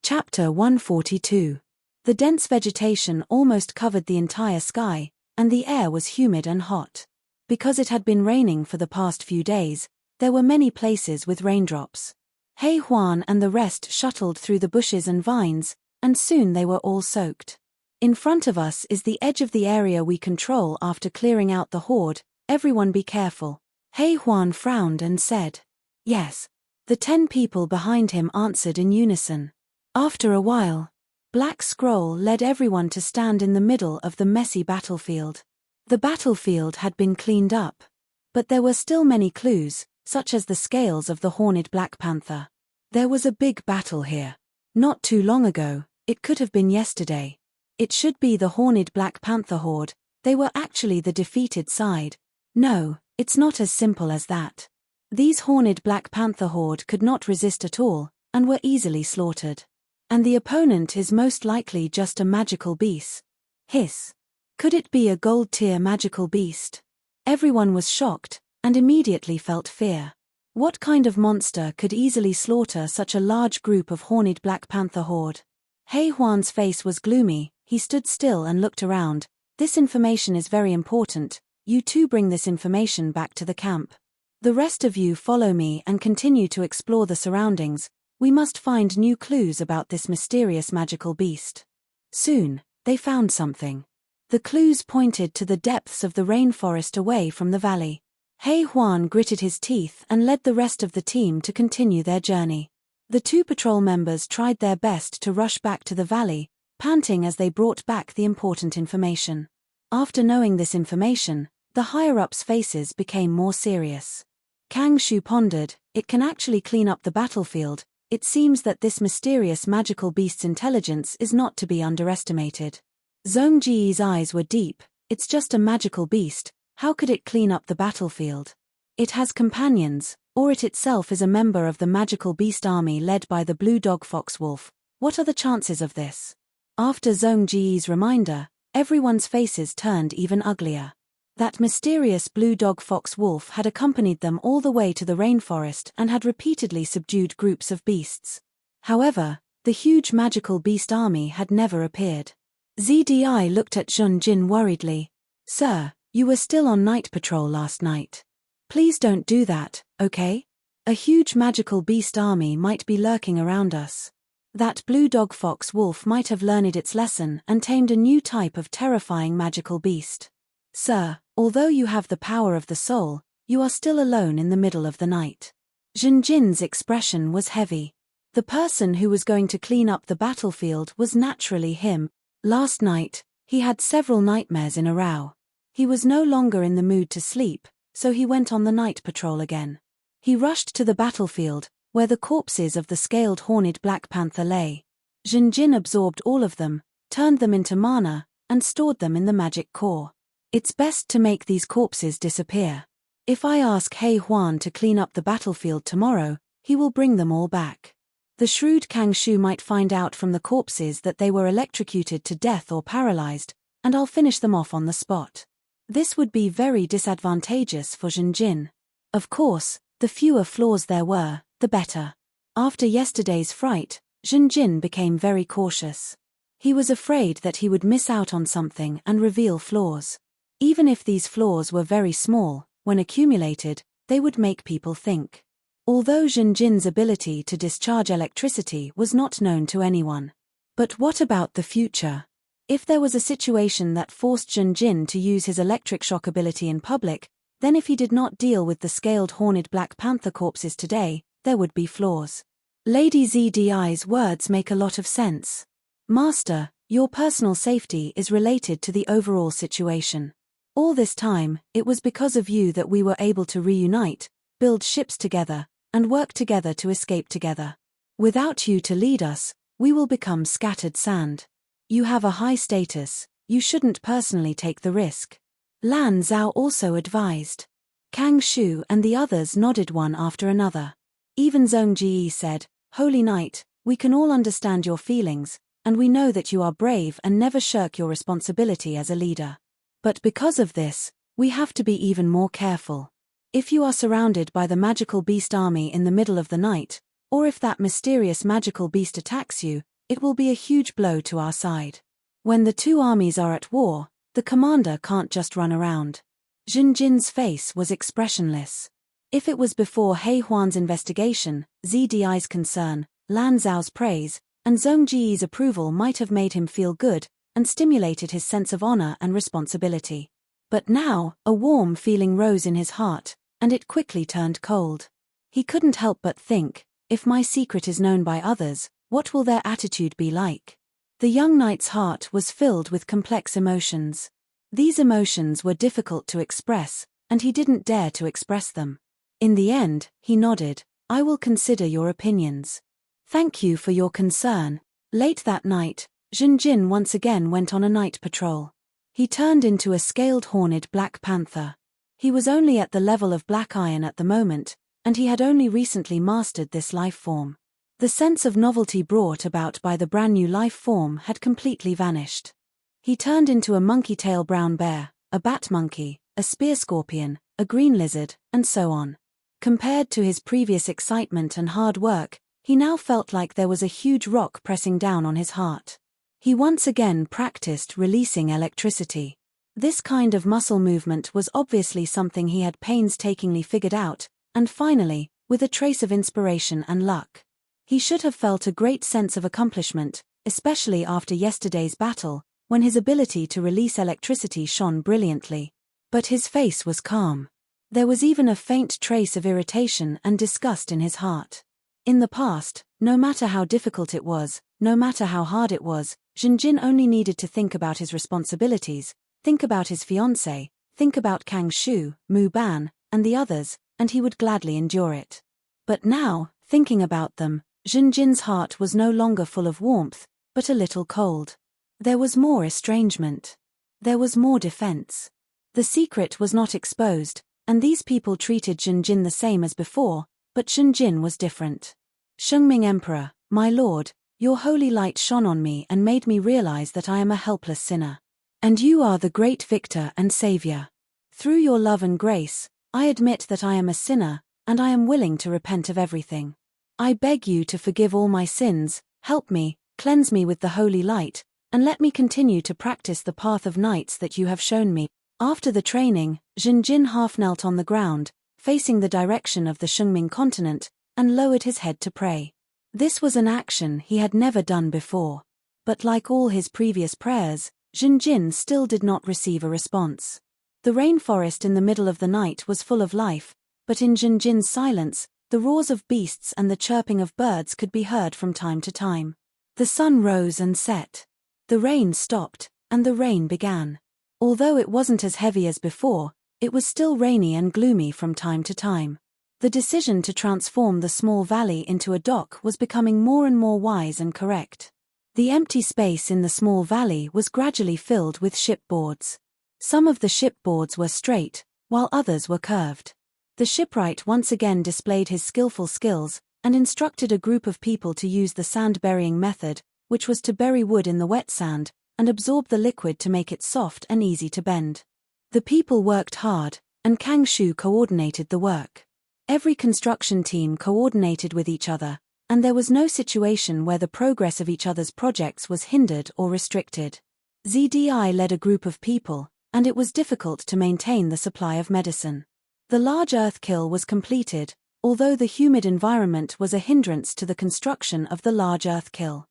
Chapter 142. The dense vegetation almost covered the entire sky, and the air was humid and hot. Because it had been raining for the past few days, there were many places with raindrops. Hei Huan and the rest shuttled through the bushes and vines, and soon they were all soaked. In front of us is the edge of the area we control after clearing out the horde. Everyone be careful. Hei Huan frowned and said. Yes. The 10 people behind him answered in unison. After a while, Black Scroll led everyone to stand in the middle of the messy battlefield. The battlefield had been cleaned up, but there were still many clues, such as the scales of the horned Black Panther. There was a big battle here. Not too long ago, it could have been yesterday. It should be the horned Black Panther horde. They were actually the defeated side. No, it's not as simple as that. These horned Black Panther horde could not resist at all, and were easily slaughtered. And the opponent is most likely just a magical beast. Hiss. Could it be a gold-tier magical beast? Everyone was shocked, and immediately felt fear. What kind of monster could easily slaughter such a large group of horned Black Panther horde? Hei Huan's face was gloomy. He stood still and looked around. This information is very important. You two bring this information back to the camp. The rest of you follow me and continue to explore the surroundings. We must find new clues about this mysterious magical beast. Soon, they found something. The clues pointed to the depths of the rainforest away from the valley. Hei Huan gritted his teeth and led the rest of the team to continue their journey. The 2 patrol members tried their best to rush back to the valley, panting as they brought back the important information. After knowing this information, the higher-ups' faces became more serious. Kang Shu pondered, it can actually clean up the battlefield. It seems that this mysterious magical beast's intelligence is not to be underestimated. Zhong Ji's eyes were deep. It's just a magical beast. How could it clean up the battlefield? It has companions, or it itself is a member of the magical beast army led by the blue dog fox wolf. What are the chances of this? After Zhong Ji's reminder, everyone's faces turned even uglier. That mysterious blue dog fox wolf had accompanied them all the way to the rainforest and had repeatedly subdued groups of beasts. However, the huge magical beast army had never appeared. ZDI looked at Zhun Jin worriedly. Sir, you were still on night patrol last night. Please don't do that, okay? A huge magical beast army might be lurking around us. That blue dog fox wolf might have learned its lesson and tamed a new type of terrifying magical beast. Sir, although you have the power of the soul, you are still alone in the middle of the night. Zhun Jin's expression was heavy. The person who was going to clean up the battlefield was naturally him. Last night, he had several nightmares in a row. He was no longer in the mood to sleep, so he went on the night patrol again. He rushed to the battlefield, where the corpses of the scaled horned Black Panther lay. Zhun Jin absorbed all of them, turned them into mana, and stored them in the magic core. It's best to make these corpses disappear. If I ask Hei Huan to clean up the battlefield tomorrow, he will bring them all back. The shrewd Kang Shu might find out from the corpses that they were electrocuted to death or paralyzed, and I'll finish them off on the spot. This would be very disadvantageous for Zhun Jin. Of course, the fewer flaws there were, the better. After yesterday's fright, Zhun Jin became very cautious. He was afraid that he would miss out on something and reveal flaws. Even if these flaws were very small, when accumulated, they would make people think. Although Zhun Jin's ability to discharge electricity was not known to anyone. But what about the future? If there was a situation that forced Zhun Jin to use his electric shock ability in public, then if he did not deal with the scaled horned Black Panther corpses today, there would be flaws. Lady ZDI's words make a lot of sense. Master, your personal safety is related to the overall situation. All this time, it was because of you that we were able to reunite, build ships together, and work together to escape together. Without you to lead us, we will become scattered sand. You have a high status, you shouldn't personally take the risk. Lan Zhao also advised. Kang Shu and the others nodded one after another. Even Zhong Ji said, Holy Knight, we can all understand your feelings, and we know that you are brave and never shirk your responsibility as a leader. But because of this, we have to be even more careful. If you are surrounded by the magical beast army in the middle of the night, or if that mysterious magical beast attacks you, It will be a huge blow to our side. When the two armies are at war, the commander can't just run around. Zhen Jin's face was expressionless. If it was before He Huan's investigation, ZDI's concern, Lan Zhao's praise, and Zhong Ji's approval might have made him feel good and stimulated his sense of honor and responsibility. But now, a warm feeling rose in his heart, and it quickly turned cold. He couldn't help but think, if my secret is known by others, what will their attitude be like? The young knight's heart was filled with complex emotions. These emotions were difficult to express, and he didn't dare to express them. In the end, he nodded, "I will consider your opinions. Thank you for your concern." Late that night, Zhen Jin once again went on a night patrol. He turned into a scaled horned black panther. He was only at the level of black iron at the moment, and he had only recently mastered this life form. The sense of novelty brought about by the brand new life form had completely vanished. He turned into a monkey-tail brown bear, a bat monkey, a spear scorpion, a green lizard, and so on. Compared to his previous excitement and hard work, he now felt like there was a huge rock pressing down on his heart. He once again practiced releasing electricity. This kind of muscle movement was obviously something he had painstakingly figured out, and finally, with a trace of inspiration and luck. He should have felt a great sense of accomplishment, especially after yesterday's battle, when his ability to release electricity shone brilliantly. But his face was calm. There was even a faint trace of irritation and disgust in his heart. In the past, no matter how difficult it was, no matter how hard it was, Zhen Jin only needed to think about his responsibilities, think about his fiancée, think about Kang Shu, Mu Ban, and the others, and he would gladly endure it. But now, thinking about them, Zhen Jin's heart was no longer full of warmth, but a little cold. There was more estrangement. There was more defense. The secret was not exposed, and these people treated Zhen Jin the same as before, but Zhen Jin was different. Shengming Emperor, my lord, your holy light shone on me and made me realize that I am a helpless sinner. And you are the great victor and savior. Through your love and grace, I admit that I am a sinner, and I am willing to repent of everything. I beg you to forgive all my sins, help me, cleanse me with the holy light, and let me continue to practice the path of knights that you have shown me. After the training, Zhen Jin half knelt on the ground, facing the direction of the Shengming continent, and lowered his head to pray. This was an action he had never done before. But like all his previous prayers, Zhen Jin still did not receive a response. The rainforest in the middle of the night was full of life, but in Zhen Jin's silence, the roars of beasts and the chirping of birds could be heard from time to time. The sun rose and set. The rain stopped, and the rain began. Although it wasn't as heavy as before, it was still rainy and gloomy from time to time. The decision to transform the small valley into a dock was becoming more and more wise and correct. The empty space in the small valley was gradually filled with shipboards. Some of the shipboards were straight, while others were curved. The shipwright once again displayed his skillful skills, and instructed a group of people to use the sand-burying method, which was to bury wood in the wet sand, and absorb the liquid to make it soft and easy to bend. The people worked hard, and Kang Shu coordinated the work. Every construction team coordinated with each other, and there was no situation where the progress of each other's projects was hindered or restricted. ZDI led a group of people, and it was difficult to maintain the supply of medicine. The large earthkill was completed, although the humid environment was a hindrance to the construction of the large earthkill.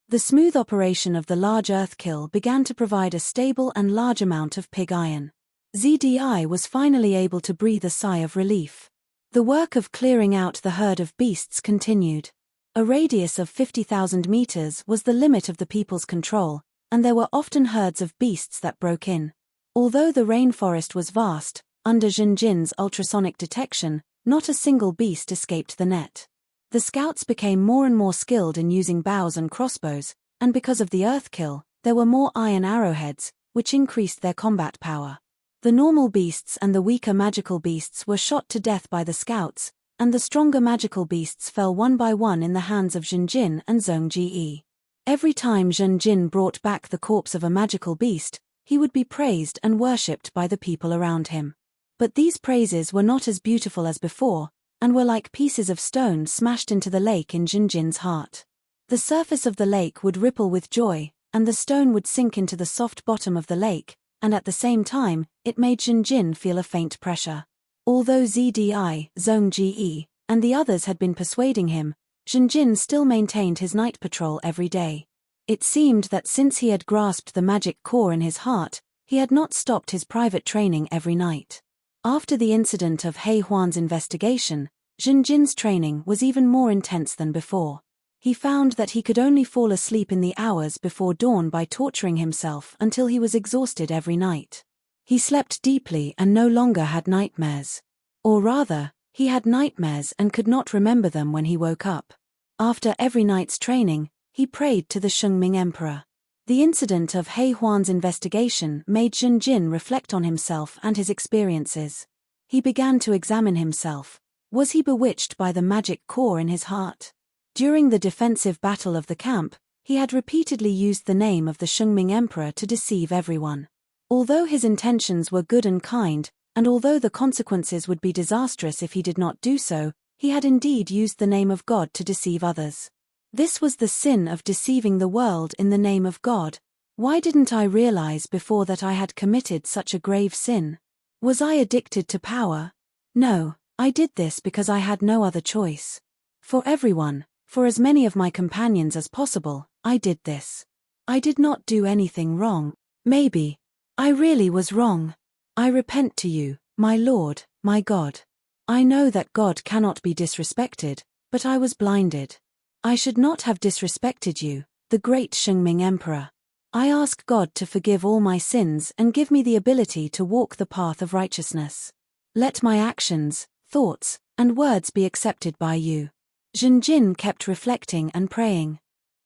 The smooth operation of the large earthkill began to provide a stable and large amount of pig iron. ZDI was finally able to breathe a sigh of relief. The work of clearing out the herd of beasts continued. A radius of 50,000 meters was the limit of the people's control, and there were often herds of beasts that broke in. Although the rainforest was vast, under Zhen Jin's ultrasonic detection, not a single beast escaped the net. The scouts became more and more skilled in using bows and crossbows, and because of the earthkill, there were more iron arrowheads, which increased their combat power. The normal beasts and the weaker magical beasts were shot to death by the scouts, and the stronger magical beasts fell one by one in the hands of Zhen Jin and Zhong Ji. Every time Zhen Jin brought back the corpse of a magical beast, he would be praised and worshipped by the people around him. But these praises were not as beautiful as before, and were like pieces of stone smashed into the lake in Zhen Jin's heart. The surface of the lake would ripple with joy, and the stone would sink into the soft bottom of the lake, and at the same time, it made Jinjin feel a faint pressure. Although ZDI, Zone GE, and the others had been persuading him, Jinjin still maintained his night patrol every day. It seemed that since he had grasped the magic core in his heart, he had not stopped his private training every night. After the incident of He Huan's investigation, Jinjin's training was even more intense than before. He found that he could only fall asleep in the hours before dawn by torturing himself until he was exhausted every night. He slept deeply and no longer had nightmares. Or rather, he had nightmares and could not remember them when he woke up. After every night's training, he prayed to the Shengming Emperor. The incident of He Huan's investigation made Jinjin reflect on himself and his experiences. He began to examine himself. Was he bewitched by the magic core in his heart? During the defensive battle of the camp, he had repeatedly used the name of the Shengming Emperor to deceive everyone. Although his intentions were good and kind, and although the consequences would be disastrous if he did not do so, he had indeed used the name of God to deceive others. This was the sin of deceiving the world in the name of God. Why didn't I realize before that I had committed such a grave sin? Was I addicted to power? No, I did this because I had no other choice. For everyone, for as many of my companions as possible, I did this. I did not do anything wrong. Maybe I really was wrong. I repent to you, my Lord, my God. I know that God cannot be disrespected, but I was blinded. I should not have disrespected you, the great Shengming Emperor. I ask God to forgive all my sins and give me the ability to walk the path of righteousness. Let my actions, thoughts, and words be accepted by you. Jinjin kept reflecting and praying.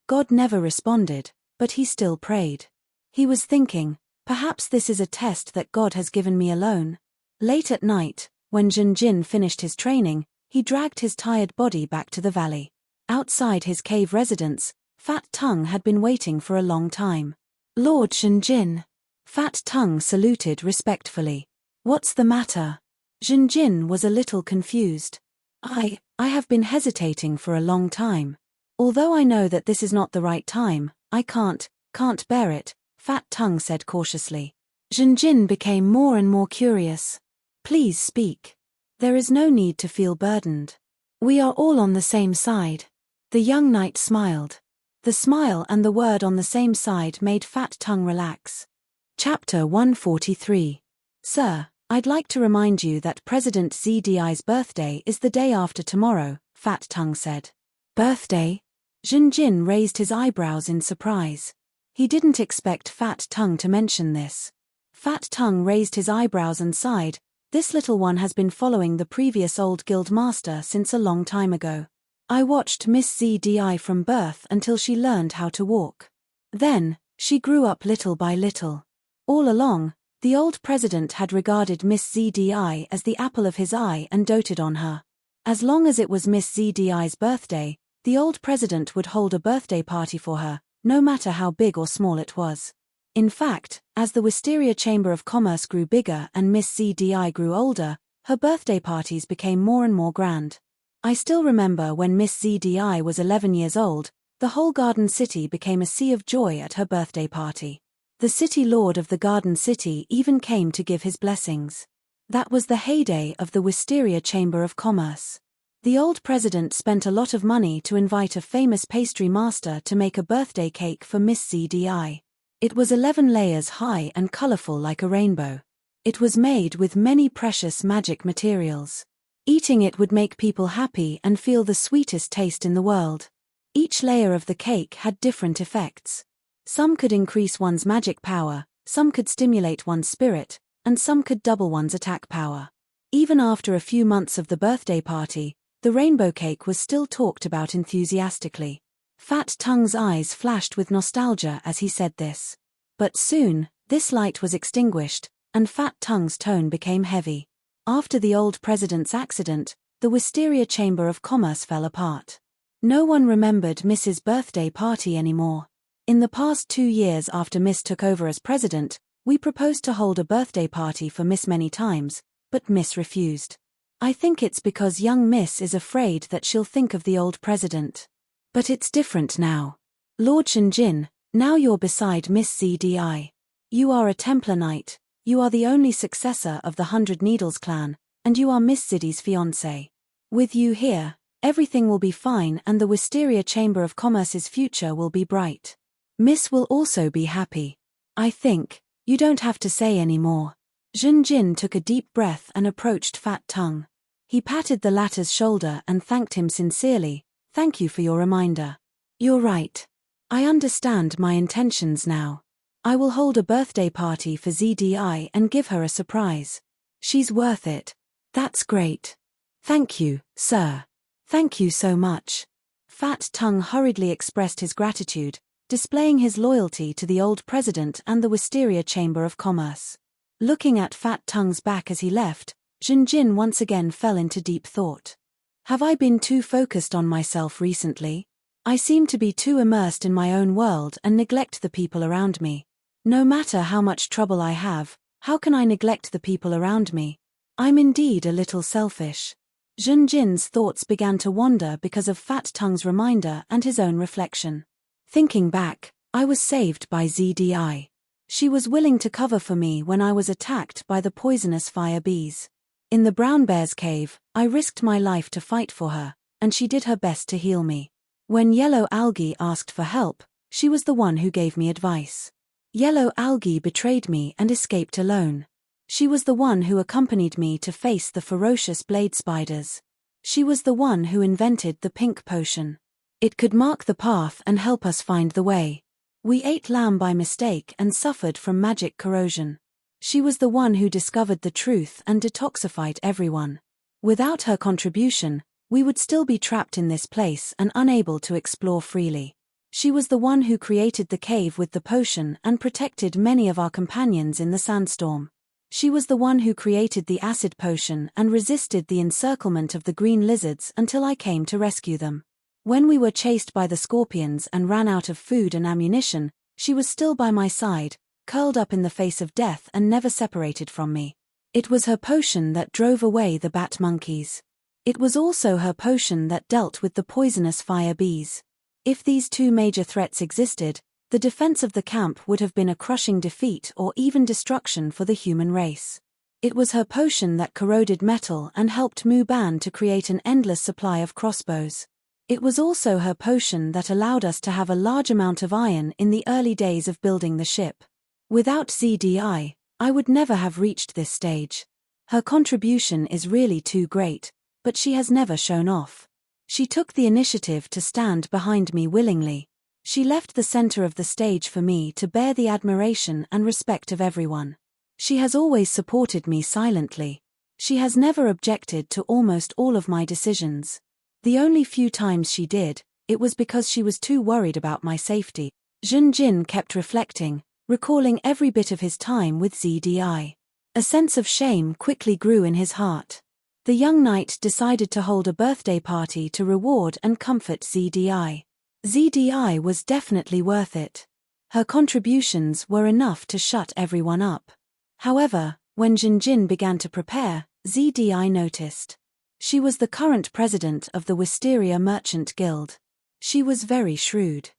God never responded, but he still prayed. He was thinking, perhaps this is a test that God has given me alone. Late at night, when Jinjin finished his training, he dragged his tired body back to the valley. Outside his cave residence, Fat Tongue had been waiting for a long time. Lord Jinjin. Fat Tongue saluted respectfully. What's the matter? Jinjin was a little confused. I have been hesitating for a long time. Although I know that this is not the right time, I can't bear it, Fat Tongue said cautiously. Jinjin became more and more curious. Please speak. There is no need to feel burdened. We are all on the same side. The young knight smiled. The smile and the word on the same side made Fat Tongue relax. Chapter 143. Sir, I'd like to remind you that President ZDI's birthday is the day after tomorrow, Fat Tongue said. Birthday? Jinjin raised his eyebrows in surprise. He didn't expect Fat Tongue to mention this. Fat Tongue raised his eyebrows and sighed. This little one has been following the previous old guild master since a long time ago. I watched Miss ZDI from birth until she learned how to walk. Then, she grew up little by little. All along, the old president had regarded Miss ZDI as the apple of his eye and doted on her. As long as it was Miss ZDI's birthday, the old president would hold a birthday party for her, no matter how big or small it was. In fact, as the Wisteria Chamber of Commerce grew bigger and Miss ZDI grew older, her birthday parties became more and more grand. I still remember when Miss ZDI was 11 years old, the whole Garden City became a sea of joy at her birthday party. The city lord of the Garden City even came to give his blessings. That was the heyday of the Wisteria Chamber of Commerce. The old president spent a lot of money to invite a famous pastry master to make a birthday cake for Miss ZDI. It was 11 layers high and colorful like a rainbow. It was made with many precious magic materials. Eating it would make people happy and feel the sweetest taste in the world. Each layer of the cake had different effects. Some could increase one's magic power, some could stimulate one's spirit, and some could double one's attack power. Even after a few months of the birthday party, the rainbow cake was still talked about enthusiastically. Fat Tongue's eyes flashed with nostalgia as he said this. But soon, this light was extinguished, and Fat Tongue's tone became heavy. After the old president's accident, the Wisteria Chamber of Commerce fell apart. No one remembered Miss's birthday party anymore. In the past 2 years after Miss took over as president, we proposed to hold a birthday party for Miss many times, but Miss refused. I think it's because young Miss is afraid that she'll think of the old president. But it's different now. Lord Shinjin, now you're beside Miss ZDI. You are a Templar Knight, you are the only successor of the 100 Needles clan, and you are Miss Zidi's fiancé. With you here, everything will be fine and the Wisteria Chamber of Commerce's future will be bright. Miss will also be happy. I think, you don't have to say any more. Junjin took a deep breath and approached Fat Tongue. He patted the latter's shoulder and thanked him sincerely. Thank you for your reminder. You're right. I understand my intentions now. I will hold a birthday party for ZDI and give her a surprise. She's worth it. That's great. Thank you, sir. Thank you so much. Fat Tongue hurriedly expressed his gratitude, displaying his loyalty to the old president and the Wisteria Chamber of Commerce. Looking at Fat Tongue's back as he left, Junjin once again fell into deep thought. Have I been too focused on myself recently? I seem to be too immersed in my own world and neglect the people around me. No matter how much trouble I have, how can I neglect the people around me? I'm indeed a little selfish. Junjin's thoughts began to wander because of Fat Tongue's reminder and his own reflection. Thinking back, I was saved by ZDI. She was willing to cover for me when I was attacked by the poisonous fire bees. In the Brown Bear's cave, I risked my life to fight for her, and she did her best to heal me. When Yellow Algae asked for help, she was the one who gave me advice. Yellow Algae betrayed me and escaped alone. She was the one who accompanied me to face the ferocious blade spiders. She was the one who invented the pink potion. It could mark the path and help us find the way. We ate lamb by mistake and suffered from magic corrosion. She was the one who discovered the truth and detoxified everyone. Without her contribution, we would still be trapped in this place and unable to explore freely. She was the one who created the cave with the potion and protected many of our companions in the sandstorm. She was the one who created the acid potion and resisted the encirclement of the green lizards until I came to rescue them. When we were chased by the scorpions and ran out of food and ammunition, she was still by my side, curled up in the face of death and never separated from me. It was her potion that drove away the bat monkeys. It was also her potion that dealt with the poisonous fire bees. If these two major threats existed, the defense of the camp would have been a crushing defeat or even destruction for the human race. It was her potion that corroded metal and helped Mu Ban to create an endless supply of crossbows. It was also her potion that allowed us to have a large amount of iron in the early days of building the ship. Without ZDI, I would never have reached this stage. Her contribution is really too great, but she has never shown off. She took the initiative to stand behind me willingly. She left the center of the stage for me to bear the admiration and respect of everyone. She has always supported me silently. She has never objected to almost all of my decisions. The only few times she did, it was because she was too worried about my safety. Junjin kept reflecting, recalling every bit of his time with ZDI. A sense of shame quickly grew in his heart. The young knight decided to hold a birthday party to reward and comfort ZDI. ZDI was definitely worth it. Her contributions were enough to shut everyone up. However, when Junjin began to prepare, ZDI noticed. She was the current president of the Wisteria Merchant Guild. She was very shrewd.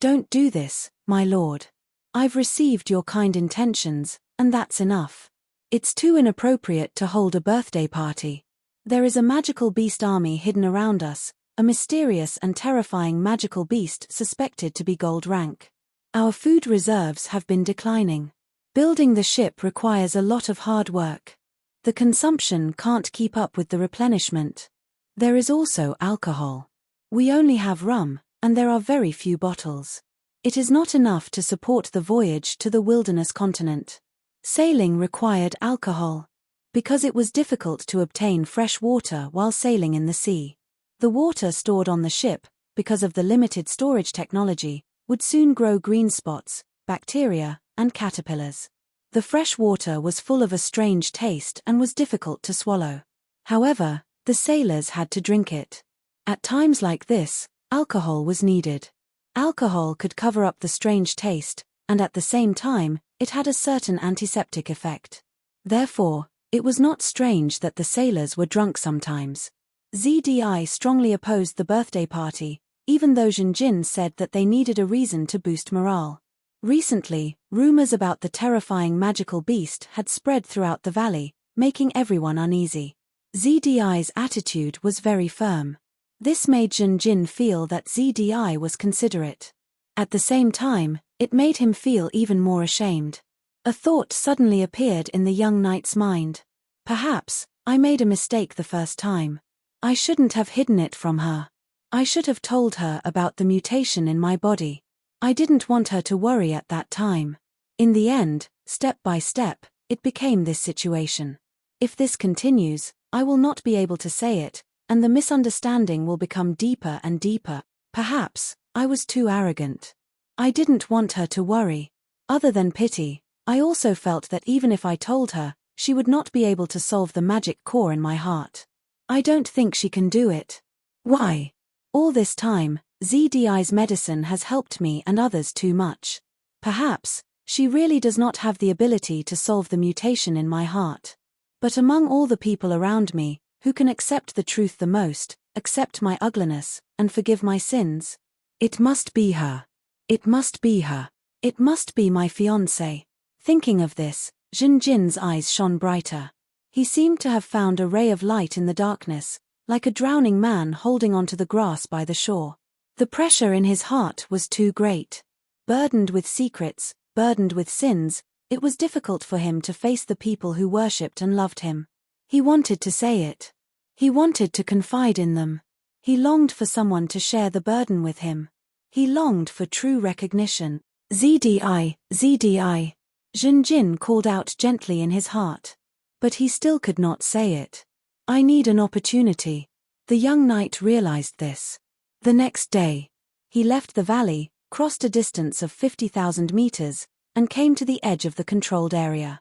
Don't do this, my lord. I've received your kind intentions, and that's enough. It's too inappropriate to hold a birthday party. There is a magical beast army hidden around us, a mysterious and terrifying magical beast suspected to be gold rank. Our food reserves have been declining. Building the ship requires a lot of hard work. The consumption can't keep up with the replenishment. There is also alcohol. We only have rum, and there are very few bottles. It is not enough to support the voyage to the wilderness continent. Sailing required alcohol. Because it was difficult to obtain fresh water while sailing in the sea. The water stored on the ship, because of the limited storage technology, would soon grow green spots, bacteria, and caterpillars. The fresh water was full of a strange taste and was difficult to swallow. However, the sailors had to drink it. At times like this, alcohol was needed. Alcohol could cover up the strange taste, and at the same time, it had a certain antiseptic effect. Therefore, it was not strange that the sailors were drunk sometimes. ZDI strongly opposed the birthday party, even though Jinjin said that they needed a reason to boost morale. Recently, rumors about the terrifying magical beast had spread throughout the valley, making everyone uneasy. ZDI's attitude was very firm. This made Jinjin feel that ZDI was considerate. At the same time, it made him feel even more ashamed. A thought suddenly appeared in the young knight's mind. Perhaps, I made a mistake the first time. I shouldn't have hidden it from her. I should have told her about the mutation in my body. I didn't want her to worry at that time. In the end, step by step, it became this situation. If this continues, I will not be able to say it, and the misunderstanding will become deeper and deeper. Perhaps, I was too arrogant. I didn't want her to worry. Other than pity, I also felt that even if I told her, she would not be able to solve the magic core in my heart. I don't think she can do it. Why? All this time, ZDI's medicine has helped me and others too much. Perhaps, she really does not have the ability to solve the mutation in my heart. But among all the people around me, who can accept the truth the most, accept my ugliness, and forgive my sins? It must be her. It must be her. It must be my fiancé. Thinking of this, Jinjin's eyes shone brighter. He seemed to have found a ray of light in the darkness, like a drowning man holding onto the grass by the shore. The pressure in his heart was too great. Burdened with secrets, burdened with sins, it was difficult for him to face the people who worshipped and loved him. He wanted to say it. He wanted to confide in them. He longed for someone to share the burden with him. He longed for true recognition. ZDI, ZDI. Jinjin called out gently in his heart. But he still could not say it. I need an opportunity. The young knight realized this. The next day, he left the valley, crossed a distance of 50,000 meters, and came to the edge of the controlled area.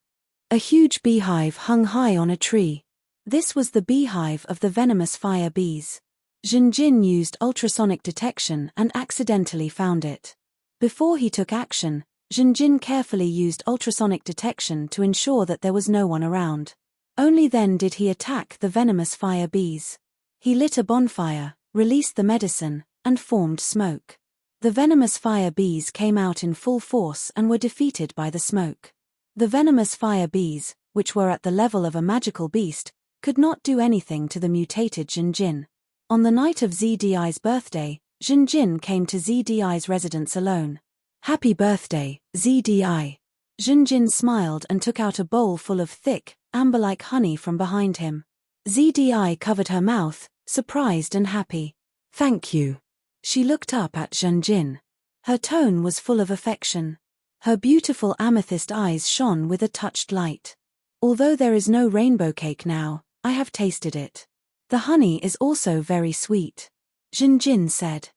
A huge beehive hung high on a tree. This was the beehive of the venomous fire bees. Jinjin used ultrasonic detection and accidentally found it. Before he took action, Jinjin carefully used ultrasonic detection to ensure that there was no one around. Only then did he attack the venomous fire bees. He lit a bonfire, released the medicine, and formed smoke. The venomous fire bees came out in full force and were defeated by the smoke. The venomous fire bees, which were at the level of a magical beast, could not do anything to the mutated Jinjin. On the night of ZDI's birthday, Jinjin came to ZDI's residence alone. Happy birthday, ZDI. Jinjin smiled and took out a bowl full of thick, amber-like honey from behind him. ZDI covered her mouth, surprised and happy. Thank you. She looked up at Jinjin. Her tone was full of affection. Her beautiful amethyst eyes shone with a touched light. Although there is no rainbow cake now, I have tasted it. The honey is also very sweet. Jinjin said.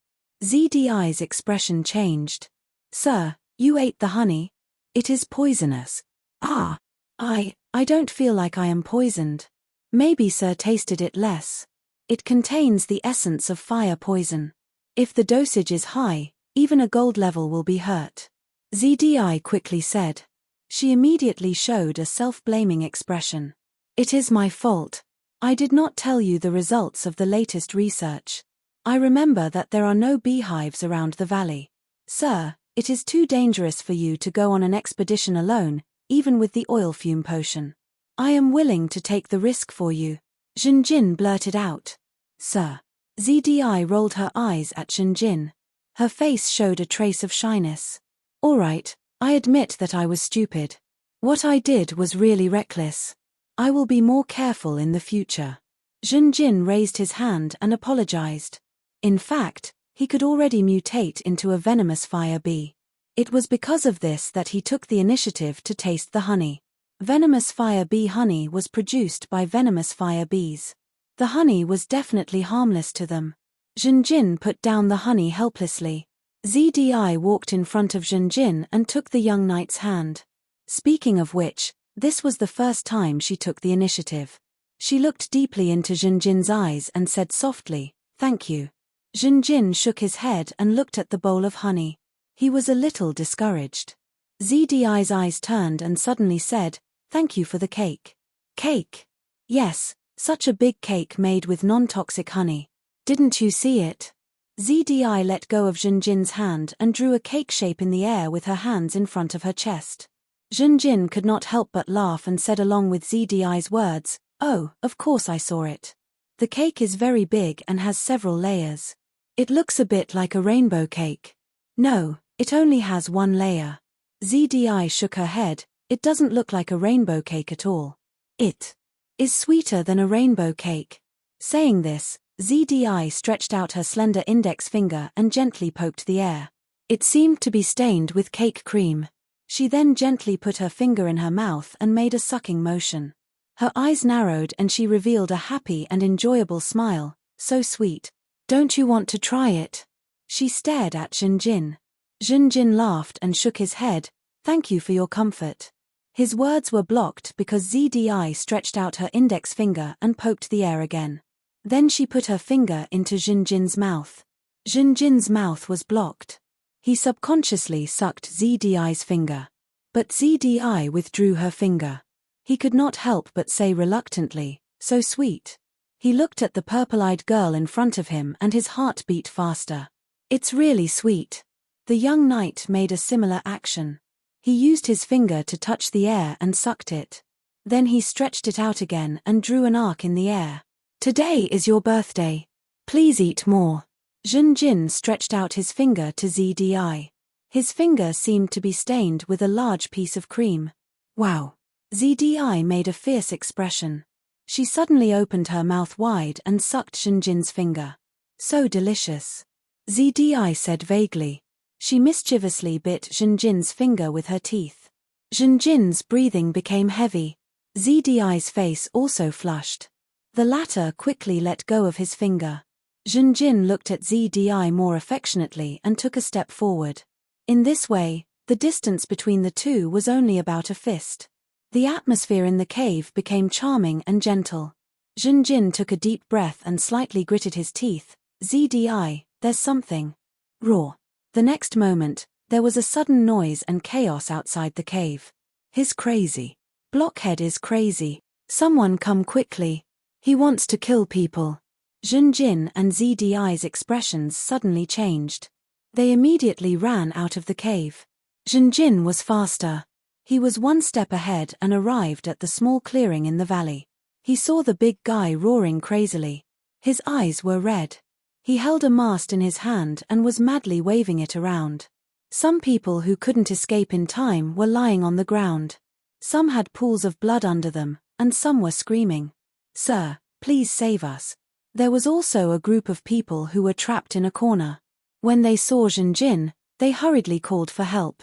ZDI's expression changed. Sir, you ate the honey? It is poisonous. Ah. I don't feel like I am poisoned. Maybe sir tasted it less. It contains the essence of fire poison. If the dosage is high, even a gold level will be hurt. ZDI quickly said. She immediately showed a self-blaming expression. It is my fault. I did not tell you the results of the latest research. I remember that there are no beehives around the valley. Sir, it is too dangerous for you to go on an expedition alone, even with the oil fume potion. I am willing to take the risk for you. Jinjin blurted out. Sir. ZDI rolled her eyes at Jinjin. Her face showed a trace of shyness. All right, I admit that I was stupid. What I did was really reckless. I will be more careful in the future. Jinjin raised his hand and apologized. In fact, he could already mutate into a venomous fire bee. It was because of this that he took the initiative to taste the honey. Venomous fire bee honey was produced by venomous fire bees. The honey was definitely harmless to them. Jinjin put down the honey helplessly. ZDI walked in front of Jinjin and took the young knight's hand. Speaking of which, this was the first time she took the initiative. She looked deeply into Jinjin's eyes and said softly, "Thank you." Jinjin shook his head and looked at the bowl of honey. He was a little discouraged. ZDI's eyes turned and suddenly said, "Thank you for the cake." Cake? Yes, such a big cake made with non-toxic honey. Didn't you see it? ZDI let go of Junjin's hand and drew a cake shape in the air with her hands in front of her chest. Junjin could not help but laugh and said along with ZDI's words, "Oh, of course I saw it. The cake is very big and has several layers. It looks a bit like a rainbow cake." "No, it only has one layer." ZDI shook her head. "It doesn't look like a rainbow cake at all. It is sweeter than a rainbow cake." Saying this, ZDI stretched out her slender index finger and gently poked the air. It seemed to be stained with cake cream. She then gently put her finger in her mouth and made a sucking motion. Her eyes narrowed and she revealed a happy and enjoyable smile. "So sweet. Don't you want to try it?" She stared at Junjin. Junjin laughed and shook his head. "Thank you for your comfort." His words were blocked because ZDI stretched out her index finger and poked the air again. Then she put her finger into Junjin's mouth. Junjin's mouth was blocked. He subconsciously sucked ZDI's finger. But ZDI withdrew her finger. He could not help but say reluctantly, "So sweet." He looked at the purple-eyed girl in front of him and his heart beat faster. "It's really sweet." The young knight made a similar action. He used his finger to touch the air and sucked it. Then he stretched it out again and drew an arc in the air. "Today is your birthday. Please eat more." Junjin stretched out his finger to ZDI. His finger seemed to be stained with a large piece of cream. "Wow." ZDI made a fierce expression. She suddenly opened her mouth wide and sucked Junjin's finger. "So delicious," ZDI said vaguely. She mischievously bit Junjin's finger with her teeth. Junjin's breathing became heavy. ZDI's face also flushed. The latter quickly let go of his finger. Junjin looked at ZDI more affectionately and took a step forward. In this way, the distance between the two was only about a fist. The atmosphere in the cave became charming and gentle. Junjin took a deep breath and slightly gritted his teeth. "ZDI, there's something." Roar. The next moment, there was a sudden noise and chaos outside the cave. "He's crazy. Blockhead is crazy. Someone come quickly. He wants to kill people." Junjin and ZDI's expressions suddenly changed. They immediately ran out of the cave. Junjin was faster. He was one step ahead and arrived at the small clearing in the valley. He saw the big guy roaring crazily. His eyes were red. He held a mast in his hand and was madly waving it around. Some people who couldn't escape in time were lying on the ground. Some had pools of blood under them, and some were screaming, "Sir, please save us." There was also a group of people who were trapped in a corner. When they saw Junjin, they hurriedly called for help.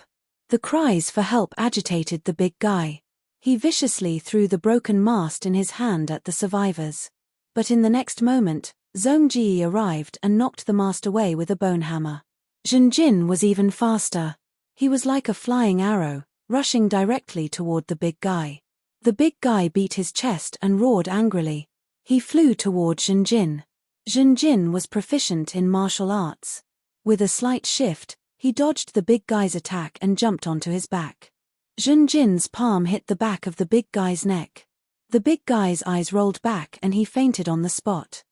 The cries for help agitated the big guy. He viciously threw the broken mast in his hand at the survivors. But in the next moment, Zongji arrived and knocked the mast away with a bone hammer. Junjin was even faster. He was like a flying arrow, rushing directly toward the big guy. The big guy beat his chest and roared angrily. He flew toward Junjin. Junjin was proficient in martial arts. With a slight shift, he dodged the big guy's attack and jumped onto his back. Junjin's palm hit the back of the big guy's neck. The big guy's eyes rolled back and he fainted on the spot.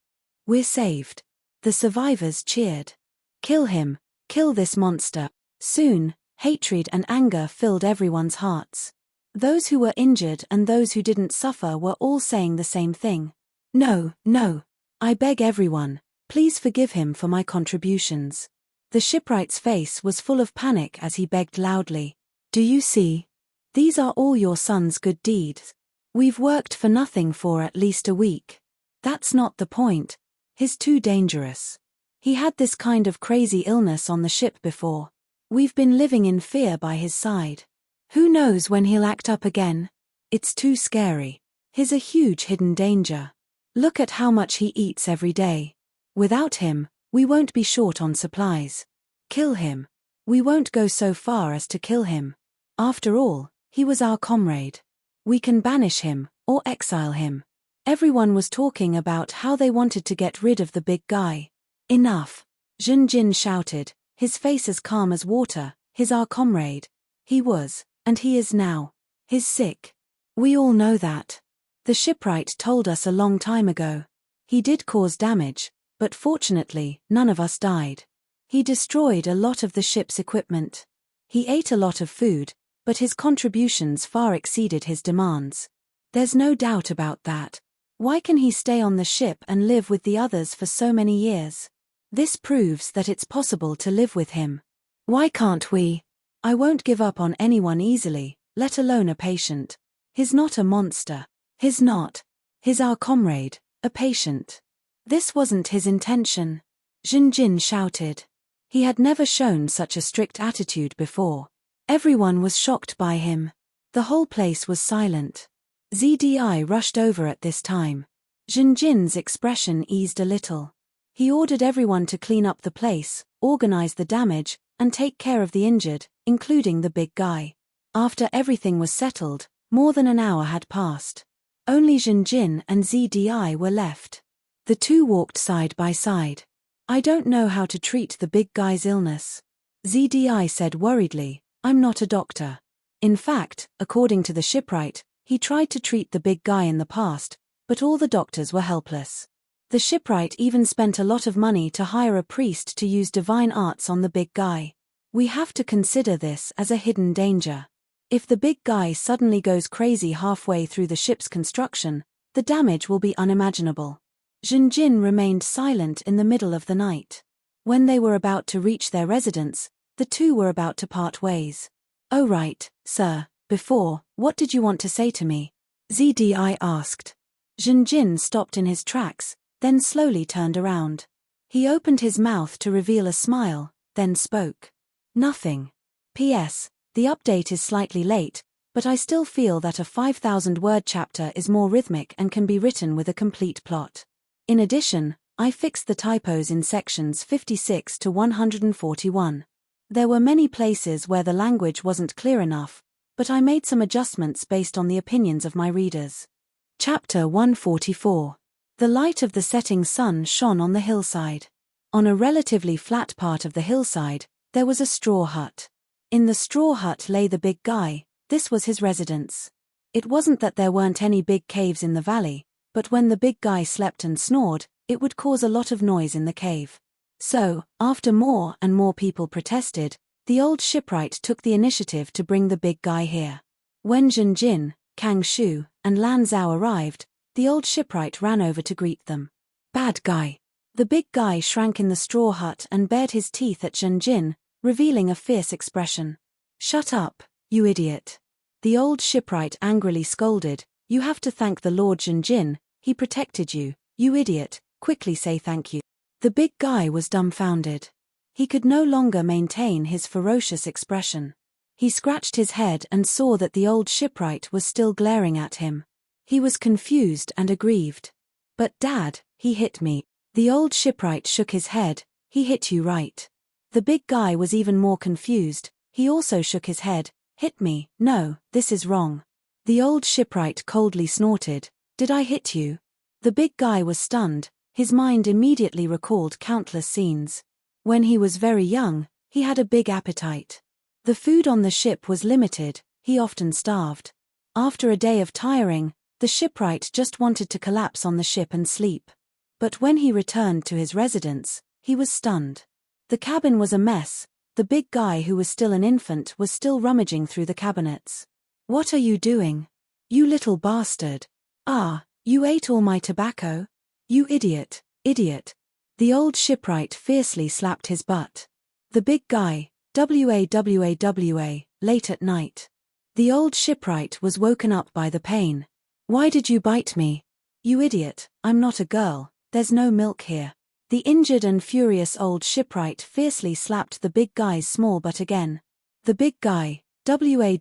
"We're saved." The survivors cheered. "Kill him, kill this monster." Soon, hatred and anger filled everyone's hearts. Those who were injured and those who didn't suffer were all saying the same thing. "No, no. I beg everyone, please forgive him for my contributions." The shipwright's face was full of panic as he begged loudly. "Do you see? These are all your son's good deeds. We've worked for nothing for at least a week. That's not the point. He's too dangerous. He had this kind of crazy illness on the ship before. We've been living in fear by his side. Who knows when he'll act up again? It's too scary. He's a huge hidden danger. Look at how much he eats every day. Without him, we won't be short on supplies. Kill him. We won't go so far as to kill him. After all, he was our comrade. We can banish him, or exile him." Everyone was talking about how they wanted to get rid of the big guy. "Enough!" Junjin shouted, his face as calm as water. "He's our comrade. He was, and he is now. He's sick. We all know that. The shipwright told us a long time ago. He did cause damage, But fortunately, none of us died. He destroyed a lot of the ship's equipment. He ate a lot of food, but his contributions far exceeded his demands. There's no doubt about that. Why can he stay on the ship and live with the others for so many years? This proves that it's possible to live with him. Why can't we? I won't give up on anyone easily, let alone a patient. He's not a monster. He's not. He's our comrade, a patient. This wasn't his intention. Jinjin shouted. He had never shown such a strict attitude before. Everyone was shocked by him. The whole place was silent. ZDI rushed over at this time. Jinjin's expression eased a little. He ordered everyone to clean up the place, organize the damage, and take care of the injured, including the big guy. After everything was settled, more than an hour had passed. Only Jinjin and ZDI were left. The two walked side by side. I don't know how to treat the big guy's illness. ZDI said worriedly, I'm not a doctor. In fact, according to the shipwright, he tried to treat the big guy in the past, but all the doctors were helpless. The shipwright even spent a lot of money to hire a priest to use divine arts on the big guy. We have to consider this as a hidden danger. If the big guy suddenly goes crazy halfway through the ship's construction, the damage will be unimaginable. Jinjin remained silent in the middle of the night. When they were about to reach their residence, the two were about to part ways. Oh right, sir, before, what did you want to say to me? ZDI asked. Jinjin stopped in his tracks, then slowly turned around. He opened his mouth to reveal a smile, then spoke. Nothing. P.S. The update is slightly late, but I still feel that a 5,000-word chapter is more rhythmic and can be written with a complete plot. In addition, I fixed the typos in sections 56 to 141. There were many places where the language wasn't clear enough, but I made some adjustments based on the opinions of my readers. Chapter 144. The light of the setting sun shone on the hillside. On a relatively flat part of the hillside, there was a straw hut. In the straw hut lay the big guy. This was his residence. It wasn't that there weren't any big caves in the valley, but when the big guy slept and snored, it would cause a lot of noise in the cave. So, after more and more people protested, the old shipwright took the initiative to bring the big guy here. When Jinjin, Kang Shu, and Lan Zhao arrived, the old shipwright ran over to greet them. Bad guy. The big guy shrank in the straw hut and bared his teeth at Jinjin, revealing a fierce expression. Shut up, you idiot. The old shipwright angrily scolded, You have to thank the Lord Jinjin, he protected you, you idiot, quickly say thank you. The big guy was dumbfounded. He could no longer maintain his ferocious expression. He scratched his head and saw that the old shipwright was still glaring at him. He was confused and aggrieved. But Dad, he hit me. The old shipwright shook his head, he hit you right. The big guy was even more confused, he also shook his head, hit me, no, this is wrong. The old shipwright coldly snorted, did I hit you? The big guy was stunned, his mind immediately recalled countless scenes. When he was very young, he had a big appetite. The food on the ship was limited, he often starved. After a day of tiring, the shipwright just wanted to collapse on the ship and sleep. But when he returned to his residence, he was stunned. The cabin was a mess, the big guy who was still an infant was still rummaging through the cabinets. What are you doing? You little bastard. Ah, you ate all my tobacco? You idiot, idiot. The old shipwright fiercely slapped his butt. The big guy, WA, late at night. The old shipwright was woken up by the pain. Why did you bite me? You idiot, I'm not a girl, there's no milk here. The injured and furious old shipwright fiercely slapped the big guy's small butt again. The big guy, WA,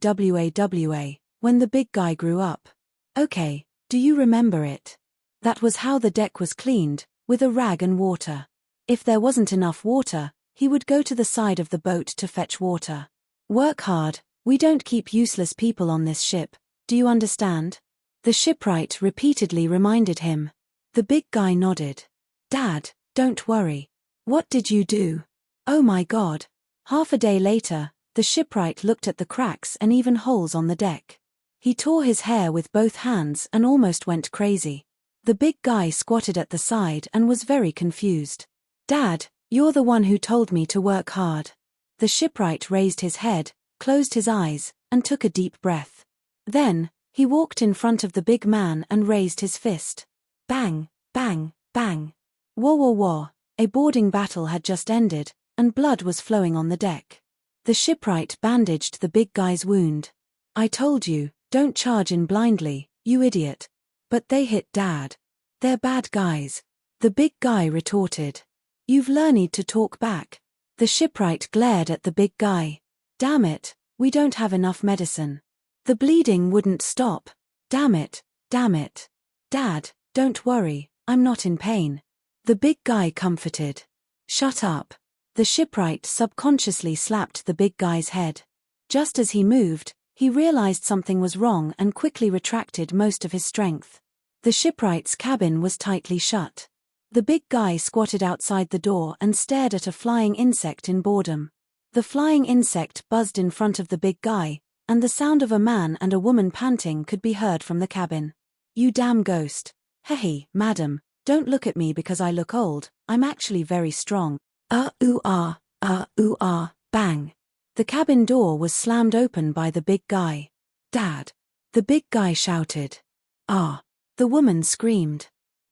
when the big guy grew up. Okay, do you remember it? That was how the deck was cleaned, with a rag and water. If there wasn't enough water, he would go to the side of the boat to fetch water. Work hard, we don't keep useless people on this ship, do you understand? The shipwright repeatedly reminded him. The big guy nodded. Dad, don't worry. What did you do? Oh my God. Half a day later, the shipwright looked at the cracks and even holes on the deck. He tore his hair with both hands and almost went crazy. The big guy squatted at the side and was very confused. Dad, you're the one who told me to work hard. The shipwright raised his head, closed his eyes, and took a deep breath. Then, he walked in front of the big man and raised his fist. Bang, bang, bang. Wah wah wah. A boarding battle had just ended, and blood was flowing on the deck. The shipwright bandaged the big guy's wound. I told you, don't charge in blindly, you idiot. But they hit Dad. They're bad guys. The big guy retorted. You've learned to talk back. The shipwright glared at the big guy. Damn it, we don't have enough medicine. The bleeding wouldn't stop. Damn it, damn it. Dad, don't worry, I'm not in pain. The big guy comforted. Shut up. The shipwright subconsciously slapped the big guy's head. Just as he moved, he realized something was wrong and quickly retracted most of his strength. The shipwright's cabin was tightly shut. The big guy squatted outside the door and stared at a flying insect in boredom. The flying insect buzzed in front of the big guy, and the sound of a man and a woman panting could be heard from the cabin. You damn ghost. Hey, madam, don't look at me because I look old, I'm actually very strong. Bang. The cabin door was slammed open by the big guy. Dad. The big guy shouted. Ah. The woman screamed.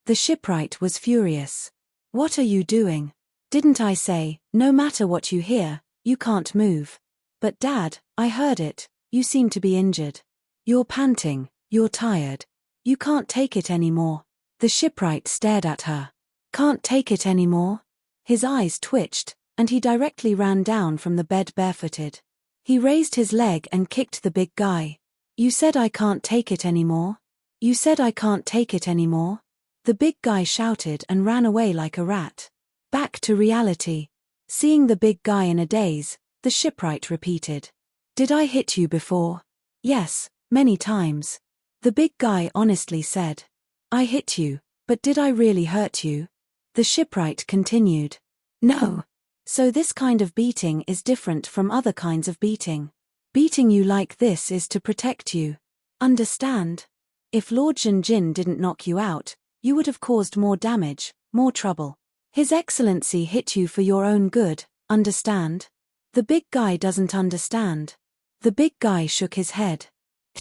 The shipwright was furious. What are you doing? Didn't I say, no matter what you hear, you can't move? But Dad, I heard it, you seem to be injured. You're panting, you're tired. You can't take it anymore. The shipwright stared at her. Can't take it anymore? His eyes twitched, and he directly ran down from the bed barefooted. He raised his leg and kicked the big guy. You said I can't take it anymore? You said I can't take it anymore? The big guy shouted and ran away like a rat. Back to reality. Seeing the big guy in a daze, the shipwright repeated. Did I hit you before? Yes, many times. The big guy honestly said. I hit you, but did I really hurt you? The shipwright continued. No. So this kind of beating is different from other kinds of beating. Beating you like this is to protect you. Understand? If Lord Jinjin didn't knock you out, you would have caused more damage, more trouble. His Excellency hit you for your own good, understand? The big guy doesn't understand. The big guy shook his head.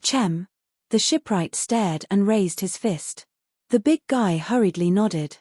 Chem. The shipwright stared and raised his fist. The big guy hurriedly nodded.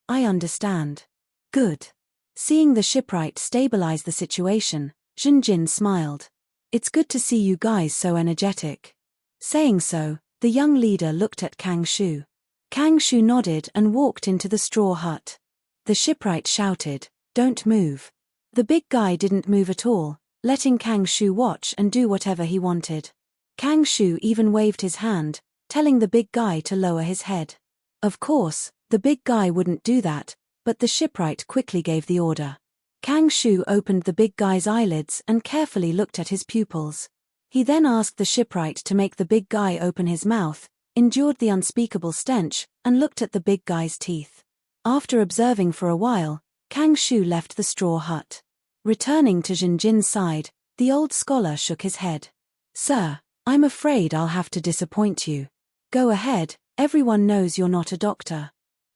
I understand. Good. Seeing the shipwright stabilize the situation, Jinjin smiled. It's good to see you guys so energetic. Saying so, the young leader looked at Kang Shu. Kang Shu nodded and walked into the straw hut. The shipwright shouted, Don't move. The big guy didn't move at all, letting Kang Shu watch and do whatever he wanted. Kang Shu even waved his hand, telling the big guy to lower his head. Of course, the big guy wouldn't do that, but the shipwright quickly gave the order. Kang Shu opened the big guy's eyelids and carefully looked at his pupils. He then asked the shipwright to make the big guy open his mouth, endured the unspeakable stench, and looked at the big guy's teeth. After observing for a while, Kang Shu left the straw hut. Returning to Jinjin's side, the old scholar shook his head. Sir, I'm afraid I'll have to disappoint you. Go ahead, everyone knows you're not a doctor.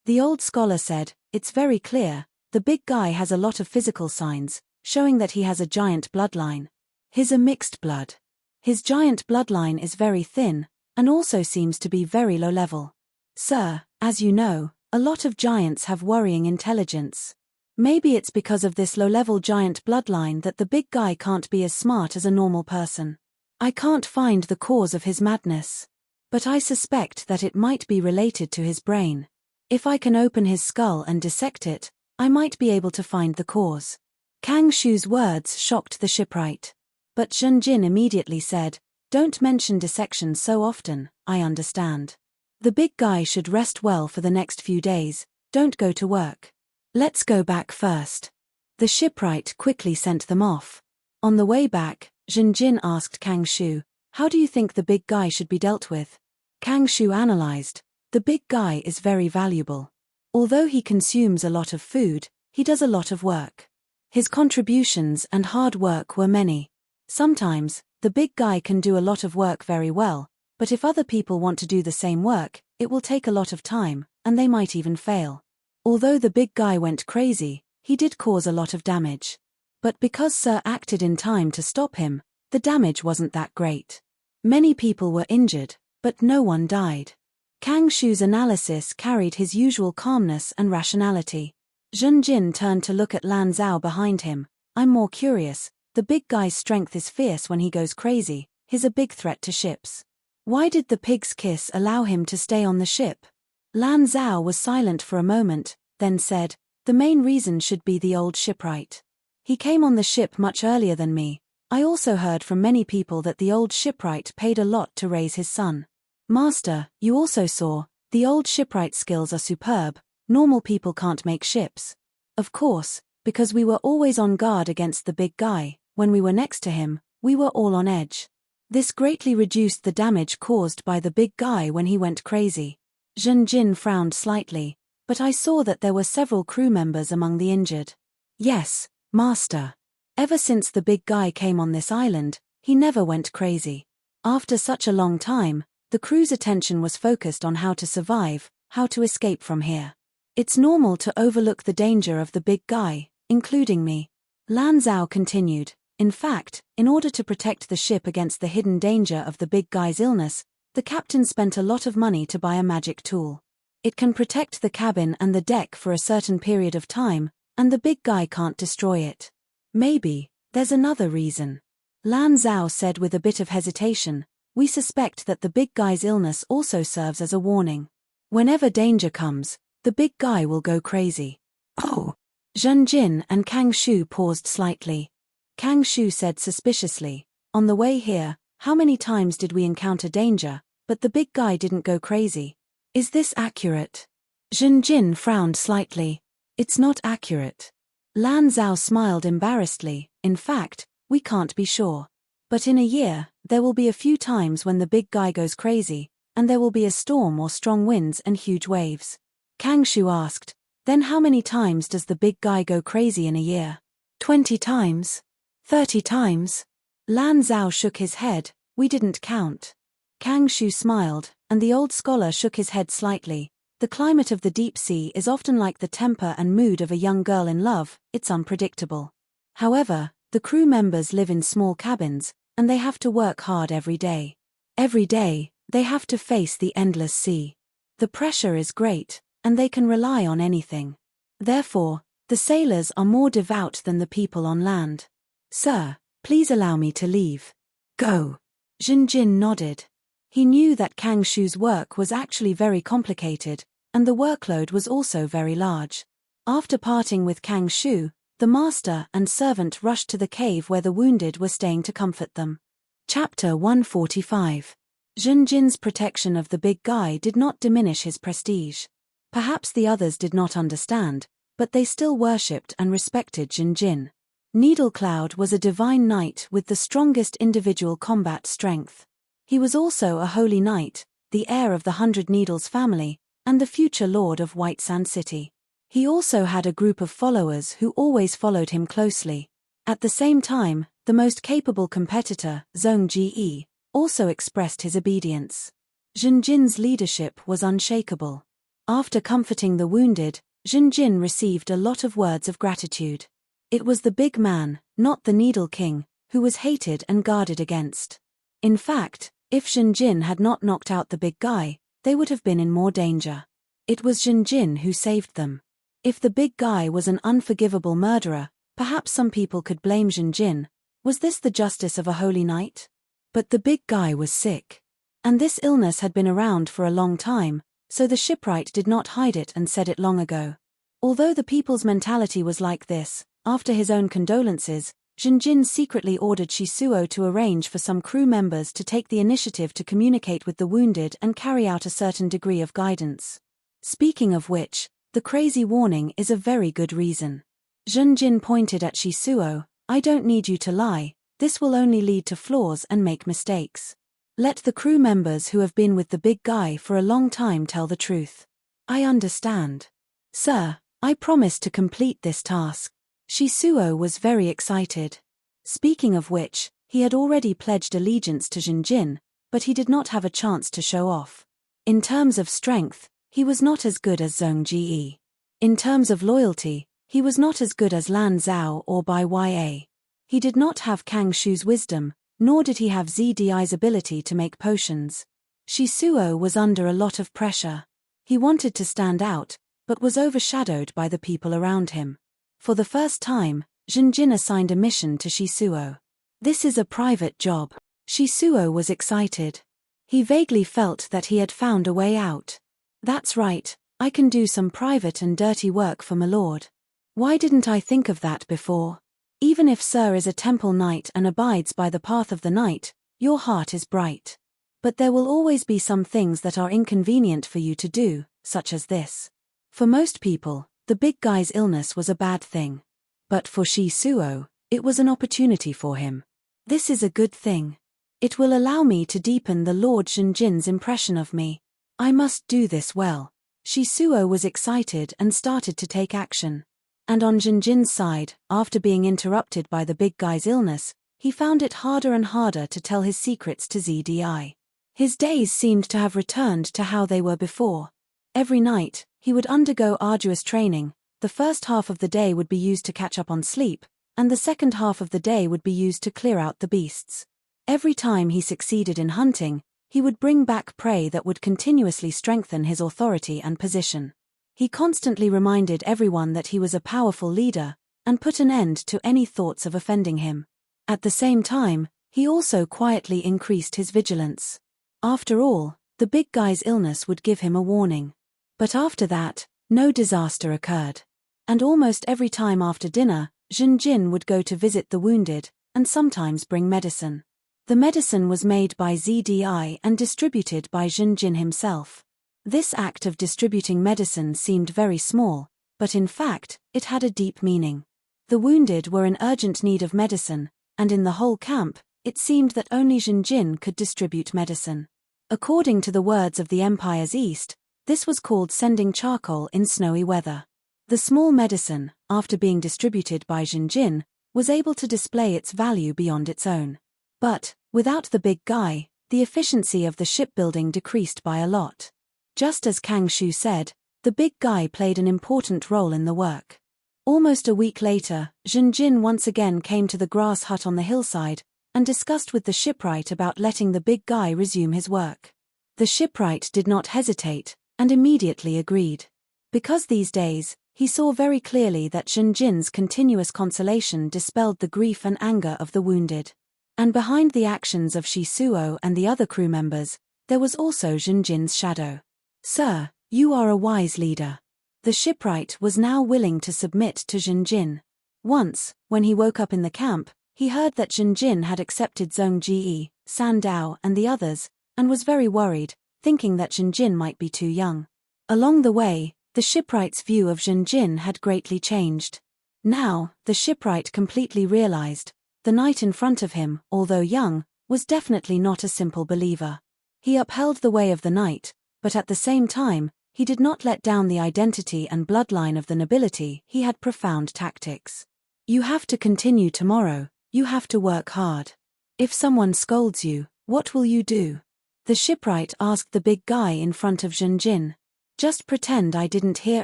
The old scholar said, It's very clear, the big guy has a lot of physical signs, showing that he has a giant bloodline. He's a mixed blood. His giant bloodline is very thin, and also seems to be very low level. Sir, as you know, a lot of giants have worrying intelligence. Maybe it's because of this low-level giant bloodline that the big guy can't be as smart as a normal person. I can't find the cause of his madness. But I suspect that it might be related to his brain. If I can open his skull and dissect it, I might be able to find the cause. Kang Shu's words shocked the shipwright. But Jinjin immediately said, Don't mention dissection so often, I understand. The big guy should rest well for the next few days, don't go to work. Let's go back first. The shipwright quickly sent them off. On the way back, Jinjin asked Kang Shu, How do you think the big guy should be dealt with? Kang Shu analyzed, The big guy is very valuable. Although he consumes a lot of food, he does a lot of work. His contributions and hard work were many. Sometimes, the big guy can do a lot of work very well, but if other people want to do the same work, it will take a lot of time, and they might even fail. Although the big guy went crazy, he did cause a lot of damage. But because Sir acted in time to stop him, the damage wasn't that great. Many people were injured, but no one died. Kang Shu's analysis carried his usual calmness and rationality. Zhen Jin turned to look at Lan Zhao behind him. I'm more curious, the big guy's strength is fierce when he goes crazy, he's a big threat to ships. Why did the pig's kiss allow him to stay on the ship? Lan Zhao was silent for a moment, then said, the main reason should be the old shipwright. He came on the ship much earlier than me. I also heard from many people that the old shipwright paid a lot to raise his son. Master, you also saw, the old shipwright's skills are superb, normal people can't make ships. Of course, because we were always on guard against the big guy, when we were next to him, we were all on edge. This greatly reduced the damage caused by the big guy when he went crazy. Zhen Jin frowned slightly, but I saw that there were several crew members among the injured. Yes, Master. Ever since the big guy came on this island, he never went crazy. After such a long time, the crew's attention was focused on how to survive, how to escape from here. It's normal to overlook the danger of the big guy, including me. Lan Zhao continued, in fact, in order to protect the ship against the hidden danger of the big guy's illness, the captain spent a lot of money to buy a magic tool. It can protect the cabin and the deck for a certain period of time, and the big guy can't destroy it. Maybe, there's another reason. Lan Zhao said with a bit of hesitation, we suspect that the big guy's illness also serves as a warning. Whenever danger comes, the big guy will go crazy. Oh! Zhen Jin and Kang Shu paused slightly. Kang Shu said suspiciously, on the way here, how many times did we encounter danger, but the big guy didn't go crazy? Is this accurate? Zhen Jin frowned slightly. It's not accurate. Lan Zhao smiled embarrassedly, in fact, we can't be sure. But in a year, there will be a few times when the big guy goes crazy, and there will be a storm or strong winds and huge waves. Kang Shu asked, then how many times does the big guy go crazy in a year? 20 times? 30 times? Lan Zhao shook his head, we didn't count. Kang Shu smiled, and the old scholar shook his head slightly. The climate of the deep sea is often like the temper and mood of a young girl in love, it's unpredictable. However, the crew members live in small cabins, and they have to work hard every day. Every day, they have to face the endless sea. The pressure is great, and they can rely on anything. Therefore, the sailors are more devout than the people on land. Sir, please allow me to leave. Go. Zhen Jin nodded. He knew that Kang Shu's work was actually very complicated, and the workload was also very large. After parting with Kang Shu, the master and servant rushed to the cave where the wounded were staying to comfort them. Chapter 145. Zhen Jin's protection of the big guy did not diminish his prestige. Perhaps the others did not understand, but they still worshipped and respected Zhen Jin. Needlecloud was a divine knight with the strongest individual combat strength. He was also a holy knight, the heir of the 100 Needles family, and the future lord of White Sand City. He also had a group of followers who always followed him closely. At the same time, the most capable competitor, Zhong Ji, also expressed his obedience. Zhen Jin's leadership was unshakable. After comforting the wounded, Zhen Jin received a lot of words of gratitude. It was the big man, not the Needle King, who was hated and guarded against. In fact, if Zhen Jin had not knocked out the big guy, they would have been in more danger. It was Zhen Jin who saved them. If the big guy was an unforgivable murderer, perhaps some people could blame Zhen Jin. Was this the justice of a holy knight? But the big guy was sick. And this illness had been around for a long time, so the shipwright did not hide it and said it long ago. Although the people's mentality was like this, after his own condolences, Zhen Jin secretly ordered Shisuo to arrange for some crew members to take the initiative to communicate with the wounded and carry out a certain degree of guidance. Speaking of which, the crazy warning is a very good reason. Zhen Jin pointed at Shisuo, I don't need you to lie, this will only lead to flaws and make mistakes. Let the crew members who have been with the big guy for a long time tell the truth. I understand. Sir, I promise to complete this task. Shisuo was very excited. Speaking of which, he had already pledged allegiance to Zhen Jin, but he did not have a chance to show off. In terms of strength, he was not as good as Zhong Ji. In terms of loyalty, he was not as good as Lan Zhao or Bai Ya. He did not have Kang Shu's wisdom, nor did he have ZDI's ability to make potions. Shisuo was under a lot of pressure. He wanted to stand out, but was overshadowed by the people around him. For the first time, Zhenjin assigned a mission to Shisuo. This is a private job. Shisuo was excited. He vaguely felt that he had found a way out. That's right, I can do some private and dirty work for my lord. Why didn't I think of that before? Even if Sir is a temple knight and abides by the path of the night, your heart is bright. But there will always be some things that are inconvenient for you to do, such as this. For most people, the big guy's illness was a bad thing. But for Shisuo, it was an opportunity for him. This is a good thing. It will allow me to deepen the Lord Zhenjin's impression of me. I must do this well. Shisuo was excited and started to take action. And on Zhenjin's side, after being interrupted by the big guy's illness, he found it harder and harder to tell his secrets to ZDI. His days seemed to have returned to how they were before. Every night, he would undergo arduous training. The first half of the day would be used to catch up on sleep, and the second half of the day would be used to clear out the beasts. Every time he succeeded in hunting, he would bring back prey that would continuously strengthen his authority and position. He constantly reminded everyone that he was a powerful leader, and put an end to any thoughts of offending him. At the same time, he also quietly increased his vigilance. After all, the big guy's illness would give him a warning. But after that, no disaster occurred. And almost every time after dinner, Zhenjin would go to visit the wounded, and sometimes bring medicine. The medicine was made by ZDI and distributed by Zhenjin himself. This act of distributing medicine seemed very small, but in fact, it had a deep meaning. The wounded were in urgent need of medicine, and in the whole camp, it seemed that only Zhenjin could distribute medicine. According to the words of the Empire's East, this was called sending charcoal in snowy weather. The small medicine, after being distributed by Zhenjin, was able to display its value beyond its own. But, without the big guy, the efficiency of the shipbuilding decreased by a lot. Just as Kang Shu said, the big guy played an important role in the work. Almost a week later, Zhenjin once again came to the grass hut on the hillside, and discussed with the shipwright about letting the big guy resume his work. The shipwright did not hesitate, and immediately agreed. Because these days, he saw very clearly that Zhenjin's continuous consolation dispelled the grief and anger of the wounded. And behind the actions of Shisuo and the other crew members, there was also Zhenjin's shadow. Sir, you are a wise leader. The shipwright was now willing to submit to Zhenjin. Once, when he woke up in the camp, he heard that Zhenjin had accepted Zhong Ji, Sandao and the others, and was very worried, thinking that Zhenjin might be too young. Along the way, the shipwright's view of Zhenjin had greatly changed. Now, the shipwright completely realized, the knight in front of him, although young, was definitely not a simple believer. He upheld the way of the knight, but at the same time, he did not let down the identity and bloodline of the nobility. He had profound tactics. You have to continue tomorrow, you have to work hard. If someone scolds you, what will you do? The shipwright asked the big guy in front of Zhenjin. Just pretend I didn't hear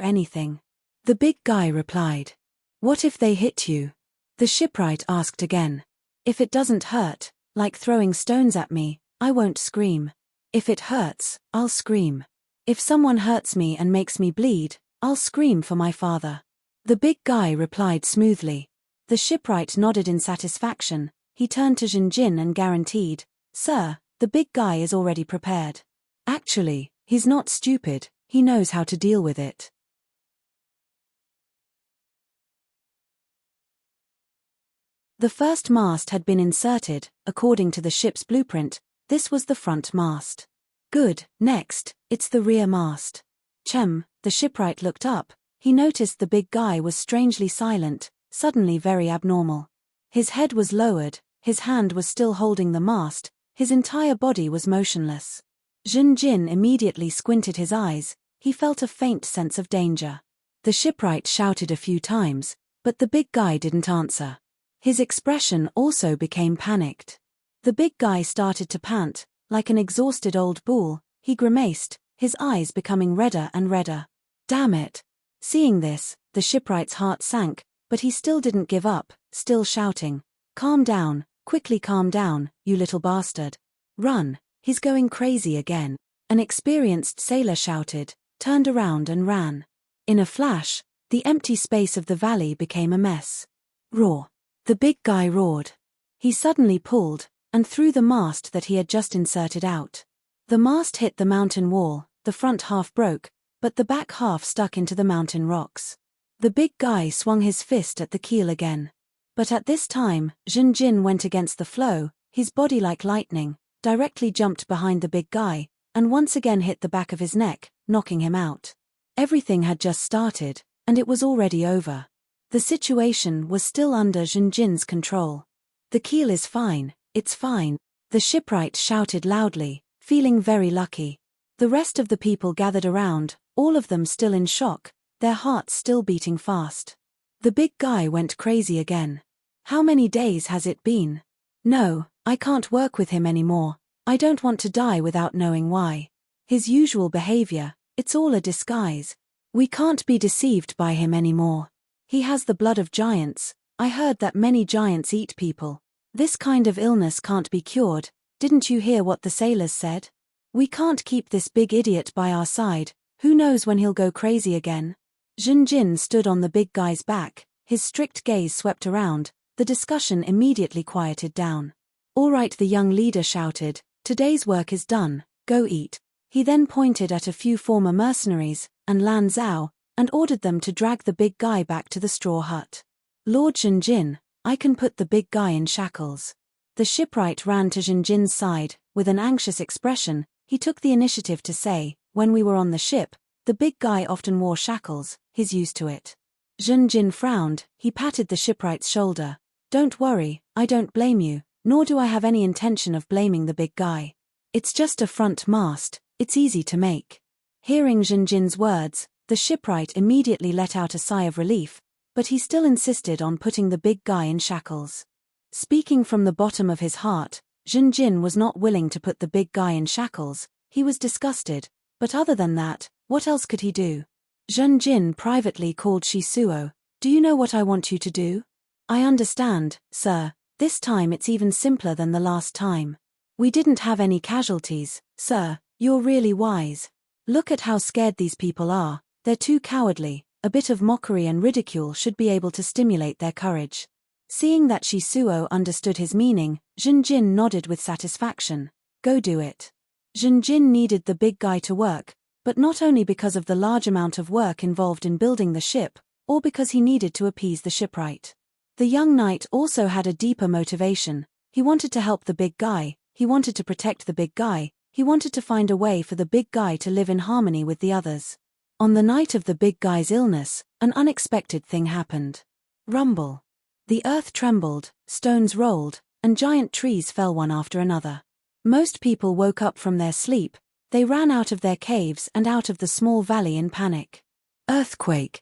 anything. The big guy replied. What if they hit you? The shipwright asked again. If it doesn't hurt, like throwing stones at me, I won't scream. If it hurts, I'll scream. If someone hurts me and makes me bleed, I'll scream for my father. The big guy replied smoothly. The shipwright nodded in satisfaction. He turned to Zhenjin and guaranteed, Sir, the big guy is already prepared. Actually, he's not stupid, he knows how to deal with it. The first mast had been inserted, according to the ship's blueprint. This was the front mast. Good, next, it's the rear mast. The shipwright looked up. He noticed the big guy was strangely silent, suddenly very abnormal. His head was lowered, his hand was still holding the mast, his entire body was motionless. Zhenjin immediately squinted his eyes. He felt a faint sense of danger. The shipwright shouted a few times, but the big guy didn't answer. His expression also became panicked. The big guy started to pant, like an exhausted old bull. He grimaced, his eyes becoming redder and redder. Damn it! Seeing this, the shipwright's heart sank, but he still didn't give up, still shouting, "Calm down, quickly calm down, you little bastard. Run, he's going crazy again." An experienced sailor shouted, turned around and ran. In a flash, the empty space of the valley became a mess. Roar! The big guy roared. He suddenly pulled, and threw the mast that he had just inserted out. The mast hit the mountain wall, the front half broke, but the back half stuck into the mountain rocks. The big guy swung his fist at the keel again. But at this time, Junjin went against the flow, his body like lightning, directly jumped behind the big guy, and once again hit the back of his neck, knocking him out. Everything had just started, and it was already over. The situation was still under Junjin's control. "The keel is fine, it's fine," the shipwright shouted loudly, feeling very lucky. The rest of the people gathered around, all of them still in shock, their hearts still beating fast. The big guy went crazy again. "How many days has it been? No, I can't work with him anymore. I don't want to die without knowing why. His usual behavior, it's all a disguise. We can't be deceived by him anymore. He has the blood of giants. I heard that many giants eat people. This kind of illness can't be cured. Didn't you hear what the sailors said? We can't keep this big idiot by our side. Who knows when he'll go crazy again?" Junjin stood on the big guy's back, his strict gaze swept around. The discussion immediately quieted down. "All right," the young leader shouted, "today's work is done, go eat." He then pointed at a few former mercenaries, and Lan Zhao, and ordered them to drag the big guy back to the straw hut. "Lord Junjin, I can put the big guy in shackles." The shipwright ran to Junjin's side, with an anxious expression. He took the initiative to say, "When we were on the ship, the big guy often wore shackles, he's used to it." Junjin frowned, he patted the shipwright's shoulder. "Don't worry, I don't blame you, nor do I have any intention of blaming the big guy. It's just a front mast, it's easy to make." Hearing Junjin's words, the shipwright immediately let out a sigh of relief, but he still insisted on putting the big guy in shackles. Speaking from the bottom of his heart, Junjin was not willing to put the big guy in shackles. He was disgusted, but other than that, what else could he do? Junjin privately called Shisuo. "Do you know what I want you to do?" "I understand, sir. This time it's even simpler than the last time. We didn't have any casualties, sir. You're really wise. Look at how scared these people are. They're too cowardly. A bit of mockery and ridicule should be able to stimulate their courage." Seeing that Shisuo understood his meaning, Junjin nodded with satisfaction. "Go do it." Junjin needed the big guy to work, but not only because of the large amount of work involved in building the ship, or because he needed to appease the shipwright. The young knight also had a deeper motivation. He wanted to help the big guy, he wanted to protect the big guy, he wanted to find a way for the big guy to live in harmony with the others. On the night of the big guy's illness, an unexpected thing happened. Rumble. The earth trembled, stones rolled, and giant trees fell one after another. Most people woke up from their sleep. They ran out of their caves and out of the small valley in panic. Earthquake.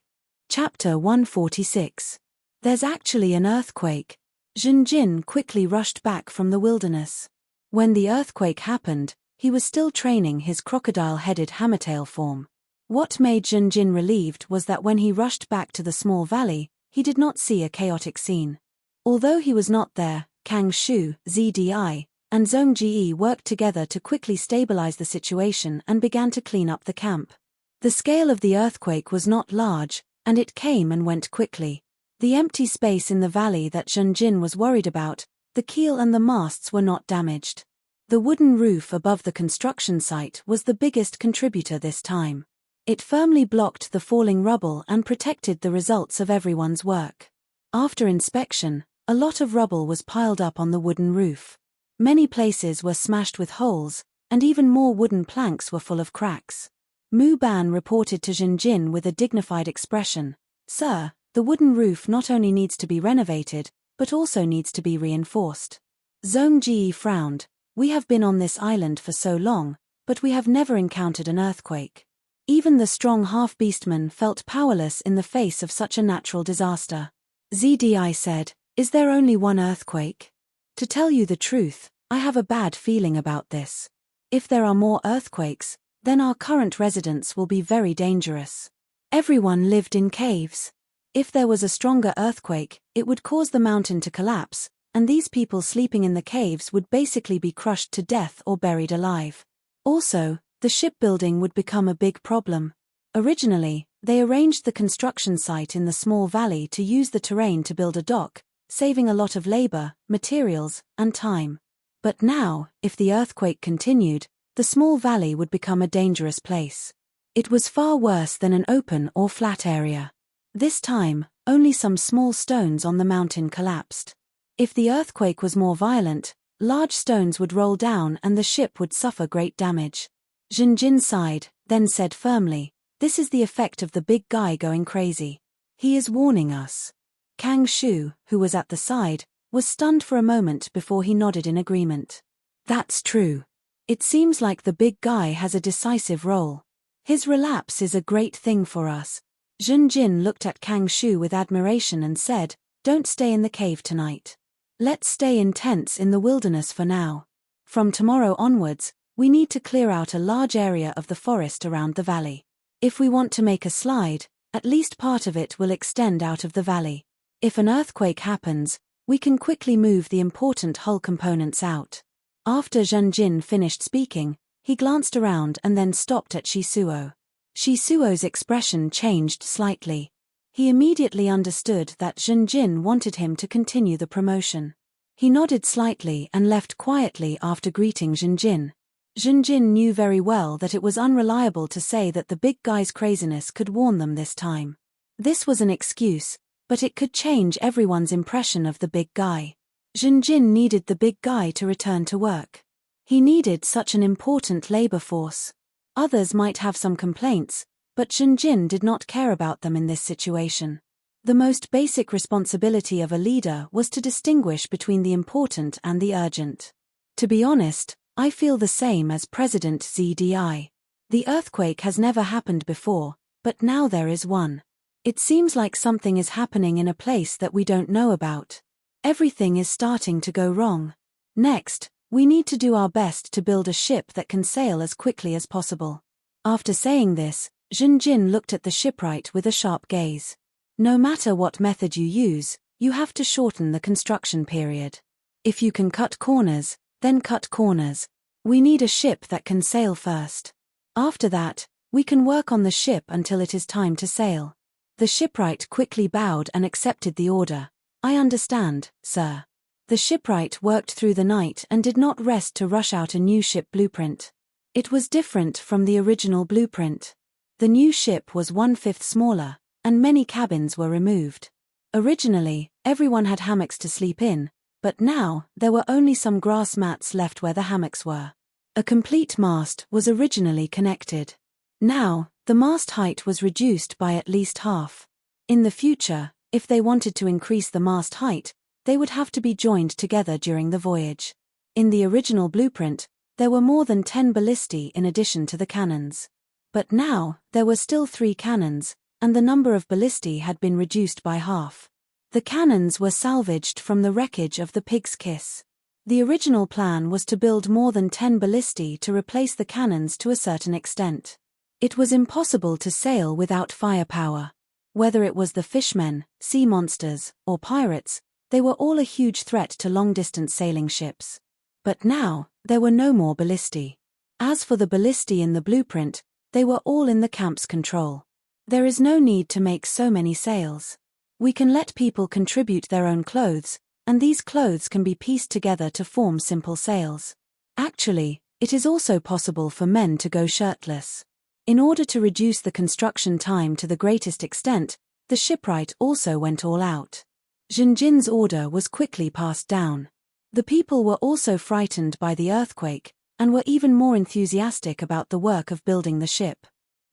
Chapter 146. There's actually an earthquake. Junjin quickly rushed back from the wilderness. When the earthquake happened, he was still training his crocodile-headed hammertail form. What made Junjin relieved was that when he rushed back to the small valley, he did not see a chaotic scene. Although he was not there, Kang Shu, ZDI, and Zhong Ji worked together to quickly stabilize the situation and began to clean up the camp. The scale of the earthquake was not large, and it came and went quickly. The empty space in the valley that Junjin was worried about, the keel and the masts were not damaged. The wooden roof above the construction site was the biggest contributor this time. It firmly blocked the falling rubble and protected the results of everyone's work. After inspection, a lot of rubble was piled up on the wooden roof. Many places were smashed with holes, and even more wooden planks were full of cracks. Mu Ban reported to Junjin with a dignified expression, "Sir, the wooden roof not only needs to be renovated, but also needs to be reinforced." Zhong Ji frowned. "We have been on this island for so long, but we have never encountered an earthquake. Even the strong half-beastman felt powerless in the face of such a natural disaster." ZDI said, "Is there only one earthquake? To tell you the truth, I have a bad feeling about this. If there are more earthquakes, then our current residence will be very dangerous. Everyone lived in caves. If there was a stronger earthquake, it would cause the mountain to collapse, and these people sleeping in the caves would basically be crushed to death or buried alive. Also, the shipbuilding would become a big problem. Originally, they arranged the construction site in the small valley to use the terrain to build a dock, saving a lot of labor, materials, and time. But now, if the earthquake continued, the small valley would become a dangerous place. It was far worse than an open or flat area. This time, only some small stones on the mountain collapsed. If the earthquake was more violent, large stones would roll down and the ship would suffer great damage. Zhenjin sighed, then said firmly, "This is the effect of the big guy going crazy. He is warning us." Kang Shu, who was at the side, was stunned for a moment before he nodded in agreement. "That's true. It seems like the big guy has a decisive role. His relapse is a great thing for us." Zhenjin looked at Kang Shu with admiration and said, "Don't stay in the cave tonight. Let's stay in tents in the wilderness for now. From tomorrow onwards, we need to clear out a large area of the forest around the valley. If we want to make a slide, at least part of it will extend out of the valley. If an earthquake happens, we can quickly move the important hull components out." After Zhenjin finished speaking, he glanced around and then stopped at Shisuo. Shisuo's expression changed slightly. He immediately understood that Zhenjin wanted him to continue the promotion. He nodded slightly and left quietly after greeting Zhenjin. Zhenjin knew very well that it was unreliable to say that the big guy's craziness could warn them this time. This was an excuse, but it could change everyone's impression of the big guy. Zhenjin needed the big guy to return to work. He needed such an important labor force. Others might have some complaints, but Zhenjin did not care about them in this situation. The most basic responsibility of a leader was to distinguish between the important and the urgent. To be honest, I feel the same as President ZDI. The earthquake has never happened before, but now there is one. It seems like something is happening in a place that we don't know about. Everything is starting to go wrong. Next, we need to do our best to build a ship that can sail as quickly as possible. After saying this, Zhenjin looked at the shipwright with a sharp gaze. No matter what method you use, you have to shorten the construction period. If you can cut corners, then cut corners. We need a ship that can sail first. After that, we can work on the ship until it is time to sail. The shipwright quickly bowed and accepted the order. "I understand, sir." The shipwright worked through the night and did not rest to rush out a new ship blueprint. It was different from the original blueprint. The new ship was 1/5 smaller, and many cabins were removed. Originally, everyone had hammocks to sleep in, but now, there were only some grass mats left where the hammocks were. A complete mast was originally connected. Now, the mast height was reduced by at least half. In the future, if they wanted to increase the mast height, they would have to be joined together during the voyage. In the original blueprint, there were more than 10 ballistae in addition to the cannons. But now, there were still 3 cannons, and the number of ballistae had been reduced by half. The cannons were salvaged from the wreckage of the Pig's Kiss. The original plan was to build more than 10 ballistae to replace the cannons to a certain extent. It was impossible to sail without firepower. Whether it was the fishmen, sea monsters, or pirates, they were all a huge threat to long-distance sailing ships. But now, there were no more ballistae. As for the ballistae in the blueprint, they were all in the camp's control. There is no need to make so many sails. We can let people contribute their own clothes, and these clothes can be pieced together to form simple sails. Actually, it is also possible for men to go shirtless. In order to reduce the construction time to the greatest extent, the shipwright also went all out. Zhenjin's order was quickly passed down. The people were also frightened by the earthquake, and were even more enthusiastic about the work of building the ship.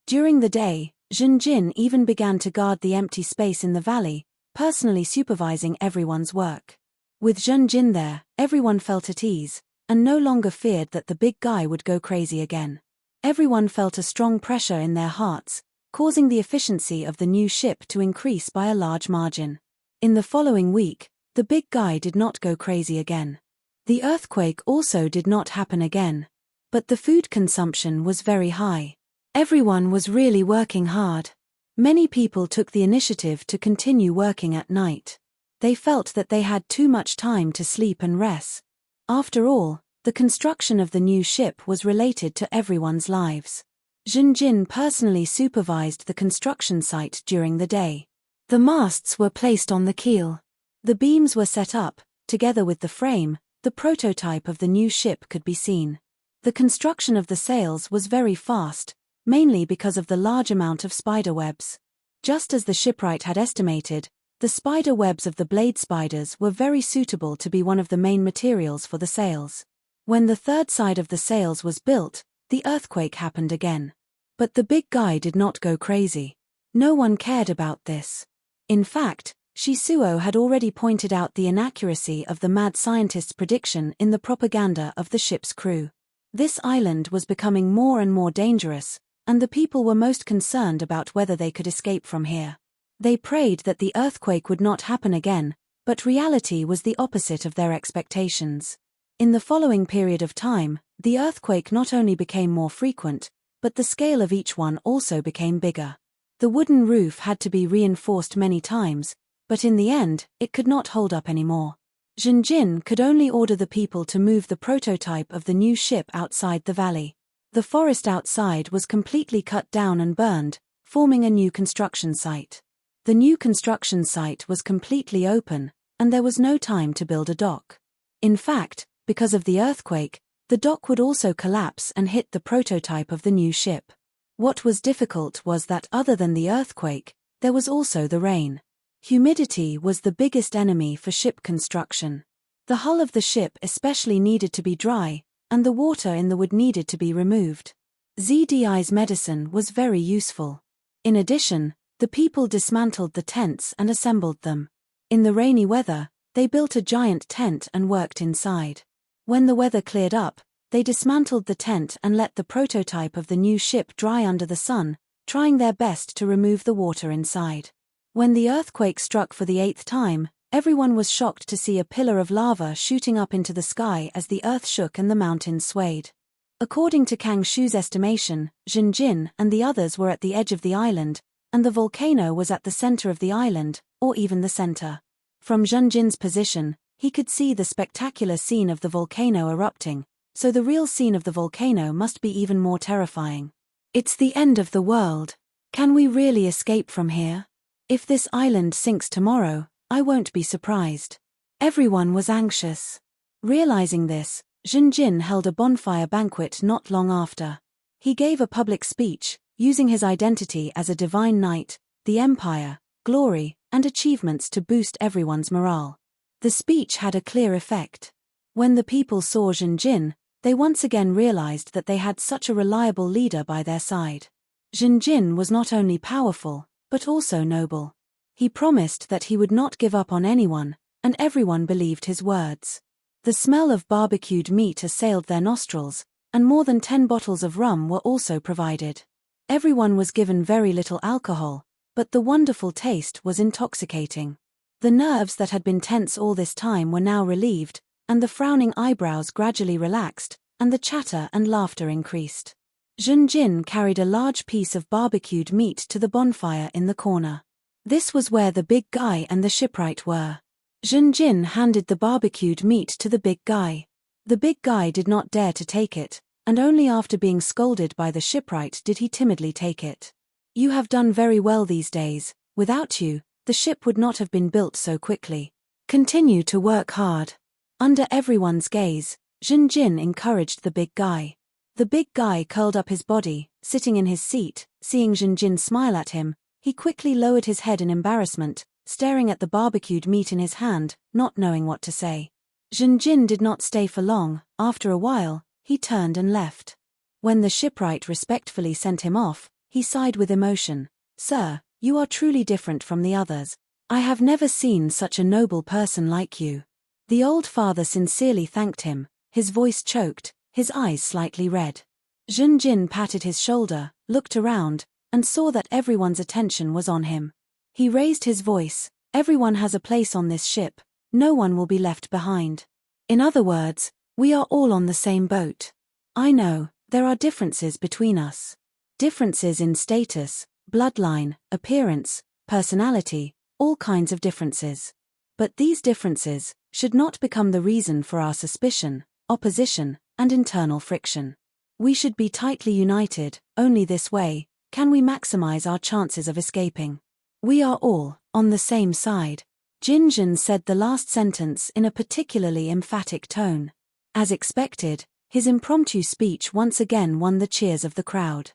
During the day, Zhenjin even began to guard the empty space in the valley, personally supervising everyone's work. With Zhenjin there, everyone felt at ease, and no longer feared that the big guy would go crazy again. Everyone felt a strong pressure in their hearts, causing the efficiency of the new ship to increase by a large margin. In the following week, the big guy did not go crazy again. The earthquake also did not happen again. But the food consumption was very high. Everyone was really working hard. Many people took the initiative to continue working at night. They felt that they had too much time to sleep and rest. After all, the construction of the new ship was related to everyone's lives. Zhenjin personally supervised the construction site during the day. The masts were placed on the keel. The beams were set up. Together with the frame, the prototype of the new ship could be seen. The construction of the sails was very fast, mainly because of the large amount of spider webs. Just as the shipwright had estimated, the spider webs of the blade spiders were very suitable to be one of the main materials for the sails. When the third side of the sails was built, the earthquake happened again. But the big guy did not go crazy. No one cared about this. In fact, Shisuo had already pointed out the inaccuracy of the mad scientist's prediction in the propaganda of the ship's crew. This island was becoming more and more dangerous, and the people were most concerned about whether they could escape from here. They prayed that the earthquake would not happen again, but reality was the opposite of their expectations. In the following period of time, the earthquake not only became more frequent, but the scale of each one also became bigger. The wooden roof had to be reinforced many times, but in the end, it could not hold up anymore. Zhenjin could only order the people to move the prototype of the new ship outside the valley. The forest outside was completely cut down and burned, forming a new construction site. The new construction site was completely open, and there was no time to build a dock. In fact, because of the earthquake, the dock would also collapse and hit the prototype of the new ship. What was difficult was that other than the earthquake, there was also the rain. Humidity was the biggest enemy for ship construction. The hull of the ship especially needed to be dry, and the water in the wood needed to be removed. ZDI's medicine was very useful. In addition, the people dismantled the tents and assembled them. In the rainy weather, they built a giant tent and worked inside. When the weather cleared up, they dismantled the tent and let the prototype of the new ship dry under the sun, trying their best to remove the water inside. When the earthquake struck for the 8th time, everyone was shocked to see a pillar of lava shooting up into the sky as the earth shook and the mountains swayed. According to Kang Shu's estimation, Zhenjin and the others were at the edge of the island, and the volcano was at the center of the island, or even the center. From Zhenjin's position, he could see the spectacular scene of the volcano erupting, so the real scene of the volcano must be even more terrifying. It's the end of the world. Can we really escape from here? If this island sinks tomorrow, I won't be surprised. Everyone was anxious. Realizing this, Zhenjin held a bonfire banquet not long after. He gave a public speech, using his identity as a divine knight, the empire, glory, and achievements to boost everyone's morale. The speech had a clear effect. When the people saw Zhenjin, they once again realized that they had such a reliable leader by their side. Zhenjin was not only powerful, but also noble. He promised that he would not give up on anyone, and everyone believed his words. The smell of barbecued meat assailed their nostrils, and more than 10 bottles of rum were also provided. Everyone was given very little alcohol, but the wonderful taste was intoxicating. The nerves that had been tense all this time were now relieved, and the frowning eyebrows gradually relaxed, and the chatter and laughter increased. Zhenjin carried a large piece of barbecued meat to the bonfire in the corner. This was where the big guy and the shipwright were. Zhenjin handed the barbecued meat to the big guy. The big guy did not dare to take it, and only after being scolded by the shipwright did he timidly take it. You have done very well these days. Without you, the ship would not have been built so quickly. Continue to work hard. Under everyone's gaze, Zhenjin encouraged the big guy. The big guy curled up his body, sitting in his seat. Seeing Zhenjin smile at him, he quickly lowered his head in embarrassment, staring at the barbecued meat in his hand, not knowing what to say. Zhenjin did not stay for long. After a while, he turned and left. When the shipwright respectfully sent him off, he sighed with emotion. Sir, you are truly different from the others. I have never seen such a noble person like you. The old father sincerely thanked him, his voice choked, his eyes slightly red. Zhenjin patted his shoulder, looked around, and saw that everyone's attention was on him. He raised his voice, everyone has a place on this ship, no one will be left behind. In other words, we are all on the same boat. I know, there are differences between us. Differences in status, bloodline, appearance, personality, all kinds of differences. But these differences should not become the reason for our suspicion, opposition, and internal friction. We should be tightly united. Only this way can we maximize our chances of escaping. We are all on the same side. Jinjin said the last sentence in a particularly emphatic tone. As expected, his impromptu speech once again won the cheers of the crowd.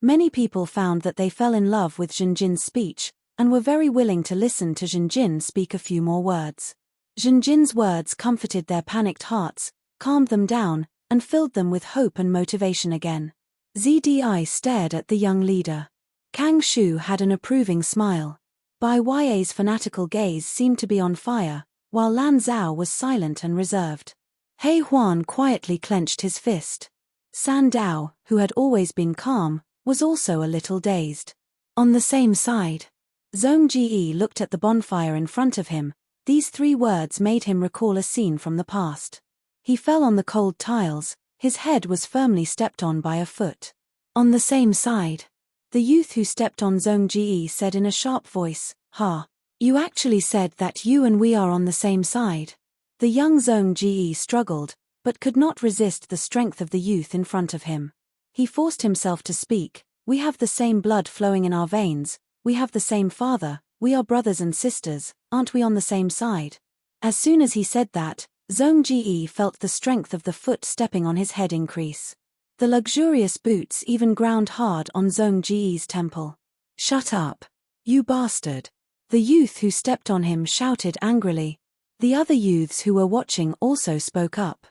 Many people found that they fell in love with Jinjin's speech, and were very willing to listen to Jinjin speak a few more words. Jinjin's words comforted their panicked hearts, calmed them down, and filled them with hope and motivation again. ZDI stared at the young leader. Kang Shu had an approving smile. Bai Ya's fanatical gaze seemed to be on fire, while Lan Zhao was silent and reserved. He Huan quietly clenched his fist. San Dao, who had always been calm, was also a little dazed. On the same side, Zhong Ji looked at the bonfire in front of him. These 3 words made him recall a scene from the past. He fell on the cold tiles, his head was firmly stepped on by a foot. On the same side, the youth who stepped on Zhong Ji said in a sharp voice, "Ha! You actually said that you and we are on the same side." The young Zhong Ji struggled, but could not resist the strength of the youth in front of him. He forced himself to speak. "We have the same blood flowing in our veins, we have the same father, we are brothers and sisters, aren't we on the same side?" As soon as he said that, Zhong Ji felt the strength of the foot stepping on his head increase. The luxurious boots even ground hard on Zhong Ji's temple. "Shut up! You bastard!" The youth who stepped on him shouted angrily. The other youths who were watching also spoke up.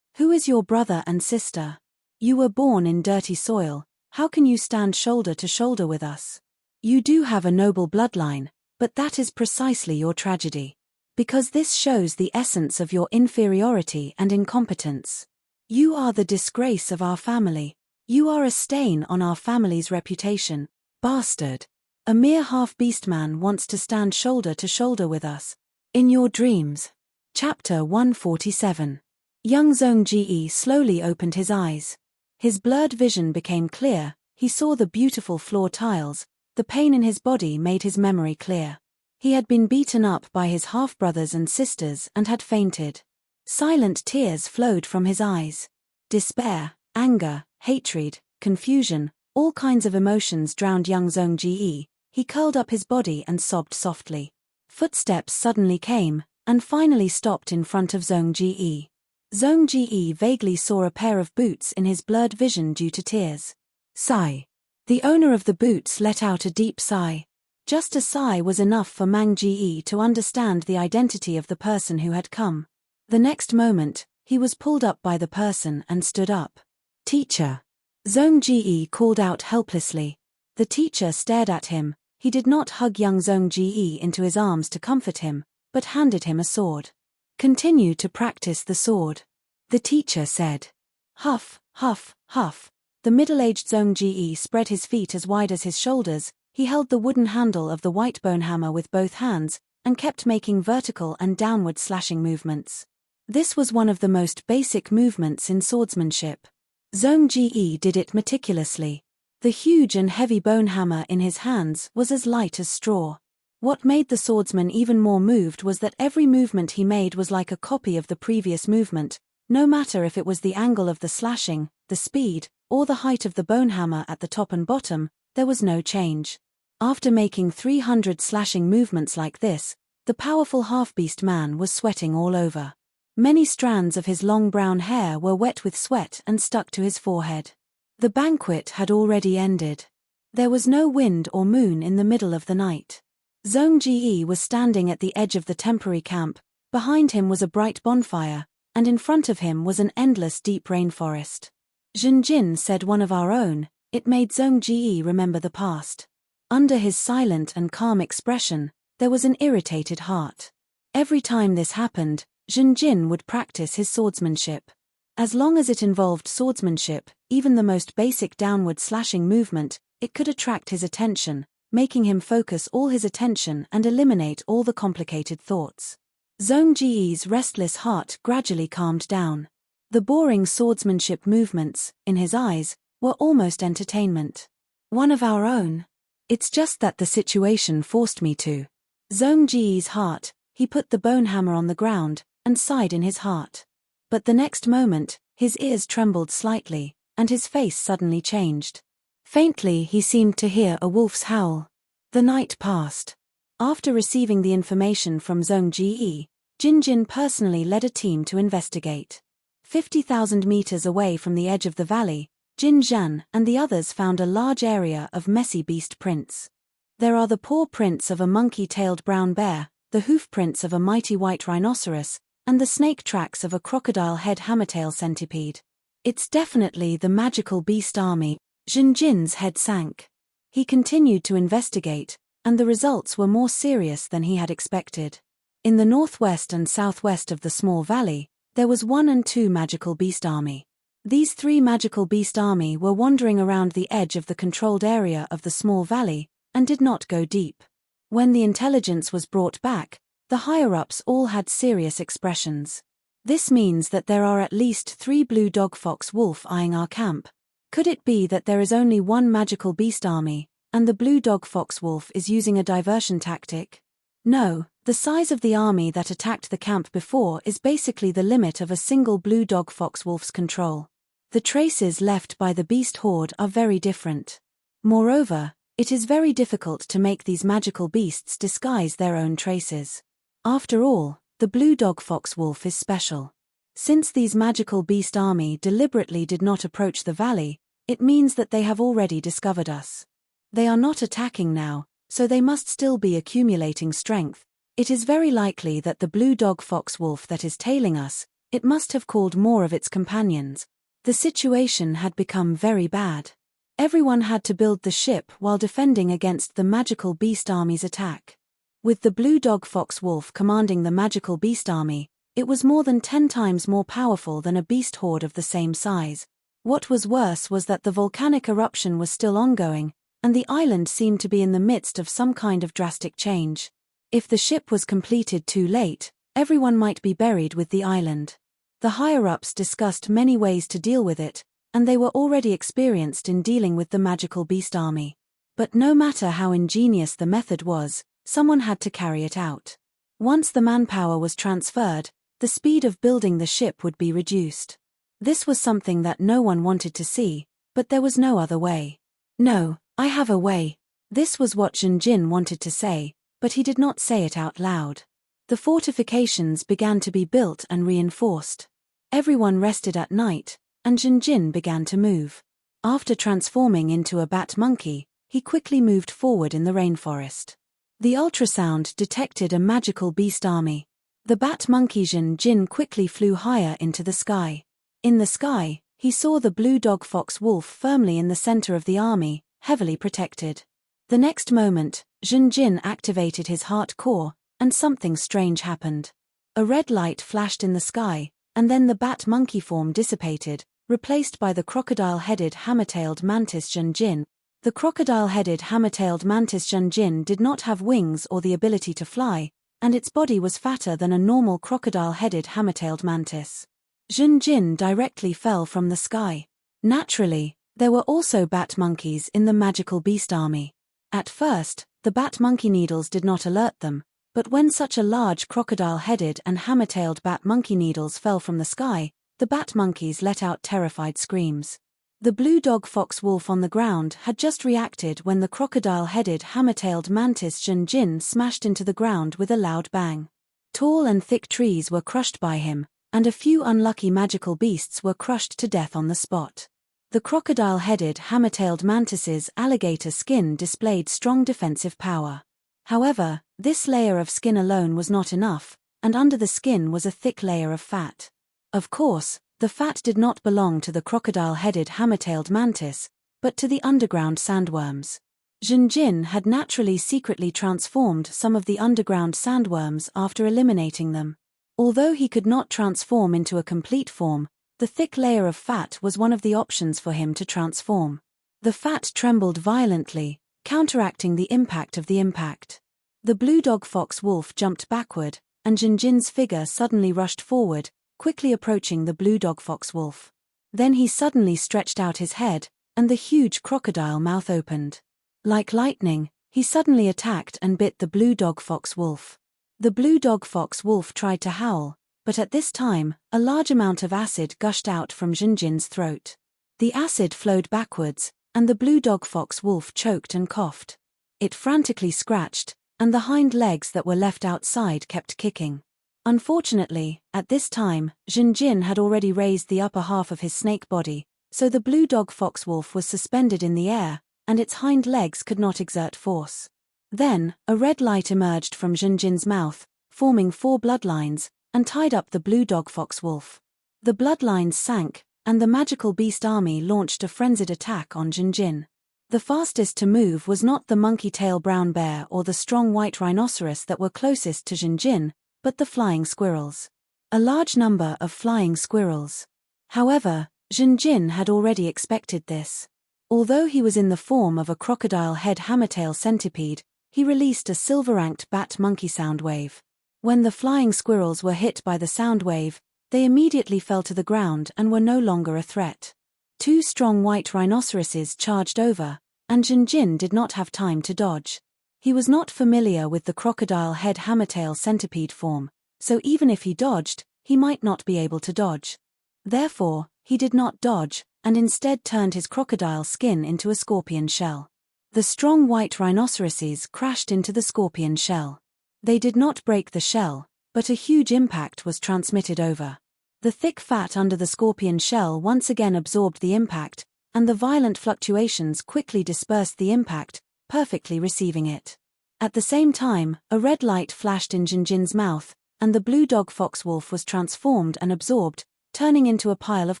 "Who is your brother and sister? You were born in dirty soil, how can you stand shoulder to shoulder with us? You do have a noble bloodline, but that is precisely your tragedy. Because this shows the essence of your inferiority and incompetence. You are the disgrace of our family. You are a stain on our family's reputation. Bastard! A mere half-beast man wants to stand shoulder to shoulder with us. In your dreams." Chapter 147. Young Zhong Ji slowly opened his eyes. His blurred vision became clear, he saw the beautiful floor tiles, the pain in his body made his memory clear. He had been beaten up by his half-brothers and sisters and had fainted. Silent tears flowed from his eyes. Despair, anger, hatred, confusion, all kinds of emotions drowned young Zhong Ji. He curled up his body and sobbed softly. Footsteps suddenly came, and finally stopped in front of Zhong Ji. Zhong Ji vaguely saw a pair of boots in his blurred vision due to tears. Sigh. The owner of the boots let out a deep sigh. Just a sigh was enough for Mang Ji to understand the identity of the person who had come. The next moment, he was pulled up by the person and stood up. "Teacher!" Zhong Ji called out helplessly. The teacher stared at him. He did not hug young Zhong Ji into his arms to comfort him, but handed him a sword. "Continue to practice the sword," the teacher said. Huff, huff, huff. The middle-aged Zhong Ji spread his feet as wide as his shoulders. He held the wooden handle of the white bone hammer with both hands, and kept making vertical and downward slashing movements. This was one of the most basic movements in swordsmanship. Zhong Ji did it meticulously. The huge and heavy bone hammer in his hands was as light as straw. What made the swordsman even more moved was that every movement he made was like a copy of the previous movement, no matter if it was the angle of the slashing, the speed, or the height of the bone hammer at the top and bottom, there was no change. After making 300 slashing movements like this, the powerful half-beast man was sweating all over. Many strands of his long brown hair were wet with sweat and stuck to his forehead. The banquet had already ended. There was no wind or moon in the middle of the night. Zhong Ji was standing at the edge of the temporary camp, behind him was a bright bonfire, and in front of him was an endless deep rainforest. Jinjin said one of our own, it made Zhong Ji remember the past. Under his silent and calm expression, there was an irritated heart. Every time this happened, Jinjin would practice his swordsmanship. As long as it involved swordsmanship, even the most basic downward slashing movement, it could attract his attention, making him focus all his attention and eliminate all the complicated thoughts. Zhong Ji's restless heart gradually calmed down. The boring swordsmanship movements, in his eyes, were almost entertainment. One of our own. It's just that the situation forced me to. Zhong Ji's heart, he put the bone hammer on the ground, and sighed in his heart. But the next moment, his ears trembled slightly, and his face suddenly changed. Faintly he seemed to hear a wolf's howl. The night passed. After receiving the information from Zhong Ji, Jin personally led a team to investigate. 50,000 meters away from the edge of the valley, Jin Zhan and the others found a large area of messy beast prints. There are the paw prints of a monkey-tailed brown bear, the hoof prints of a mighty white rhinoceros, and the snake tracks of a crocodile head hammertail centipede. It's definitely the magical beast army. Jin's head sank. He continued to investigate, and the results were more serious than he had expected. In the northwest and southwest of the small valley, there was 1 and 2 magical beast army. These 3 magical beast army were wandering around the edge of the controlled area of the small valley, and did not go deep. When the intelligence was brought back, the higher-ups all had serious expressions. This means that there are at least 3 blue dog fox wolf eyeing our camp. Could it be that there is only 1 magical beast army, and the blue dog fox wolf is using a diversion tactic? No, the size of the army that attacked the camp before is basically the limit of a single blue dog fox wolf's control. The traces left by the beast horde are very different. Moreover, it is very difficult to make these magical beasts disguise their own traces. After all, the blue dog fox wolf is special. Since these magical beast army deliberately did not approach the valley, it means that they have already discovered us. They are not attacking now, so they must still be accumulating strength. It is very likely that the blue dog fox wolf that is tailing us, it must have called more of its companions. The situation had become very bad. Everyone had to build the ship while defending against the magical beast army's attack. With the blue dog fox wolf commanding the magical beast army, it was more than 10 times more powerful than a beast horde of the same size. What was worse was that the volcanic eruption was still ongoing, and the island seemed to be in the midst of some kind of drastic change. If the ship was completed too late, everyone might be buried with the island. The higher-ups discussed many ways to deal with it, and they were already experienced in dealing with the magical beast army. But no matter how ingenious the method was, someone had to carry it out. Once the manpower was transferred, the speed of building the ship would be reduced. This was something that no one wanted to see, but there was no other way. No, I have a way. This was what Jin wanted to say, but he did not say it out loud. The fortifications began to be built and reinforced. Everyone rested at night, and Jin began to move. After transforming into a bat monkey, he quickly moved forward in the rainforest. The ultrasound detected a magical beast army. The bat monkey Jin quickly flew higher into the sky. In the sky, he saw the blue dog fox wolf firmly in the center of the army, heavily protected. The next moment, Jin activated his heart core, and something strange happened. A red light flashed in the sky, and then the bat monkey form dissipated, replaced by the crocodile-headed hammer-tailed mantis Jin. The crocodile-headed hammer-tailed mantis Jin did not have wings or the ability to fly, and its body was fatter than a normal crocodile-headed hammer-tailed mantis. Jin directly fell from the sky. Naturally, there were also bat monkeys in the magical beast army. At first, the bat monkey needles did not alert them, but when such a large crocodile-headed and hammer-tailed bat monkey needles fell from the sky, the bat monkeys let out terrified screams. The blue dog fox wolf on the ground had just reacted when the crocodile-headed hammer-tailed mantis Jin smashed into the ground with a loud bang. Tall and thick trees were crushed by him, and a few unlucky magical beasts were crushed to death on the spot. The crocodile-headed hammer-tailed mantis's alligator skin displayed strong defensive power. However, this layer of skin alone was not enough, and under the skin was a thick layer of fat. Of course, the fat did not belong to the crocodile-headed hammer-tailed mantis, but to the underground sandworms. Jin had naturally secretly transformed some of the underground sandworms after eliminating them. Although he could not transform into a complete form, the thick layer of fat was one of the options for him to transform. The fat trembled violently, counteracting the impact of the impact. The blue dog fox wolf jumped backward, and Jin's figure suddenly rushed forward, quickly approaching the blue dog fox wolf. Then he suddenly stretched out his head, and the huge crocodile mouth opened. Like lightning, he suddenly attacked and bit the blue dog fox wolf. The blue dog fox wolf tried to howl, but at this time, a large amount of acid gushed out from Jinjin's throat. The acid flowed backwards, and the blue dog fox wolf choked and coughed. It frantically scratched, and the hind legs that were left outside kept kicking. Unfortunately, at this time, Jinjin had already raised the upper half of his snake body, so the blue dog fox wolf was suspended in the air, and its hind legs could not exert force. Then, a red light emerged from Jinjin's mouth, forming 4 bloodlines, and tied up the blue dog fox wolf. The bloodlines sank, and the magical beast army launched a frenzied attack on Jinjin. The fastest to move was not the monkey-tail brown bear or the strong white rhinoceros that were closest to Jinjin, but the flying squirrels. A large number of flying squirrels. However, Jinjin had already expected this. Although he was in the form of a crocodile head hammertail centipede, he released a silver-ranked bat monkey sound wave. When the flying squirrels were hit by the sound wave, they immediately fell to the ground and were no longer a threat. 2 strong white rhinoceroses charged over, and Jinjin did not have time to dodge. He was not familiar with the crocodile head hammertail centipede form, so even if he dodged, he might not be able to dodge. Therefore, he did not dodge, and instead turned his crocodile skin into a scorpion shell. The strong white rhinoceroses crashed into the scorpion shell. They did not break the shell, but a huge impact was transmitted over. The thick fat under the scorpion shell once again absorbed the impact, and the violent fluctuations quickly dispersed the impact, perfectly receiving it. At the same time, a red light flashed in Jinjin's mouth, and the blue dog fox wolf was transformed and absorbed, turning into a pile of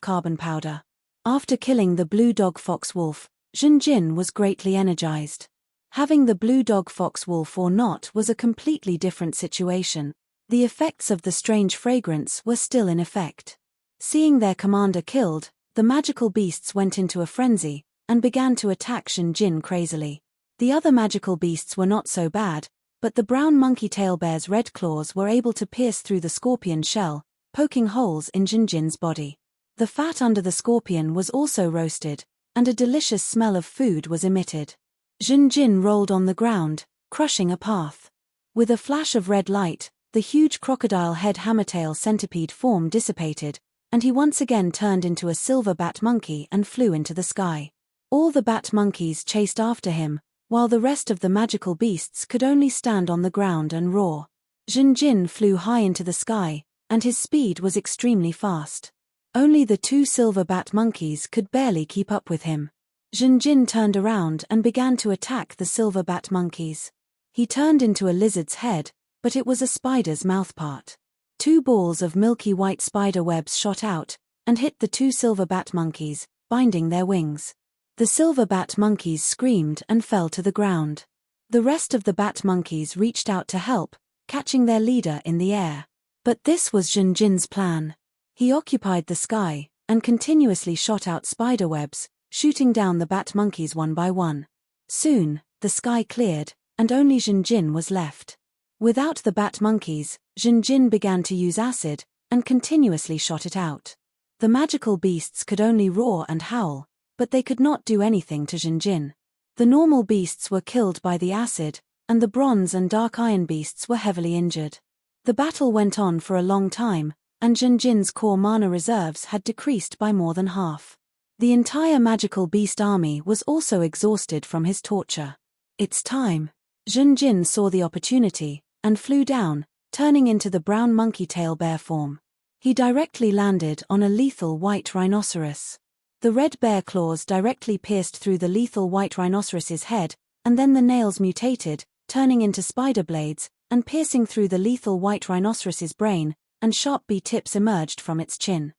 carbon powder. After killing the blue dog fox wolf, Jinjin was greatly energized. Having the blue dog fox wolf or not was a completely different situation. The effects of the strange fragrance were still in effect. Seeing their commander killed, the magical beasts went into a frenzy, and began to attack Jinjin crazily. The other magical beasts were not so bad, but the brown monkey tail bear's red claws were able to pierce through the scorpion shell, poking holes in Jinjin's body. The fat under the scorpion was also roasted, and a delicious smell of food was emitted. Jinjin rolled on the ground, crushing a path. With a flash of red light, the huge crocodile head hammertail centipede form dissipated, and he once again turned into a silver bat monkey and flew into the sky. All the bat monkeys chased after him, while the rest of the magical beasts could only stand on the ground and roar. Jinjin flew high into the sky, and his speed was extremely fast. Only the 2 silver bat monkeys could barely keep up with him. Jinjin turned around and began to attack the silver bat monkeys. He turned into a lizard's head, but it was a spider's mouthpart. 2 balls of milky white spider webs shot out, and hit the 2 silver bat monkeys, binding their wings. The silver bat monkeys screamed and fell to the ground. The rest of the bat monkeys reached out to help, catching their leader in the air. But this was Jinjin's plan. He occupied the sky, and continuously shot out spider webs, shooting down the bat monkeys one by one. Soon, the sky cleared, and only Jinjin was left. Without the bat monkeys, Jinjin began to use acid, and continuously shot it out. The magical beasts could only roar and howl, but they could not do anything to Jinjin. The normal beasts were killed by the acid, and the bronze and dark iron beasts were heavily injured. The battle went on for a long time, and Jinjin's core mana reserves had decreased by more than half. The entire magical beast army was also exhausted from his torture. It's time. Jinjin saw the opportunity, and flew down, turning into the brown monkey tail bear form. He directly landed on a lethal white rhinoceros. The red bear claws directly pierced through the lethal white rhinoceros's head, and then the nails mutated, turning into spider blades, and piercing through the lethal white rhinoceros's brain, and sharp B-tips emerged from its chin.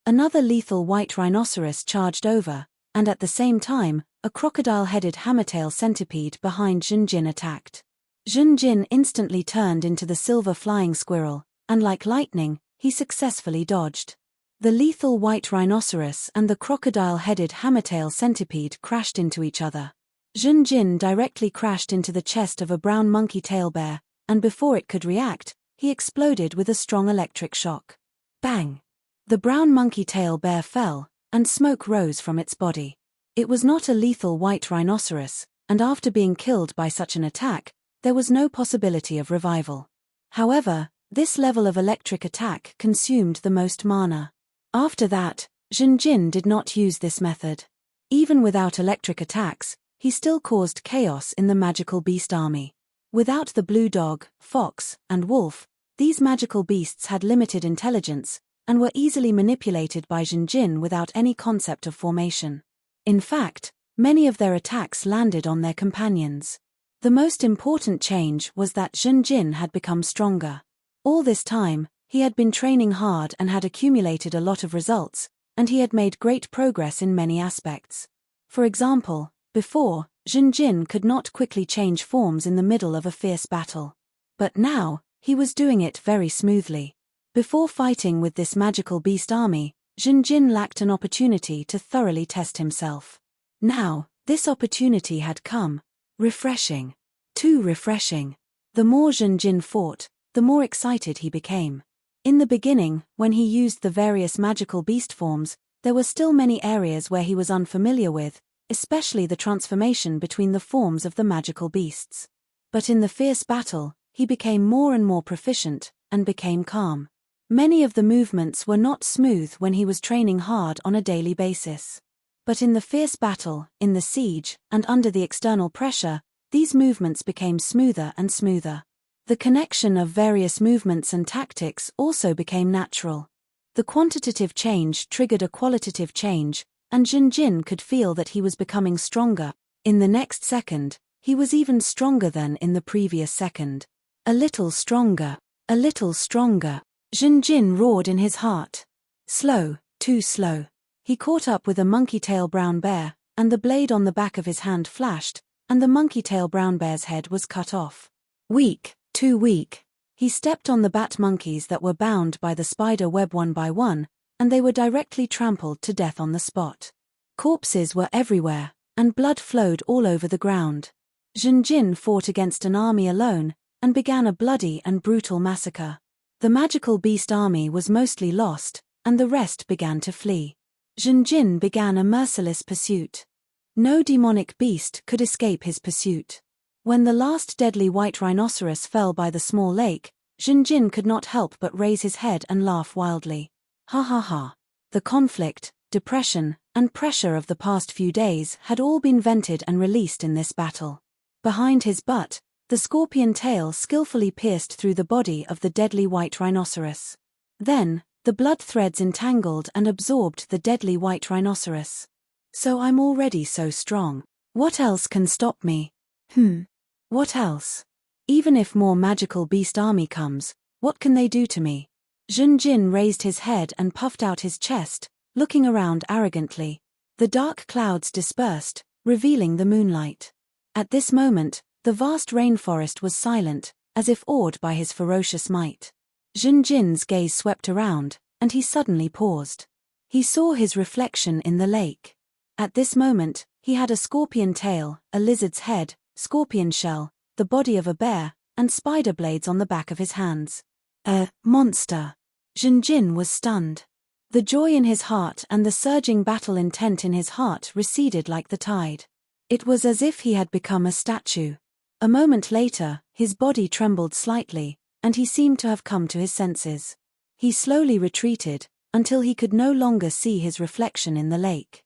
Another lethal white rhinoceros charged over, and at the same time, a crocodile-headed hammertail centipede behind Jinjin attacked. Jinjin instantly turned into the silver flying squirrel, and like lightning, he successfully dodged. The lethal white rhinoceros and the crocodile-headed hammertail centipede crashed into each other. Jinjin directly crashed into the chest of a brown monkey tail bear, and before it could react, he exploded with a strong electric shock. Bang! The brown monkey-tail bear fell, and smoke rose from its body. It was not a lethal white rhinoceros, and after being killed by such an attack, there was no possibility of revival. However, this level of electric attack consumed the most mana. After that, Jinjin did not use this method. Even without electric attacks, he still caused chaos in the magical beast army. Without the blue dog, fox, and wolf, these magical beasts had limited intelligence, and were easily manipulated by Jinjin without any concept of formation. In fact, many of their attacks landed on their companions. The most important change was that Jinjin had become stronger. All this time, he had been training hard and had accumulated a lot of results, and he had made great progress in many aspects. For example, before, Jinjin could not quickly change forms in the middle of a fierce battle. But now, he was doing it very smoothly. Before fighting with this magical beast army, Jinjin lacked an opportunity to thoroughly test himself. Now, this opportunity had come. Refreshing. Too refreshing. The more Jinjin fought, the more excited he became. In the beginning, when he used the various magical beast forms, there were still many areas where he was unfamiliar with, especially the transformation between the forms of the magical beasts. But in the fierce battle, he became more and more proficient, and became calm. Many of the movements were not smooth when he was training hard on a daily basis. But in the fierce battle, in the siege, and under the external pressure, these movements became smoother and smoother. The connection of various movements and tactics also became natural. The quantitative change triggered a qualitative change, and Jinjin could feel that he was becoming stronger. In the next second, he was even stronger than in the previous second. A little stronger. A little stronger. Jinjin roared in his heart. Slow, too slow. He caught up with a monkey-tail brown bear, and the blade on the back of his hand flashed, and the monkey-tail brown bear's head was cut off. Weak, too weak. He stepped on the bat monkeys that were bound by the spider web one by one, and they were directly trampled to death on the spot. Corpses were everywhere, and blood flowed all over the ground. Jinjin fought against an army alone, and began a bloody and brutal massacre. The magical beast army was mostly lost, and the rest began to flee. Jinjin began a merciless pursuit. No demonic beast could escape his pursuit. When the last deadly white rhinoceros fell by the small lake, Jinjin could not help but raise his head and laugh wildly. Ha ha ha. The conflict, depression, and pressure of the past few days had all been vented and released in this battle. Behind his butt, the scorpion tail skillfully pierced through the body of the deadly white rhinoceros. Then, the blood threads entangled and absorbed the deadly white rhinoceros. So I'm already so strong. What else can stop me? What else? Even if more magical beast army comes, what can they do to me? Jinjin raised his head and puffed out his chest, looking around arrogantly. The dark clouds dispersed, revealing the moonlight. At this moment, the vast rainforest was silent, as if awed by his ferocious might. Jinjin's gaze swept around, and he suddenly paused. He saw his reflection in the lake. At this moment, he had a scorpion tail, a lizard's head, scorpion shell, the body of a bear, and spider blades on the back of his hands. A monster. Jinjin was stunned. The joy in his heart and the surging battle intent in his heart receded like the tide. It was as if he had become a statue. A moment later, his body trembled slightly, and he seemed to have come to his senses. He slowly retreated, until he could no longer see his reflection in the lake.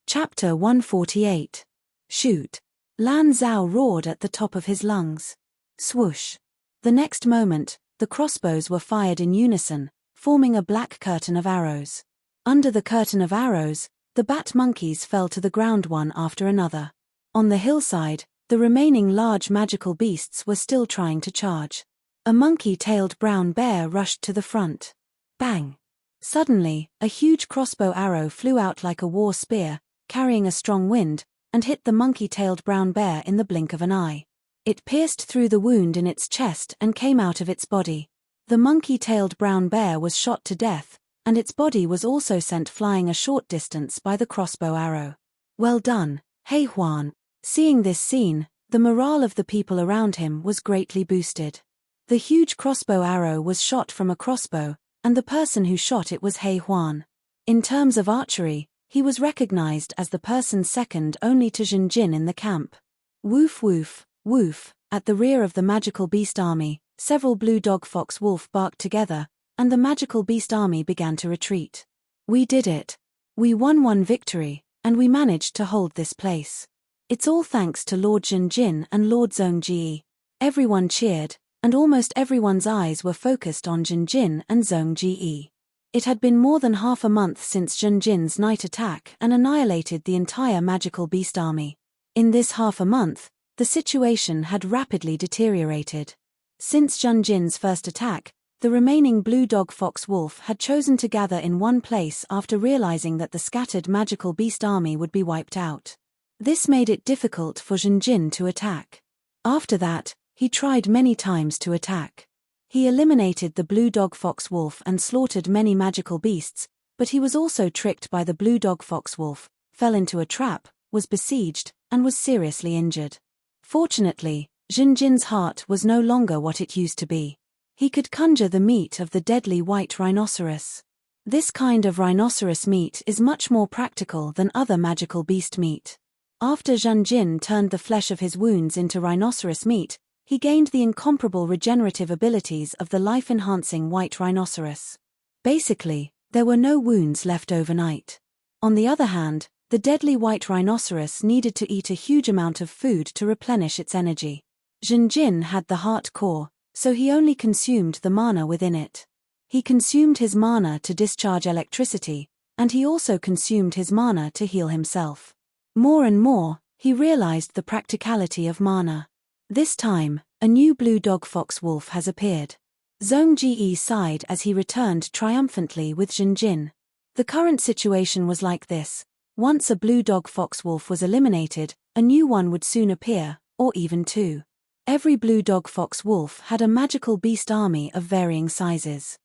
Chapter 148. Shoot. Lan Zhao roared at the top of his lungs. Swoosh. The next moment, the crossbows were fired in unison, forming a black curtain of arrows. Under the curtain of arrows, the bat monkeys fell to the ground one after another. On the hillside, the remaining large magical beasts were still trying to charge. A monkey-tailed brown bear rushed to the front. Bang! Suddenly, a huge crossbow arrow flew out like a war spear, carrying a strong wind, and hit the monkey-tailed brown bear in the blink of an eye. It pierced through the wound in its chest and came out of its body. The monkey-tailed brown bear was shot to death, and its body was also sent flying a short distance by the crossbow arrow. Well done, Hei Huan. Seeing this scene, the morale of the people around him was greatly boosted. The huge crossbow arrow was shot from a crossbow, and the person who shot it was He Huan. In terms of archery, he was recognized as the person second only to Jinjin in the camp. Woof woof, woof, at the rear of the magical beast army, several blue dog fox wolf barked together, and the magical beast army began to retreat. We did it. We won one victory, and we managed to hold this place. It's all thanks to Lord Jinjin and Lord Zhongji. Everyone cheered, and almost everyone's eyes were focused on Jinjin and Zhongji. It had been more than half a month since Jinjin's night attack and annihilated the entire magical beast army. In this half a month, the situation had rapidly deteriorated. Since Jinjin's first attack, the remaining blue dog fox wolf had chosen to gather in one place after realizing that the scattered magical beast army would be wiped out. This made it difficult for Jinjin to attack. After that, he tried many times to attack. He eliminated the blue dog fox wolf and slaughtered many magical beasts, but he was also tricked by the blue dog fox wolf, fell into a trap, was besieged, and was seriously injured. Fortunately, Jinjin's heart was no longer what it used to be. He could conjure the meat of the deadly white rhinoceros. This kind of rhinoceros meat is much more practical than other magical beast meat. After Jinjin turned the flesh of his wounds into rhinoceros meat, he gained the incomparable regenerative abilities of the life-enhancing white rhinoceros. Basically, there were no wounds left overnight. On the other hand, the deadly white rhinoceros needed to eat a huge amount of food to replenish its energy. Jinjin had the heart core, so he only consumed the mana within it. He consumed his mana to discharge electricity, and he also consumed his mana to heal himself. More and more, he realized the practicality of mana. This time, a new blue dog fox wolf has appeared. Zhongji sighed as he returned triumphantly with Jinjin. The current situation was like this. Once a blue dog fox wolf was eliminated, a new one would soon appear, or even two. Every blue dog fox wolf had a magical beast army of varying sizes.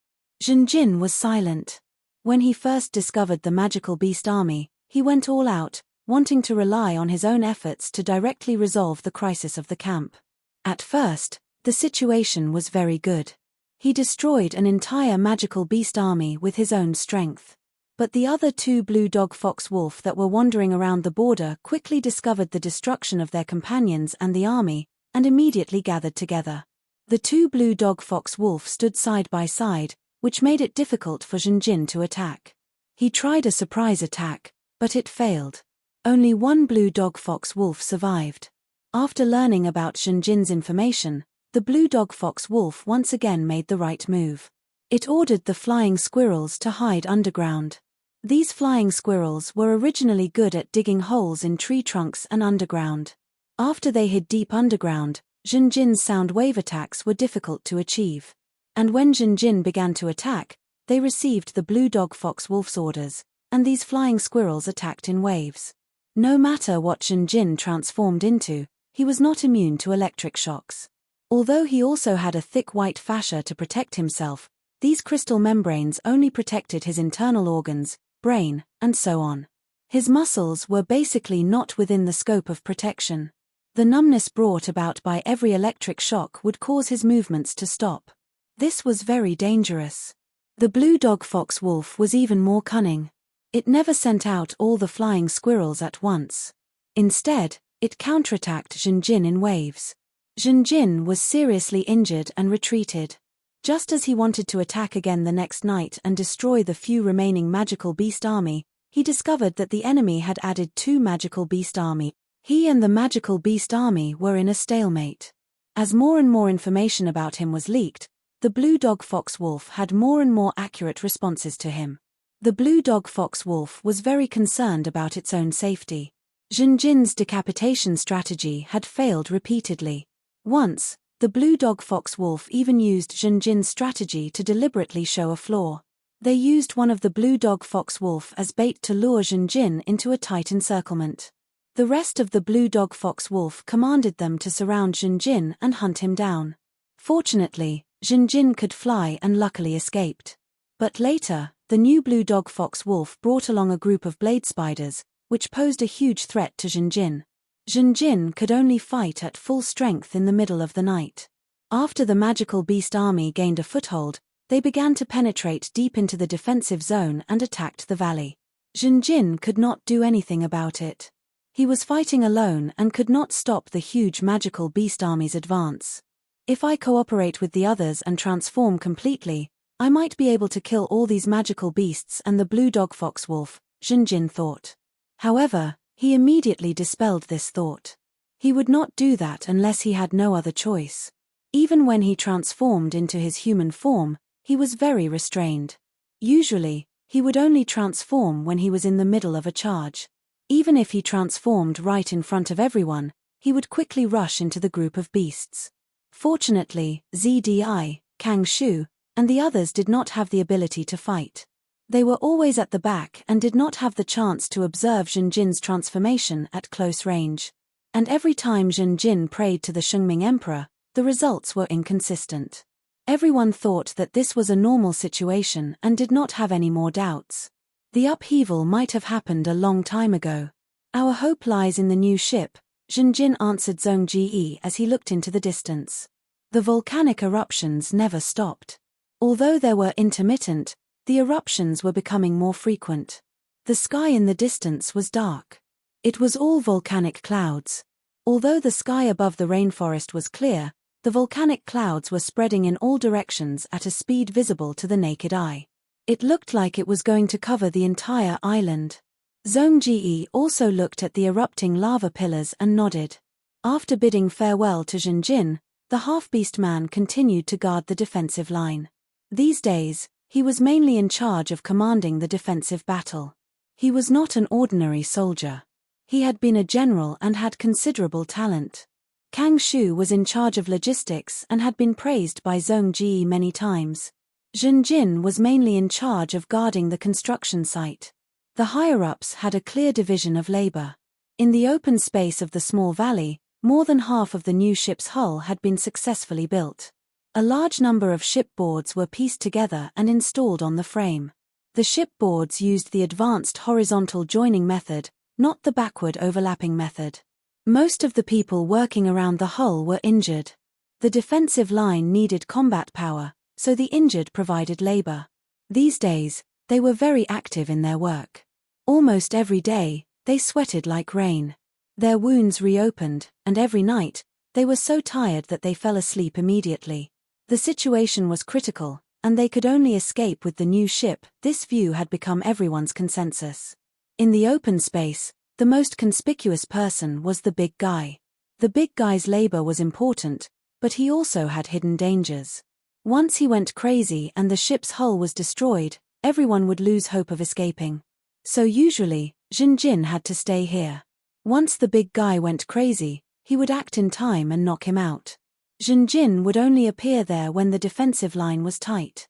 Jinjin was silent. When he first discovered the magical beast army, he went all out, wanting to rely on his own efforts to directly resolve the crisis of the camp. At first, the situation was very good. He destroyed an entire magical beast army with his own strength. But the other two blue dog fox wolf that were wandering around the border quickly discovered the destruction of their companions and the army, and immediately gathered together. The two blue dog fox wolf stood side by side, which made it difficult for Jinjin to attack. He tried a surprise attack, but it failed. Only one blue dog fox wolf survived. After learning about Jinjin's information, the blue dog fox wolf once again made the right move. It ordered the flying squirrels to hide underground. These flying squirrels were originally good at digging holes in tree trunks and underground. After they hid deep underground, Jinjin's sound wave attacks were difficult to achieve. And when Jinjin began to attack, they received the blue dog fox wolf's orders, and these flying squirrels attacked in waves. No matter what Jinjin transformed into, he was not immune to electric shocks. Although he also had a thick white fascia to protect himself, these crystal membranes only protected his internal organs, brain, and so on. His muscles were basically not within the scope of protection. The numbness brought about by every electric shock would cause his movements to stop. This was very dangerous. The blue dog fox wolf was even more cunning. It never sent out all the flying squirrels at once. Instead, it counterattacked Jinjin in waves. Jinjin was seriously injured and retreated. Just as he wanted to attack again the next night and destroy the few remaining magical beast army, he discovered that the enemy had added two magical beast army. He and the magical beast army were in a stalemate. As more and more information about him was leaked, the blue dog fox wolf had more and more accurate responses to him. The blue dog fox wolf was very concerned about its own safety. Jinjin's decapitation strategy had failed repeatedly. Once, the blue dog fox wolf even used Jinjin's strategy to deliberately show a flaw. They used one of the blue dog fox wolf as bait to lure Jinjin into a tight encirclement. The rest of the blue dog fox wolf commanded them to surround Jinjin and hunt him down. Fortunately, Jinjin could fly and luckily escaped. But later, the new blue dog fox wolf brought along a group of blade spiders, which posed a huge threat to Jinjin. Jinjin could only fight at full strength in the middle of the night. After the magical beast army gained a foothold, They began to penetrate deep into the defensive zone and attacked the valley. Jinjin could not do anything about it. He was fighting alone and could not stop the huge magical beast army's advance. If I cooperate with the others and transform completely, I might be able to kill all these magical beasts and the blue dog fox wolf, Jinjin thought. However, he immediately dispelled this thought. He would not do that unless he had no other choice. Even when he transformed into his human form, he was very restrained. Usually, he would only transform when he was in the middle of a charge. Even if he transformed right in front of everyone, he would quickly rush into the group of beasts. Fortunately, ZDI, Kang Shu, and the others did not have the ability to fight. They were always at the back and did not have the chance to observe Jinjin's transformation at close range. And every time Jinjin prayed to the Shengming Emperor, the results were inconsistent. Everyone thought that this was a normal situation and did not have any more doubts. The upheaval might have happened a long time ago. Our hope lies in the new ship, Jinjin answered Zhong Ji as he looked into the distance. The volcanic eruptions never stopped. Although they were intermittent, the eruptions were becoming more frequent. The sky in the distance was dark. It was all volcanic clouds. Although the sky above the rainforest was clear, the volcanic clouds were spreading in all directions at a speed visible to the naked eye. It looked like it was going to cover the entire island. Zhong Ji also looked at the erupting lava pillars and nodded. After bidding farewell to Jinjin, the half-beast man continued to guard the defensive line. These days, he was mainly in charge of commanding the defensive battle. He was not an ordinary soldier. He had been a general and had considerable talent. Kang Shu was in charge of logistics and had been praised by Zhong Ji many times. Jinjin was mainly in charge of guarding the construction site. The higher-ups had a clear division of labor. In the open space of the small valley, more than half of the new ship's hull had been successfully built. A large number of shipboards were pieced together and installed on the frame. The shipboards used the advanced horizontal joining method, not the backward overlapping method. Most of the people working around the hull were injured. The defensive line needed combat power, so the injured provided labor. These days, they were very active in their work. Almost every day, they sweated like rain. Their wounds reopened, and every night, they were so tired that they fell asleep immediately. The situation was critical, and they could only escape with the new ship. This view had become everyone's consensus. In the open space, the most conspicuous person was the big guy. The big guy's labor was important, but he also had hidden dangers. Once he went crazy and the ship's hull was destroyed, everyone would lose hope of escaping. So usually, Jinjin had to stay here. Once the big guy went crazy, he would act in time and knock him out. Jinjin would only appear there when the defensive line was tight.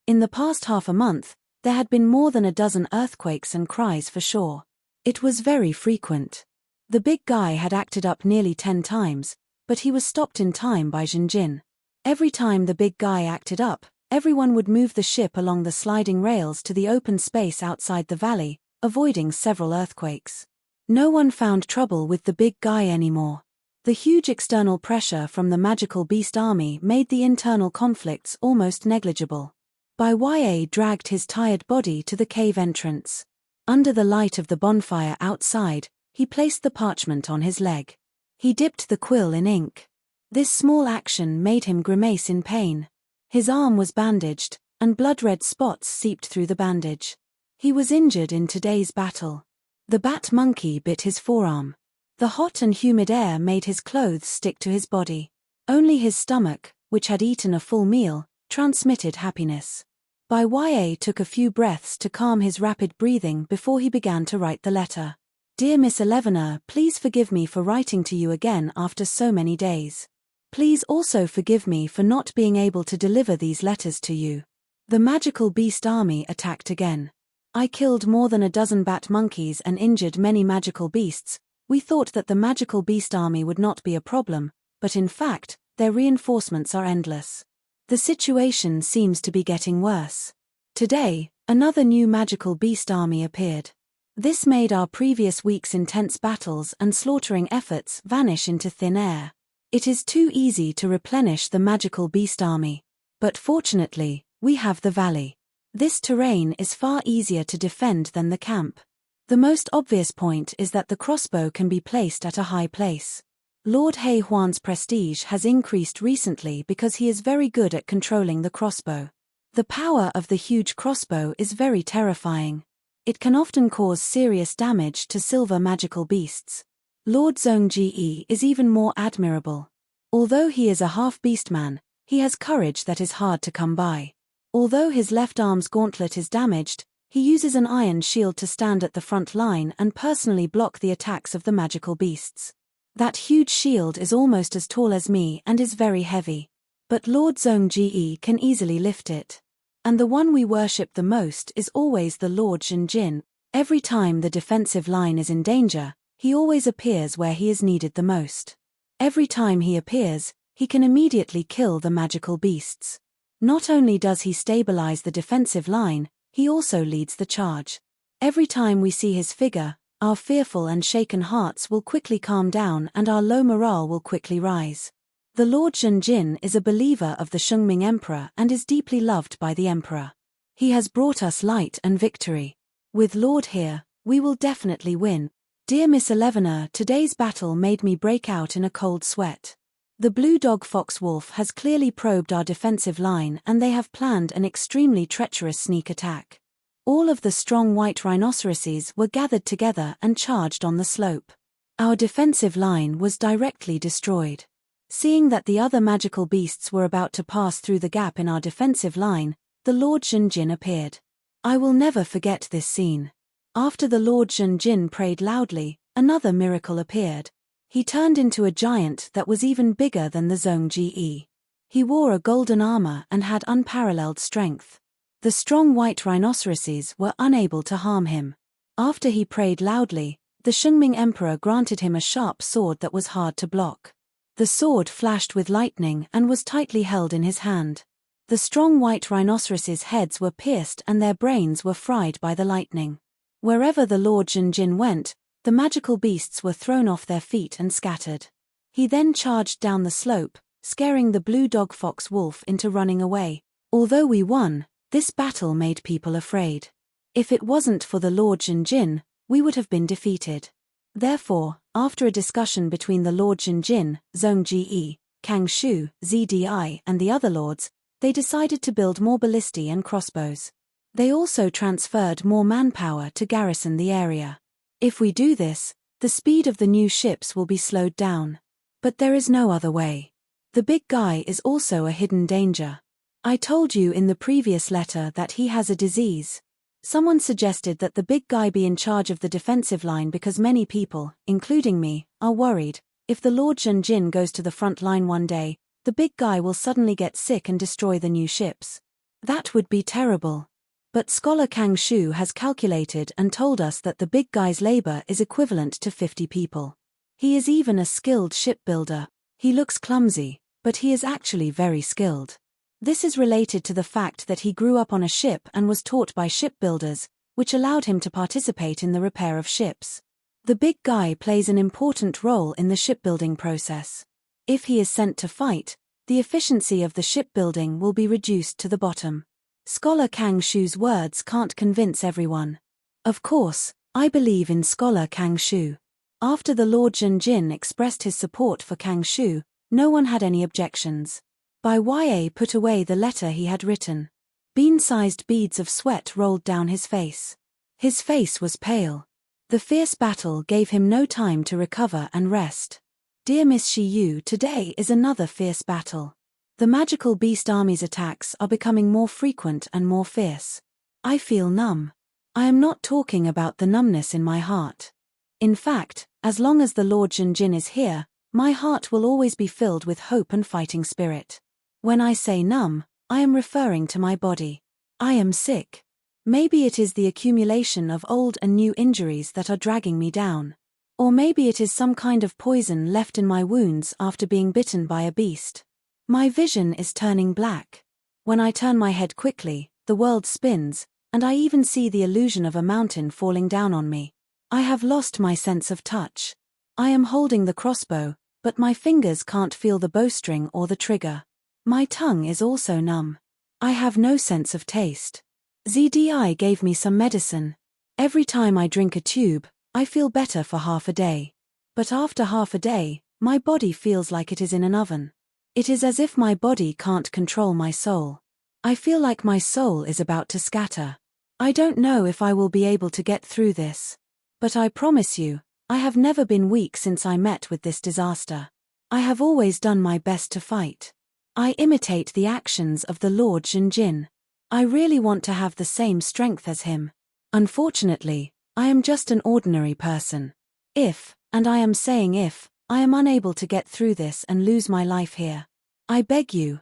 In the past half a month, there had been more than a dozen earthquakes and cries for shore. It was very frequent. The big guy had acted up nearly 10 times, but he was stopped in time by Jinjin. Every time the big guy acted up, everyone would move the ship along the sliding rails to the open space outside the valley, avoiding several earthquakes. No one found trouble with the big guy anymore. The huge external pressure from the magical beast army made the internal conflicts almost negligible. Bai Ya dragged his tired body to the cave entrance. Under the light of the bonfire outside, he placed the parchment on his leg. He dipped the quill in ink. This small action made him grimace in pain. His arm was bandaged, and blood-red spots seeped through the bandage. He was injured in today's battle. The bat monkey bit his forearm. The hot and humid air made his clothes stick to his body. Only his stomach, which had eaten a full meal, transmitted happiness. Bai Ya took a few breaths to calm his rapid breathing before he began to write the letter. Dear Miss Elevenor, please forgive me for writing to you again after so many days. Please also forgive me for not being able to deliver these letters to you. The magical beast army attacked again. I killed more than a dozen bat monkeys and injured many magical beasts. We thought that the magical beast army would not be a problem, but in fact, their reinforcements are endless. The situation seems to be getting worse. Today, another new magical beast army appeared. This made our previous week's intense battles and slaughtering efforts vanish into thin air. It is too easy to replenish the magical beast army. But fortunately, We have the valley. This terrain is far easier to defend than the camp. The most obvious point is that the crossbow can be placed at a high place. Lord Hei Huan's prestige has increased recently because he is very good at controlling the crossbow. The power of the huge crossbow is very terrifying. It can often cause serious damage to silver magical beasts. Lord Zhongji is even more admirable. Although he is a half-beastman, he has courage that is hard to come by. Although his left arm's gauntlet is damaged, he uses an iron shield to stand at the front line and personally block the attacks of the magical beasts. That huge shield is almost as tall as me and is very heavy. But Lord Zhongji can easily lift it. And the one we worship the most is always the Lord Zhenjin. Every time the defensive line is in danger, he always appears where he is needed the most. Every time he appears, he can immediately kill the magical beasts. Not only does he stabilize the defensive line, he also leads the charge. Every time we see his figure, our fearful and shaken hearts will quickly calm down and our low morale will quickly rise. The Lord Zhenjin is a believer of the Shengming Emperor and is deeply loved by the Emperor. He has brought us light and victory. With Lord here, we will definitely win. Dear Miss Elevenor, today's battle made me break out in a cold sweat. The blue dog fox wolf has clearly probed our defensive line and they have planned an extremely treacherous sneak attack. All of the strong white rhinoceroses were gathered together and charged on the slope. Our defensive line was directly destroyed. Seeing that the other magical beasts were about to pass through the gap in our defensive line, the Lord Zhenjin appeared. I will never forget this scene. After the Lord Zhenjin prayed loudly, another miracle appeared. He turned into a giant that was even bigger than the Zhongji. He wore a golden armor and had unparalleled strength. The strong white rhinoceroses were unable to harm him. After he prayed loudly, the Shengming Emperor granted him a sharp sword that was hard to block. The sword flashed with lightning and was tightly held in his hand. The strong white rhinoceroses' heads were pierced and their brains were fried by the lightning. Wherever the Lord Zhenjin went, the magical beasts were thrown off their feet and scattered. He then charged down the slope, scaring the blue dog fox wolf into running away. Although we won, this battle made people afraid. If it wasn't for the Lord Zhenjin, we would have been defeated. Therefore, after a discussion between the Lord Zhenjin, Zhongji, Kang Shu, Zdi, and the other lords, they decided to build more ballistae and crossbows. They also transferred more manpower to garrison the area. If we do this, the speed of the new ships will be slowed down. But there is no other way. The big guy is also a hidden danger. I told you in the previous letter that he has a disease. Someone suggested that the big guy be in charge of the defensive line because many people, including me, are worried. If the Lord Zhenjin goes to the front line one day, the big guy will suddenly get sick and destroy the new ships. That would be terrible. But Scholar Kang Shu has calculated and told us that the big guy's labor is equivalent to 50 people. He is even a skilled shipbuilder. He looks clumsy, but he is actually very skilled. This is related to the fact that he grew up on a ship and was taught by shipbuilders, which allowed him to participate in the repair of ships. The big guy plays an important role in the shipbuilding process. If he is sent to fight, the efficiency of the shipbuilding will be reduced to the bottom. Scholar Kang Shu's words can't convince everyone. Of course, I believe in Scholar Kang Shu. After the Lord Zhenjin expressed his support for Kang Shu, no one had any objections. Bai Ya put away the letter he had written. Bean-sized beads of sweat rolled down his face. His face was pale. The fierce battle gave him no time to recover and rest. Dear Miss Shiyu, today is another fierce battle. The magical beast army's attacks are becoming more frequent and more fierce. I feel numb. I am not talking about the numbness in my heart. In fact, as long as the Lord Zhenjin is here, my heart will always be filled with hope and fighting spirit. When I say numb, I am referring to my body. I am sick. Maybe it is the accumulation of old and new injuries that are dragging me down. Or maybe it is some kind of poison left in my wounds after being bitten by a beast. My vision is turning black. When I turn my head quickly, the world spins, and I even see the illusion of a mountain falling down on me. I have lost my sense of touch. I am holding the crossbow, but my fingers can't feel the bowstring or the trigger. My tongue is also numb. I have no sense of taste. ZDI gave me some medicine. Every time I drink a tube, I feel better for half a day. But after half a day, my body feels like it is in an oven. It is as if my body can't control my soul. I feel like my soul is about to scatter. I don't know if I will be able to get through this. But I promise you, I have never been weak since I met with this disaster. I have always done my best to fight. I imitate the actions of the Lord Jinjin. I really want to have the same strength as him. Unfortunately, I am just an ordinary person. If, and I am saying if, I am unable to get through this and lose my life here, I beg you,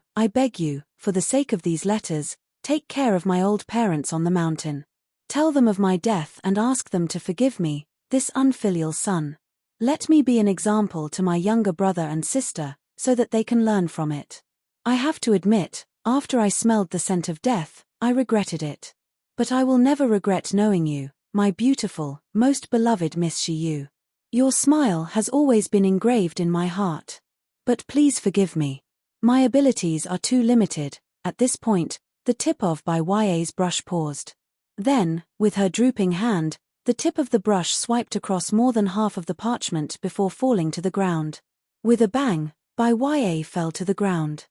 for the sake of these letters, take care of my old parents on the mountain. Tell them of my death and ask them to forgive me, this unfilial son. Let me be an example to my younger brother and sister, so that they can learn from it. I have to admit, after I smelled the scent of death, I regretted it. But I will never regret knowing you, my beautiful, most beloved Miss Shiyu. Your smile has always been engraved in my heart. But please forgive me. My abilities are too limited. At this point, the tip of Bai Ya's brush paused. Then, with her drooping hand, the tip of the brush swiped across more than half of the parchment before falling to the ground. With a bang, Bai Ya fell to the ground.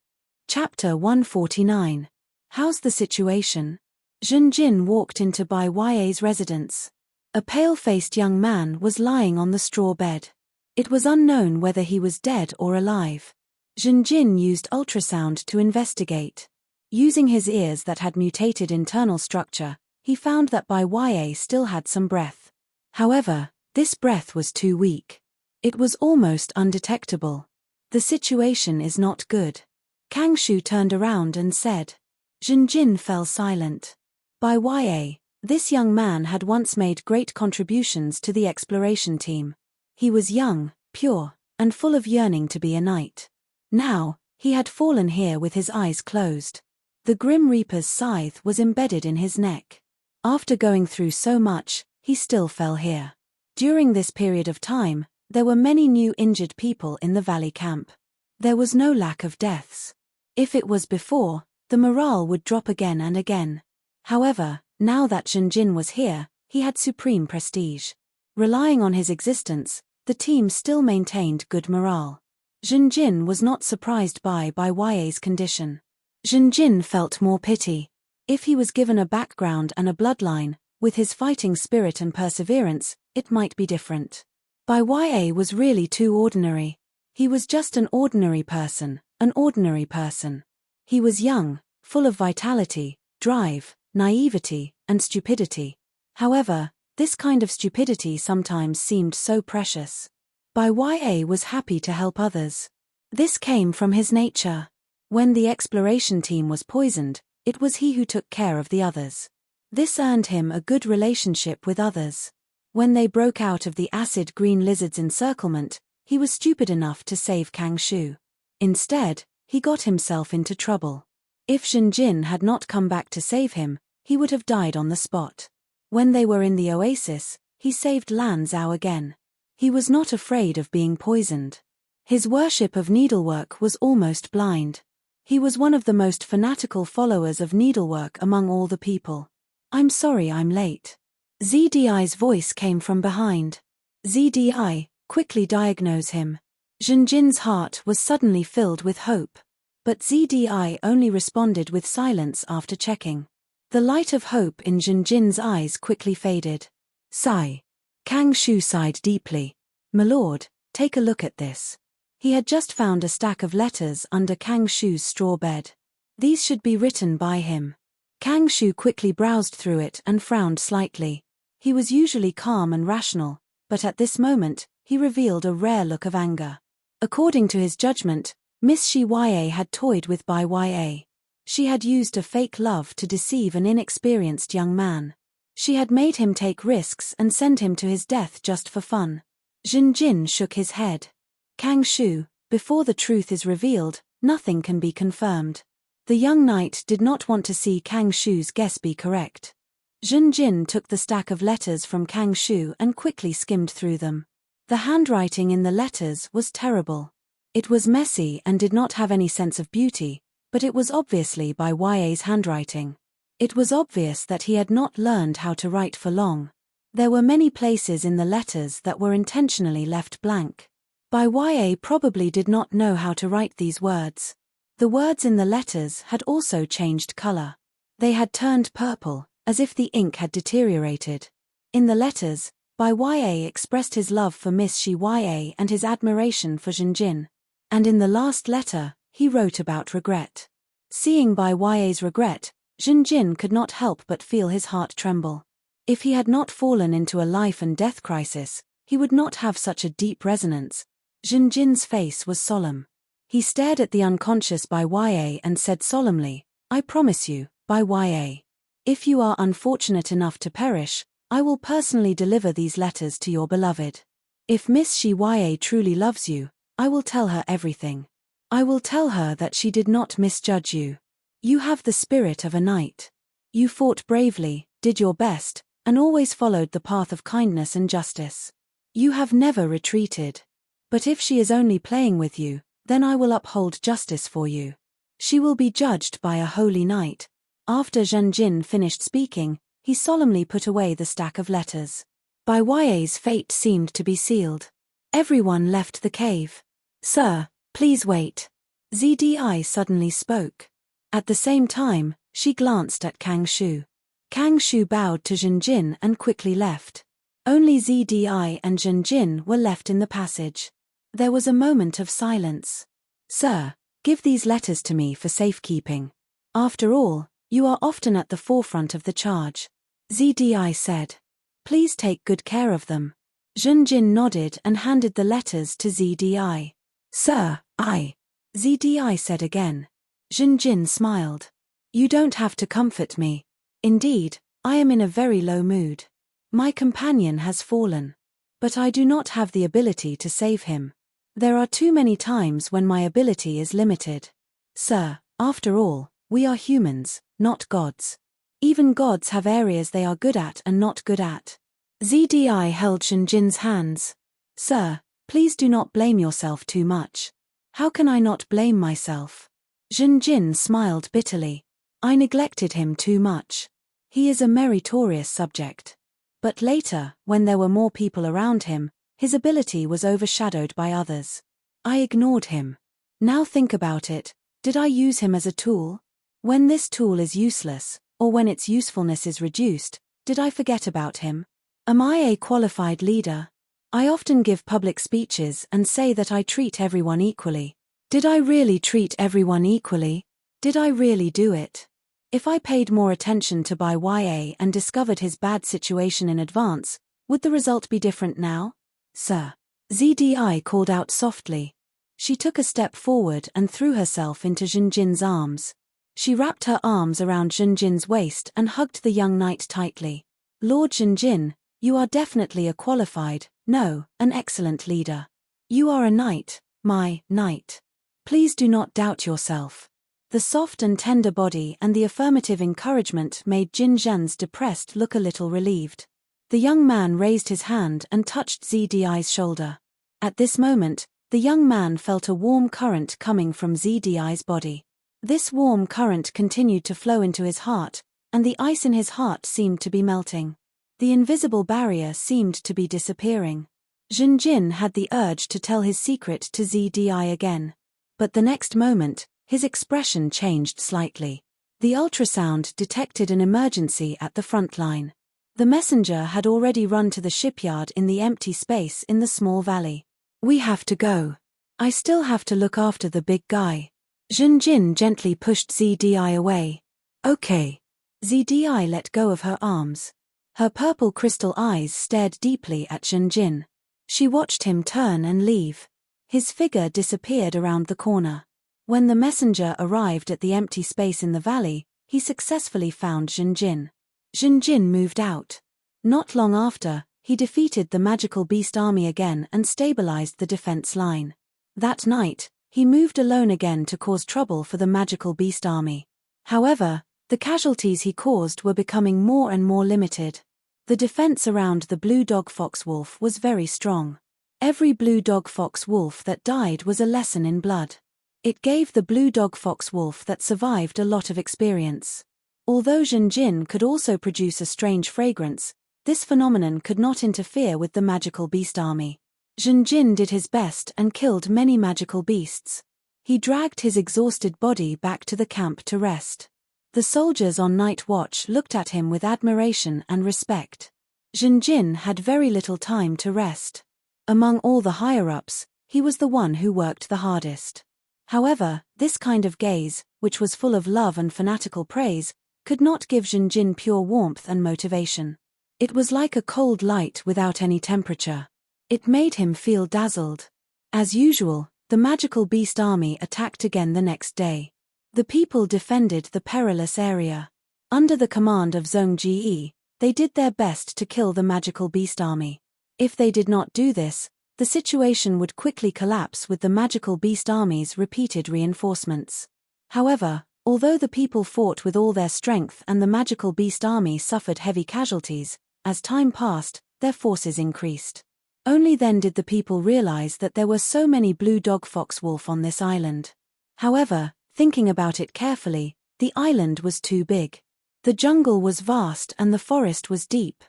Chapter 149. How's the situation? Jinjin walked into Bai Ya's residence. A pale-faced young man was lying on the straw bed. It was unknown whether he was dead or alive. Jinjin used ultrasound to investigate. Using his ears that had mutated internal structure, he found that Bai Ya still had some breath. However, this breath was too weak. It was almost undetectable. The situation is not good. Kang Shu turned around and said. Jinjin fell silent. Bai Ya, this young man had once made great contributions to the exploration team. He was young, pure, and full of yearning to be a knight. Now, he had fallen here with his eyes closed. The Grim Reaper's scythe was embedded in his neck. After going through so much, he still fell here. During this period of time, there were many new injured people in the valley camp. There was no lack of deaths. If it was before, the morale would drop again and again. However, now that Jinjin was here, he had supreme prestige. Relying on his existence, the team still maintained good morale. Jinjin was not surprised by Bai Ya's condition. Jinjin felt more pity. If he was given a background and a bloodline, with his fighting spirit and perseverance, it might be different. Bai Ya was really too ordinary. He was just an ordinary person, an ordinary person. He was young, full of vitality, drive, naivety, and stupidity. However, this kind of stupidity sometimes seemed so precious. Bai Ya was happy to help others. This came from his nature. When the exploration team was poisoned, it was he who took care of the others. This earned him a good relationship with others. When they broke out of the acid green lizard's encirclement, he was stupid enough to save Kang Shu. Instead, he got himself into trouble. If Jinjin had not come back to save him, he would have died on the spot. When they were in the oasis, he saved Lan Zhao again. He was not afraid of being poisoned. His worship of needlework was almost blind. He was one of the most fanatical followers of needlework among all the people. I'm sorry I'm late. ZDI's voice came from behind. ZDI, quickly diagnose him. Jinjin's heart was suddenly filled with hope. But ZDI only responded with silence after checking. The light of hope in Jinjin's eyes quickly faded. Sigh. Kang Shu sighed deeply. My lord, take a look at this. He had just found a stack of letters under Kang Shu's straw bed. These should be written by him. Kang Shu quickly browsed through it and frowned slightly. He was usually calm and rational, but at this moment, he revealed a rare look of anger. According to his judgment, Miss Shiyu had toyed with Bai Ya. She had used a fake love to deceive an inexperienced young man. She had made him take risks and send him to his death just for fun. Jinjin shook his head. Kang Shu, before the truth is revealed, nothing can be confirmed. The young knight did not want to see Kang Shu's guess be correct. Jinjin took the stack of letters from Kang Shu and quickly skimmed through them. The handwriting in the letters was terrible. It was messy and did not have any sense of beauty, But it was obviously by YA's handwriting. It was obvious that he had not learned how to write for long. There were many places in the letters that were intentionally left blank. YA probably did not know how to write these words. The words in the letters had also changed color. They had turned purple, as if the ink had deteriorated. In the letters, YA expressed his love for Miss YA and his admiration for Jinjin. And in the last letter, he wrote about regret. Seeing YA's regret, Jinjin could not help but feel his heart tremble. If he had not fallen into a life and death crisis, he would not have such a deep resonance. Jinjin's face was solemn. He stared at the unconscious YA and said solemnly, "I promise you, YA. If you are unfortunate enough to perish, I will personally deliver these letters to your beloved. If Miss YA truly loves you, I will tell her everything. I will tell her that she did not misjudge you. You have the spirit of a knight. You fought bravely, did your best, and always followed the path of kindness and justice. You have never retreated. But if she is only playing with you, then I will uphold justice for you. She will be judged by a holy knight." After Jinjin finished speaking, he solemnly put away the stack of letters. YA's fate seemed to be sealed. Everyone left the cave. "Sir, please wait." ZDI suddenly spoke. At the same time, she glanced at Kang Shu. Kang Shu bowed to Jinjin and quickly left. Only ZDI and Jinjin were left in the passage. There was a moment of silence. "Sir, give these letters to me for safekeeping. After all, you are often at the forefront of the charge," ZDI said. "Please take good care of them." Jinjin nodded and handed the letters to ZDI. "Sir, ZDI said again. Jinjin smiled. "You don't have to comfort me. Indeed, I am in a very low mood. My companion has fallen. But I do not have the ability to save him. There are too many times when my ability is limited. Sir, after all, we are humans, not gods. Even gods have areas they are good at and not good at." ZDI held Jinjin's hands. "Sir, please do not blame yourself too much." "How can I not blame myself?" Jinjin smiled bitterly. "I neglected him too much. He is a meritorious subject. But later, when there were more people around him, his ability was overshadowed by others. I ignored him. Now think about it, did I use him as a tool? When this tool is useless, or when its usefulness is reduced, did I forget about him? Am I a qualified leader? I often give public speeches and say that I treat everyone equally. Did I really treat everyone equally? Did I really do it? If I paid more attention to YA and discovered his bad situation in advance, would the result be different now? Sir. ZDI called out softly. She took a step forward and threw herself into Jinjin's arms. She wrapped her arms around Jinjin's waist and hugged the young knight tightly. "Lord Jinjin, you are definitely a qualified, no, an excellent leader. You are a knight, my knight. Please do not doubt yourself." The soft and tender body and the affirmative encouragement made Jinjin's depressed look a little relieved. The young man raised his hand and touched ZDI's shoulder. At this moment, the young man felt a warm current coming from ZDI's body. This warm current continued to flow into his heart, and the ice in his heart seemed to be melting. The invisible barrier seemed to be disappearing. Jinjin had the urge to tell his secret to ZDI again. But the next moment, his expression changed slightly. The ultrasound detected an emergency at the front line. The messenger had already run to the shipyard in the empty space in the small valley. "We have to go. I still have to look after the big guy." Jinjin gently pushed ZDI away. "Okay." ZDI let go of her arms. Her purple crystal eyes stared deeply at Jinjin. She watched him turn and leave. His figure disappeared around the corner. When the messenger arrived at the empty space in the valley, he successfully found Jinjin. Jinjin moved out. Not long after, he defeated the magical beast army again and stabilized the defense line. That night, he moved alone again to cause trouble for the magical beast army. However, the casualties he caused were becoming more and more limited. The defense around the blue dog fox wolf was very strong. Every blue dog fox wolf that died was a lesson in blood. It gave the blue dog fox wolf that survived a lot of experience. Although Zhenjin could also produce a strange fragrance, this phenomenon could not interfere with the magical beast army. Zhenjin did his best and killed many magical beasts. He dragged his exhausted body back to the camp to rest. The soldiers on night watch looked at him with admiration and respect. Zhenjin had very little time to rest. Among all the higher-ups, he was the one who worked the hardest. However, this kind of gaze, which was full of love and fanatical praise, could not give Zhenjin pure warmth and motivation. It was like a cold light without any temperature. It made him feel dazzled. As usual, the magical beast army attacked again the next day. The people defended the perilous area. Under the command of Zhong Ji, they did their best to kill the magical beast army. If they did not do this, the situation would quickly collapse with the magical beast army's repeated reinforcements. However, although the people fought with all their strength and the magical beast army suffered heavy casualties, as time passed, their forces increased. Only then did the people realize that there were so many blue dog fox wolf on this island. However, thinking about it carefully, the island was too big. The jungle was vast and the forest was deep.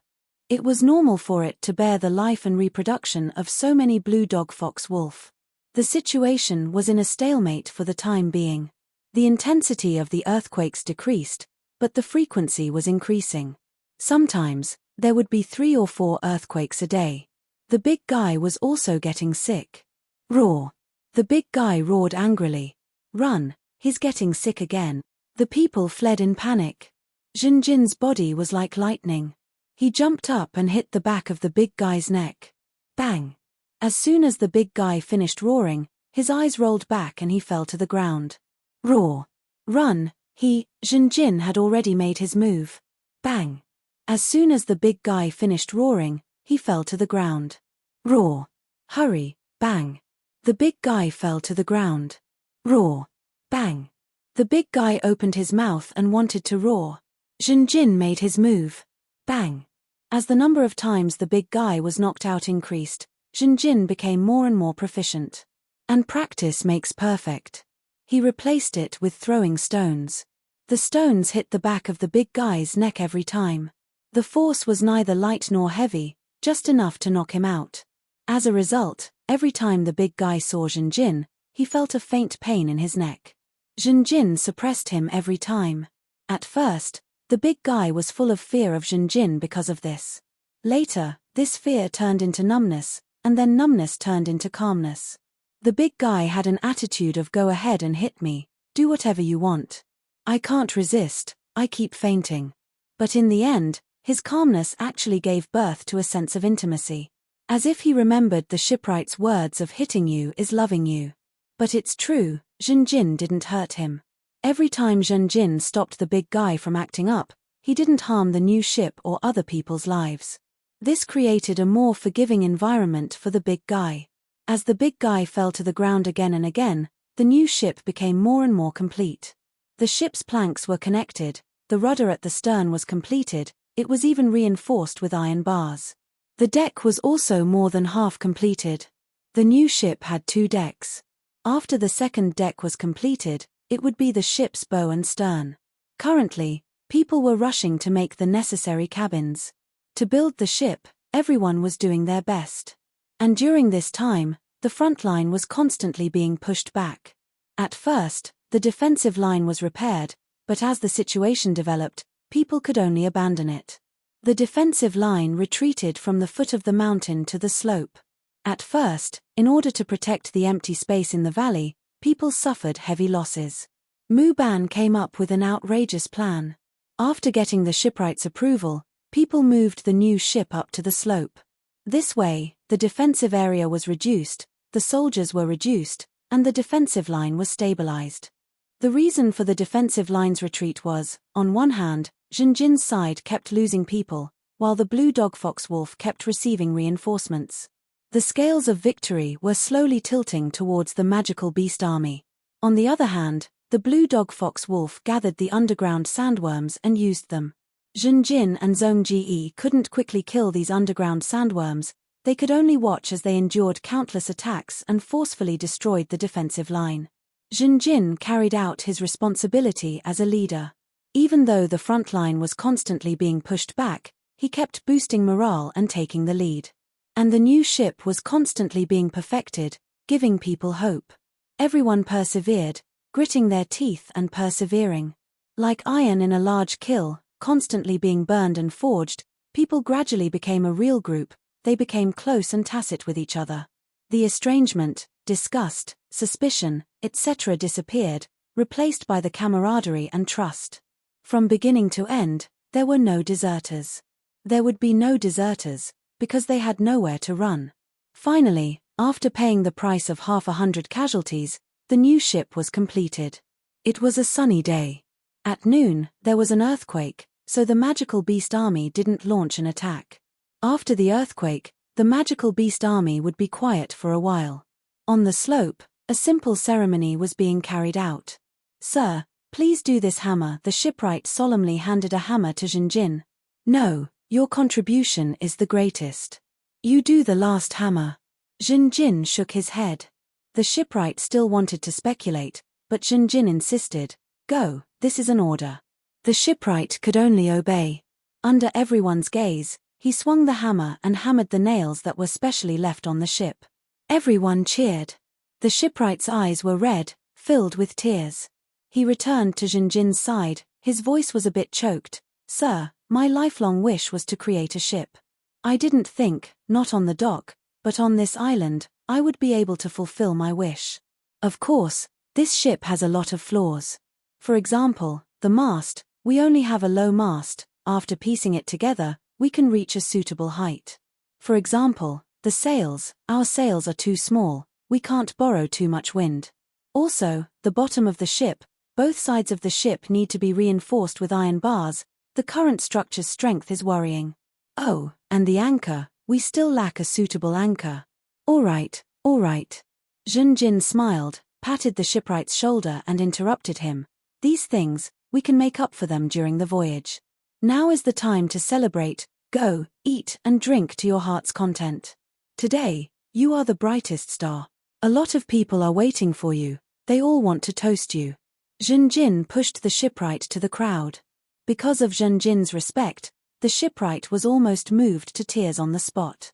It was normal for it to bear the life and reproduction of so many blue dog fox wolf. The situation was in a stalemate for the time being. The intensity of the earthquakes decreased, but the frequency was increasing. Sometimes, there would be 3 or 4 earthquakes a day. The big guy was also getting sick. Roar! The big guy roared angrily. Run, he's getting sick again. The people fled in panic. Zhenjin's body was like lightning. He jumped up and hit the back of the big guy's neck. Bang! As soon as the big guy finished roaring, his eyes rolled back and he fell to the ground. Roar! Run! Zhenjin had already made his move. Bang! As soon as the big guy finished roaring, he fell to the ground. Roar! Hurry! Bang! The big guy fell to the ground. Roar! Bang! The big guy opened his mouth and wanted to roar. Zhenjin made his move. Bang! As the number of times the big guy was knocked out increased, Zhenjin became more and more proficient. And practice makes perfect. He replaced it with throwing stones. The stones hit the back of the big guy's neck every time. The force was neither light nor heavy, just enough to knock him out. As a result, every time the big guy saw Zhenjin, he felt a faint pain in his neck. Zhenjin suppressed him every time. At first, the big guy was full of fear of Zhenjin because of this. Later, this fear turned into numbness, and then numbness turned into calmness. The big guy had an attitude of go ahead and hit me, do whatever you want. I can't resist, I keep fainting. But in the end, his calmness actually gave birth to a sense of intimacy. As if he remembered the shipwright's words of hitting you is loving you. But it's true, Zhenjin didn't hurt him. Every time Zhenjin stopped the big guy from acting up, he didn't harm the new ship or other people's lives. This created a more forgiving environment for the big guy. As the big guy fell to the ground again and again, the new ship became more and more complete. The ship's planks were connected, the rudder at the stern was completed, it was even reinforced with iron bars. The deck was also more than half completed. The new ship had 2 decks. After the second deck was completed, it would be the ship's bow and stern. Currently, people were rushing to make the necessary cabins. To build the ship, everyone was doing their best. And during this time, the front line was constantly being pushed back. At first, the defensive line was repaired, but as the situation developed, people could only abandon it. The defensive line retreated from the foot of the mountain to the slope. At first, in order to protect the empty space in the valley, people suffered heavy losses. Mu Ban came up with an outrageous plan. After getting the shipwright's approval, people moved the new ship up to the slope. This way, the defensive area was reduced, the soldiers were reduced, and the defensive line was stabilized. The reason for the defensive line's retreat was, on one hand, Zhenjin's side kept losing people, while the blue dog fox wolf kept receiving reinforcements. The scales of victory were slowly tilting towards the magical beast army. On the other hand, the blue dog fox wolf gathered the underground sandworms and used them. Zhenjin and Zhong Ji couldn't quickly kill these underground sandworms, they could only watch as they endured countless attacks and forcefully destroyed the defensive line. Jinjin carried out his responsibility as a leader. Even though the front line was constantly being pushed back, he kept boosting morale and taking the lead. And the new ship was constantly being perfected, giving people hope. Everyone persevered, gritting their teeth and persevering. Like iron in a large kiln, constantly being burned and forged, people gradually became a real group. They became close and tacit with each other. The estrangement, disgust, suspicion, etc. disappeared, replaced by the camaraderie and trust. From beginning to end, there were no deserters. There would be no deserters, because they had nowhere to run. Finally, after paying the price of 100 casualties, the new ship was completed. It was a sunny day. At noon, there was an earthquake, so the magical beast army didn't launch an attack. After the earthquake, the magical beast army would be quiet for a while. On the slope, a simple ceremony was being carried out. "Sir, please do this hammer." The shipwright solemnly handed a hammer to Jinjin. "No, your contribution is the greatest. You do the last hammer." Jinjin shook his head. The shipwright still wanted to speculate, but Jinjin insisted, "Go, this is an order." The shipwright could only obey. Under everyone's gaze, he swung the hammer and hammered the nails that were specially left on the ship. Everyone cheered. The shipwright's eyes were red, filled with tears. He returned to Jinjin's side, his voice was a bit choked. "Sir, my lifelong wish was to create a ship. I didn't think, not on the dock, but on this island, I would be able to fulfill my wish. Of course, this ship has a lot of flaws. For example, the mast, we only have a low mast. After piecing it together, we can reach a suitable height. For example, the sails, our sails are too small, we can't borrow too much wind. Also, the bottom of the ship, both sides of the ship need to be reinforced with iron bars. The current structure's strength is worrying. Oh, and the anchor, we still lack a suitable anchor." All right. Jinjin smiled, patted the shipwright's shoulder and interrupted him. "These things, we can make up for them during the voyage. Now is the time to celebrate. Go, eat and drink to your heart's content. Today, you are the brightest star. A lot of people are waiting for you, they all want to toast you." Jinjin pushed the shipwright to the crowd. Because of Jinjin's respect, the shipwright was almost moved to tears on the spot.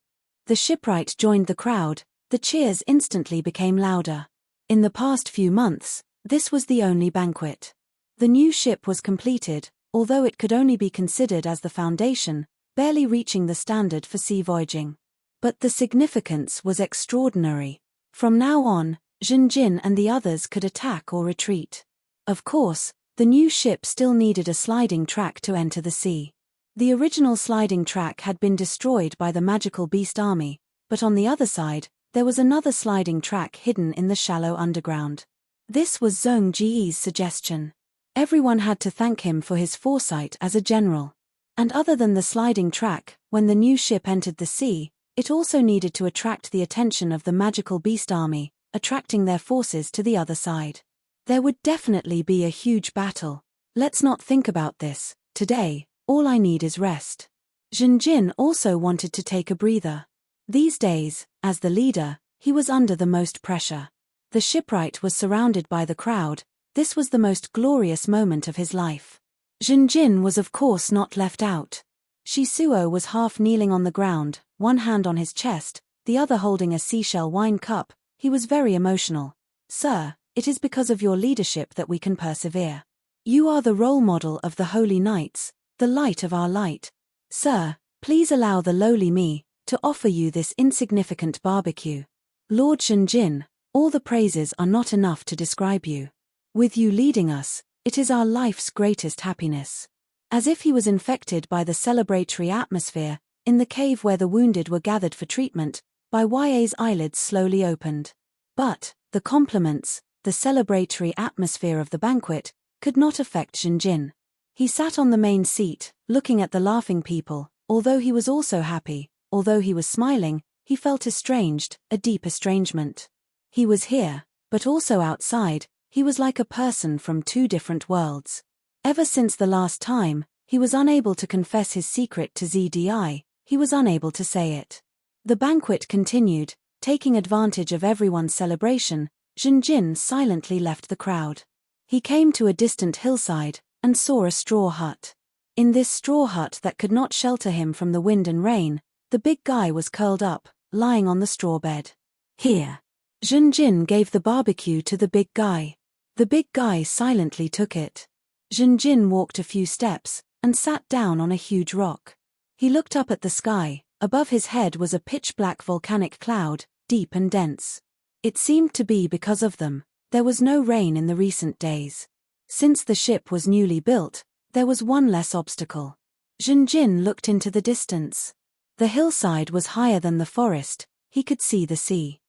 The shipwright joined the crowd, the cheers instantly became louder. In the past few months, this was the only banquet. The new ship was completed, although it could only be considered as the foundation, barely reaching the standard for sea voyaging. But the significance was extraordinary. From now on, Jinjin and the others could attack or retreat. Of course, the new ship still needed a sliding track to enter the sea. The original sliding track had been destroyed by the magical beast army, but on the other side, there was another sliding track hidden in the shallow underground. This was Zhong Ji's suggestion. Everyone had to thank him for his foresight as a general. And other than the sliding track, when the new ship entered the sea, it also needed to attract the attention of the magical beast army, attracting their forces to the other side. There would definitely be a huge battle. Let's not think about this. Today, all I need is rest. Jinjin also wanted to take a breather. These days, as the leader, he was under the most pressure. The shipwright was surrounded by the crowd. This was the most glorious moment of his life. Jinjin was of course not left out. Shisuo was half kneeling on the ground, one hand on his chest, the other holding a seashell wine cup. He was very emotional. "Sir, it is because of your leadership that we can persevere. You are the role model of the holy knights, the light of our light. Sir, please allow the lowly me to offer you this insignificant barbecue. Lord Jinjin, all the praises are not enough to describe you. With you leading us, it is our life's greatest happiness." As if he was infected by the celebratory atmosphere, in the cave where the wounded were gathered for treatment, Ya's eyelids slowly opened. But, the compliments, the celebratory atmosphere of the banquet, could not affect Jinjin. He sat on the main seat, looking at the laughing people. Although he was also happy, although he was smiling, he felt estranged, a deep estrangement. He was here, but also outside. He was like a person from two different worlds. Ever since the last time, he was unable to confess his secret to ZDI, he was unable to say it. The banquet continued, taking advantage of everyone's celebration. Jinjin silently left the crowd. He came to a distant hillside, and saw a straw hut. In this straw hut that could not shelter him from the wind and rain, the big guy was curled up, lying on the straw bed. Here. Jinjin gave the barbecue to the big guy. The big guy silently took it. Jinjin walked a few steps, and sat down on a huge rock. He looked up at the sky. Above his head was a pitch-black volcanic cloud, deep and dense. It seemed to be because of them. There was no rain in the recent days. Since the ship was newly built, there was one less obstacle. Jinjin looked into the distance. The hillside was higher than the forest. He could see the sea.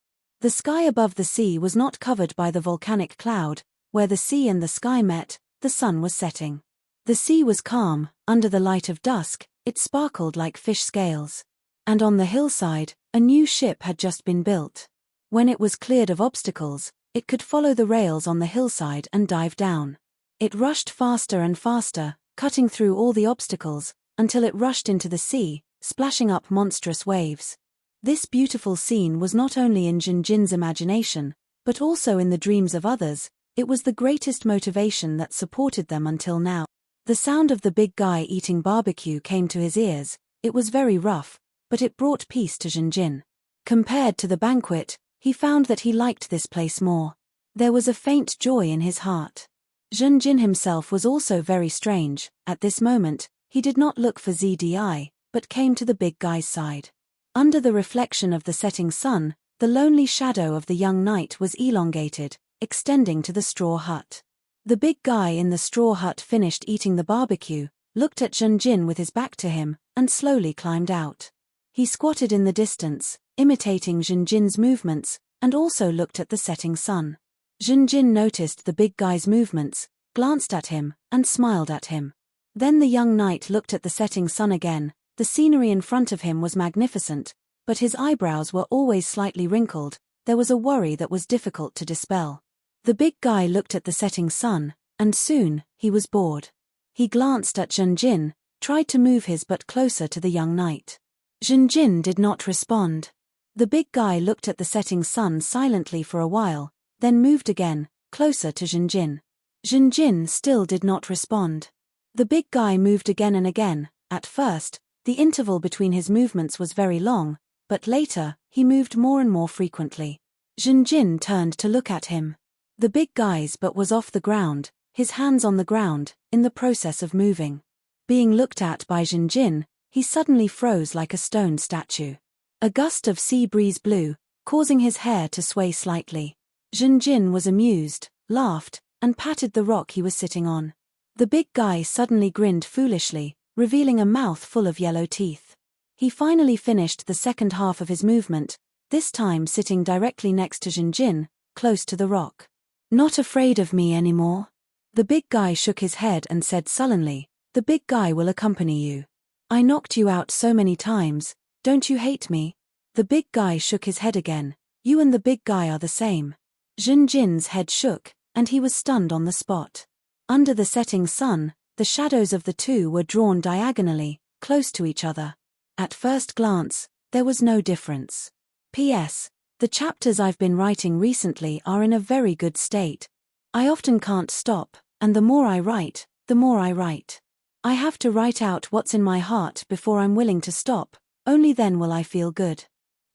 The sky above the sea was not covered by the volcanic cloud. Where the sea and the sky met, the sun was setting. The sea was calm. Under the light of dusk, it sparkled like fish scales. And on the hillside, a new ship had just been built. When it was cleared of obstacles, it could follow the rails on the hillside and dive down. It rushed faster and faster, cutting through all the obstacles, until it rushed into the sea, splashing up monstrous waves. This beautiful scene was not only in Jinjin's imagination, but also in the dreams of others. It was the greatest motivation that supported them until now. The sound of the big guy eating barbecue came to his ears. It was very rough, but it brought peace to Jinjin. Compared to the banquet, he found that he liked this place more. There was a faint joy in his heart. Jinjin himself was also very strange. At this moment, he did not look for ZDI, but came to the big guy's side. Under the reflection of the setting sun, the lonely shadow of the young knight was elongated, extending to the straw hut. The big guy in the straw hut finished eating the barbecue, looked at Jinjin with his back to him, and slowly climbed out. He squatted in the distance, imitating Jinjin's movements, and also looked at the setting sun. Jinjin noticed the big guy's movements, glanced at him, and smiled at him. Then the young knight looked at the setting sun again. The scenery in front of him was magnificent, but his eyebrows were always slightly wrinkled. There was a worry that was difficult to dispel. The big guy looked at the setting sun, and soon, he was bored. He glanced at Jinjin, tried to move his butt closer to the young knight. Jinjin did not respond. The big guy looked at the setting sun silently for a while, then moved again, closer to Jinjin. Jinjin still did not respond. The big guy moved again and again. At first, the interval between his movements was very long, but later, he moved more and more frequently. Jinjin turned to look at him. The big guy's butt was off the ground, his hands on the ground, in the process of moving. Being looked at by Jinjin, he suddenly froze like a stone statue. A gust of sea breeze blew, causing his hair to sway slightly. Jinjin was amused, laughed, and patted the rock he was sitting on. The big guy suddenly grinned foolishly, revealing a mouth full of yellow teeth. He finally finished the second half of his movement, this time sitting directly next to Jinjin, close to the rock. "Not afraid of me anymore?" The big guy shook his head and said sullenly, "The big guy will accompany you. I knocked you out so many times, don't you hate me?" The big guy shook his head again. "You and the big guy are the same." Jinjin's head shook, and he was stunned on the spot. Under the setting sun, the shadows of the two were drawn diagonally, close to each other. At first glance, there was no difference. P.S. The chapters I've been writing recently are in a very good state. I often can't stop, and the more I write, the more I write. I have to write out what's in my heart before I'm willing to stop, only then will I feel good.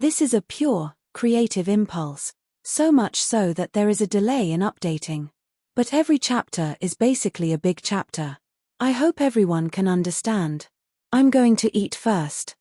This is a pure, creative impulse, so much so that there is a delay in updating. But every chapter is basically a big chapter. I hope everyone can understand. I'm going to eat first.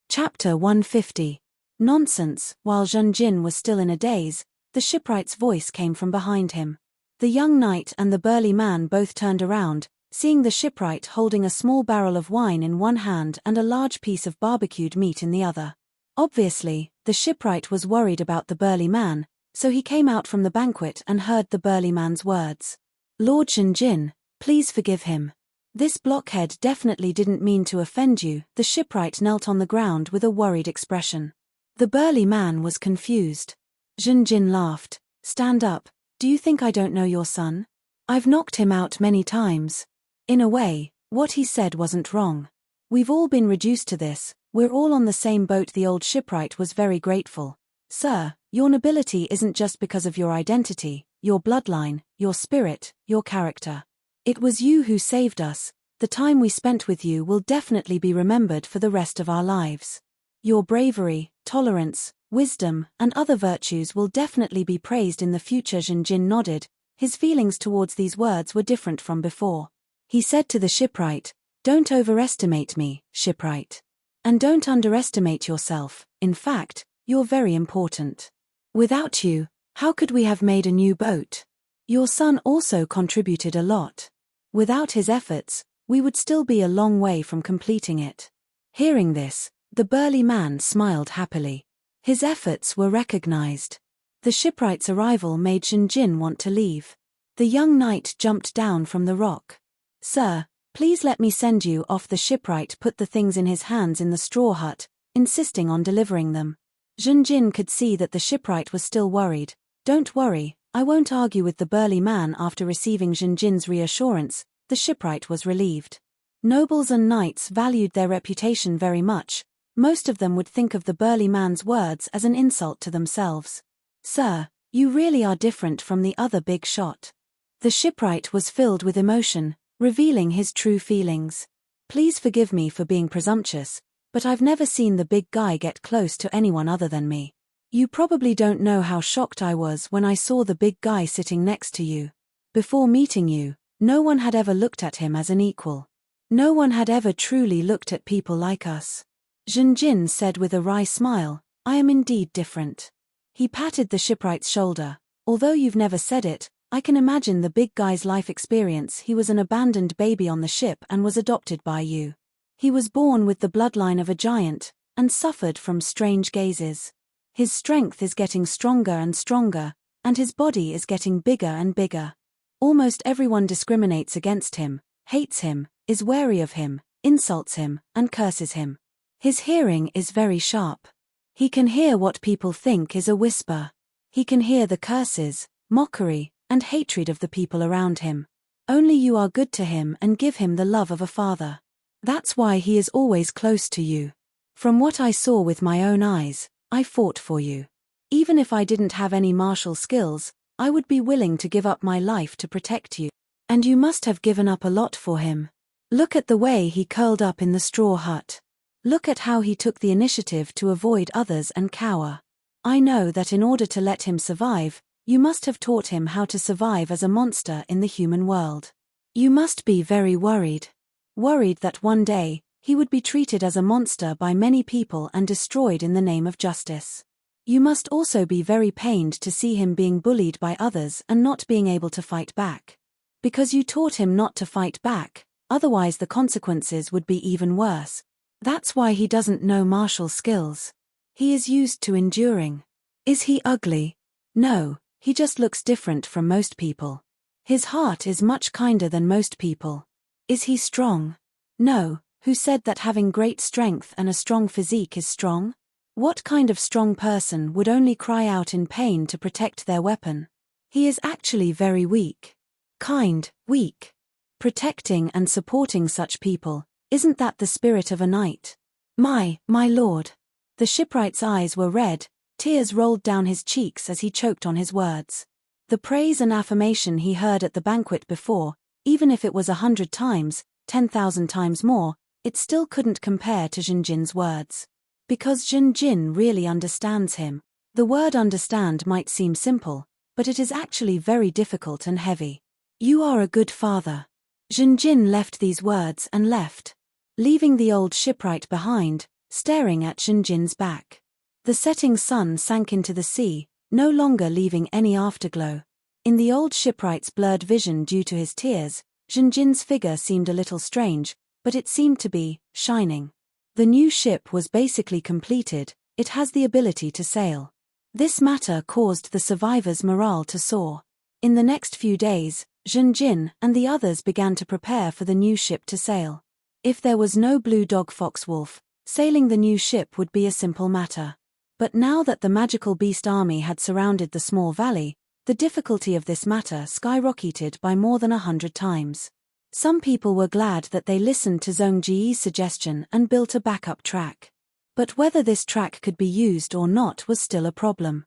Chapter 150. Nonsense. While Jinjin was still in a daze, the shipwright's voice came from behind him. The young knight and the burly man both turned around, seeing the shipwright holding a small barrel of wine in one hand and a large piece of barbecued meat in the other. Obviously, the shipwright was worried about the burly man, so he came out from the banquet and heard the burly man's words. "Lord Jinjin, please forgive him. This blockhead definitely didn't mean to offend you." The shipwright knelt on the ground with a worried expression. The burly man was confused. Jinjin laughed. "Stand up. Do you think I don't know your son? I've knocked him out many times." In a way, what he said wasn't wrong. "We've all been reduced to this, we're all on the same boat." The old shipwright was very grateful. "Sir, Your nobility isn't just because of your identity, your bloodline, your spirit, your character. It was you who saved us. The time we spent with you will definitely be remembered for the rest of our lives. Your bravery, tolerance, wisdom, and other virtues will definitely be praised in the future. Jinjin nodded. His feelings towards these words were different from before. He said to the shipwright, "Don't overestimate me, shipwright. And don't underestimate yourself. In fact, you're very important. Without you, how could we have made a new boat? Your son also contributed a lot. Without his efforts, we would still be a long way from completing it." Hearing this, the burly man smiled happily. His efforts were recognized. The shipwright's arrival made Jinjin want to leave. The young knight jumped down from the rock. "Sir, please let me send you off." The shipwright put the things in his hands in the straw hut, insisting on delivering them. Jinjin could see that the shipwright was still worried. "Don't worry, I won't argue with the burly man." After receiving Jinjin's reassurance, the shipwright was relieved. Nobles and knights valued their reputation very much. Most of them would think of the burly man's words as an insult to themselves. "Sir, you really are different from the other big shot." The shipwright was filled with emotion, revealing his true feelings. "Please forgive me for being presumptuous, but I've never seen the big guy get close to anyone other than me. You probably don't know how shocked I was when I saw the big guy sitting next to you. Before meeting you, no one had ever looked at him as an equal. No one had ever truly looked at people like us." Jinjin said with a wry smile, "I am indeed different." He patted the shipwright's shoulder. "Although you've never said it, I can imagine the big guy's life experience. He was an abandoned baby on the ship and was adopted by you. He was born with the bloodline of a giant, and suffered from strange gazes. His strength is getting stronger and stronger, and his body is getting bigger and bigger. Almost everyone discriminates against him, hates him, is wary of him, insults him, and curses him. His hearing is very sharp. He can hear what people think is a whisper. He can hear the curses, mockery, and hatred of the people around him. Only you are good to him and give him the love of a father. That's why he is always close to you. From what I saw with my own eyes, I fought for you. Even if I didn't have any martial skills, I would be willing to give up my life to protect you. And you must have given up a lot for him. Look at the way he curled up in the straw hut. Look at how he took the initiative to avoid others and cower. I know that in order to let him survive, you must have taught him how to survive as a monster in the human world. You must be very worried. Worried that one day, he would be treated as a monster by many people and destroyed in the name of justice. You must also be very pained to see him being bullied by others and not being able to fight back. Because you taught him not to fight back, otherwise the consequences would be even worse. That's why he doesn't know martial skills. He is used to enduring. Is he ugly? No, he just looks different from most people. His heart is much kinder than most people. Is he strong? No, who said that having great strength and a strong physique is strong? What kind of strong person would only cry out in pain to protect their weapon? He is actually very weak. Kind, weak. Protecting and supporting such people, isn't that the spirit of a knight? My lord. The shipwright's eyes were red, tears rolled down his cheeks as he choked on his words. The praise and affirmation he heard at the banquet before, even if it was 100 times, 10,000 times more, it still couldn't compare to Jinjin's words. Because Jinjin really understands him. The word understand might seem simple, but it is actually very difficult and heavy. You are a good father. Jinjin left these words and left, leaving the old shipwright behind, staring at Jinjin's back. The setting sun sank into the sea, no longer leaving any afterglow. In the old shipwright's blurred vision due to his tears, Jinjin's figure seemed a little strange, but it seemed to be shining. The new ship was basically completed, it has the ability to sail. This matter caused the survivors' morale to soar. In the next few days, Jinjin and the others began to prepare for the new ship to sail. If there was no blue dog fox wolf, sailing the new ship would be a simple matter. But now that the magical beast army had surrounded the small valley, the difficulty of this matter skyrocketed by more than 100 times. Some people were glad that they listened to Zhong Ji's suggestion and built a backup track. But whether this track could be used or not was still a problem.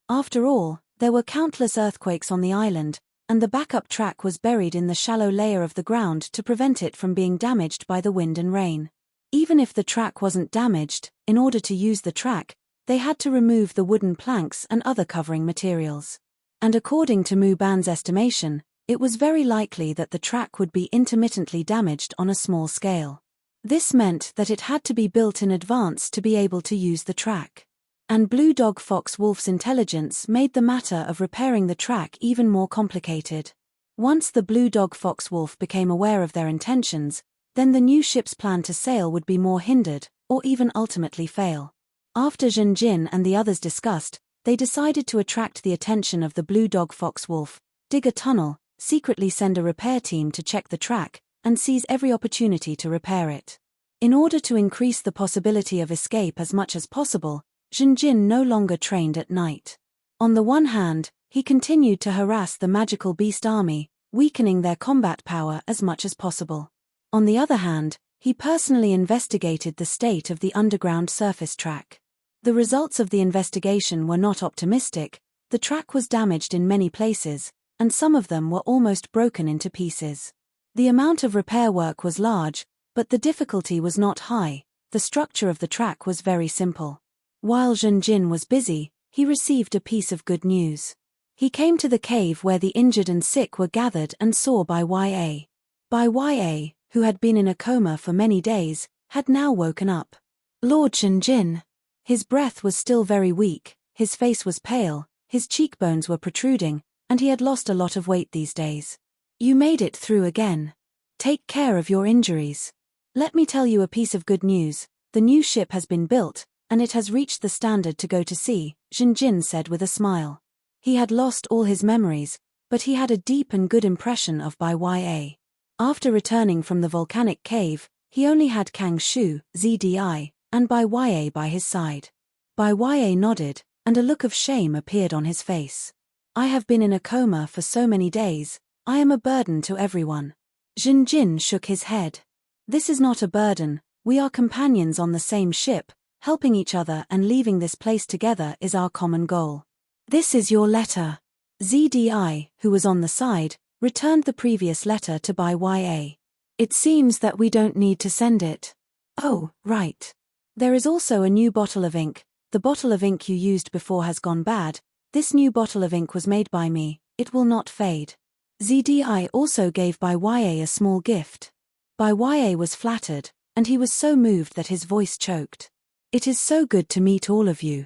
After all, there were countless earthquakes on the island, and the backup track was buried in the shallow layer of the ground to prevent it from being damaged by the wind and rain. Even if the track wasn't damaged, in order to use the track, they had to remove the wooden planks and other covering materials. And according to Muban's estimation, it was very likely that the track would be intermittently damaged on a small scale. This meant that it had to be built in advance to be able to use the track. And Blue Dog Fox Wolf's intelligence made the matter of repairing the track even more complicated. Once the Blue Dog Fox Wolf became aware of their intentions, then the new ship's plan to sail would be more hindered, or even ultimately fail. After Zhenjin and the others discussed, they decided to attract the attention of the Blue Dog Fox Wolf, dig a tunnel, secretly send a repair team to check the track, and seize every opportunity to repair it. In order to increase the possibility of escape as much as possible, Zhenjin no longer trained at night. On the one hand, he continued to harass the magical beast army, weakening their combat power as much as possible. On the other hand, he personally investigated the state of the underground surface track. The results of the investigation were not optimistic. The track was damaged in many places, and some of them were almost broken into pieces. The amount of repair work was large, but the difficulty was not high. The structure of the track was very simple. While Zhenjin was busy, he received a piece of good news. He came to the cave where the injured and sick were gathered and saw Bai Ya. Bai Ya, who had been in a coma for many days, had now woken up. Lord Zhenjin. His breath was still very weak, his face was pale, his cheekbones were protruding, and he had lost a lot of weight these days. You made it through again. Take care of your injuries. Let me tell you a piece of good news. The new ship has been built, and it has reached the standard to go to sea, Zhenjin said with a smile. He had lost all his memories, but he had a deep and good impression of Bai Ya. After returning from the volcanic cave, he only had Kang Shu, Zdi, and Bai Ya by his side. Bai Ya nodded, and a look of shame appeared on his face. I have been in a coma for so many days, I am a burden to everyone. Zhenjin shook his head. This is not a burden, we are companions on the same ship. Helping each other and leaving this place together is our common goal. This is your letter. Zdi, who was on the side, returned the previous letter to Bai Ya. It seems that we don't need to send it. Oh, right. There is also a new bottle of ink. The bottle of ink you used before has gone bad. This new bottle of ink was made by me. It will not fade. Zdi also gave Bai Ya a small gift. Bai Ya was flattered, and he was so moved that his voice choked. It is so good to meet all of you.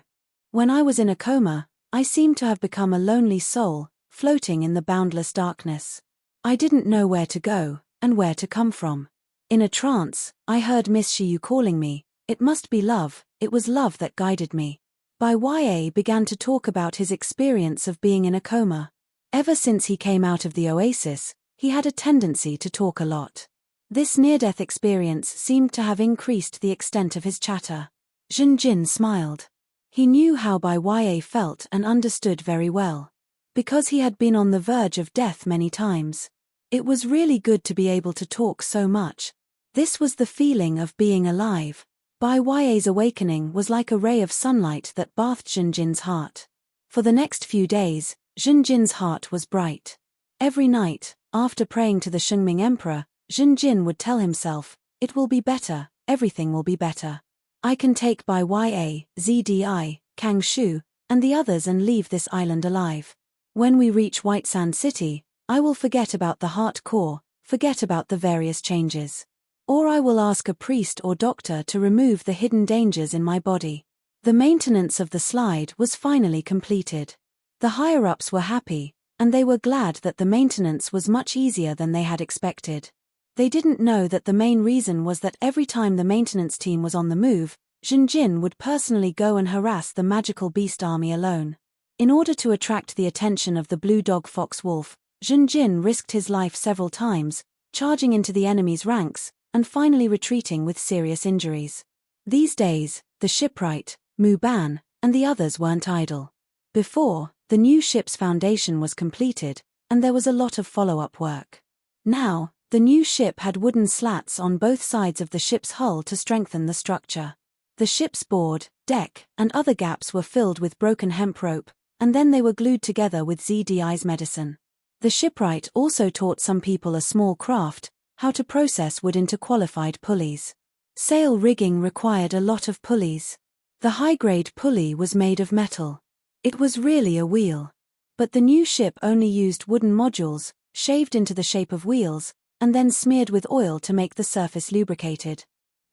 When I was in a coma, I seemed to have become a lonely soul, floating in the boundless darkness. I didn't know where to go, and where to come from. In a trance, I heard Miss Shiyu calling me. It must be love, it was love that guided me. Bai Ya began to talk about his experience of being in a coma. Ever since he came out of the oasis, he had a tendency to talk a lot. This near-death experience seemed to have increased the extent of his chatter. Zhenjin smiled. He knew how Bai Ya felt and understood very well. Because he had been on the verge of death many times. It was really good to be able to talk so much. This was the feeling of being alive. Bai Ya's awakening was like a ray of sunlight that bathed Zhenjin's heart. For the next few days, Zhenjin's heart was bright. Every night, after praying to the Shengming Emperor, Zhenjin would tell himself, it will be better, everything will be better. I can take Bai Ya, Zdi, Kang Shu, and the others and leave this island alive. When we reach White Sand City, I will forget about the heart core, forget about the various changes. Or I will ask a priest or doctor to remove the hidden dangers in my body. The maintenance of the slide was finally completed. The higher-ups were happy, and they were glad that the maintenance was much easier than they had expected. They didn't know that the main reason was that every time the maintenance team was on the move, Zhenjin would personally go and harass the magical beast army alone. In order to attract the attention of the Blue Dog Fox Wolf, Zhenjin risked his life several times, charging into the enemy's ranks, and finally retreating with serious injuries. These days, the shipwright, Muban, and the others weren't idle. Before, the new ship's foundation was completed, and there was a lot of follow-up work. Now, the new ship had wooden slats on both sides of the ship's hull to strengthen the structure. The ship's board, deck, and other gaps were filled with broken hemp rope, and then they were glued together with ZDI's medicine. The shipwright also taught some people a small craft, how to process wood into qualified pulleys. Sail rigging required a lot of pulleys. The high-grade pulley was made of metal. It was really a wheel. But the new ship only used wooden modules, shaved into the shape of wheels, and then smeared with oil to make the surface lubricated.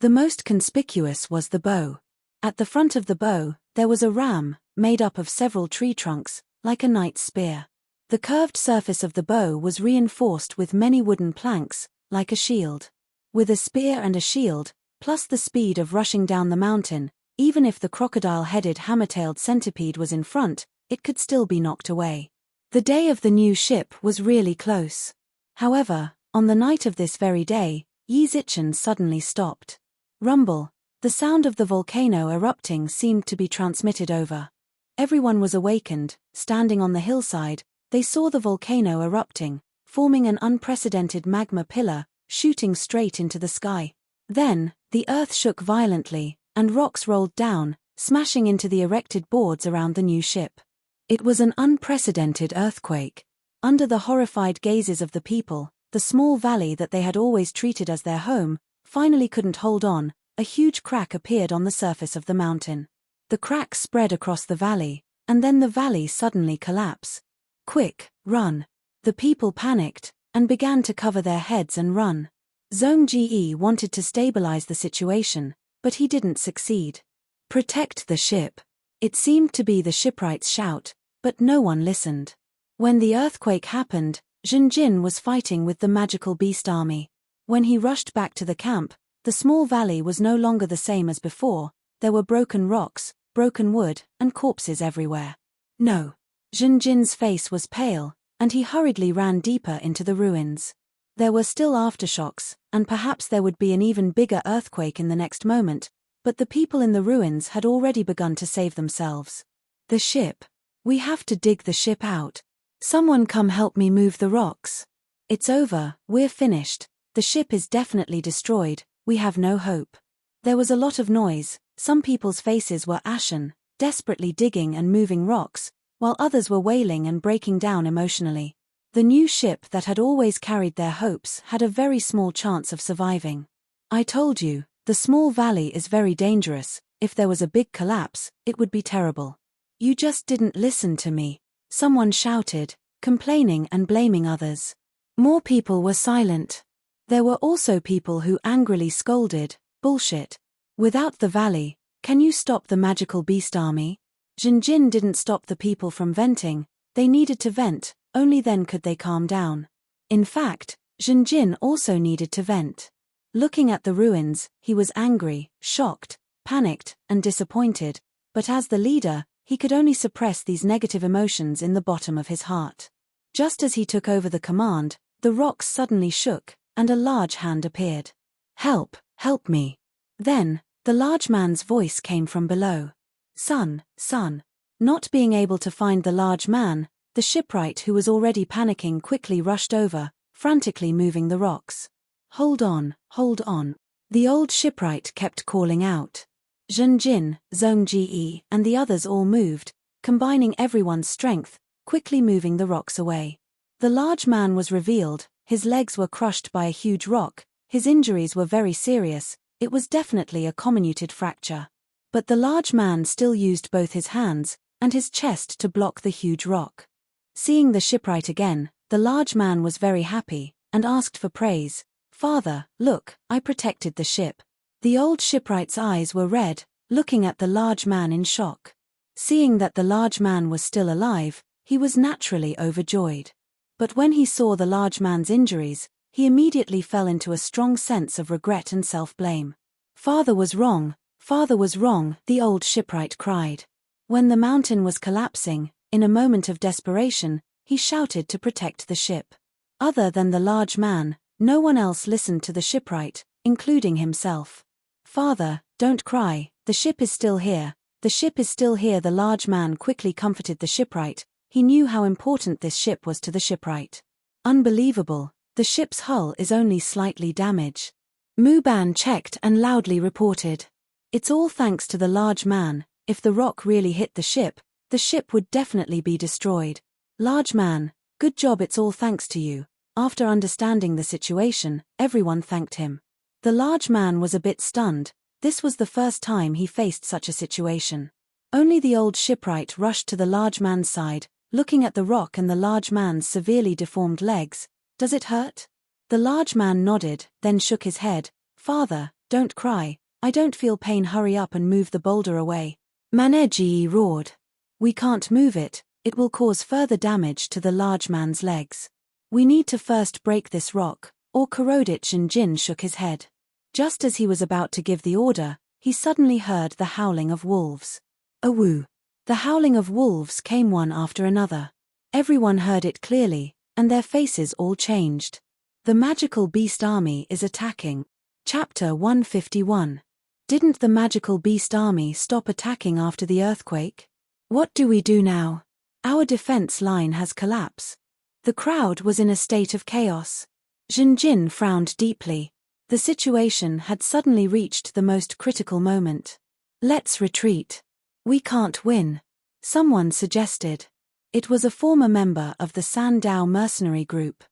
The most conspicuous was the bow. At the front of the bow, there was a ram, made up of several tree trunks, like a knight's spear. The curved surface of the bow was reinforced with many wooden planks, like a shield. With a spear and a shield, plus the speed of rushing down the mountain, even if the crocodile-headed hammer-tailed centipede was in front, it could still be knocked away. The day of the new ship was really close. However, on the night of this very day, Yizichen suddenly stopped. Rumble. The sound of the volcano erupting seemed to be transmitted over. Everyone was awakened. Standing on the hillside, they saw the volcano erupting, forming an unprecedented magma pillar, shooting straight into the sky. Then, the earth shook violently, and rocks rolled down, smashing into the erected boards around the new ship. It was an unprecedented earthquake. Under the horrified gazes of the people, the small valley that they had always treated as their home, finally couldn't hold on. A huge crack appeared on the surface of the mountain. The crack spread across the valley, and then the valley suddenly collapsed. Quick, run! The people panicked, and began to cover their heads and run. Zhongji wanted to stabilize the situation, but he didn't succeed. Protect the ship. It seemed to be the shipwright's shout, but no one listened. When the earthquake happened, Zhenjin was fighting with the magical beast army. When he rushed back to the camp, the small valley was no longer the same as before. There were broken rocks, broken wood, and corpses everywhere. No. Zhenjin's face was pale, and he hurriedly ran deeper into the ruins. There were still aftershocks, and perhaps there would be an even bigger earthquake in the next moment, but the people in the ruins had already begun to save themselves. The ship. We have to dig the ship out. Someone come help me move the rocks. It's over, we're finished. The ship is definitely destroyed. We have no hope. There was a lot of noise. Some people's faces were ashen, desperately digging and moving rocks, while others were wailing and breaking down emotionally. The new ship that had always carried their hopes had a very small chance of surviving. I told you, the small valley is very dangerous. If there was a big collapse, it would be terrible. You just didn't listen to me. Someone shouted, complaining and blaming others. More people were silent. There were also people who angrily scolded, bullshit. Without the valley, can you stop the magical beast army? Zhenjin didn't stop the people from venting. They needed to vent, only then could they calm down. In fact, Zhenjin also needed to vent. Looking at the ruins, he was angry, shocked, panicked, and disappointed, but as the leader, he could only suppress these negative emotions in the bottom of his heart. Just as he took over the command, the rocks suddenly shook, and a large hand appeared. Help, help me. Then, the large man's voice came from below. Son. Not being able to find the large man, the shipwright who was already panicking quickly rushed over, frantically moving the rocks. Hold on. The old shipwright kept calling out. Zhenjin, Zhongji, and the others all moved, combining everyone's strength, quickly moving the rocks away. The large man was revealed. His legs were crushed by a huge rock. His injuries were very serious. It was definitely a comminuted fracture. But the large man still used both his hands and his chest to block the huge rock. Seeing the shipwright again, the large man was very happy and asked for praise. Father, look, I protected the ship. The old shipwright's eyes were red, looking at the large man in shock. Seeing that the large man was still alive, he was naturally overjoyed. But when he saw the large man's injuries, he immediately fell into a strong sense of regret and self-blame. Father was wrong, the old shipwright cried. When the mountain was collapsing, in a moment of desperation, he shouted to protect the ship. Other than the large man, no one else listened to the shipwright, including himself. Father, don't cry, the ship is still here. The large man quickly comforted the shipwright. He knew how important this ship was to the shipwright. Unbelievable, the ship's hull is only slightly damaged. Muban checked and loudly reported. It's all thanks to the large man. If the rock really hit the ship, the ship would definitely be destroyed. Large man, good job, it's all thanks to you. After understanding the situation, everyone thanked him. The large man was a bit stunned. This was the first time he faced such a situation. Only the old shipwright rushed to the large man's side, looking at the rock and the large man's severely deformed legs. Does it hurt? The large man nodded, then shook his head. Father, don't cry. I don't feel pain. Hurry up and move the boulder away. Maneji roared. We can't move it. It will cause further damage to the large man's legs. We need to first break this rock, or corrode it. Jinjin shook his head. Just as he was about to give the order, he suddenly heard the howling of wolves. Awoo! The howling of wolves came one after another. Everyone heard it clearly, and their faces all changed. The magical beast army is attacking. Chapter 151. Didn't the magical beast army stop attacking after the earthquake? What do we do now? Our defense line has collapsed. The crowd was in a state of chaos. Jinjin frowned deeply. The situation had suddenly reached the most critical moment. Let's retreat. We can't win. Someone suggested. It was a former member of the Sandow mercenary group.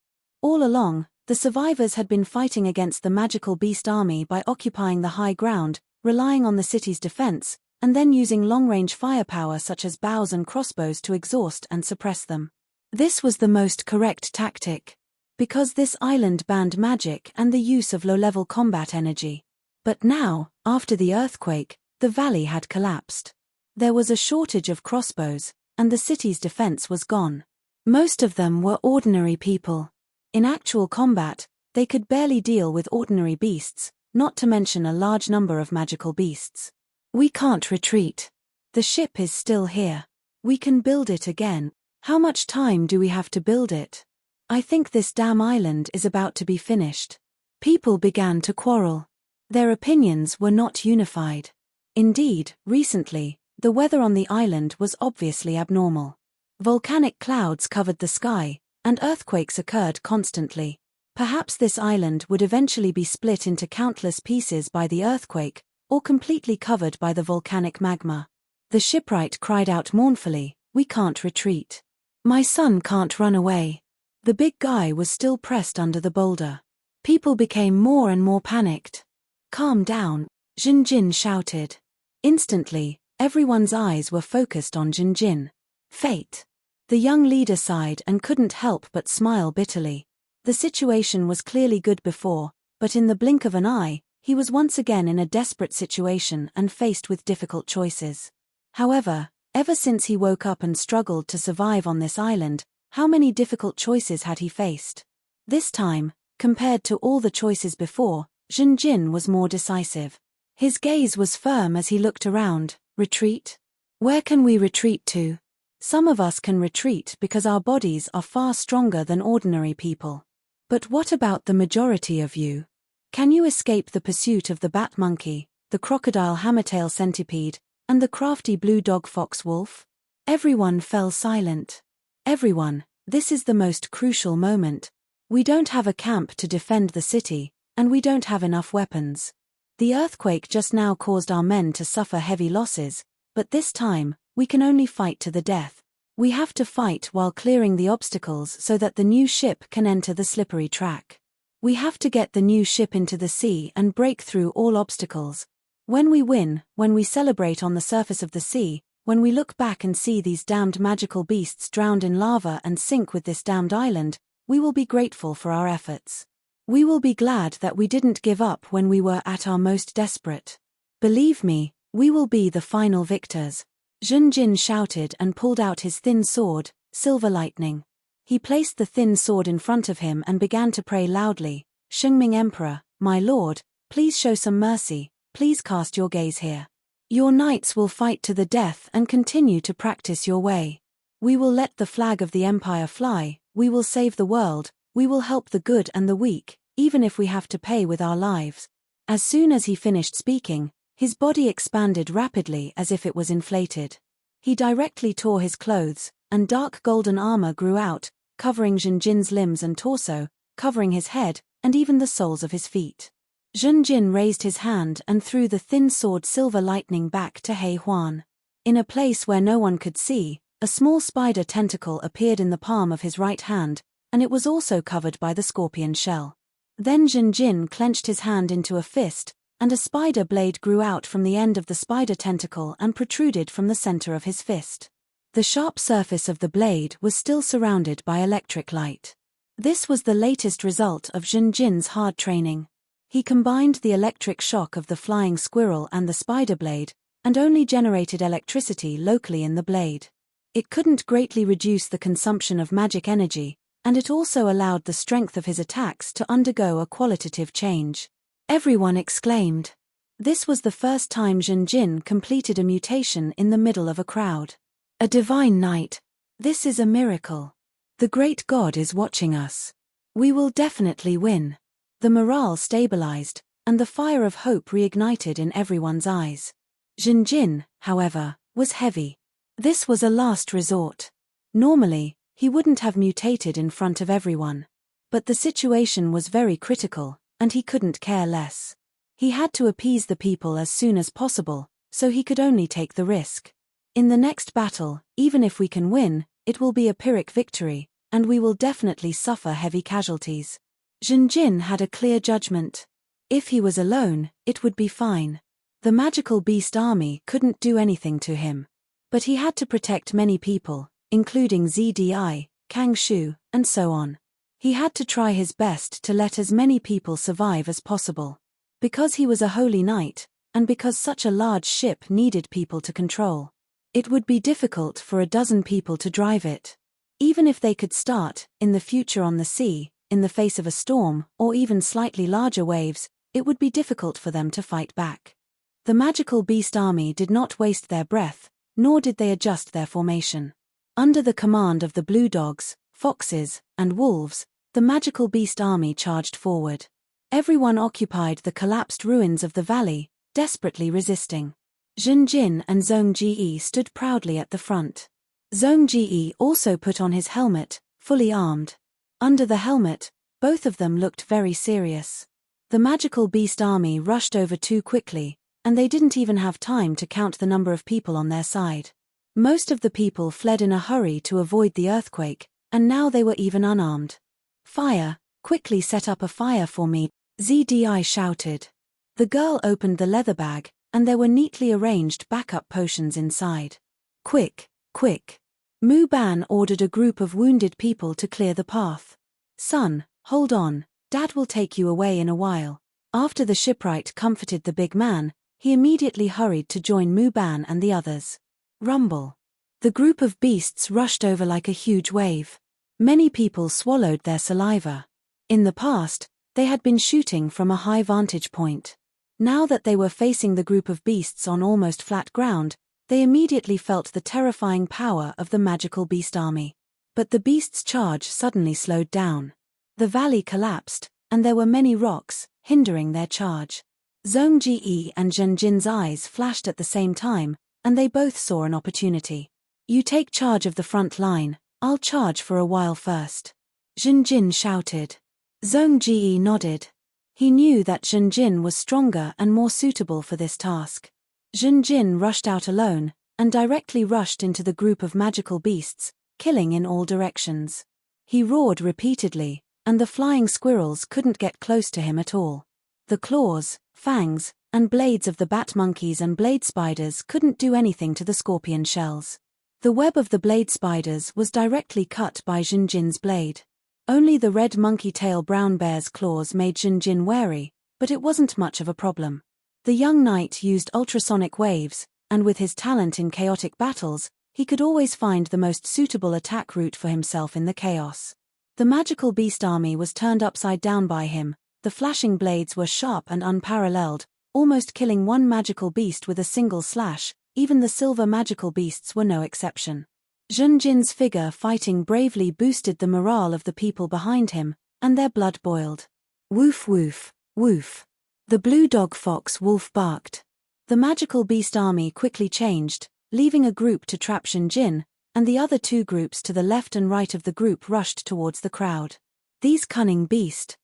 All along, the survivors had been fighting against the magical beast army by occupying the high ground, relying on the city's defense, and then using long-range firepower such as bows and crossbows to exhaust and suppress them. This was the most correct tactic, because this island banned magic and the use of low-level combat energy. But now, after the earthquake, the valley had collapsed. There was a shortage of crossbows, and the city's defense was gone. Most of them were ordinary people. In actual combat, they could barely deal with ordinary beasts, not to mention a large number of magical beasts. We can't retreat. The ship is still here. We can build it again. How much time do we have to build it? I think this damn island is about to be finished. People began to quarrel. Their opinions were not unified. Indeed, recently, the weather on the island was obviously abnormal. Volcanic clouds covered the sky, and earthquakes occurred constantly. Perhaps this island would eventually be split into countless pieces by the earthquake, or completely covered by the volcanic magma. The shipwright cried out mournfully, "We can't retreat. My son can't run away." The big guy was still pressed under the boulder. People became more and more panicked. "Calm down," Jinjin shouted. Instantly, everyone's eyes were focused on Jinjin. Fate. The young leader sighed and couldn't help but smile bitterly. The situation was clearly good before, but in the blink of an eye, he was once again in a desperate situation and faced with difficult choices. However, ever since he woke up and struggled to survive on this island, how many difficult choices had he faced? This time, compared to all the choices before, Jinjin was more decisive. His gaze was firm as he looked around. Retreat? Where can we retreat to? Some of us can retreat because our bodies are far stronger than ordinary people. But what about the majority of you? Can you escape the pursuit of the bat monkey, the crocodile hammertail centipede, and the crafty blue dog fox wolf? Everyone fell silent. Everyone, this is the most crucial moment. We don't have a camp to defend the city, and we don't have enough weapons. The earthquake just now caused our men to suffer heavy losses, but this time, we can only fight to the death. We have to fight while clearing the obstacles so that the new ship can enter the slippery track. We have to get the new ship into the sea and break through all obstacles. When we win, when we celebrate on the surface of the sea, when we look back and see these damned magical beasts drowned in lava and sink with this damned island, we will be grateful for our efforts. We will be glad that we didn't give up when we were at our most desperate. Believe me, we will be the final victors. Jinjin shouted and pulled out his thin sword, Silver Lightning. He placed the thin sword in front of him and began to pray loudly, "Shengming Emperor, my lord, please show some mercy, please cast your gaze here. Your knights will fight to the death and continue to practice your way. We will let the flag of the empire fly, we will save the world, we will help the good and the weak, even if we have to pay with our lives." As soon as he finished speaking, his body expanded rapidly as if it was inflated. He directly tore his clothes, and dark golden armor grew out, covering Jinjin's limbs and torso, covering his head, and even the soles of his feet. Jinjin raised his hand and threw the thin sword Silver Lightning back to Hei Huan. In a place where no one could see, a small spider tentacle appeared in the palm of his right hand, and it was also covered by the scorpion shell. Then Jinjin clenched his hand into a fist, and a spider blade grew out from the end of the spider tentacle and protruded from the center of his fist. The sharp surface of the blade was still surrounded by electric light. This was the latest result of Jinjin's hard training. He combined the electric shock of the flying squirrel and the spider blade, and only generated electricity locally in the blade. It couldn't greatly reduce the consumption of magic energy, and it also allowed the strength of his attacks to undergo a qualitative change. Everyone exclaimed. This was the first time Jinjin completed a mutation in the middle of a crowd. A divine night. This is a miracle. The great God is watching us. We will definitely win. The morale stabilized, and the fire of hope reignited in everyone's eyes. Jinjin, however, was heavy. This was a last resort. Normally, he wouldn't have mutated in front of everyone. But the situation was very critical, and he couldn't care less. He had to appease the people as soon as possible, so he could only take the risk. In the next battle, even if we can win, it will be a Pyrrhic victory, and we will definitely suffer heavy casualties. Jinjin had a clear judgment. If he was alone, it would be fine. The magical beast army couldn't do anything to him. But he had to protect many people, including Zdi, Kang Shu, and so on. He had to try his best to let as many people survive as possible. Because he was a holy knight, and because such a large ship needed people to control. It would be difficult for a dozen people to drive it. Even if they could start, in the future on the sea, in the face of a storm, or even slightly larger waves, it would be difficult for them to fight back. The magical beast army did not waste their breath, nor did they adjust their formation. Under the command of the blue dogs, foxes, and wolves, the magical beast army charged forward. Everyone occupied the collapsed ruins of the valley, desperately resisting. Jinjin and Zhongji stood proudly at the front. Zhongji also put on his helmet, fully armed. Under the helmet, both of them looked very serious. The magical beast army rushed over too quickly, and they didn't even have time to count the number of people on their side. Most of the people fled in a hurry to avoid the earthquake, and now they were even unarmed. Fire, quickly set up a fire for me, Zdi shouted. The girl opened the leather bag, and there were neatly arranged backup potions inside. Quick, quick. Mu Ban ordered a group of wounded people to clear the path. Son, hold on, Dad will take you away in a while. After the shipwright comforted the big man, he immediately hurried to join Mu Ban and the others. Rumble. The group of beasts rushed over like a huge wave. Many people swallowed their saliva. In the past, they had been shooting from a high vantage point. Now that they were facing the group of beasts on almost flat ground, they immediately felt the terrifying power of the magical beast army. But the beast's charge suddenly slowed down. The valley collapsed, and there were many rocks, hindering their charge. Zhongji and Jinjin's eyes flashed at the same time, and they both saw an opportunity. You take charge of the front line, I'll charge for a while first. Jinjin shouted. Zhongji nodded. He knew that Jinjin was stronger and more suitable for this task. Jinjin rushed out alone, and directly rushed into the group of magical beasts, killing in all directions. He roared repeatedly, and the flying squirrels couldn't get close to him at all. The claws, fangs, and blades of the bat monkeys and blade spiders couldn't do anything to the scorpion shells. The web of the blade spiders was directly cut by Jinjin's blade. Only the red monkey tail brown bear's claws made Jinjin wary, but it wasn't much of a problem. The young knight used ultrasonic waves, and with his talent in chaotic battles, he could always find the most suitable attack route for himself in the chaos. The magical beast army was turned upside down by him, the flashing blades were sharp and unparalleled, almost killing one magical beast with a single slash, even the silver magical beasts were no exception. Jinjin's figure fighting bravely boosted the morale of the people behind him, and their blood boiled. Woof woof, woof. The blue dog fox wolf barked. The magical beast army quickly changed, leaving a group to trap Jinjin, and the other two groups to the left and right of the group rushed towards the crowd. These cunning beast.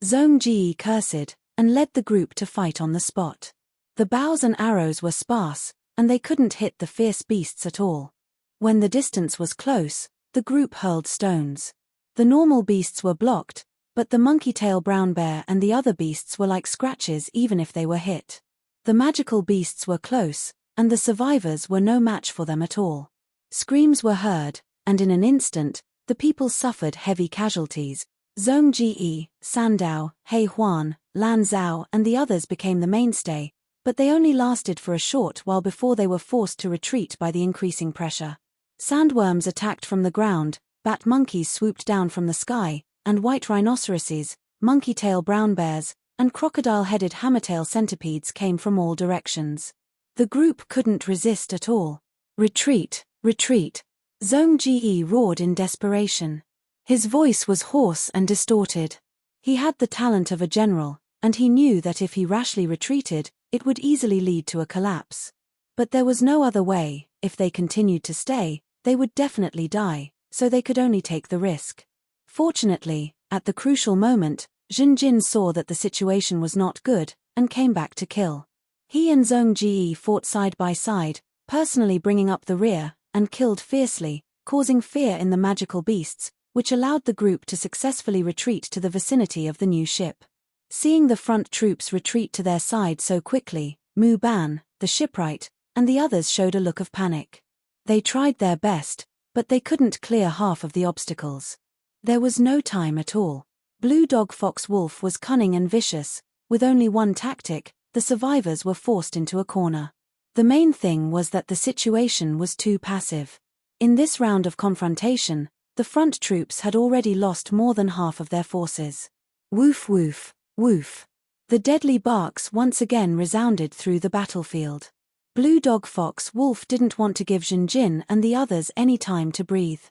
Zhongji cursed, and led the group to fight on the spot. The bows and arrows were sparse, and they couldn't hit the fierce beasts at all. When the distance was close, the group hurled stones. The normal beasts were blocked, but the monkey-tail brown bear and the other beasts were like scratches even if they were hit. The magical beasts were close, and the survivors were no match for them at all. Screams were heard, and in an instant, the people suffered heavy casualties. Zhong Ji, Sandao, He Huan, Lan Zhao and the others became the mainstay, but they only lasted for a short while before they were forced to retreat by the increasing pressure. Sandworms attacked from the ground, bat monkeys swooped down from the sky, and white rhinoceroses, monkey-tail brown bears, and crocodile-headed hammertail centipedes came from all directions. The group couldn't resist at all. Retreat, retreat! Zhong Ji roared in desperation. His voice was hoarse and distorted. He had the talent of a general, and he knew that if he rashly retreated, it would easily lead to a collapse. But there was no other way. If they continued to stay, they would definitely die, so they could only take the risk. Fortunately, at the crucial moment, Jinjin saw that the situation was not good, and came back to kill. He and Zhong Ji fought side by side, personally bringing up the rear, and killed fiercely, causing fear in the magical beasts, which allowed the group to successfully retreat to the vicinity of the new ship. Seeing the front troops retreat to their side so quickly, Mu Ban, the shipwright, and the others showed a look of panic. They tried their best, but they couldn't clear half of the obstacles. There was no time at all. Blue Dog Fox Wolf was cunning and vicious. With only one tactic, the survivors were forced into a corner. The main thing was that the situation was too passive. In this round of confrontation, the front troops had already lost more than half of their forces. Woof woof, woof. The deadly barks once again resounded through the battlefield. Blue Dog Fox Wolf didn't want to give Jinjin and the others any time to breathe.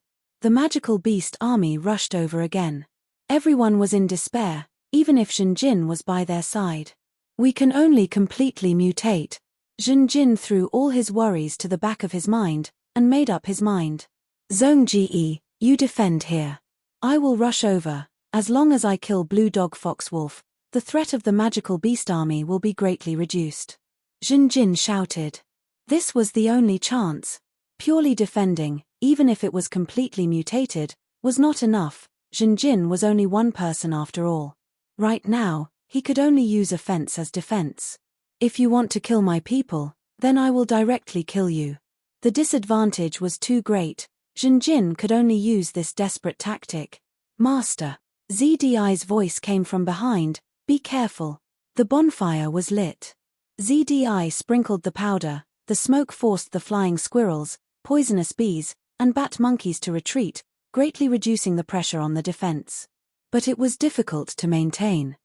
The magical beast army rushed over again. Everyone was in despair, even if Jinjin was by their side. We can only completely mutate. Jinjin threw all his worries to the back of his mind, and made up his mind. Zhong Ji, you defend here. I will rush over. As long as I kill Blue Dog Fox Wolf, the threat of the magical beast army will be greatly reduced. Jinjin shouted. This was the only chance. Purely defending, even if it was completely mutated, was not enough. Jinjin was only one person after all. Right now, he could only use offense as defense. If you want to kill my people, then I will directly kill you. The disadvantage was too great. Jinjin could only use this desperate tactic. Master. ZDI's voice came from behind. Be careful. The bonfire was lit. ZDI sprinkled the powder. The smoke forced the flying squirrels, poisonous bees, and bat monkeys to retreat, greatly reducing the pressure on the defense. But it was difficult to maintain.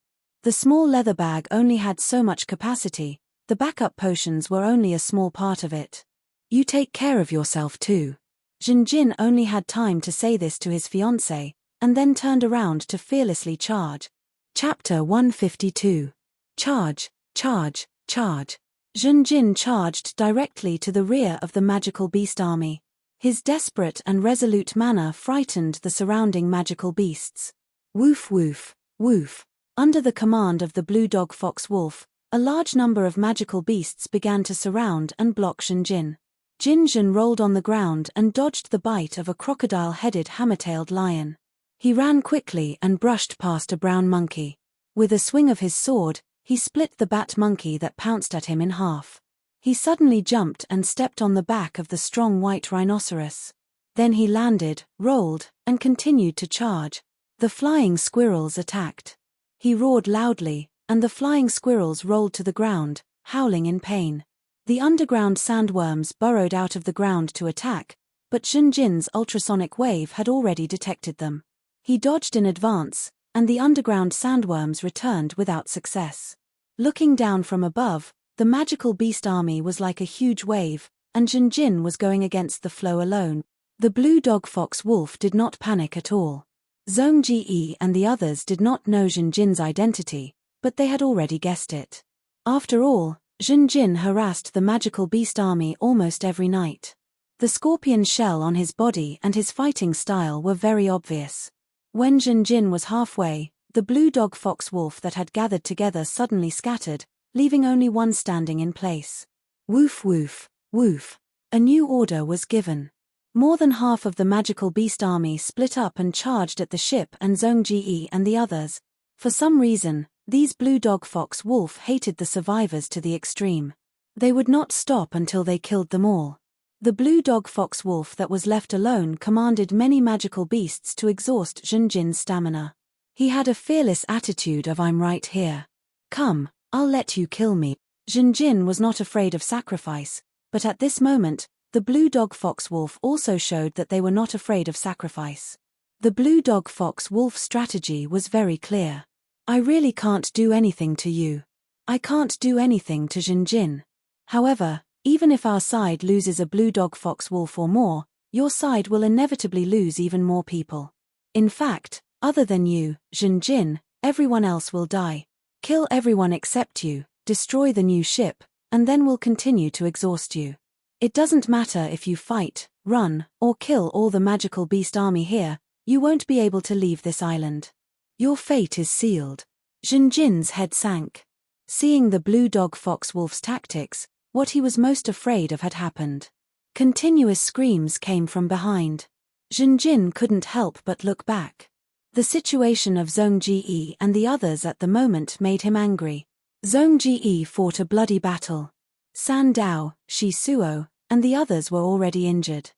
The small leather bag only had so much capacity. The backup potions were only a small part of it. You take care of yourself too. Jinjin only had time to say this to his fiancée, and then turned around to fearlessly charge. Chapter 152. Charge, charge, charge. Jinjin charged directly to the rear of the magical beast army. His desperate and resolute manner frightened the surrounding magical beasts. Woof woof, woof. Under the command of the Blue Dog Fox Wolf, a large number of magical beasts began to surround and block Jinjin. Jinjin rolled on the ground and dodged the bite of a crocodile-headed hammer-tailed lion. He ran quickly and brushed past a brown monkey. With a swing of his sword, he split the bat monkey that pounced at him in half. He suddenly jumped and stepped on the back of the strong white rhinoceros. Then he landed, rolled, and continued to charge. The flying squirrels attacked. He roared loudly, and the flying squirrels rolled to the ground, howling in pain. The underground sandworms burrowed out of the ground to attack, but Jinjin's ultrasonic wave had already detected them. He dodged in advance, and the underground sandworms returned without success. Looking down from above, the magical beast army was like a huge wave, and Jinjin was going against the flow alone. The Blue Dog Fox Wolf did not panic at all. Zhong Ji and the others did not know Jinjin's identity, but they had already guessed it. After all, Jinjin harassed the magical beast army almost every night. The scorpion shell on his body and his fighting style were very obvious. When Jinjin was halfway, the Blue Dog Fox Wolf that had gathered together suddenly scattered, leaving only one standing in place. Woof woof, Woof. A new order was given. More than half of the magical beast army split up and charged at the ship and Zhong Ji and the others. For some reason, these blue dog fox wolf hated the survivors to the extreme. They would not stop until they killed them all. The blue dog fox wolf that was left alone commanded many magical beasts to exhaust Jin's stamina. He had a fearless attitude of "I'm right here. Come, I'll let you kill me." Jin was not afraid of sacrifice, but at this moment, the blue dog fox wolf also showed that they were not afraid of sacrifice. The blue dog fox wolf strategy was very clear. I really can't do anything to you. I can't do anything to Jin. However, even if our side loses a blue dog fox wolf or more, your side will inevitably lose even more people. In fact, other than you, Jin, everyone else will die. Kill everyone except you, destroy the new ship, and then we'll continue to exhaust you. It doesn't matter if you fight, run, or kill all the magical beast army here, you won't be able to leave this island. Your fate is sealed. Jin's head sank. Seeing the blue dog fox wolf's tactics, what he was most afraid of had happened. Continuous screams came from behind. Jin couldn't help but look back. The situation of Zhong Ji and the others at the moment made him angry. Zhong Ji fought a bloody battle. San Dao, Shi Suo, and the others were already injured.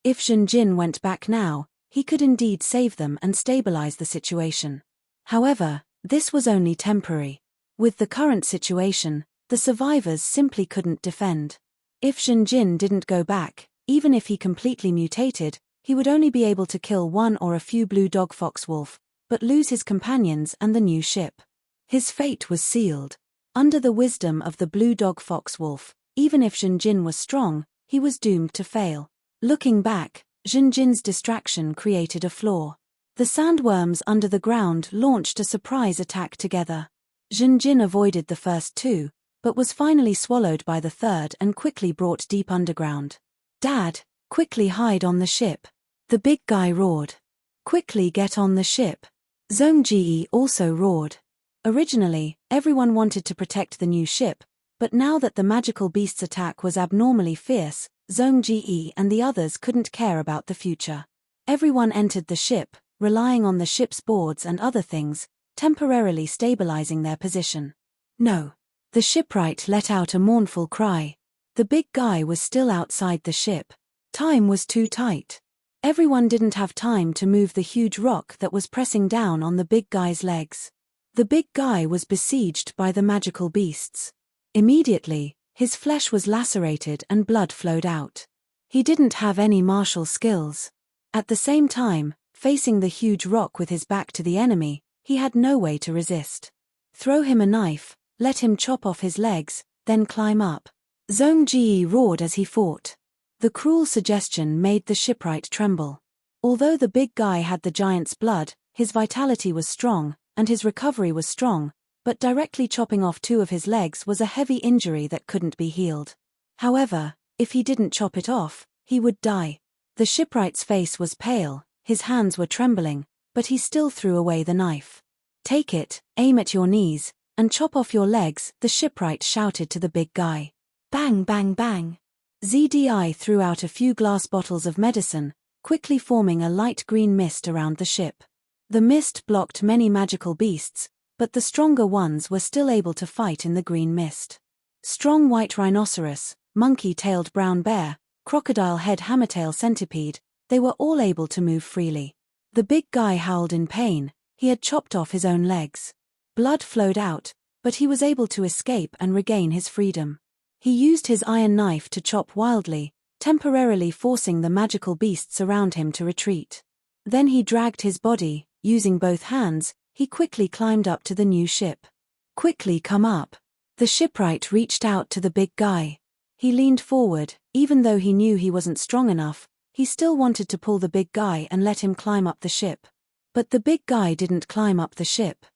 If Jin went back now, he could indeed save them and stabilize the situation. However, this was only temporary. With the current situation, the survivors simply couldn't defend. If Jin didn't go back, even if he completely mutated, he would only be able to kill one or a few blue dog fox wolf, but lose his companions and the new ship. His fate was sealed. Under the wisdom of the blue dog fox wolf, even if Jin was strong, he was doomed to fail. Looking back, Jin's distraction created a flaw. The sandworms under the ground launched a surprise attack together. Jin avoided the first two, but was finally swallowed by the third and quickly brought deep underground. "Dad, quickly hide on the ship." The big guy roared. "Quickly get on the ship." Zhong Ji also roared. Originally, everyone wanted to protect the new ship, but now that the magical beast's attack was abnormally fierce, Zhong Ji and the others couldn't care about the future. Everyone entered the ship, relying on the ship's boards and other things, temporarily stabilizing their position. No. The shipwright let out a mournful cry. The big guy was still outside the ship. Time was too tight. Everyone didn't have time to move the huge rock that was pressing down on the big guy's legs. The big guy was besieged by the magical beasts. Immediately, his flesh was lacerated and blood flowed out. He didn't have any martial skills. At the same time, facing the huge rock with his back to the enemy, he had no way to resist. Throw him a knife, let him chop off his legs, then climb up. Zhong Ji roared as he fought. The cruel suggestion made the shipwright tremble. Although the big guy had the giant's blood, his vitality was strong, and his recovery was strong, but directly chopping off two of his legs was a heavy injury that couldn't be healed. However, if he didn't chop it off, he would die. The shipwright's face was pale, his hands were trembling, but he still threw away the knife. "Take it, aim at your knees, and chop off your legs," the shipwright shouted to the big guy. Bang bang bang. ZDI threw out a few glass bottles of medicine, quickly forming a light green mist around the ship. The mist blocked many magical beasts, but the stronger ones were still able to fight in the green mist. Strong white rhinoceros, monkey-tailed brown bear, crocodile-head hammertail centipede, they were all able to move freely. The big guy howled in pain, he had chopped off his own legs. Blood flowed out, but he was able to escape and regain his freedom. He used his iron knife to chop wildly, temporarily forcing the magical beasts around him to retreat. Then he dragged his body, using both hands, he quickly climbed up to the new ship. "Quickly come up." The shipwright reached out to the big guy. He leaned forward, even though he knew he wasn't strong enough, he still wanted to pull the big guy and let him climb up the ship. But the big guy didn't climb up the ship.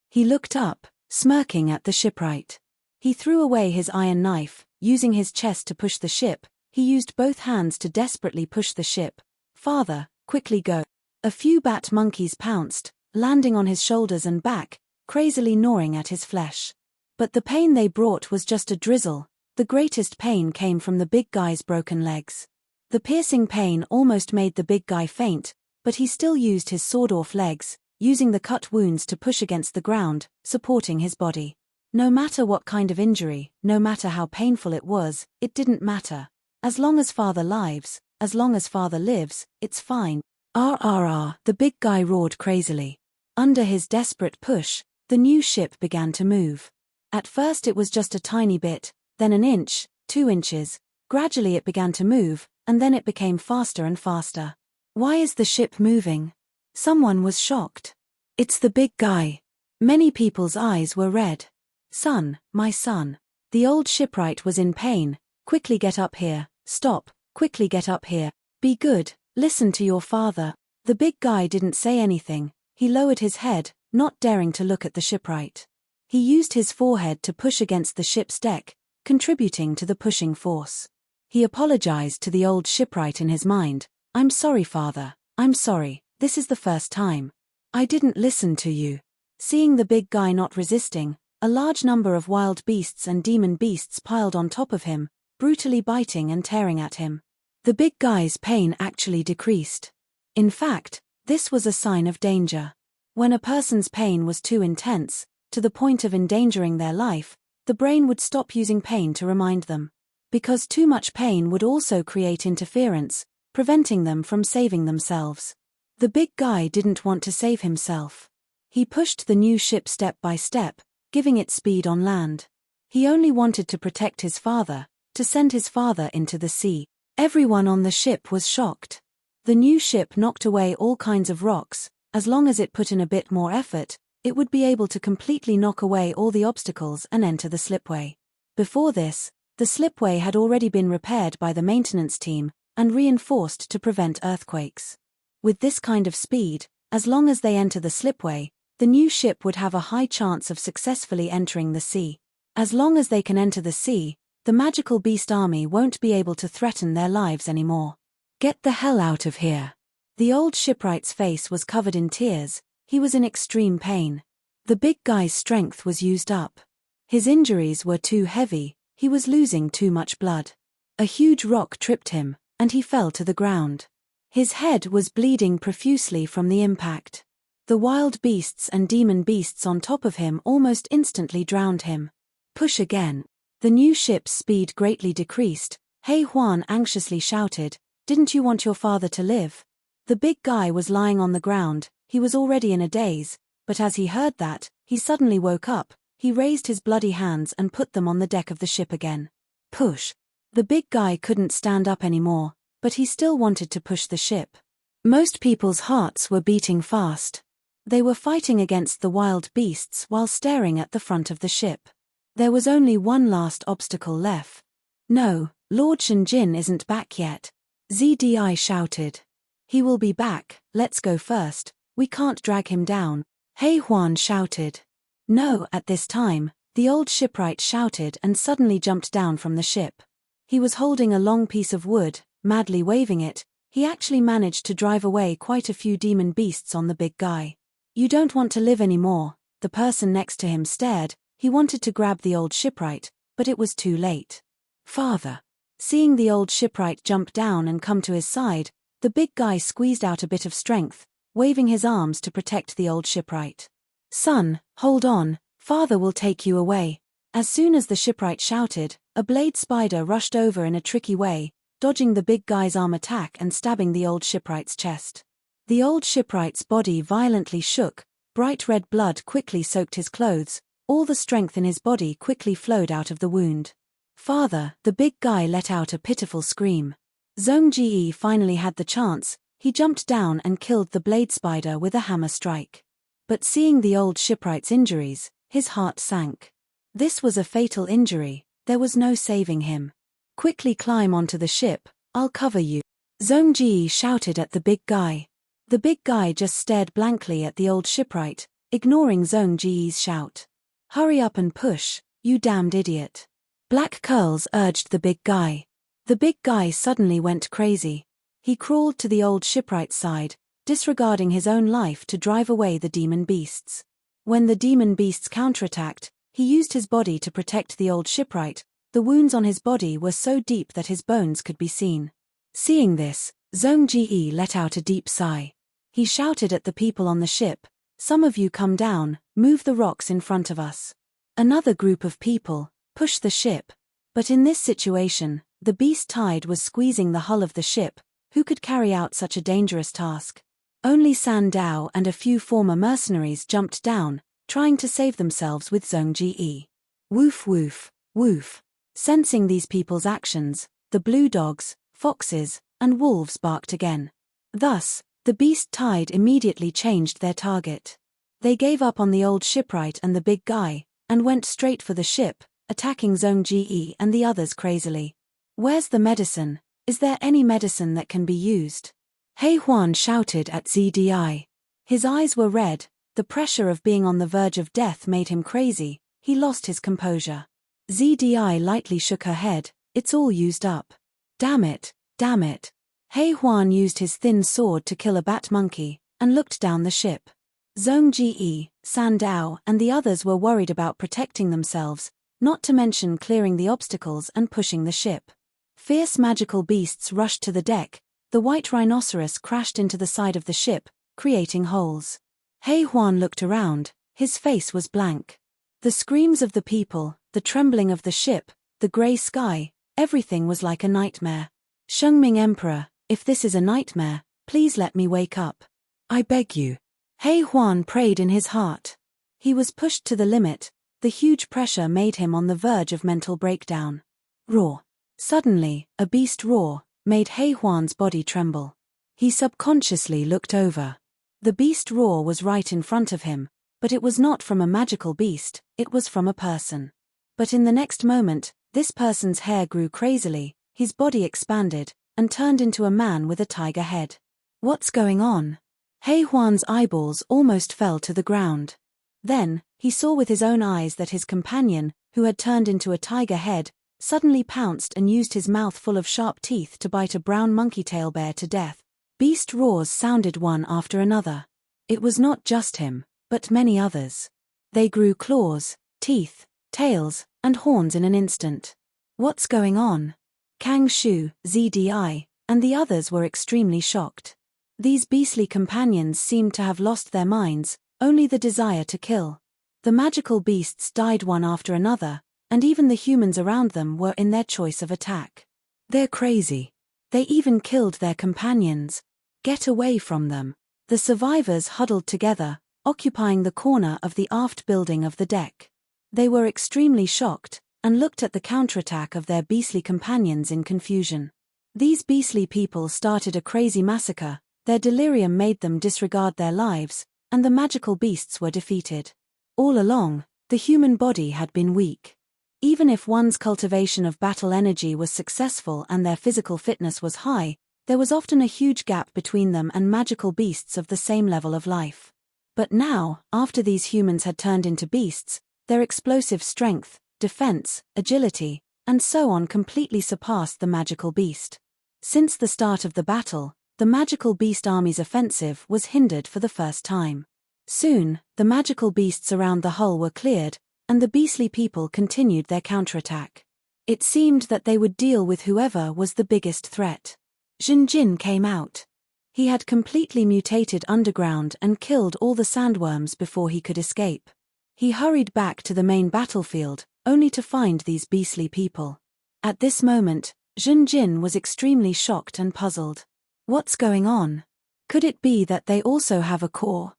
He looked up, smirking at the shipwright. He threw away his iron knife, using his chest to push the ship, he used both hands to desperately push the ship. "Father, quickly go." A few bat monkeys pounced, landing on his shoulders and back, crazily gnawing at his flesh. But the pain they brought was just a drizzle, The greatest pain came from the big guy's broken legs. The piercing pain almost made the big guy faint, but he still used his sawed-off legs, using the cut wounds to push against the ground, supporting his body. No matter what kind of injury, no matter how painful it was, it didn't matter. As long as father lives, as long as father lives, it's fine. RRR, the big guy roared crazily. Under his desperate push, the new ship began to move. At first it was just a tiny bit, then an inch, 2 inches, gradually it began to move, and then it became faster and faster. Why is the ship moving? Someone was shocked. It's the big guy. Many people's eyes were red. Son, my son. The old shipwright was in pain. Quickly get up here, stop, quickly get up here. Be good, listen to your father. The big guy didn't say anything. He lowered his head, not daring to look at the shipwright. He used his forehead to push against the ship's deck, contributing to the pushing force. He apologized to the old shipwright in his mind. I'm sorry, father. I'm sorry, this is the first time. I didn't listen to you. Seeing the big guy not resisting, a large number of wild beasts and demon beasts piled on top of him, brutally biting and tearing at him. The big guy's pain actually decreased. In fact, this was a sign of danger. When a person's pain was too intense, to the point of endangering their life, the brain would stop using pain to remind them. Because too much pain would also create interference, preventing them from saving themselves. The big guy didn't want to save himself. He pushed the new ship step by step, giving it speed on land. He only wanted to protect his father, to send his father into the sea. Everyone on the ship was shocked. The new ship knocked away all kinds of rocks. As long as it put in a bit more effort, it would be able to completely knock away all the obstacles and enter the slipway. Before this, the slipway had already been repaired by the maintenance team and reinforced to prevent earthquakes. With this kind of speed, as long as they enter the slipway, the new ship would have a high chance of successfully entering the sea. As long as they can enter the sea, the magical beast army won't be able to threaten their lives anymore. Get the hell out of here. The old shipwright's face was covered in tears. He was in extreme pain. The big guy's strength was used up. His injuries were too heavy, he was losing too much blood. A huge rock tripped him, and he fell to the ground. His head was bleeding profusely from the impact. The wild beasts and demon beasts on top of him almost instantly drowned him. Push again. The new ship's speed greatly decreased. Hey Juan anxiously shouted, "Didn't you want your father to live?" The big guy was lying on the ground. He was already in a daze, but as he heard that, he suddenly woke up. He raised his bloody hands and put them on the deck of the ship again. Push. The big guy couldn't stand up anymore, but he still wanted to push the ship. Most people's hearts were beating fast. They were fighting against the wild beasts while staring at the front of the ship. There was only one last obstacle left. No, Lord Shinjin isn't back yet. ZDI shouted. He will be back, let's go first, we can't drag him down. Hey Juan shouted. No, at this time, the old shipwright shouted and suddenly jumped down from the ship. He was holding a long piece of wood, madly waving it. He actually managed to drive away quite a few demon beasts on the big guy. You don't want to live anymore, the person next to him stared. He wanted to grab the old shipwright, but it was too late. Father. Seeing the old shipwright jump down and come to his side, the big guy squeezed out a bit of strength, waving his arms to protect the old shipwright. Son, hold on, father will take you away. As soon as the shipwright shouted, a blade spider rushed over in a tricky way, dodging the big guy's arm attack and stabbing the old shipwright's chest. The old shipwright's body violently shook, bright red blood quickly soaked his clothes, all the strength in his body quickly flowed out of the wound. Father, the big guy let out a pitiful scream. Zhongji finally had the chance. He jumped down and killed the blade spider with a hammer strike. But seeing the old shipwright's injuries, his heart sank. This was a fatal injury, there was no saving him. Quickly climb onto the ship, I'll cover you. Zhongji shouted at the big guy. The big guy just stared blankly at the old shipwright, ignoring Zhongji's shout. Hurry up and push, you damned idiot. Black Curls urged the big guy. The big guy suddenly went crazy. He crawled to the old shipwright's side, disregarding his own life to drive away the demon beasts. When the demon beasts counterattacked, he used his body to protect the old shipwright, The wounds on his body were so deep that his bones could be seen. Seeing this, Zhong Ji let out a deep sigh. He shouted at the people on the ship, "Some of you come down, move the rocks in front of us." Another group of people pushed the ship. But in this situation, the beast tide was squeezing the hull of the ship. Who could carry out such a dangerous task? Only San Dao and a few former mercenaries jumped down, trying to save themselves with Zhong Ji. Woof woof, woof. Sensing these people's actions, the blue dogs, foxes, and wolves barked again. Thus, the beast tide immediately changed their target. They gave up on the old shipwright and the big guy, and went straight for the ship, attacking Zhong Ji and the others crazily. "Where's the medicine? Is there any medicine that can be used?" He Huan shouted at ZDI. His eyes were red, the pressure of being on the verge of death made him crazy. He lost his composure. ZDI lightly shook her head, "It's all used up." Damn it, damn it. He Huan used his thin sword to kill a bat monkey, and looked down the ship. Zhong Ji, San Dao, and the others were worried about protecting themselves, not to mention clearing the obstacles and pushing the ship. Fierce magical beasts rushed to the deck. The white rhinoceros crashed into the side of the ship, creating holes. He Huan looked around, his face was blank. The screams of the people, the trembling of the ship, the grey sky, everything was like a nightmare. "Shengming Emperor, if this is a nightmare, please let me wake up. I beg you." He Huan prayed in his heart. He was pushed to the limit. The huge pressure made him on the verge of mental breakdown. Roar. Suddenly, a beast roar made He Huan's body tremble. He subconsciously looked over. The beast roar was right in front of him, but it was not from a magical beast, it was from a person. But in the next moment, this person's hair grew crazily, his body expanded, and turned into a man with a tiger head. What's going on? He Huan's eyeballs almost fell to the ground. Then, he saw with his own eyes that his companion, who had turned into a tiger head, suddenly pounced and used his mouth full of sharp teeth to bite a brown monkey-tail bear to death. Beast roars sounded one after another. It was not just him, but many others. They grew claws, teeth, tails, and horns in an instant. What's going on? Kang Shu, ZDI, and the others were extremely shocked. These beastly companions seemed to have lost their minds, only the desire to kill. The magical beasts died one after another, and even the humans around them were in their choice of attack. They're crazy. They even killed their companions. Get away from them. The survivors huddled together, occupying the corner of the aft building of the deck. They were extremely shocked, and looked at the counterattack of their beastly companions in confusion. These beastly people started a crazy massacre, their delirium made them disregard their lives, and the magical beasts were defeated. All along, the human body had been weak. Even if one's cultivation of battle energy was successful and their physical fitness was high, there was often a huge gap between them and magical beasts of the same level of life. But now, after these humans had turned into beasts, their explosive strength, defense, agility, and so on completely surpassed the magical beast. Since the start of the battle, the magical beast army's offensive was hindered for the first time. Soon, the magical beasts around the hull were cleared, and the beastly people continued their counterattack. It seemed that they would deal with whoever was the biggest threat. Jinjin came out. He had completely mutated underground and killed all the sandworms before he could escape. He hurried back to the main battlefield, only to find these beastly people. At this moment, Jinjin was extremely shocked and puzzled. What's going on? Could it be that they also have a core?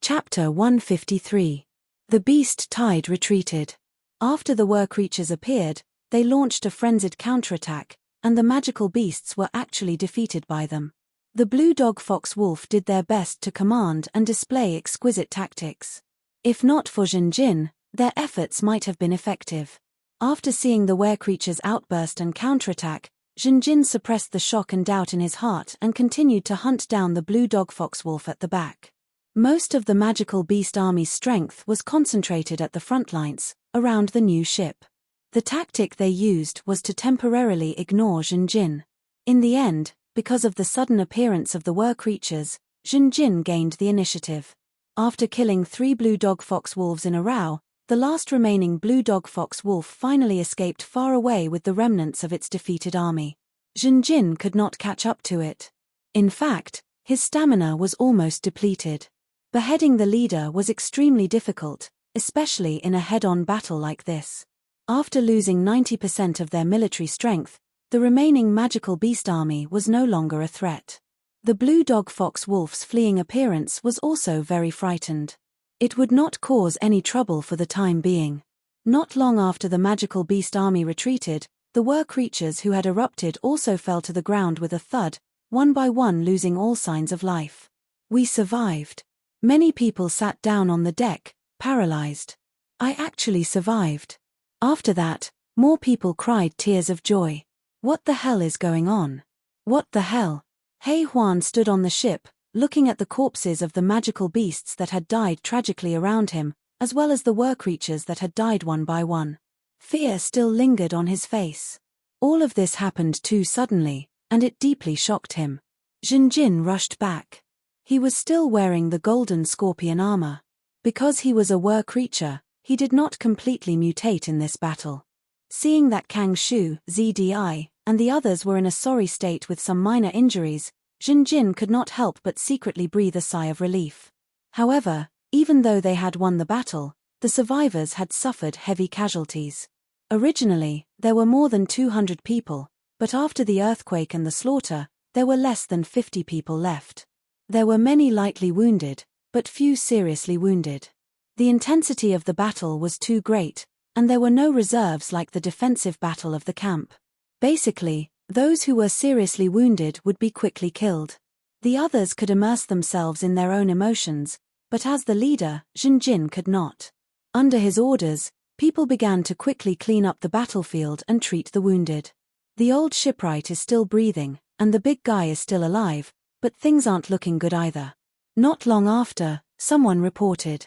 Chapter 153. The beast tide retreated. After the were-creatures appeared, they launched a frenzied counterattack, and the magical beasts were actually defeated by them. The blue dog fox wolf did their best to command and display exquisite tactics. If not for Jinjin, their efforts might have been effective. After seeing the were-creatures outburst and counterattack, Jinjin suppressed the shock and doubt in his heart and continued to hunt down the blue dog fox wolf at the back. Most of the magical beast army's strength was concentrated at the front lines, around the new ship. The tactic they used was to temporarily ignore Jinjin. In the end, because of the sudden appearance of the were-creatures, Jinjin gained the initiative. After killing 3 blue dog fox wolves in a row, the last remaining blue dog fox wolf finally escaped far away with the remnants of its defeated army. Jinjin could not catch up to it. In fact, his stamina was almost depleted. Beheading the leader was extremely difficult, especially in a head-on battle like this. After losing 90% of their military strength, the remaining magical beast army was no longer a threat. The blue dog fox wolf's fleeing appearance was also very frightened. It would not cause any trouble for the time being. Not long after the magical beast army retreated, the creatures who had erupted also fell to the ground with a thud, one by one losing all signs of life. We survived. Many people sat down on the deck, paralyzed. I actually survived. After that, more people cried tears of joy. What the hell is going on? What the hell? Hei Huan stood on the ship, looking at the corpses of the magical beasts that had died tragically around him, as well as the creatures that had died one by one. Fear still lingered on his face. All of this happened too suddenly, and it deeply shocked him. Jinjin rushed back. He was still wearing the golden scorpion armor. Because he was a creature, he did not completely mutate in this battle. Seeing that Kang Shu, ZDI, and the others were in a sorry state with some minor injuries, Jinjin could not help but secretly breathe a sigh of relief. However, even though they had won the battle, the survivors had suffered heavy casualties. Originally, there were more than 200 people, but after the earthquake and the slaughter, there were less than 50 people left. There were many lightly wounded, but few seriously wounded. The intensity of the battle was too great, and there were no reserves like the defensive battle of the camp. Basically, those who were seriously wounded would be quickly killed. The others could immerse themselves in their own emotions, but as the leader, Jinjin could not. Under his orders, people began to quickly clean up the battlefield and treat the wounded. The old shipwright is still breathing, and the big guy is still alive, but things aren't looking good either. Not long after, someone reported.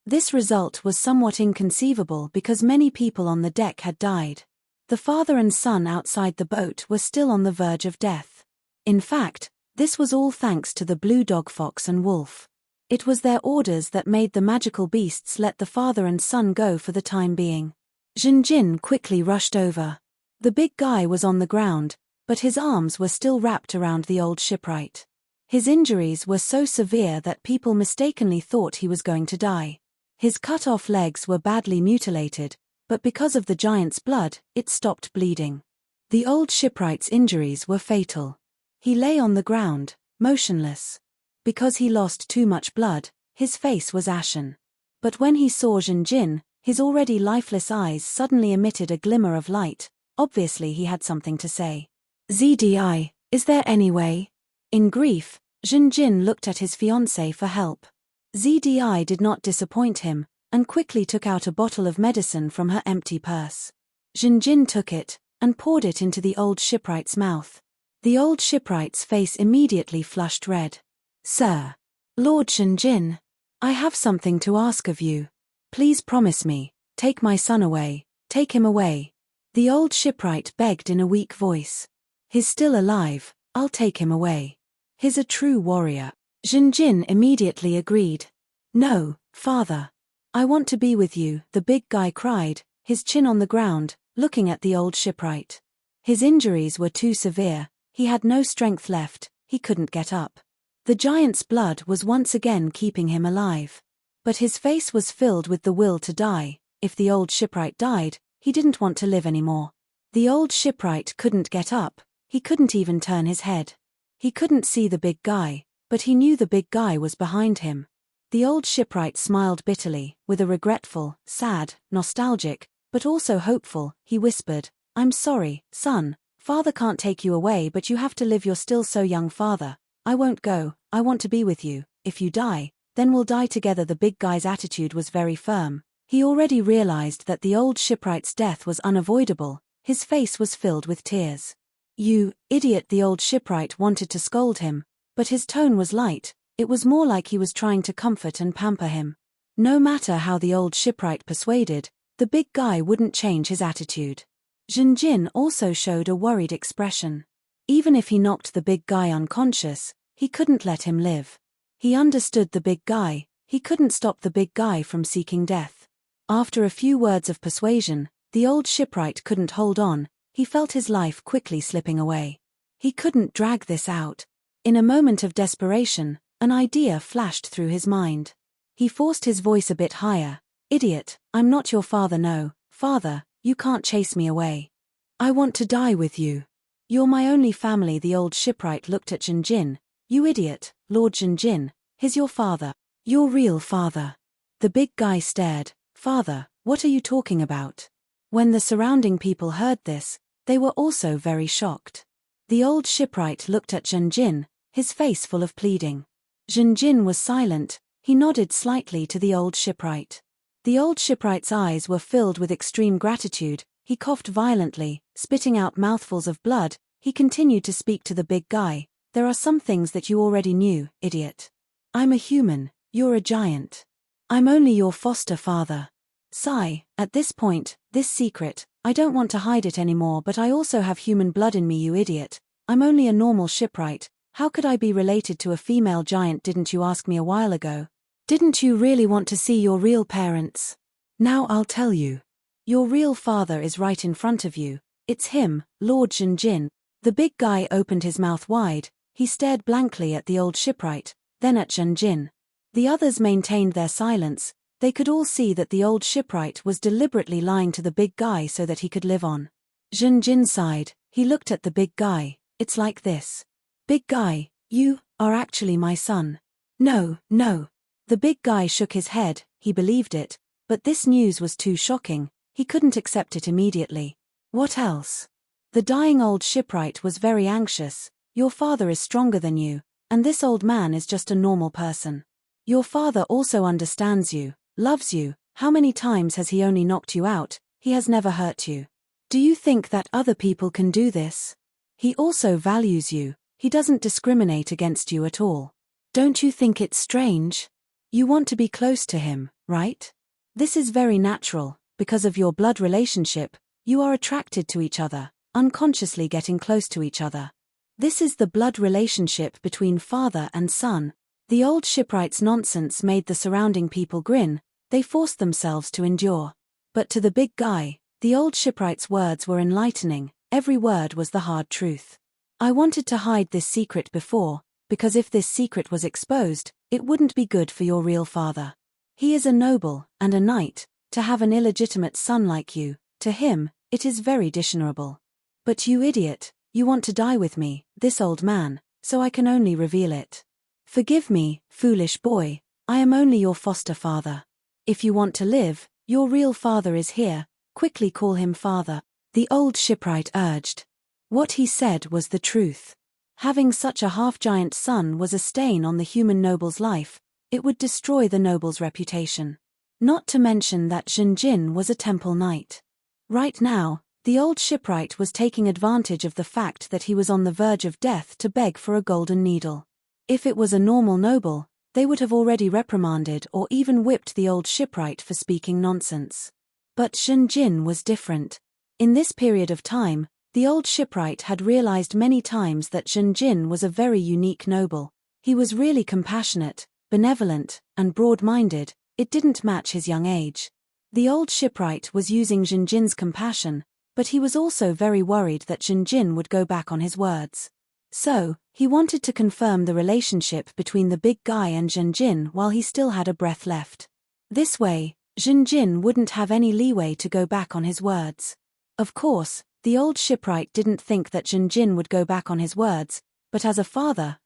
This result was somewhat inconceivable because many people on the deck had died. The father and son outside the boat were still on the verge of death. In fact, this was all thanks to the blue dog fox and wolf. It was their orders that made the magical beasts let the father and son go for the time being. Jinjin quickly rushed over. The big guy was on the ground, but his arms were still wrapped around the old shipwright. His injuries were so severe that people mistakenly thought he was going to die. His cut-off legs were badly mutilated, but because of the giant's blood, it stopped bleeding. The old shipwright's injuries were fatal. He lay on the ground, motionless. Because he lost too much blood, his face was ashen. But when he saw Jinjin, his already lifeless eyes suddenly emitted a glimmer of light. Obviously he had something to say. ZDI, is there any way? In grief, Jinjin looked at his fiancée for help. ZDI did not disappoint him, and quickly took out a bottle of medicine from her empty purse. Jinjin took it, and poured it into the old shipwright's mouth. The old shipwright's face immediately flushed red. Sir, Lord Jinjin, I have something to ask of you. Please promise me, take my son away, take him away. The old shipwright begged in a weak voice. He's still alive, I'll take him away. He's a true warrior. Jinjin immediately agreed. No, father. I want to be with you, the big guy cried, his chin on the ground, looking at the old shipwright. His injuries were too severe, he had no strength left, he couldn't get up. The giant's blood was once again keeping him alive. But his face was filled with the will to die. If the old shipwright died, he didn't want to live anymore. The old shipwright couldn't get up, he couldn't even turn his head. He couldn't see the big guy, but he knew the big guy was behind him. The old shipwright smiled bitterly, with a regretful, sad, nostalgic, but also hopeful, he whispered, I'm sorry, son, father can't take you away but you have to live, you're still so young, father. I won't go, I want to be with you. If you die, then we'll die together. The big guy's attitude was very firm. He already realized that the old shipwright's death was unavoidable. His face was filled with tears. You idiot, the old shipwright wanted to scold him, but his tone was light. It was more like he was trying to comfort and pamper him. No matter how the old shipwright persuaded, the big guy wouldn't change his attitude. Jinjin also showed a worried expression. Even if he knocked the big guy unconscious, he couldn't let him live. He understood the big guy, he couldn't stop the big guy from seeking death. After a few words of persuasion, the old shipwright couldn't hold on. He felt his life quickly slipping away. He couldn't drag this out. In a moment of desperation, an idea flashed through his mind. He forced his voice a bit higher. "Idiot, I'm not your father, no. Father, you can't chase me away. I want to die with you. You're my only family." The old shipwright looked at Jinjin. "You idiot, Lord Jinjin, he's your father. Your real father." The big guy stared. "Father, what are you talking about?" When the surrounding people heard this, they were also very shocked. The old shipwright looked at Jinjin, his face full of pleading. Jinjin was silent. He nodded slightly to the old shipwright. The old shipwright's eyes were filled with extreme gratitude. He coughed violently, spitting out mouthfuls of blood. He continued to speak to the big guy. "There are some things that you already knew, idiot. I'm a human, you're a giant. I'm only your foster father. Sigh, at this point, this secret, I don't want to hide it anymore, but I also have human blood in me, you idiot. I'm only a normal shipwright. How could I be related to a female giant? Didn't you ask me a while ago? Didn't you really want to see your real parents? Now I'll tell you. Your real father is right in front of you. It's him, Lord Jinjin." The big guy opened his mouth wide. He stared blankly at the old shipwright, then at Jinjin. The others maintained their silence. They could all see that the old shipwright was deliberately lying to the big guy so that he could live on. Jinjin sighed. He looked at the big guy. "It's like this. Big guy, you are actually my son." "No, no." The big guy shook his head. He believed it, but this news was too shocking. He couldn't accept it immediately. "What else?" The dying old shipwright was very anxious. "Your father is stronger than you, and this old man is just a normal person. Your father also understands you, loves you. How many times has he only knocked you out? He has never hurt you. Do you think that other people can do this? He also values you. He doesn't discriminate against you at all. Don't you think it's strange? You want to be close to him, right? This is very natural. Because of your blood relationship, you are attracted to each other, unconsciously getting close to each other. This is the blood relationship between father and son." The old shipwright's nonsense made the surrounding people grin. They forced themselves to endure. But to the big guy, the old shipwright's words were enlightening. Every word was the hard truth. "I wanted to hide this secret before, because if this secret was exposed, it wouldn't be good for your real father. He is a noble and a knight. To have an illegitimate son like you, to him, it is very dishonorable. But you idiot, you want to die with me, this old man, so I can only reveal it. Forgive me, foolish boy, I am only your foster father. If you want to live, your real father is here, quickly call him father," the old shipwright urged. What he said was the truth. Having such a half-giant son was a stain on the human noble's life. It would destroy the noble's reputation. Not to mention that Jinjin was a temple knight. Right now, the old shipwright was taking advantage of the fact that he was on the verge of death to beg for a golden needle. If it was a normal noble, they would have already reprimanded or even whipped the old shipwright for speaking nonsense. But Jinjin was different. In this period of time, the old shipwright had realized many times that Jinjin was a very unique noble. He was really compassionate, benevolent, and broad-minded. It didn't match his young age. The old shipwright was using Jinjin's compassion, but he was also very worried that Jinjin would go back on his words. So, he wanted to confirm the relationship between the big guy and Jinjin while he still had a breath left. This way, Jinjin wouldn't have any leeway to go back on his words. Of course, the old shipwright didn't think that Jinjin would go back on his words, but as a father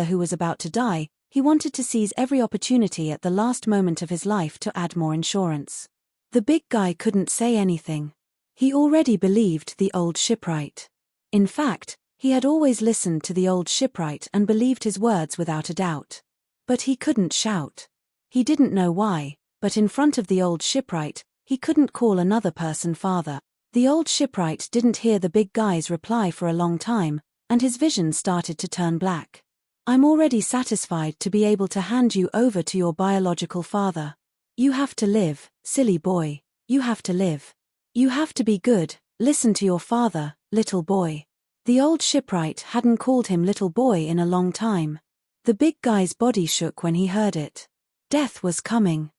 who was about to die, he wanted to seize every opportunity at the last moment of his life to add more insurance. The big guy couldn't say anything. He already believed the old shipwright. In fact, he had always listened to the old shipwright and believed his words without a doubt. But he couldn't shout. He didn't know why, but in front of the old shipwright, he couldn't call another person father. The old shipwright didn't hear the big guy's reply for a long time, and his vision started to turn black. "I'm already satisfied to be able to hand you over to your biological father. You have to live, silly boy, you have to live. You have to be good, listen to your father, little boy." The old shipwright hadn't called him little boy in a long time. The big guy's body shook when he heard it. Death was coming.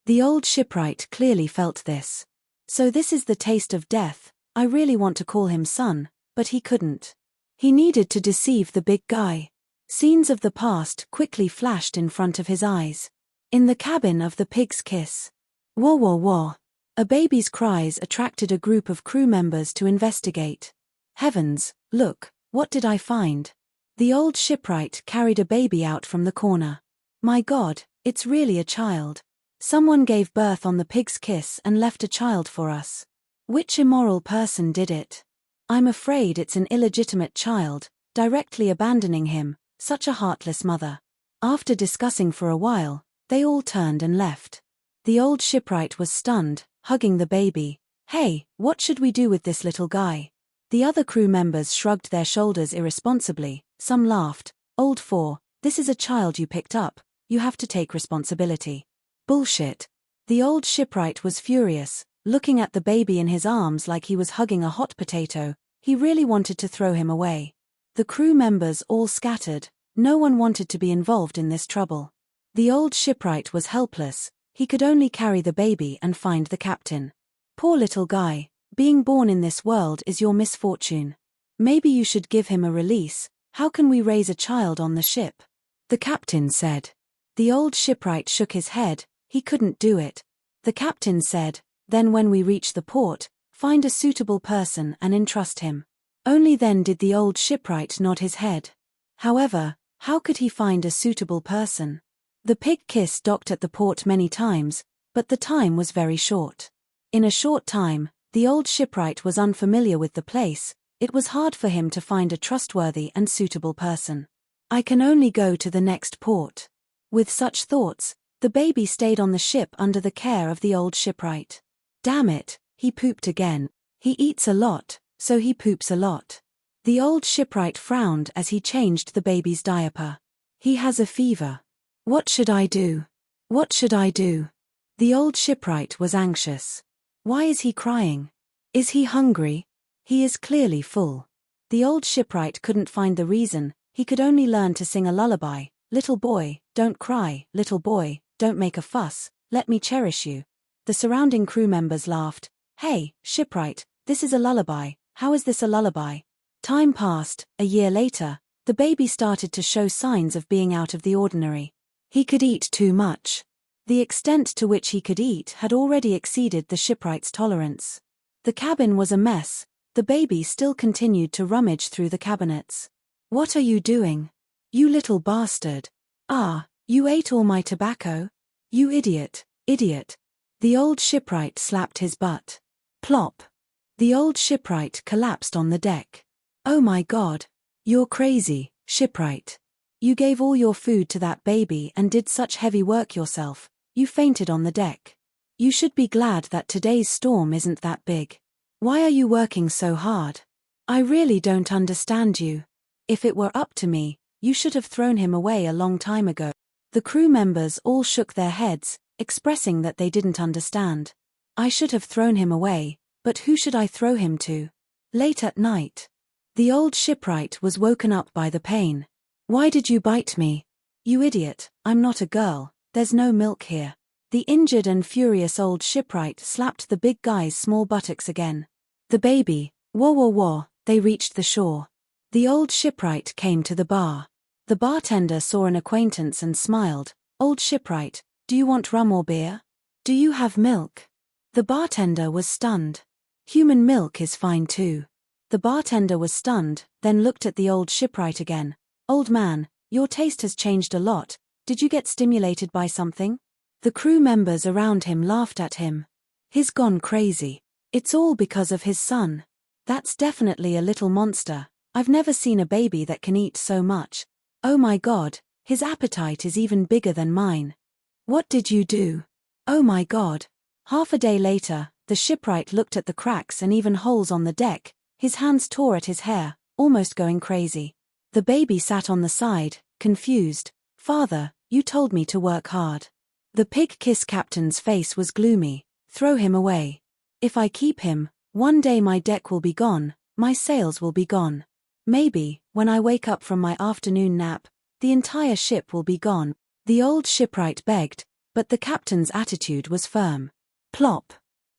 The old shipwright clearly felt this. So this is the taste of death. I really want to call him son, but he couldn't. He needed to deceive the big guy. Scenes of the past quickly flashed in front of his eyes. In the cabin of the Pig's Kiss. Wah wah wah. A baby's cries attracted a group of crew members to investigate. Heavens, look, what did I find? The old shipwright carried a baby out from the corner. My God, it's really a child. Someone gave birth on the Pig's Kiss and left a child for us. Which immoral person did it? I'm afraid it's an illegitimate child, directly abandoning him, such a heartless mother. After discussing for a while, they all turned and left. The old shipwright was stunned, hugging the baby. Hey, what should we do with this little guy? The other crew members shrugged their shoulders irresponsibly. Some laughed. Old four, this is a child you picked up. You have to take responsibility. Bullshit. The old shipwright was furious, looking at the baby in his arms like he was hugging a hot potato. He really wanted to throw him away. The crew members all scattered. No one wanted to be involved in this trouble. The old shipwright was helpless. He could only carry the baby and find the captain. Poor little guy. Being born in this world is your misfortune. Maybe you should give him a release. How can we raise a child on the ship? The captain said. The old shipwright shook his head. He couldn't do it. The captain said, then when we reach the port, find a suitable person and entrust him. Only then did the old shipwright nod his head. However, how could he find a suitable person? The Pig Kiss docked at the port many times, but the time was very short. In a short time, the old shipwright was unfamiliar with the place. It was hard for him to find a trustworthy and suitable person. I can only go to the next port. With such thoughts, the baby stayed on the ship under the care of the old shipwright. Damn it, he pooped again. He eats a lot, so he poops a lot. The old shipwright frowned as he changed the baby's diaper. He has a fever. What should I do? What should I do? The old shipwright was anxious. Why is he crying? Is he hungry? He is clearly full. The old shipwright couldn't find the reason. He could only learn to sing a lullaby. Little boy, don't cry. Little boy, don't make a fuss. Let me cherish you. The surrounding crew members laughed. Hey, shipwright, this is a lullaby. How is this a lullaby? Time passed. A year later, the baby started to show signs of being out of the ordinary. He could eat too much. The extent to which he could eat had already exceeded the shipwright's tolerance. The cabin was a mess. The baby still continued to rummage through the cabinets. What are you doing? You little bastard. Ah, you ate all my tobacco? You idiot, idiot. The old shipwright slapped his butt. Plop. The old shipwright collapsed on the deck. Oh my God. You're crazy, shipwright. You gave all your food to that baby and did such heavy work yourself. You fainted on the deck. You should be glad that today's storm isn't that big. Why are you working so hard? I really don't understand you. If it were up to me, you should have thrown him away a long time ago. The crew members all shook their heads, expressing that they didn't understand. I should have thrown him away, but who should I throw him to? Late at night. The old shipwright was woken up by the pain. Why did you bite me? You idiot, I'm not a girl, there's no milk here. The injured and furious old shipwright slapped the big guy's small buttocks again. The baby, wah wah wah, they reached the shore. The old shipwright came to the bar. The bartender saw an acquaintance and smiled. Old shipwright, do you want rum or beer? Do you have milk? The bartender was stunned. Human milk is fine too. The bartender was stunned, then looked at the old shipwright again. Old man, your taste has changed a lot. Did you get stimulated by something? The crew members around him laughed at him. He's gone crazy. It's all because of his son. That's definitely a little monster. I've never seen a baby that can eat so much. Oh my God, his appetite is even bigger than mine. What did you do? Oh my God. Half a day later, the shipwright looked at the cracks and even holes on the deck. His hands tore at his hair, almost going crazy. The baby sat on the side, confused. Father, you told me to work hard. The Pig Kiss captain's face was gloomy. Throw him away. If I keep him, one day my deck will be gone, my sails will be gone. Maybe, when I wake up from my afternoon nap, the entire ship will be gone. The old shipwright begged, But the captain's attitude was firm. Plop.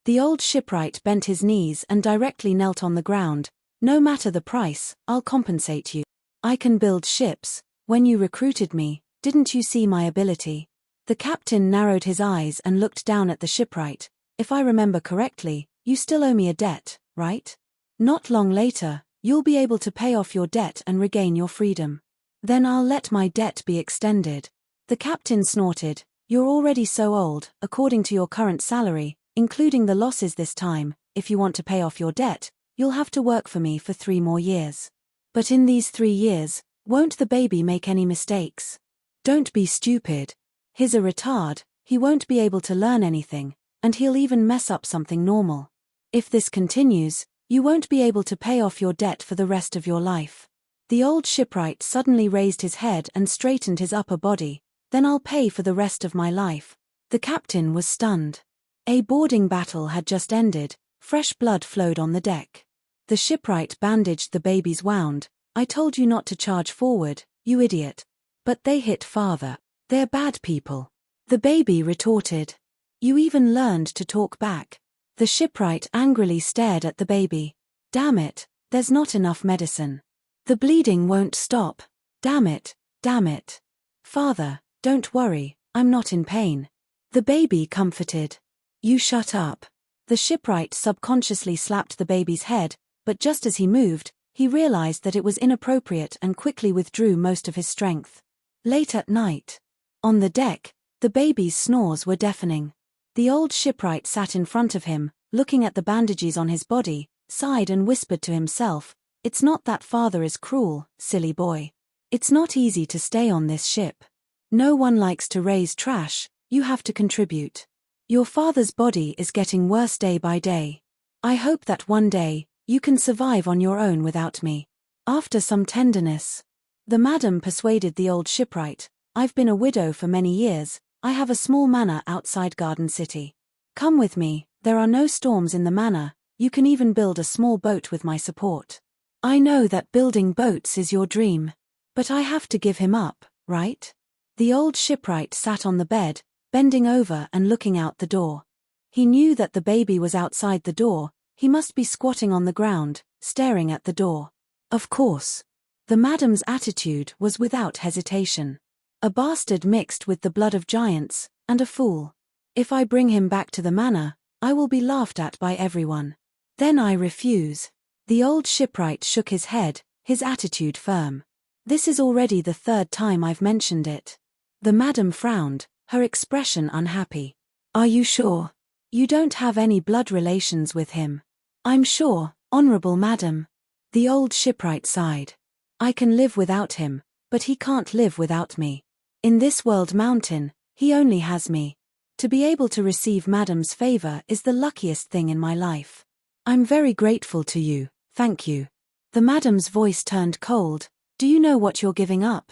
The old shipwright bent his knees and directly knelt on the ground. No matter the price, I'll compensate you. I can build ships. When you recruited me, didn't you see my ability? The captain narrowed his eyes and looked down at the shipwright. If I remember correctly, you still owe me a debt, right? Not long later, you'll be able to pay off your debt and regain your freedom. Then I'll let my debt be extended. The captain snorted. You're already so old, according to your current salary, including the losses this time. If you want to pay off your debt, you'll have to work for me for 3 more years. But in these 3 years, won't the baby make any mistakes? Don't be stupid. He's a retard, he won't be able to learn anything, and he'll even mess up something normal. If this continues, you won't be able to pay off your debt for the rest of your life. The old shipwright suddenly raised his head and straightened his upper body. Then I'll pay for the rest of my life. The captain was stunned. A boarding battle had just ended, fresh blood flowed on the deck. The shipwright bandaged the baby's wound. I told you not to charge forward, you idiot. But they hit father. They're bad people. The baby retorted. You even learned to talk back. The shipwright angrily stared at the baby. Damn it, there's not enough medicine. The bleeding won't stop. Damn it, damn it. Father, don't worry, I'm not in pain. The baby comforted. You shut up. The shipwright subconsciously slapped the baby's head, but just as he moved, he realized that it was inappropriate and quickly withdrew most of his strength. Late at night. On the deck, the baby's snores were deafening. The old shipwright sat in front of him, looking at the bandages on his body, sighed and whispered to himself, It's not that father is cruel, silly boy. It's not easy to stay on this ship. No one likes to raise trash, you have to contribute. Your father's body is getting worse day by day. I hope that one day, you can survive on your own without me. After some tenderness, the madam persuaded the old shipwright, I've been a widow for many years, I have a small manor outside Garden City. Come with me, there are no storms in the manor, you can even build a small boat with my support. I know that building boats is your dream. But I have to give him up, right? The old shipwright sat on the bed, bending over and looking out the door. He knew that the baby was outside the door, he must be squatting on the ground, staring at the door. Of course. The madam's attitude was without hesitation. A bastard mixed with the blood of giants, and a fool. If I bring him back to the manor, I will be laughed at by everyone. Then I refuse. The old shipwright shook his head, his attitude firm. This is already the 3rd time I've mentioned it. The madam frowned, her expression unhappy. Are you sure? You don't have any blood relations with him? I'm sure, honorable madam. The old shipwright sighed. I can live without him, but he can't live without me. In this world mountain, he only has me. To be able to receive madam's favor is the luckiest thing in my life. I'm very grateful to you, thank you. The madam's voice turned cold. Do you know what you're giving up?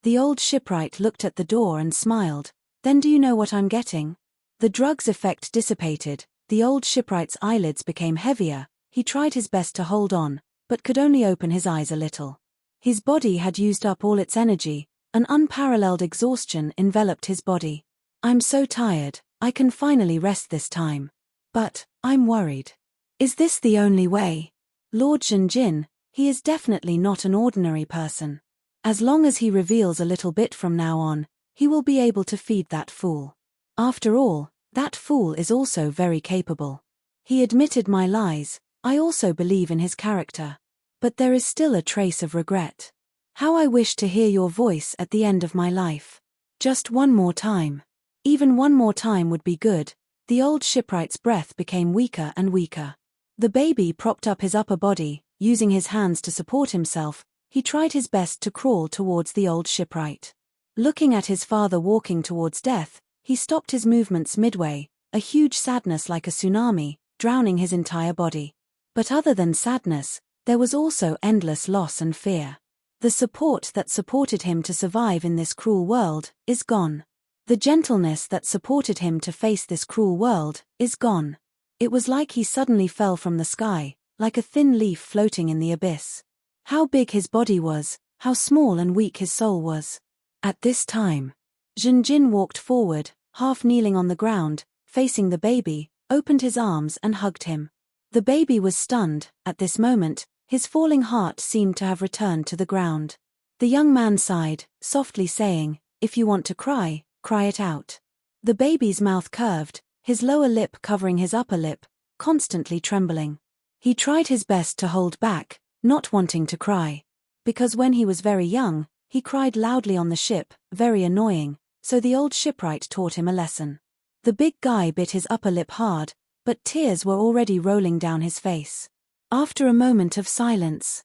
The old shipwright looked at the door and smiled. Then do you know what I'm getting? The drug's effect dissipated, the old shipwright's eyelids became heavier, he tried his best to hold on, but could only open his eyes a little. His body had used up all its energy, an unparalleled exhaustion enveloped his body. I'm so tired, I can finally rest this time. But, I'm worried. Is this the only way? Lord Jinjin, he is definitely not an ordinary person. As long as he reveals a little bit from now on, he will be able to feed that fool. After all, that fool is also very capable. He admitted my lies, I also believe in his character. But there is still a trace of regret. How I wish to hear your voice at the end of my life. Just one more time. Even one more time would be good. The old shipwright's breath became weaker and weaker. The baby propped up his upper body, using his hands to support himself. He tried his best to crawl towards the old shipwright. Looking at his father walking towards death, he stopped his movements midway, a huge sadness like a tsunami, drowning his entire body. But other than sadness, there was also endless loss and fear. The support that supported him to survive in this cruel world is gone. The gentleness that supported him to face this cruel world is gone. It was like he suddenly fell from the sky, like a thin leaf floating in the abyss. How big his body was, how small and weak his soul was. At this time, Jinjin walked forward, half kneeling on the ground, facing the baby, opened his arms and hugged him. The baby was stunned. At this moment, his falling heart seemed to have returned to the ground. The young man sighed, softly saying, "If you want to cry, cry it out." The baby's mouth curved, his lower lip covering his upper lip, constantly trembling. He tried his best to hold back, not wanting to cry. Because when he was very young, he cried loudly on the ship, very annoying, so the old shipwright taught him a lesson. The big guy bit his upper lip hard, but tears were already rolling down his face. After a moment of silence,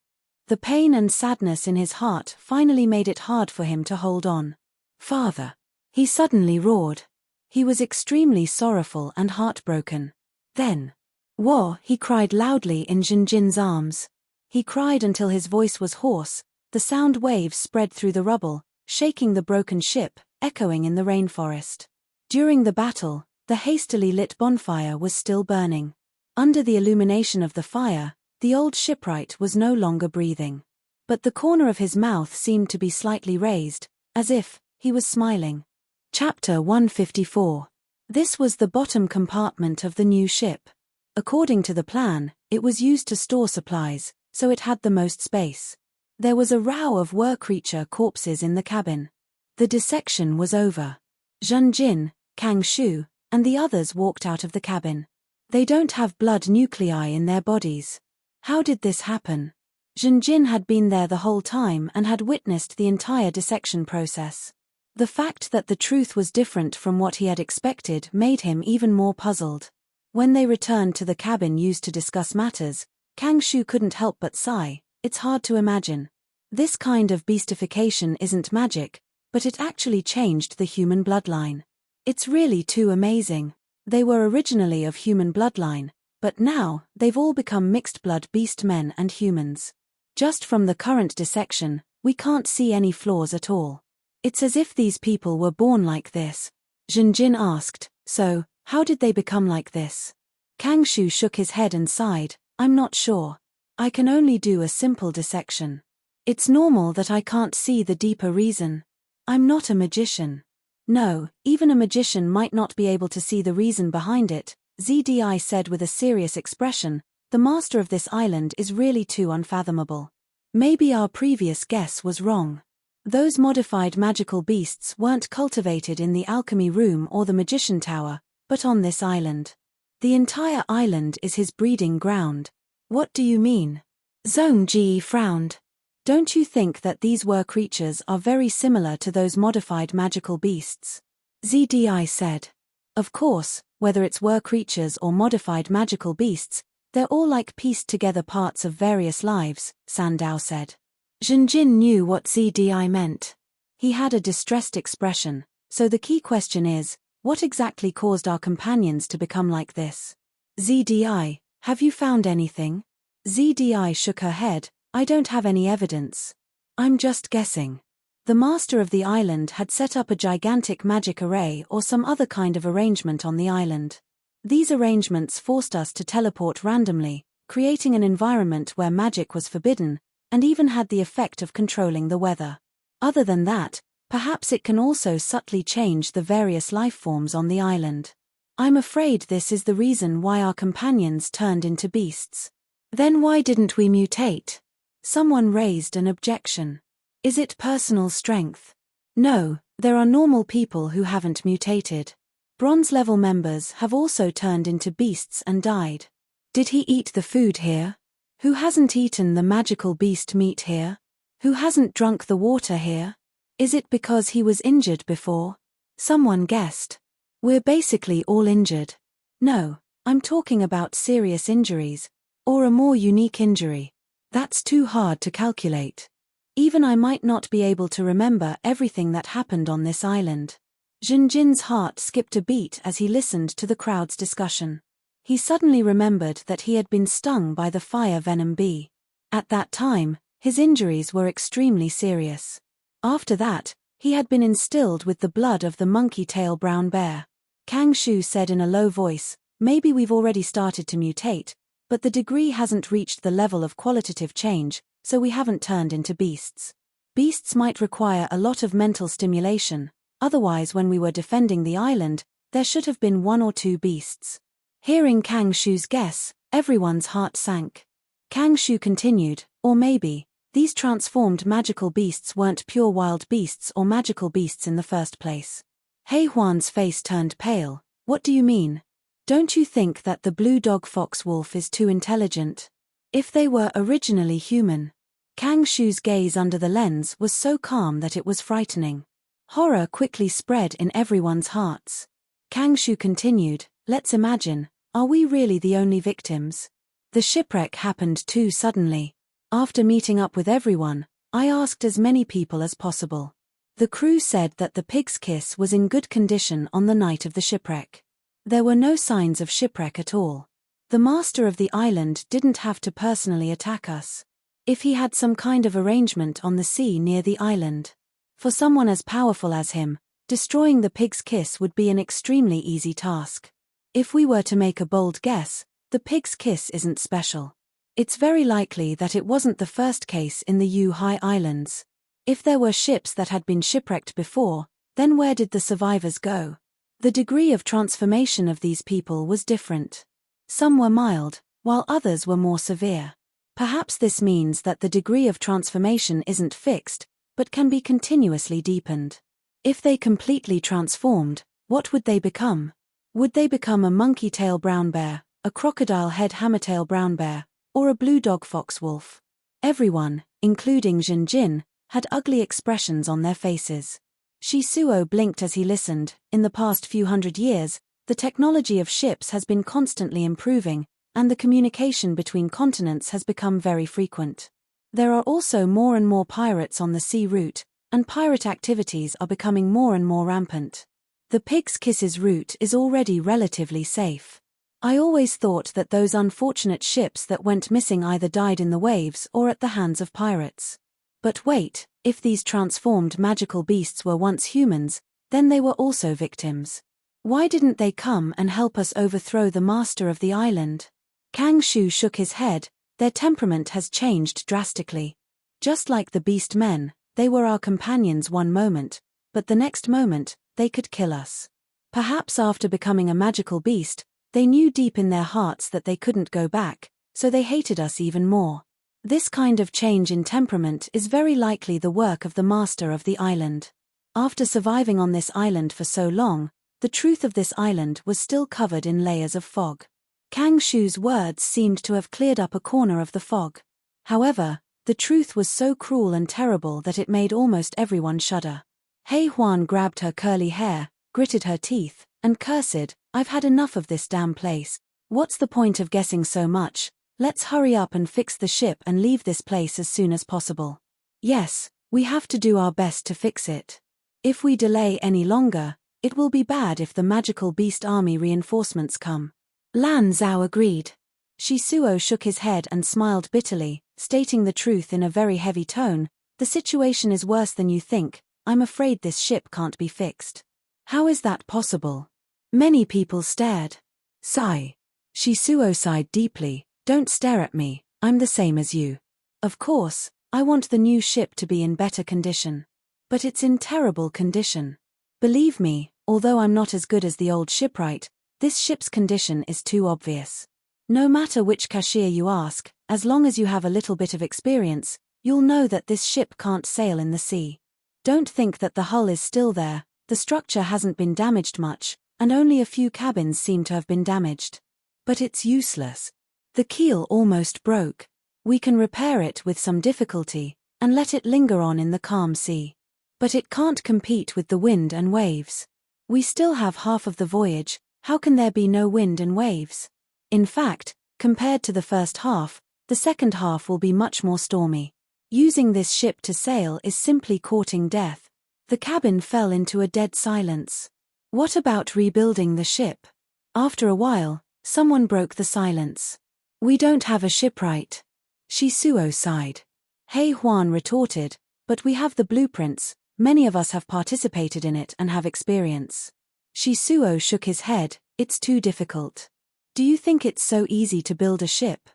the pain and sadness in his heart finally made it hard for him to hold on. "Father!" he suddenly roared. He was extremely sorrowful and heartbroken. Then, "Whoa!" he cried loudly in Jinjin's arms. He cried until his voice was hoarse, the sound waves spread through the rubble, shaking the broken ship, echoing in the rainforest. During the battle, the hastily lit bonfire was still burning. Under the illumination of the fire, the old shipwright was no longer breathing. But the corner of his mouth seemed to be slightly raised, as if he was smiling. Chapter 154. This was the bottom compartment of the new ship. According to the plan, it was used to store supplies, so it had the most space. There was a row of war-creature corpses in the cabin. The dissection was over. Junjin, Kang Shu, and the others walked out of the cabin. They don't have blood nuclei in their bodies. How did this happen? Junjin had been there the whole time and had witnessed the entire dissection process. The fact that the truth was different from what he had expected made him even more puzzled. When they returned to the cabin used to discuss matters, Kang Shu couldn't help but sigh. It's hard to imagine. This kind of beastification isn't magic, but it actually changed the human bloodline. It's really too amazing. They were originally of human bloodline, but now they've all become mixed-blood beast men and humans. Just from the current dissection, we can't see any flaws at all. It's as if these people were born like this. Jinjin asked, "So, how did they become like this?" Kang Shu shook his head and sighed, "I'm not sure. I can only do a simple dissection. It's normal that I can't see the deeper reason. I'm not a magician." "No, even a magician might not be able to see the reason behind it," ZDI said with a serious expression. "The master of this island is really too unfathomable. Maybe our previous guess was wrong. Those modified magical beasts weren't cultivated in the alchemy room or the magician tower, but on this island. The entire island is his breeding ground." "What do you mean?" Zhongji frowned. "Don't you think that these creatures are very similar to those modified magical beasts?" ZDI said. "Of course, whether it's creatures or modified magical beasts, they're all like pieced-together parts of various lives," Sandow said. Jinjin knew what ZDI meant. He had a distressed expression, so the key question is, what exactly caused our companions to become like this? ZDI, have you found anything? ZDI shook her head. "I don't have any evidence. I'm just guessing." The master of the island had set up a gigantic magic array or some other kind of arrangement on the island. These arrangements forced us to teleport randomly, creating an environment where magic was forbidden, and even had the effect of controlling the weather. Other than that, perhaps it can also subtly change the various life forms on the island. I'm afraid this is the reason why our companions turned into beasts. Then why didn't we mutate? Someone raised an objection. Is it personal strength? No, there are normal people who haven't mutated. Bronze-level members have also turned into beasts and died. Did he eat the food here? Who hasn't eaten the magical beast meat here? Who hasn't drunk the water here? Is it because he was injured before? Someone guessed. We're basically all injured. No, I'm talking about serious injuries, or a more unique injury. That's too hard to calculate. Even I might not be able to remember everything that happened on this island. Jinjin's heart skipped a beat as he listened to the crowd's discussion. He suddenly remembered that he had been stung by the fire venom bee. At that time, his injuries were extremely serious. After that, he had been instilled with the blood of the monkey-tail brown bear. Kang Shu said in a low voice, "Maybe we've already started to mutate, but the degree hasn't reached the level of qualitative change, so we haven't turned into beasts. Beasts might require a lot of mental stimulation, Otherwise when we were defending the island, there should have been 1 or 2 beasts. Hearing Kang Shu's guess, everyone's heart sank. Kang Shu continued, or maybe, these transformed magical beasts weren't pure wild beasts or magical beasts in the first place. Hei Huan's face turned pale. What do you mean? Don't you think that the blue dog fox wolf is too intelligent? If they were originally human. Kang Shu's gaze under the lens was so calm that it was frightening. Horror quickly spread in everyone's hearts. Kang Shu continued, let's imagine, are we really the only victims? The shipwreck happened too suddenly. After meeting up with everyone, I asked as many people as possible. The crew said that the pig's kiss was in good condition on the night of the shipwreck. There were no signs of shipwreck at all. The master of the island didn't have to personally attack us. If he had some kind of arrangement on the sea near the island. For someone as powerful as him, destroying the pig's kiss would be an extremely easy task. If we were to make a bold guess, the pig's kiss isn't special. It's very likely that it wasn't the first case in the Yu-Hai Islands. If there were ships that had been shipwrecked before, then where did the survivors go? The degree of transformation of these people was different. Some were mild, while others were more severe. Perhaps this means that the degree of transformation isn't fixed, but can be continuously deepened. If they completely transformed, what would they become? Would they become a monkey-tail brown bear, a crocodile head hammertail brown bear, or a blue dog fox wolf? Everyone, including Jin Jin, had ugly expressions on their faces. Shisuo blinked as he listened. In the past few hundred years, the technology of ships has been constantly improving, and the communication between continents has become very frequent. There are also more and more pirates on the sea route, and pirate activities are becoming more and more rampant. The pig's kisses route is already relatively safe. I always thought that those unfortunate ships that went missing either died in the waves or at the hands of pirates. But wait, if these transformed magical beasts were once humans, then they were also victims. Why didn't they come and help us overthrow the master of the island? Kang Shu shook his head. Their temperament has changed drastically. Just like the beast men, they were our companions one moment, but the next moment, they could kill us. Perhaps after becoming a magical beast, they knew deep in their hearts that they couldn't go back, so they hated us even more. This kind of change in temperament is very likely the work of the master of the island. After surviving on this island for so long, the truth of this island was still covered in layers of fog. Kang Shu's words seemed to have cleared up a corner of the fog. However, the truth was so cruel and terrible that it made almost everyone shudder. Hei Huan grabbed her curly hair, gritted her teeth, and cursed, I've had enough of this damn place. What's the point of guessing so much? Let's hurry up and fix the ship and leave this place as soon as possible. Yes, we have to do our best to fix it. If we delay any longer, it will be bad if the magical beast army reinforcements come. Lan Zhao agreed. Shisuo shook his head and smiled bitterly, stating the truth in a very heavy tone, the situation is worse than you think, I'm afraid this ship can't be fixed. How is that possible? Many people stared. Sigh. Shisuo sighed deeply, don't stare at me, I'm the same as you. Of course, I want the new ship to be in better condition. But it's in terrible condition. Believe me, although I'm not as good as the old shipwright, this ship's condition is too obvious. No matter which cashier you ask, as long as you have a little bit of experience, you'll know that this ship can't sail in the sea. Don't think that the hull is still there, the structure hasn't been damaged much, and only a few cabins seem to have been damaged. But it's useless. The keel almost broke. We can repair it with some difficulty, and let it linger on in the calm sea. But it can't compete with the wind and waves. We still have half of the voyage, how can there be no wind and waves? In fact, compared to the first half, the second half will be much more stormy. Using this ship to sail is simply courting death. The cabin fell into a dead silence. What about rebuilding the ship? After a while, someone broke the silence. We don't have a shipwright. Shisuo sighed. Hei Huan retorted, but we have the blueprints, many of us have participated in it and have experience. Shisuo shook his head, it's too difficult. Do you think it's so easy to build a ship?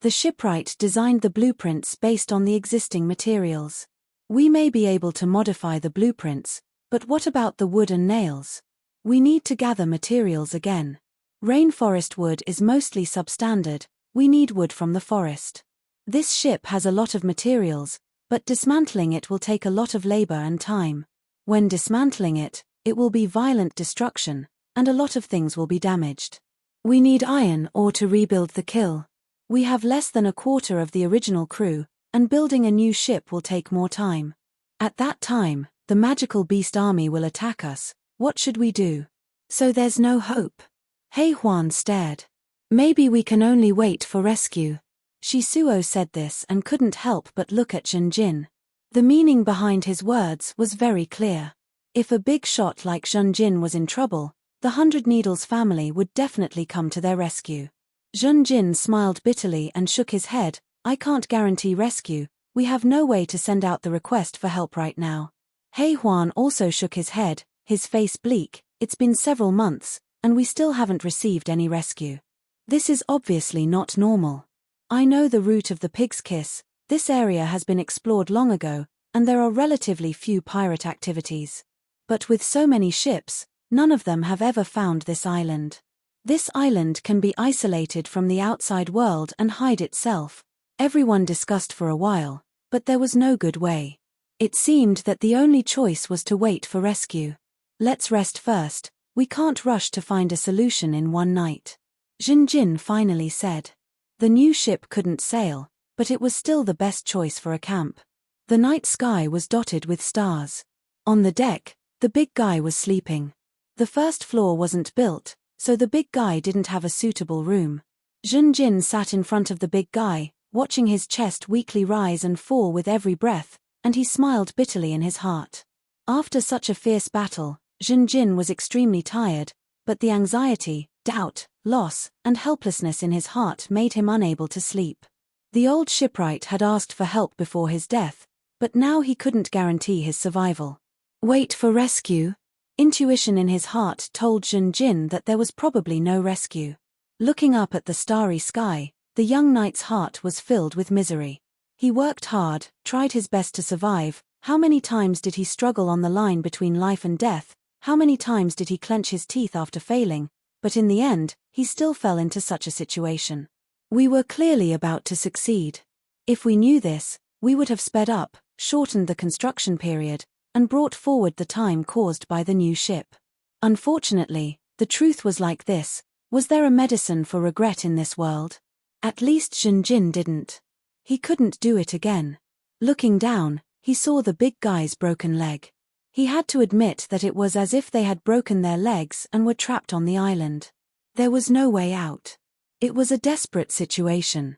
The shipwright designed the blueprints based on the existing materials. We may be able to modify the blueprints, But what about the wood and nails? We need to gather materials again. Rainforest wood is mostly substandard, we need wood from the forest. This ship has a lot of materials, but dismantling it will take a lot of labor and time. When dismantling it, it will be violent destruction, and a lot of things will be damaged. We need iron ore to rebuild the kill. We have less than a quarter of the original crew, and building a new ship will take more time. At that time, the magical beast army will attack us. What should we do? So there's no hope. Hei Huan stared. Maybe we can only wait for rescue. Shisuo said this and couldn't help but look at Zhenjin. The meaning behind his words was very clear. If a big shot like Zhenjin was in trouble, the Hundred Needles family would definitely come to their rescue. Zhenjin smiled bitterly and shook his head. I can't guarantee rescue, we have no way to send out the request for help right now. Hei Huan also shook his head, his face bleak. It's been several months, and we still haven't received any rescue. This is obviously not normal. I know the route of the Pig's Kiss. This area has been explored long ago, and there are relatively few pirate activities. But with so many ships, none of them have ever found this island. This island can be isolated from the outside world and hide itself. Everyone discussed for a while, but there was no good way. It seemed that the only choice was to wait for rescue. Let's rest first, we can't rush to find a solution in one night. Zhenjin finally said. The new ship couldn't sail, but it was still the best choice for a camp. The night sky was dotted with stars. On the deck, the big guy was sleeping. The first floor wasn't built, so the big guy didn't have a suitable room. Zhenjin sat in front of the big guy, watching his chest weakly rise and fall with every breath, and he smiled bitterly in his heart. After such a fierce battle, Zhenjin was extremely tired, but the anxiety, doubt, loss, and helplessness in his heart made him unable to sleep. The old shipwright had asked for help before his death, but now he couldn't guarantee his survival. Wait for rescue? Intuition in his heart told Zhenjin that there was probably no rescue. Looking up at the starry sky, the young knight's heart was filled with misery. He worked hard, tried his best to survive. How many times did he struggle on the line between life and death? How many times did he clench his teeth after failing? But in the end, he still fell into such a situation. We were clearly about to succeed. If we knew this, we would have sped up, shortened the construction period, and brought forward the time caused by the new ship. Unfortunately, the truth was like this. Was there a medicine for regret in this world? At least Zhenjin didn't. He couldn't do it again. Looking down, he saw the big guy's broken leg. He had to admit that it was as if they had broken their legs and were trapped on the island. There was no way out. It was a desperate situation.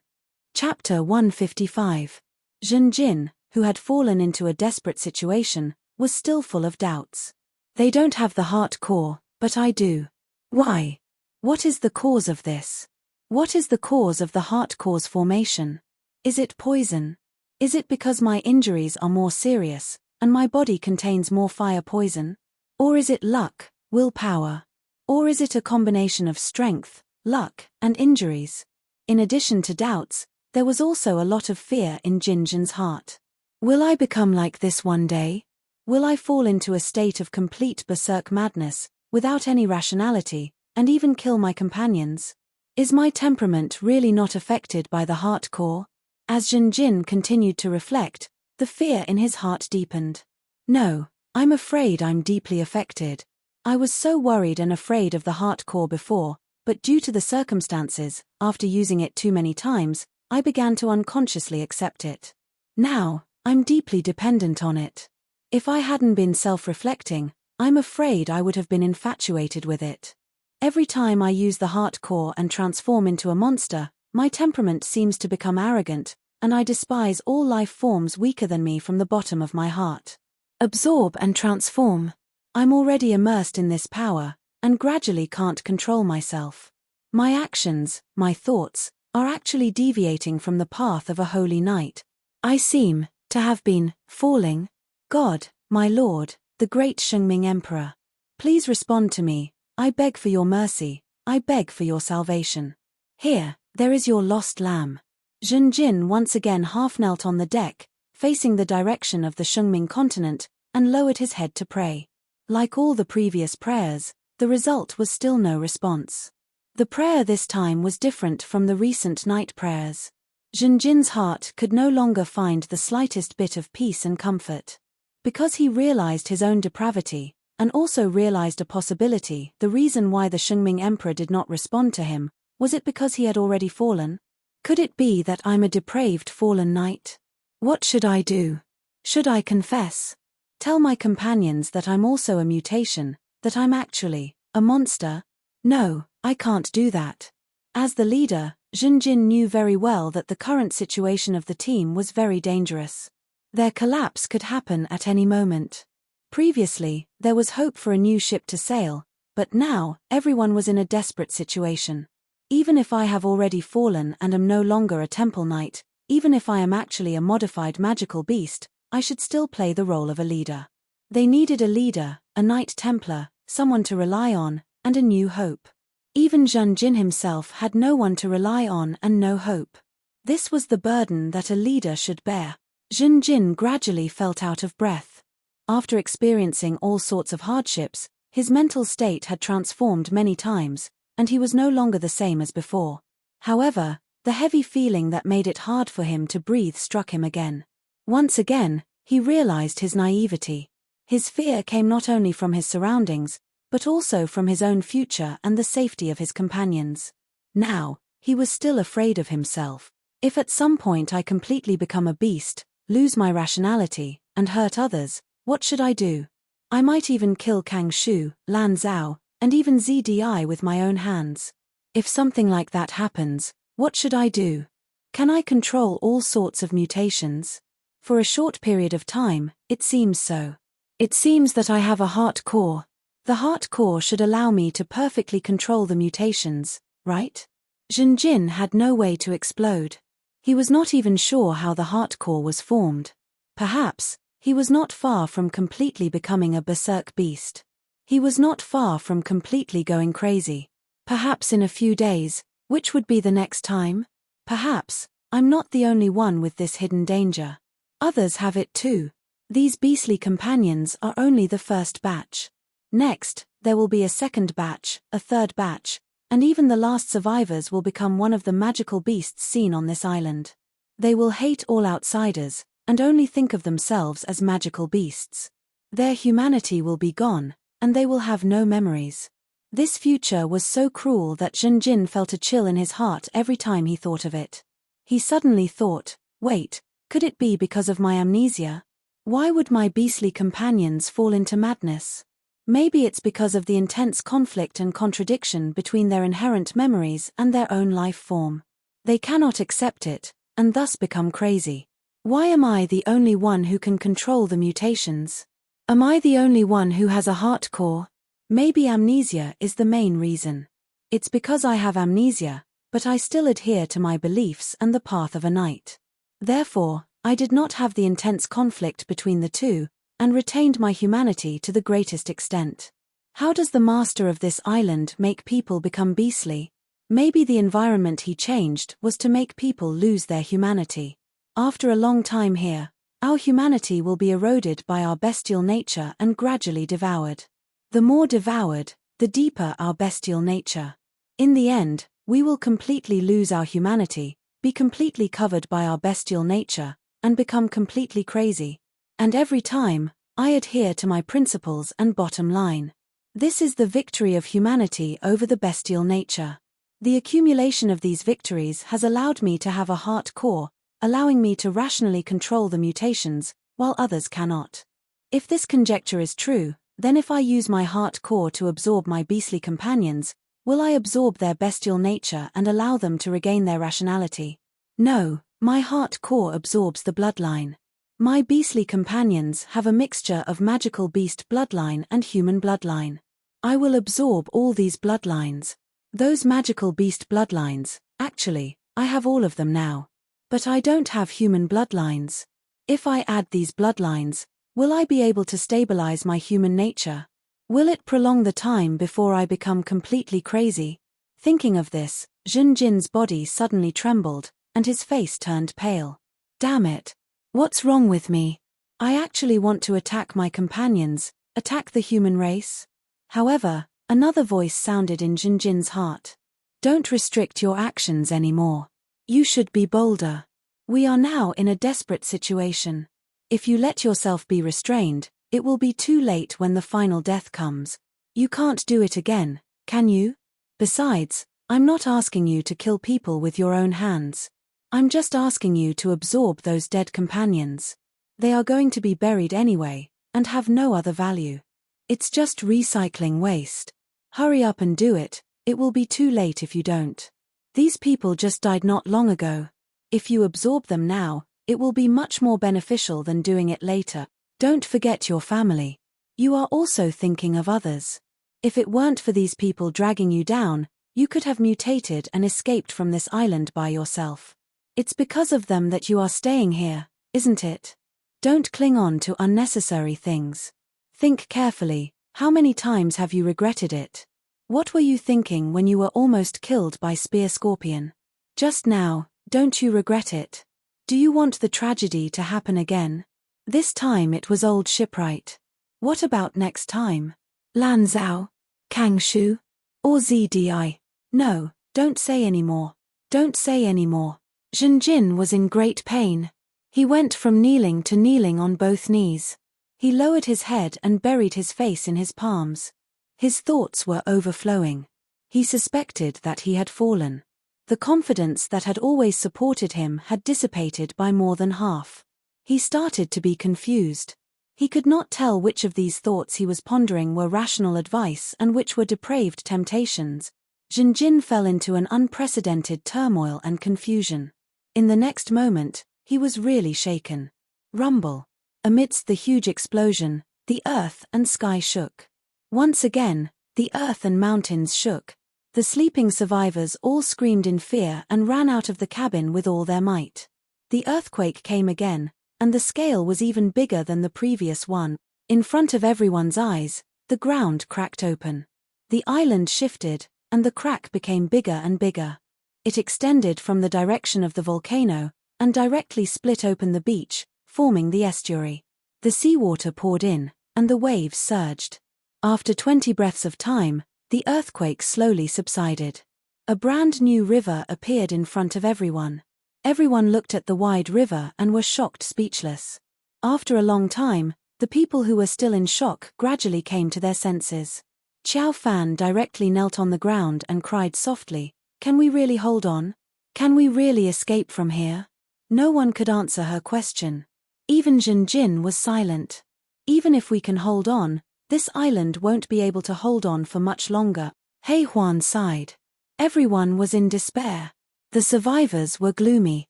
Chapter 155. Zhenjin, who had fallen into a desperate situation, was still full of doubts. They don't have the heart core, but I do. Why? What is the cause of this? What is the cause of the heart core's formation? Is it poison? Is it because my injuries are more serious, and my body contains more fire poison? Or is it luck, willpower? Or is it a combination of strength, luck, and injuries? In addition to doubts, there was also a lot of fear in Zhenjin's heart. Will I become like this one day? Will I fall into a state of complete berserk madness, without any rationality, and even kill my companions? Is my temperament really not affected by the heart core? As Zhenjin continued to reflect, the fear in his heart deepened. No, I'm afraid I'm deeply affected. I was so worried and afraid of the heart core before, but due to the circumstances, after using it too many times, I began to unconsciously accept it. Now, I'm deeply dependent on it. If I hadn't been self-reflecting, I'm afraid I would have been infatuated with it. Every time I use the heart core and transform into a monster, my temperament seems to become arrogant, and I despise all life forms weaker than me from the bottom of my heart. Absorb and transform. I'm already immersed in this power, and gradually can't control myself. My actions, my thoughts, are actually deviating from the path of a holy knight. I seem to have been falling. God, my Lord, the great Shengming Emperor. Please respond to me. I beg for your mercy. I beg for your salvation. Here, there is your lost lamb. Zhenjin once again half knelt on the deck, facing the direction of the Shengming continent, and lowered his head to pray. Like all the previous prayers, the result was still no response. The prayer this time was different from the recent night prayers. Zhenjin's heart could no longer find the slightest bit of peace and comfort. Because he realized his own depravity, and also realized a possibility, the reason why the Shengming Emperor did not respond to him, was it because he had already fallen? Could it be that I'm a depraved fallen knight? What should I do? Should I confess? Tell my companions that I'm also a mutation, that I'm actually a monster? No, I can't do that. As the leader, Zhenjin knew very well that the current situation of the team was very dangerous. Their collapse could happen at any moment. Previously, there was hope for a new ship to sail, but now, everyone was in a desperate situation. Even if I have already fallen and am no longer a temple knight, even if I am actually a modified magical beast, I should still play the role of a leader. They needed a leader, a Knight Templar, someone to rely on, and a new hope. Even Zhenjin himself had no one to rely on and no hope. This was the burden that a leader should bear. Zhenjin gradually felt out of breath. After experiencing all sorts of hardships, his mental state had transformed many times, and he was no longer the same as before. However, the heavy feeling that made it hard for him to breathe struck him again. Once again, he realized his naivety. His fear came not only from his surroundings, but also from his own future and the safety of his companions. Now, he was still afraid of himself. If at some point I completely become a beast, lose my rationality, and hurt others, what should I do? I might even kill Kang Shu, Lan Zhao, and even ZDI with my own hands. If something like that happens, what should I do? Can I control all sorts of mutations? For a short period of time, it seems so. It seems that I have a heart core. The heart core should allow me to perfectly control the mutations, right? Zhenjin had no way to explode. He was not even sure how the heart core was formed. Perhaps, he was not far from completely becoming a berserk beast. He was not far from completely going crazy. Perhaps in a few days, which would be the next time? Perhaps, I'm not the only one with this hidden danger. Others have it too. These beastly companions are only the first batch. Next, there will be a second batch, a third batch, and even the last survivors will become one of the magical beasts seen on this island. They will hate all outsiders, and only think of themselves as magical beasts. Their humanity will be gone, and they will have no memories. This future was so cruel that Zhenjin felt a chill in his heart every time he thought of it. He suddenly thought, wait, could it be because of my amnesia? Why would my beastly companions fall into madness? Maybe it's because of the intense conflict and contradiction between their inherent memories and their own life form. They cannot accept it, and thus become crazy. Why am I the only one who can control the mutations? Am I the only one who has a heart core? Maybe amnesia is the main reason. It's because I have amnesia, but I still adhere to my beliefs and the path of a knight. Therefore, I did not have the intense conflict between the two, and retained my humanity to the greatest extent. How does the master of this island make people become beastly? Maybe the environment he changed was to make people lose their humanity. After a long time here, our humanity will be eroded by our bestial nature and gradually devoured. The more devoured, the deeper our bestial nature. In the end, we will completely lose our humanity, be completely covered by our bestial nature, and become completely crazy. And every time, I adhere to my principles and bottom line. This is the victory of humanity over the bestial nature. The accumulation of these victories has allowed me to have a heart core, allowing me to rationally control the mutations, while others cannot. If this conjecture is true, then if I use my heart core to absorb my beastly companions, will I absorb their bestial nature and allow them to regain their rationality? No, my heart core absorbs the bloodline. My beastly companions have a mixture of magical beast bloodline and human bloodline. I will absorb all these bloodlines. Those magical beast bloodlines, actually, I have all of them now. But I don't have human bloodlines. If I add these bloodlines, will I be able to stabilize my human nature? Will it prolong the time before I become completely crazy? Thinking of this, Zhenjin's body suddenly trembled, and his face turned pale. Damn it! What's wrong with me? I actually want to attack my companions, Attack the human race? However, another voice sounded in Jinjin's heart. Don't restrict your actions anymore. You should be bolder. We are now in a desperate situation. If you let yourself be restrained, it will be too late when the final death comes. You can't do it again, can you? Besides, I'm not asking you to kill people with your own hands. I'm just asking you to absorb those dead companions. They are going to be buried anyway, and have no other value. It's just recycling waste. Hurry up and do it, it will be too late if you don't. These people just died not long ago. If you absorb them now, it will be much more beneficial than doing it later. Don't forget your family. You are also thinking of others. If it weren't for these people dragging you down, you could have mutated and escaped from this island by yourself. It's because of them that you are staying here, isn't it? Don't cling on to unnecessary things. Think carefully, how many times have you regretted it? What were you thinking when you were almost killed by Spear Scorpion? Just now, don't you regret it? Do you want the tragedy to happen again? This time it was old Shipwright. What about next time? Lan Zhao? Kang Shu? Or ZDI? No, don't say anymore. Don't say anymore. Jinjin was in great pain. He went from kneeling to kneeling on both knees. He lowered his head and buried his face in his palms. His thoughts were overflowing. He suspected that he had fallen. The confidence that had always supported him had dissipated by more than half. He started to be confused. He could not tell which of these thoughts he was pondering were rational advice and which were depraved temptations. Jinjin fell into an unprecedented turmoil and confusion. In the next moment, he was really shaken. Rumble. Amidst the huge explosion, the earth and sky shook. Once again, the earth and mountains shook. The sleeping survivors all screamed in fear and ran out of the cabin with all their might. The earthquake came again, and the scale was even bigger than the previous one. In front of everyone's eyes, the ground cracked open. The island shifted, and the crack became bigger and bigger. It extended from the direction of the volcano, and directly split open the beach, forming the estuary. The seawater poured in, and the waves surged. After 20 breaths of time, the earthquake slowly subsided. A brand new river appeared in front of everyone. Everyone looked at the wide river and were shocked speechless. After a long time, the people who were still in shock gradually came to their senses. Qiao Fan directly knelt on the ground and cried softly, "Can we really hold on? Can we really escape from here?" No one could answer her question. Even Jinjin was silent. Even if we can hold on, this island won't be able to hold on for much longer. He Huan sighed. Everyone was in despair. The survivors were gloomy.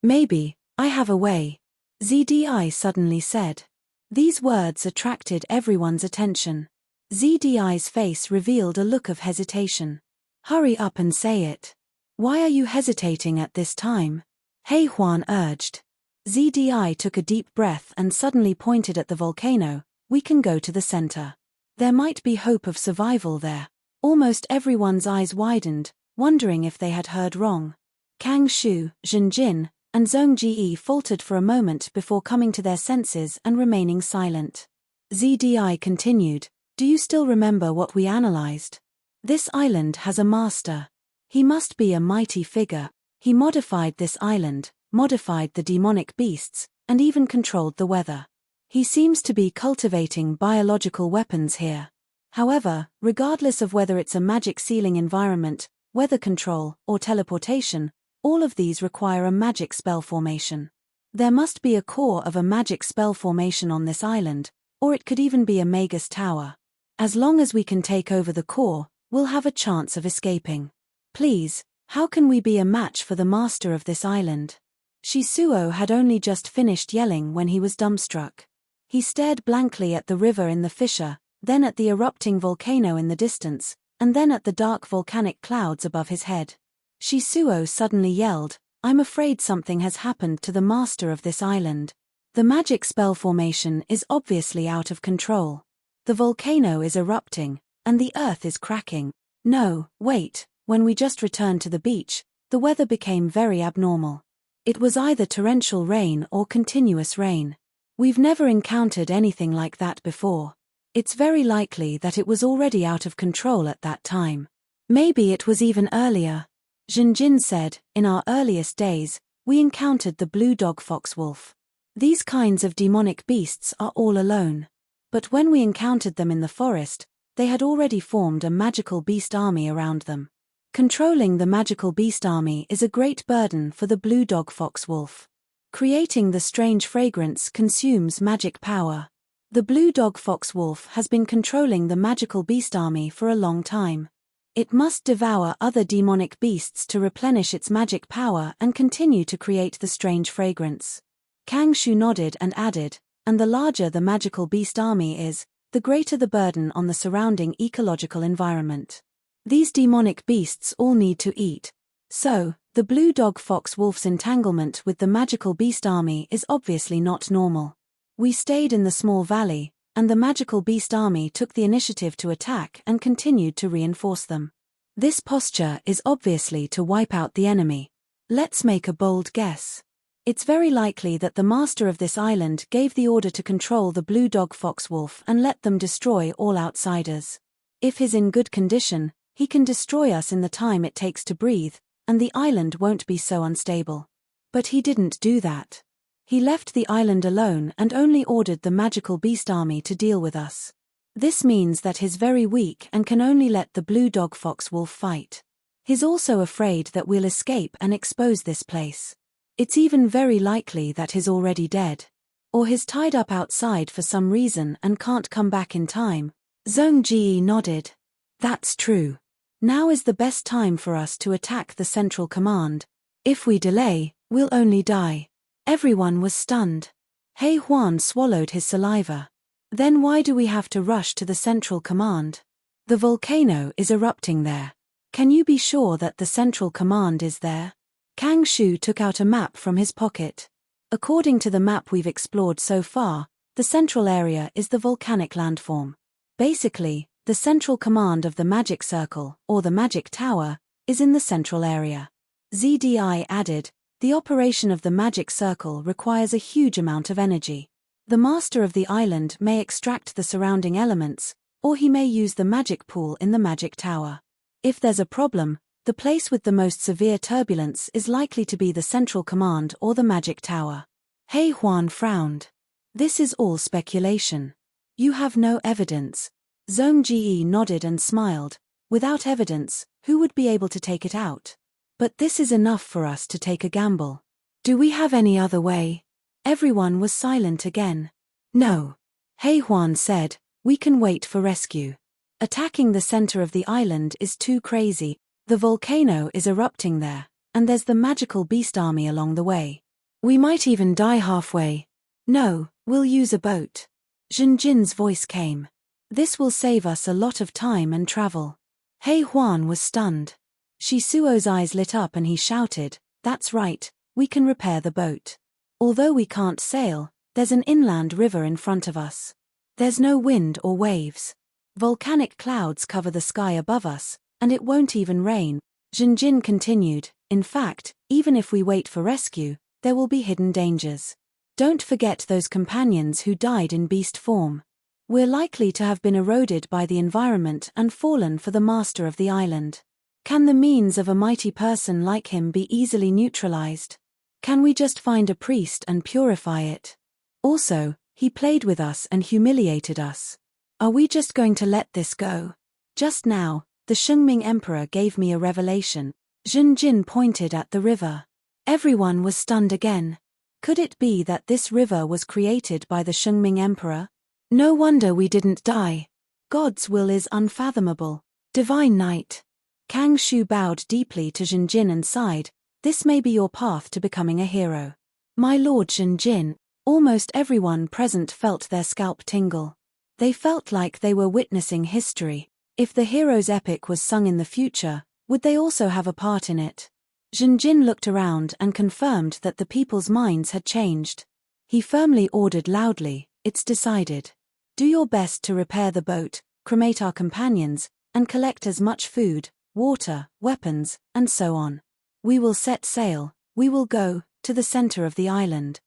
"Maybe, I have a way," ZDI suddenly said. These words attracted everyone's attention. ZDI's face revealed a look of hesitation. "Hurry up and say it. Why are you hesitating at this time?" He Huan urged. ZDI took a deep breath and suddenly pointed at the volcano. "We can go to the center. There might be hope of survival there." Almost everyone's eyes widened, wondering if they had heard wrong. Kang Shu, Jinjin, and Zhong Ji faltered for a moment before coming to their senses and remaining silent. ZDI continued, "Do you still remember what we analyzed? This island has a master. He must be a mighty figure. He modified this island, modified the demonic beasts, and even controlled the weather. He seems to be cultivating biological weapons here. However, regardless of whether it's a magic sealing environment, weather control, or teleportation, all of these require a magic spell formation. There must be a core of a magic spell formation on this island, or it could even be a Magus Tower. As long as we can take over the core, we'll have a chance of escaping. Please, how can we be a match for the master of this island?" Shisuo had only just finished yelling when he was dumbstruck. He stared blankly at the river in the fissure, then at the erupting volcano in the distance, and then at the dark volcanic clouds above his head. Shisuo suddenly yelled, "I'm afraid something has happened to the master of this island. The magic spell formation is obviously out of control. The volcano is erupting, and the earth is cracking. No, wait, when we just returned to the beach, the weather became very abnormal. It was either torrential rain or continuous rain. We've never encountered anything like that before. It's very likely that it was already out of control at that time. Maybe it was even earlier. Jinjin said, in our earliest days, we encountered the blue dog fox wolf. These kinds of demonic beasts are all alone. But when we encountered them in the forest, they had already formed a magical beast army around them. Controlling the magical beast army is a great burden for the blue dog fox wolf. Creating the strange fragrance consumes magic power. The blue dog fox wolf has been controlling the magical beast army for a long time. It must devour other demonic beasts to replenish its magic power and continue to create the strange fragrance. Kang Shu nodded and added, and the larger the magical beast army is, the greater the burden on the surrounding ecological environment. These demonic beasts all need to eat. So, the blue dog fox wolf's entanglement with the magical beast army is obviously not normal. We stayed in the small valley, and the magical beast army took the initiative to attack and continued to reinforce them. This posture is obviously to wipe out the enemy. Let's make a bold guess. It's very likely that the master of this island gave the order to control the blue dog fox wolf and let them destroy all outsiders. If he's in good condition, he can destroy us in the time it takes to breathe, and the island won't be so unstable. But he didn't do that. He left the island alone and only ordered the magical beast army to deal with us. This means that he's very weak and can only let the blue dog fox wolf fight. He's also afraid that we'll escape and expose this place. It's even very likely that he's already dead. Or he's tied up outside for some reason and can't come back in time. Zhong Ji nodded. That's true. Now is the best time for us to attack the central command. If we delay, we'll only die. Everyone was stunned. He Huan swallowed his saliva. Then why do we have to rush to the central command? The volcano is erupting there. Can you be sure that the central command is there? Kang Shu took out a map from his pocket. According to the map we've explored so far, the central area is the volcanic landform. Basically, the central command of the magic circle, or the magic tower, is in the central area. ZDI added, the operation of the magic circle requires a huge amount of energy. The master of the island may extract the surrounding elements, or he may use the magic pool in the magic tower. If there's a problem, the place with the most severe turbulence is likely to be the central command or the magic tower. He Huan frowned. This is all speculation. You have no evidence. Zhong Ji nodded and smiled. Without evidence, who would be able to take it out? But this is enough for us to take a gamble. Do we have any other way? Everyone was silent again. No. He Huan said, we can wait for rescue. Attacking the center of the island is too crazy. The volcano is erupting there, and there's the magical beast army along the way. We might even die halfway. No, we'll use a boat. Jinjin's voice came. This will save us a lot of time and travel. He Huan was stunned. Shisuo's eyes lit up and he shouted, that's right, we can repair the boat. Although we can't sail, there's an inland river in front of us. There's no wind or waves. Volcanic clouds cover the sky above us, and it won't even rain. Jinjin continued, in fact, even if we wait for rescue, there will be hidden dangers. Don't forget those companions who died in beast form. We're likely to have been eroded by the environment and fallen for the master of the island. Can the means of a mighty person like him be easily neutralized? Can we just find a priest and purify it? Also, he played with us and humiliated us. Are we just going to let this go? Just now, the Shengming Emperor gave me a revelation. Jinjin pointed at the river. Everyone was stunned again. Could it be that this river was created by the Shengming Emperor? No wonder we didn't die. God's will is unfathomable. Divine Knight. Kang Shu bowed deeply to Jinjin and sighed, this may be your path to becoming a hero. My lord Jinjin, almost everyone present felt their scalp tingle. They felt like they were witnessing history. If the hero's epic was sung in the future, would they also have a part in it? Jinjin looked around and confirmed that the people's minds had changed. He firmly ordered loudly, it's decided. Do your best to repair the boat, cremate our companions, and collect as much food, water, weapons, and so on. We will set sail, we will go to the center of the island.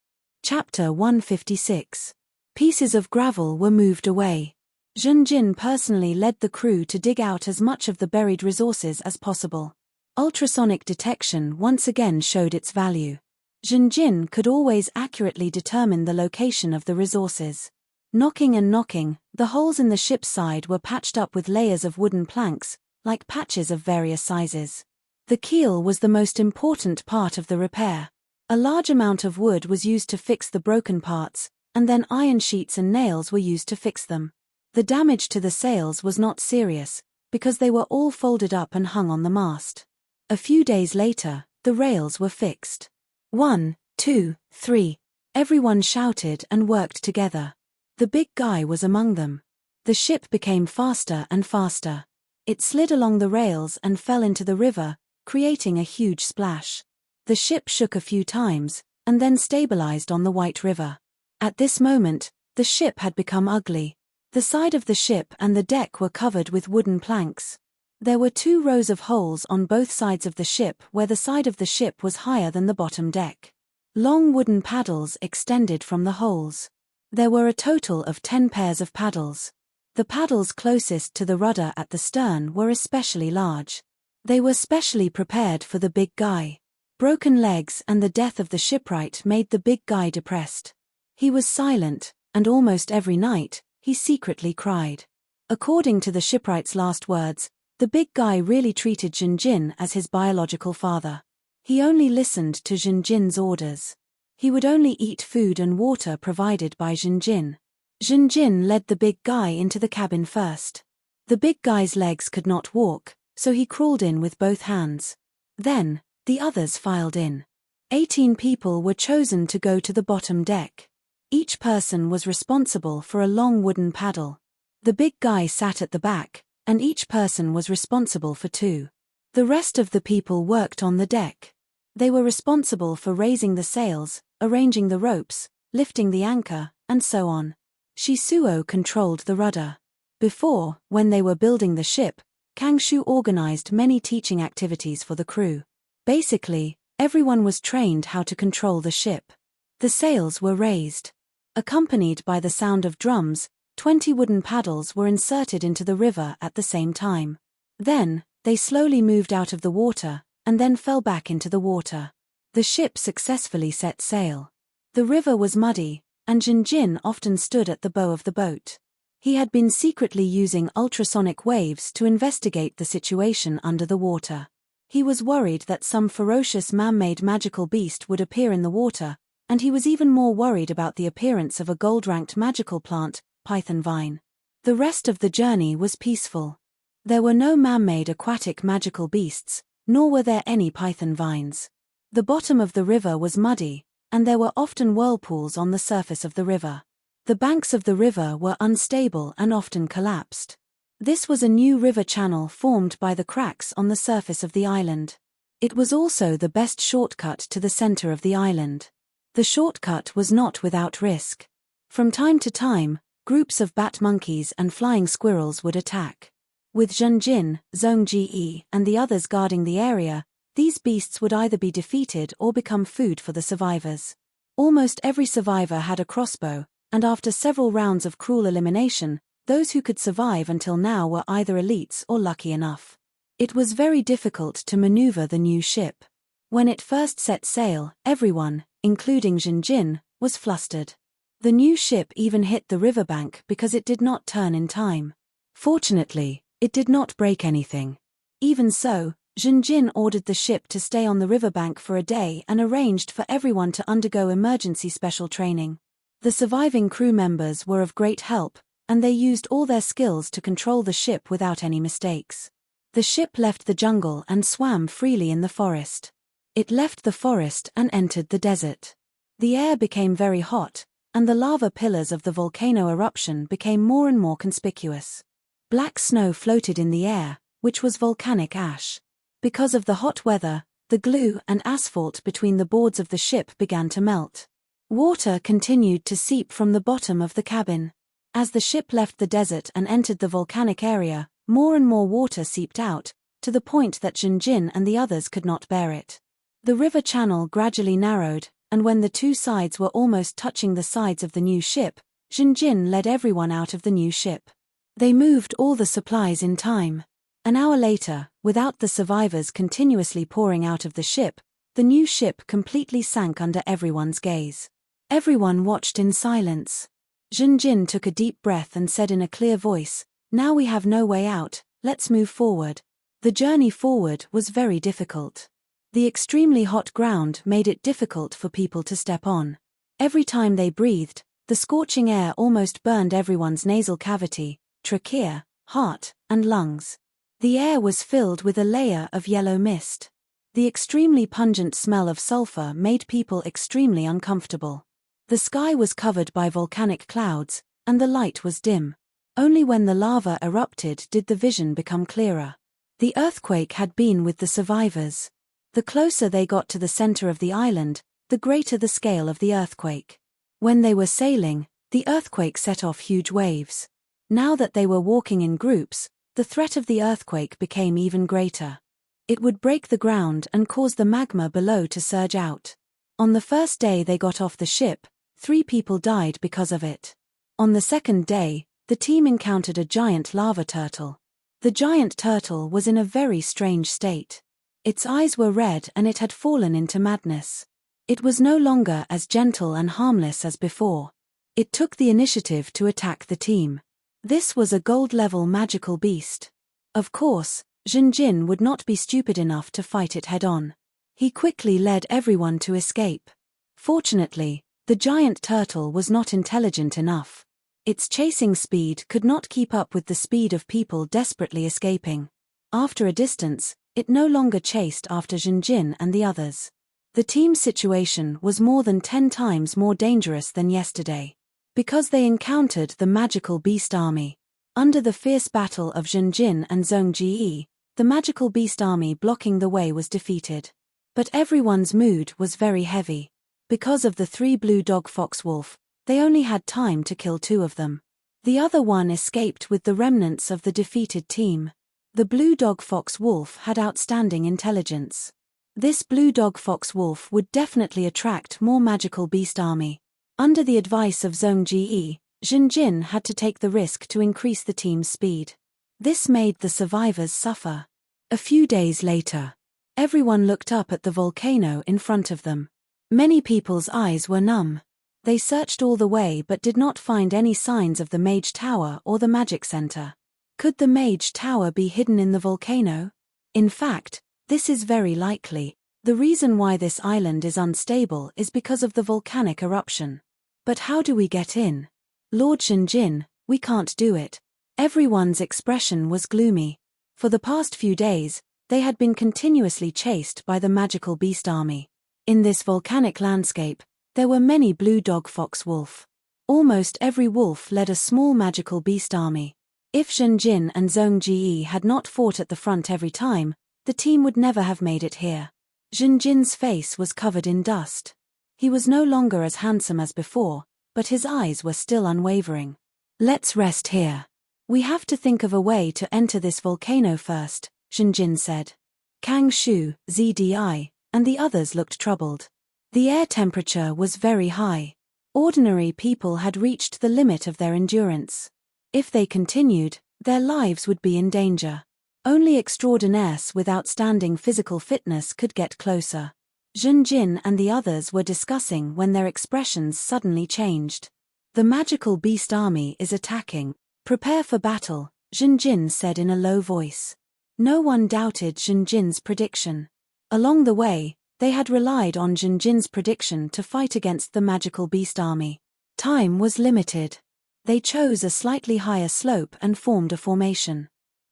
Chapter 156. Pieces of gravel were moved away. Junjin personally led the crew to dig out as much of the buried resources as possible. Ultrasonic detection once again showed its value. Junjin could always accurately determine the location of the resources. Knocking and knocking, the holes in the ship's side were patched up with layers of wooden planks, like patches of various sizes. The keel was the most important part of the repair. A large amount of wood was used to fix the broken parts, and then iron sheets and nails were used to fix them. The damage to the sails was not serious, because they were all folded up and hung on the mast. A few days later, the rails were fixed. 1, 2, 3. Everyone shouted and worked together. The big guy was among them. The ship became faster and faster. It slid along the rails and fell into the river, creating a huge splash. The ship shook a few times, and then stabilized on the White River. At this moment, the ship had become ugly. The side of the ship and the deck were covered with wooden planks. There were 2 rows of holes on both sides of the ship where the side of the ship was higher than the bottom deck. Long wooden paddles extended from the holes. There were a total of 10 pairs of paddles. The paddles closest to the rudder at the stern were especially large. They were specially prepared for the big guy. Broken legs and the death of the shipwright made the big guy depressed. He was silent, and almost every night, he secretly cried. According to the shipwright's last words, the big guy really treated Junjin as his biological father. He only listened to Junjin's orders. He would only eat food and water provided by Junjin. Junjin led the big guy into the cabin first. The big guy's legs could not walk, so he crawled in with both hands. Then, the others filed in. 18 people were chosen to go to the bottom deck. Each person was responsible for a long wooden paddle. The big guy sat at the back, and each person was responsible for 2. The rest of the people worked on the deck. They were responsible for raising the sails, arranging the ropes, lifting the anchor, and so on. Shisuo controlled the rudder. Before, when they were building the ship, Kangshu organized many teaching activities for the crew. Basically, everyone was trained how to control the ship. The sails were raised. Accompanied by the sound of drums, 20 wooden paddles were inserted into the river at the same time. Then, they slowly moved out of the water, and then fell back into the water. The ship successfully set sail. The river was muddy, and Junjin often stood at the bow of the boat. He had been secretly using ultrasonic waves to investigate the situation under the water. He was worried that some ferocious man-made magical beast would appear in the water, and he was even more worried about the appearance of a gold-ranked magical plant, python vine. The rest of the journey was peaceful. There were no man-made aquatic magical beasts, nor were there any python vines. The bottom of the river was muddy, and there were often whirlpools on the surface of the river. The banks of the river were unstable and often collapsed. This was a new river channel formed by the cracks on the surface of the island. It was also the best shortcut to the center of the island. The shortcut was not without risk. From time to time, groups of bat monkeys and flying squirrels would attack. With Junjin, Zhongji, and the others guarding the area, these beasts would either be defeated or become food for the survivors. Almost every survivor had a crossbow, and after several rounds of cruel elimination, those who could survive until now were either elites or lucky enough. It was very difficult to maneuver the new ship. When it first set sail, everyone, including Junjin, was flustered. The new ship even hit the riverbank because it did not turn in time. Fortunately, it did not break anything. Even so, Junjin ordered the ship to stay on the riverbank for a day and arranged for everyone to undergo emergency special training. The surviving crew members were of great help, and they used all their skills to control the ship without any mistakes. The ship left the jungle and swam freely in the forest. It left the forest and entered the desert. The air became very hot, and the lava pillars of the volcano eruption became more and more conspicuous. Black snow floated in the air, which was volcanic ash. Because of the hot weather, the glue and asphalt between the boards of the ship began to melt. Water continued to seep from the bottom of the cabin. As the ship left the desert and entered the volcanic area, more and more water seeped out, to the point that Junjin and the others could not bear it. The river channel gradually narrowed, and when the 2 sides were almost touching the sides of the new ship, Junjin led everyone out of the new ship. They moved all the supplies in time. An hour later, without the survivors continuously pouring out of the ship, the new ship completely sank under everyone's gaze. Everyone watched in silence. Junjin took a deep breath and said in a clear voice, "Now we have no way out, let's move forward." The journey forward was very difficult. The extremely hot ground made it difficult for people to step on. Every time they breathed, the scorching air almost burned everyone's nasal cavity, trachea, heart, and lungs. The air was filled with a layer of yellow mist. The extremely pungent smell of sulfur made people extremely uncomfortable. The sky was covered by volcanic clouds, and the light was dim. Only when the lava erupted did the vision become clearer. The earthquake had been with the survivors. The closer they got to the center of the island, the greater the scale of the earthquake. When they were sailing, the earthquake set off huge waves. Now that they were walking in groups, the threat of the earthquake became even greater. It would break the ground and cause the magma below to surge out. On the first day they got off the ship, 3 people died because of it. On the second day, the team encountered a giant lava turtle. The giant turtle was in a very strange state. Its eyes were red and it had fallen into madness. It was no longer as gentle and harmless as before. It took the initiative to attack the team. This was a gold-level magical beast. Of course, Junjin would not be stupid enough to fight it head-on. He quickly led everyone to escape. Fortunately, the giant turtle was not intelligent enough. Its chasing speed could not keep up with the speed of people desperately escaping. After a distance, it no longer chased after Junjin and the others. The team's situation was more than 10 times more dangerous than yesterday. Because they encountered the magical beast army. Under the fierce battle of Junjin and Zhongji, the magical beast army blocking the way was defeated. But everyone's mood was very heavy. Because of the 3 blue dog fox wolf, they only had time to kill 2 of them. The other one escaped with the remnants of the defeated team. The blue dog fox wolf had outstanding intelligence. This blue dog fox wolf would definitely attract more magical beast army. Under the advice of Zhongji, Junjin had to take the risk to increase the team's speed. This made the survivors suffer. A few days later, everyone looked up at the volcano in front of them. Many people's eyes were numb. They searched all the way but did not find any signs of the Mage Tower or the Magic Center. Could the Mage Tower be hidden in the volcano? In fact, this is very likely. The reason why this island is unstable is because of the volcanic eruption. But how do we get in? Lord Junjin, we can't do it. Everyone's expression was gloomy. For the past few days, they had been continuously chased by the magical beast army. In this volcanic landscape, there were many blue dog fox wolf. Almost every wolf led a small magical beast army. If Junjin and Zhongji had not fought at the front every time, the team would never have made it here. Junjin's face was covered in dust. He was no longer as handsome as before, but his eyes were still unwavering. "Let's rest here. We have to think of a way to enter this volcano first," Junjin said. Kang Shu, ZDI, and the others looked troubled. The air temperature was very high. Ordinary people had reached the limit of their endurance. If they continued, their lives would be in danger. Only extraordinaires with outstanding physical fitness could get closer. Junjin and the others were discussing when their expressions suddenly changed. "The magical beast army is attacking. Prepare for battle," Junjin said in a low voice. No one doubted Junjin's prediction. Along the way, they had relied on Junjin's prediction to fight against the magical beast army. Time was limited. They chose a slightly higher slope and formed a formation.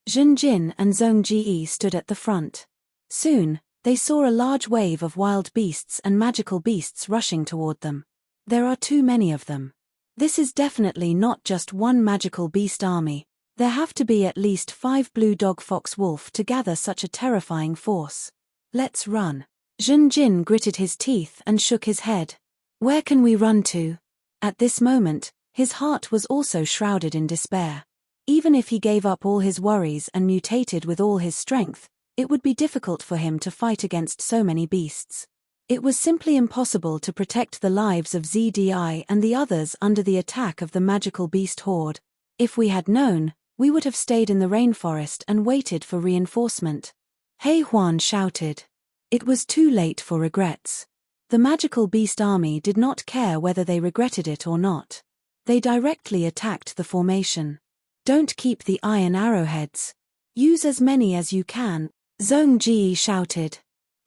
Junjin and Zhongji stood at the front. Soon, they saw a large wave of wild beasts and magical beasts rushing toward them. There are too many of them. This is definitely not just one magical beast army. There have to be at least 5 blue dog fox wolf to gather such a terrifying force. "Let's run." Junjin gritted his teeth and shook his head. "Where can we run to?" At this moment, his heart was also shrouded in despair. Even if he gave up all his worries and mutated with all his strength, it would be difficult for him to fight against so many beasts. It was simply impossible to protect the lives of ZDI and the others under the attack of the magical beast horde. If we had known, We would have stayed in the rainforest and waited for reinforcement. He Huan shouted. It was too late for regrets. The magical beast army did not care whether they regretted it or not. They directly attacked the formation. Don't keep the iron arrowheads. Use as many as you can, Zhong Ji shouted.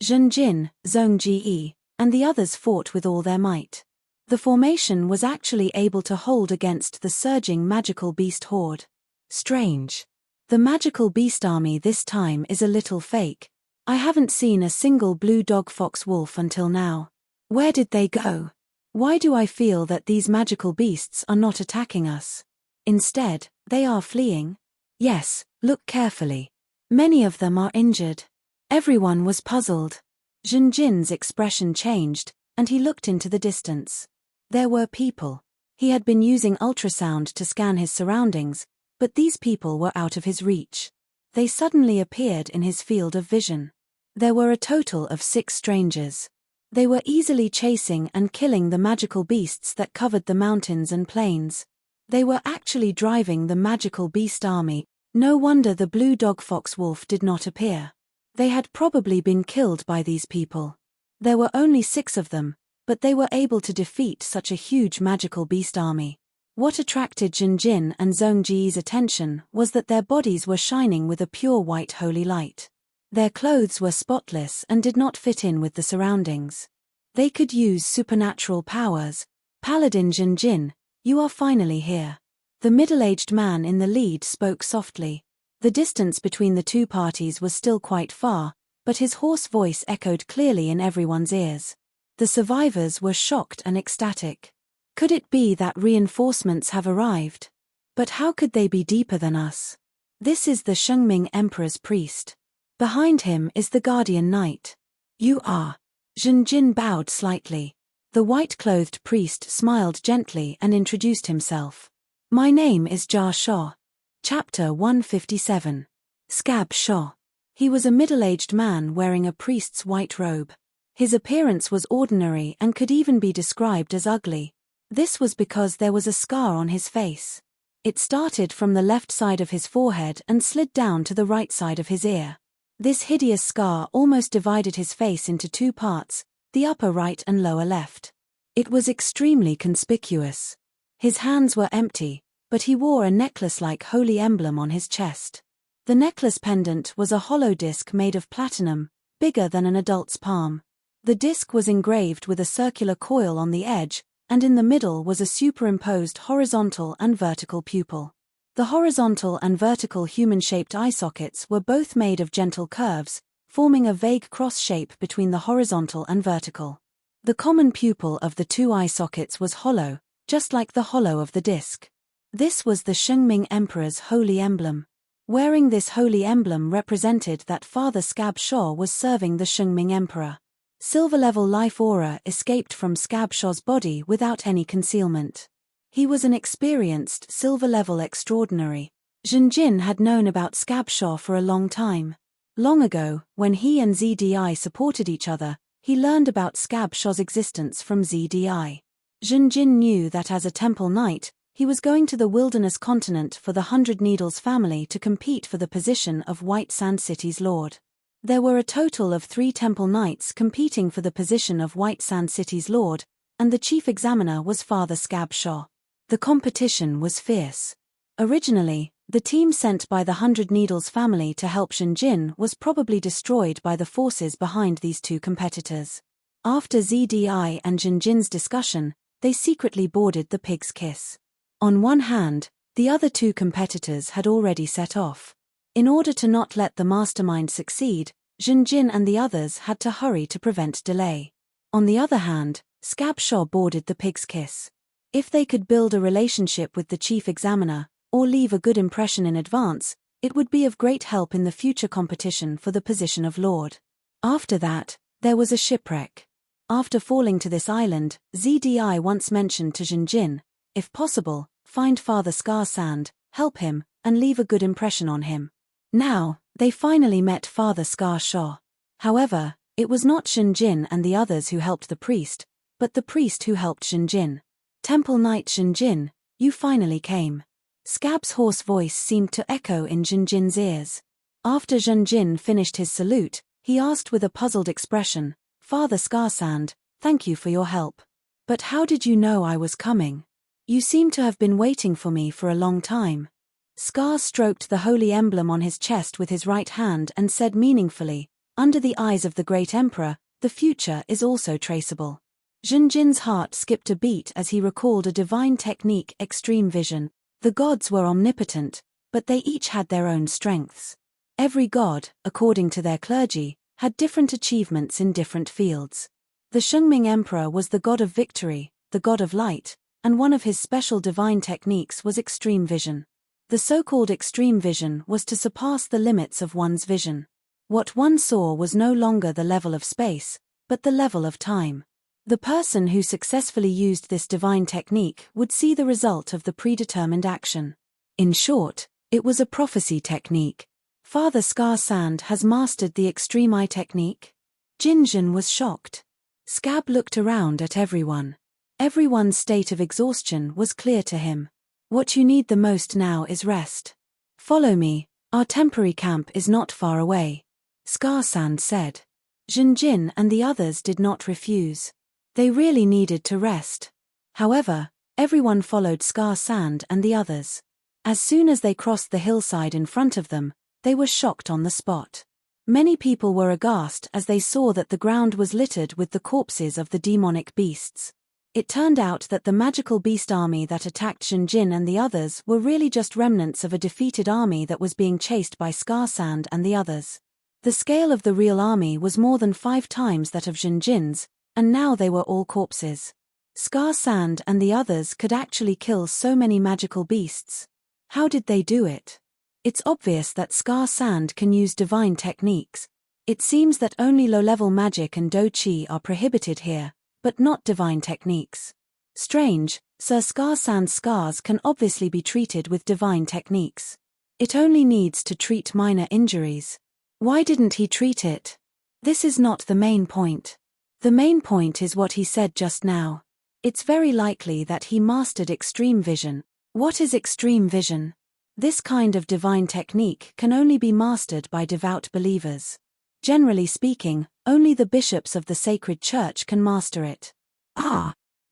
Zhenjin, Zhong Ji, and the others fought with all their might. The formation was actually able to hold against the surging magical beast horde. Strange. The magical beast army this time is a little fake. I haven't seen a single blue dog fox wolf until now. Where did they go? Why do I feel that these magical beasts are not attacking us? Instead, they are fleeing. Yes, look carefully. Many of them are injured. Everyone was puzzled. Zhenjin's expression changed, and he looked into the distance. There were people. He had been using ultrasound to scan his surroundings, but these people were out of his reach. They suddenly appeared in his field of vision. There were a total of 6 strangers. They were easily chasing and killing the magical beasts that covered the mountains and plains. They were actually driving the magical beast army. No wonder the blue dog fox wolf did not appear. They had probably been killed by these people. There were only 6 of them, but they were able to defeat such a huge magical beast army. What attracted Zhenjin and Zhong Ji's attention was that their bodies were shining with a pure white holy light. Their clothes were spotless and did not fit in with the surroundings. They could use supernatural powers. Paladin Zhenjin, you are finally here. The middle-aged man in the lead spoke softly. The distance between the two parties was still quite far, but his hoarse voice echoed clearly in everyone's ears. The survivors were shocked and ecstatic. Could it be that reinforcements have arrived? But how could they be deeper than us? This is the Shengming Emperor's priest. Behind him is the Guardian Knight. You are. Zhenjin bowed slightly. The white-clothed priest smiled gently and introduced himself. My name is Jia Shao. Chapter 157. Scab Shao. He was a middle-aged man wearing a priest's white robe. His appearance was ordinary and could even be described as ugly. This was because there was a scar on his face. It started from the left side of his forehead and slid down to the right side of his ear. This hideous scar almost divided his face into 2 parts, the upper right and lower left. It was extremely conspicuous. His hands were empty, but he wore a necklace-like holy emblem on his chest. The necklace pendant was a hollow disc made of platinum, bigger than an adult's palm. The disc was engraved with a circular coil on the edge, and in the middle was a superimposed horizontal and vertical pupil. The horizontal and vertical human-shaped eye sockets were both made of gentle curves, forming a vague cross shape between the horizontal and vertical. The common pupil of the 2 eye sockets was hollow, just like the hollow of the disc. This was the Shengming Emperor's holy emblem. Wearing this holy emblem represented that Father Scab Shao was serving the Shengming Emperor. Silver-level life aura escaped from Scab Shao's body without any concealment. He was an experienced silver-level extraordinary. Zhenjin had known about Scab Shao for a long time. Long ago, when he and ZDI supported each other, he learned about Scab Shao's existence from ZDI. Zhenjin knew that as a temple knight, he was going to the wilderness continent for the 100 Needles family to compete for the position of White Sand City's lord. There were a total of 3 temple knights competing for the position of White Sand City's lord, and the chief examiner was Father Scab Shao. The competition was fierce. Originally, the team sent by the 100 Needles family to help Zhenjin was probably destroyed by the forces behind these 2 competitors. After ZDI and Zhenjin's discussion, they secretly boarded the Pig's Kiss. On one hand, the other 2 competitors had already set off. In order to not let the mastermind succeed, Zhenjin and the others had to hurry to prevent delay. On the other hand, Scab Shao boarded the Pig's Kiss. If they could build a relationship with the chief examiner, or leave a good impression in advance, it would be of great help in the future competition for the position of lord. After that, there was a shipwreck. After falling to this island, ZDI once mentioned to Zhenjin, if possible, find Father Scar Sand, help him, and leave a good impression on him. Now, they finally met Father Scar Shao. However, it was not Zhenjin and the others who helped the priest, but the priest who helped Zhenjin. Temple Knight Zhenjin, you finally came. Scab's hoarse voice seemed to echo in Jinjin's ears. After Jinjin finished his salute, he asked with a puzzled expression, "Father Skarsand, thank you for your help. But how did you know I was coming? You seem to have been waiting for me for a long time." Skar stroked the holy emblem on his chest with his right hand and said meaningfully, "Under the eyes of the great emperor, the future is also traceable." Jinjin's heart skipped a beat as he recalled a divine technique, extreme vision. The gods were omnipotent, but they each had their own strengths. Every god, according to their clergy, had different achievements in different fields. The Shungming Emperor was the god of victory, the god of light, and one of his special divine techniques was extreme vision. The so-called extreme vision was to surpass the limits of one's vision. What one saw was no longer the level of space, but the level of time. The person who successfully used this divine technique would see the result of the predetermined action. In short, it was a prophecy technique. Father Skarsand has mastered the extreme eye technique? Jinjin was shocked. Scab looked around at everyone. Everyone's state of exhaustion was clear to him. What you need the most now is rest. Follow me, our temporary camp is not far away, Skarsand said. Jinjin and the others did not refuse. They really needed to rest. However, everyone followed Skarsand and the others. As soon as they crossed the hillside in front of them, they were shocked on the spot. Many people were aghast as they saw that the ground was littered with the corpses of the demonic beasts. It turned out that the magical beast army that attacked Jinjin and the others were really just remnants of a defeated army that was being chased by Skarsand and the others. The scale of the real army was more than 5 times that of Jinjin's, and now they were all corpses. Skarsand and the others could actually kill so many magical beasts. How did they do it? It's obvious that Skarsand can use divine techniques. It seems that only low-level magic and do-chi are prohibited here, but not divine techniques. Strange, Sir Skarsand's scars can obviously be treated with divine techniques. It only needs to treat minor injuries. Why didn't he treat it? This is not the main point. The main point is what he said just now. It's very likely that he mastered extreme vision. What is extreme vision? This kind of divine technique can only be mastered by devout believers. Generally speaking, only the bishops of the sacred church can master it.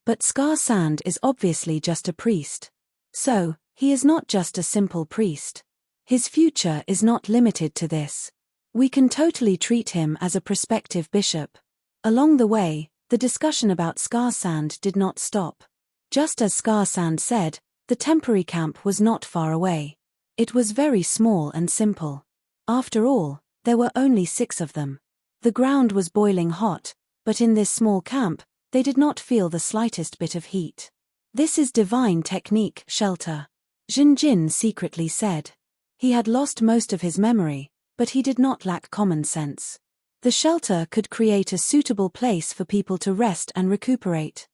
But Skarsand is obviously just a priest. So, he is not just a simple priest. His future is not limited to this. We can totally treat him as a prospective bishop. Along the way, the discussion about Skarsand did not stop. Just as Skarsand said, the temporary camp was not far away. It was very small and simple. After all, there were only 6 of them. The ground was boiling hot, but in this small camp, they did not feel the slightest bit of heat. This is divine technique, shelter. Jinjin secretly said. He had lost most of his memory, but he did not lack common sense. The shelter could create a suitable place for people to rest and recuperate.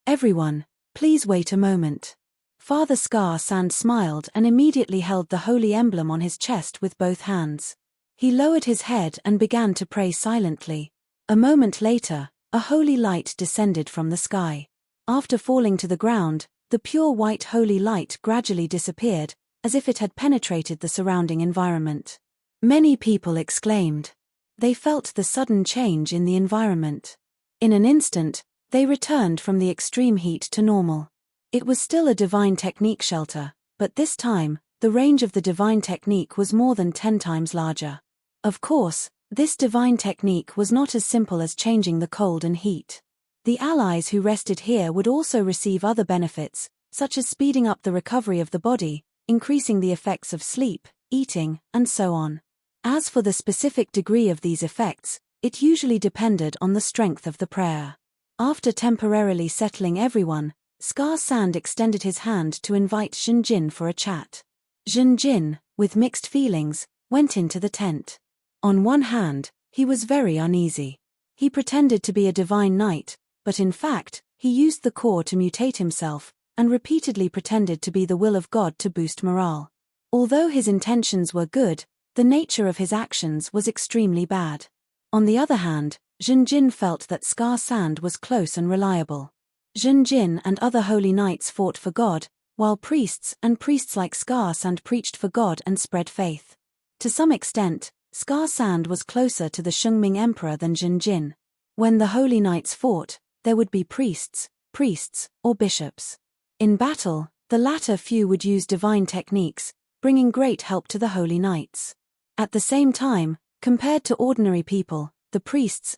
Everyone, please wait a moment. Father Skarsand smiled and immediately held the holy emblem on his chest with both hands. He lowered his head and began to pray silently. A moment later, a holy light descended from the sky. After falling to the ground, the pure white holy light gradually disappeared, as if it had penetrated the surrounding environment. Many people exclaimed. They felt the sudden change in the environment. In an instant, they returned from the extreme heat to normal. It was still a divine technique shelter, but this time, the range of the divine technique was more than 10 times larger. Of course, this divine technique was not as simple as changing the cold and heat. The allies who rested here would also receive other benefits, such as speeding up the recovery of the body, increasing the effects of sleep, eating, and so on. As for the specific degree of these effects, it usually depended on the strength of the prayer. After temporarily settling everyone, Skarsand extended his hand to invite Jinjin for a chat. Jinjin, with mixed feelings, went into the tent. On one hand, he was very uneasy. He pretended to be a divine knight, but in fact, he used the core to mutate himself, and repeatedly pretended to be the will of God to boost morale. Although his intentions were good, the nature of his actions was extremely bad. On the other hand, Jinjin felt that Skarsand was close and reliable. Jinjin and other holy knights fought for God, while priests like Scar Sand preached for God and spread faith. To some extent, Scar Sand was closer to the Shungming Emperor than Jinjin. When the Holy Knights fought, there would be priests, or bishops. In battle, the latter few would use divine techniques, bringing great help to the Holy Knights. At the same time, compared to ordinary people, the priests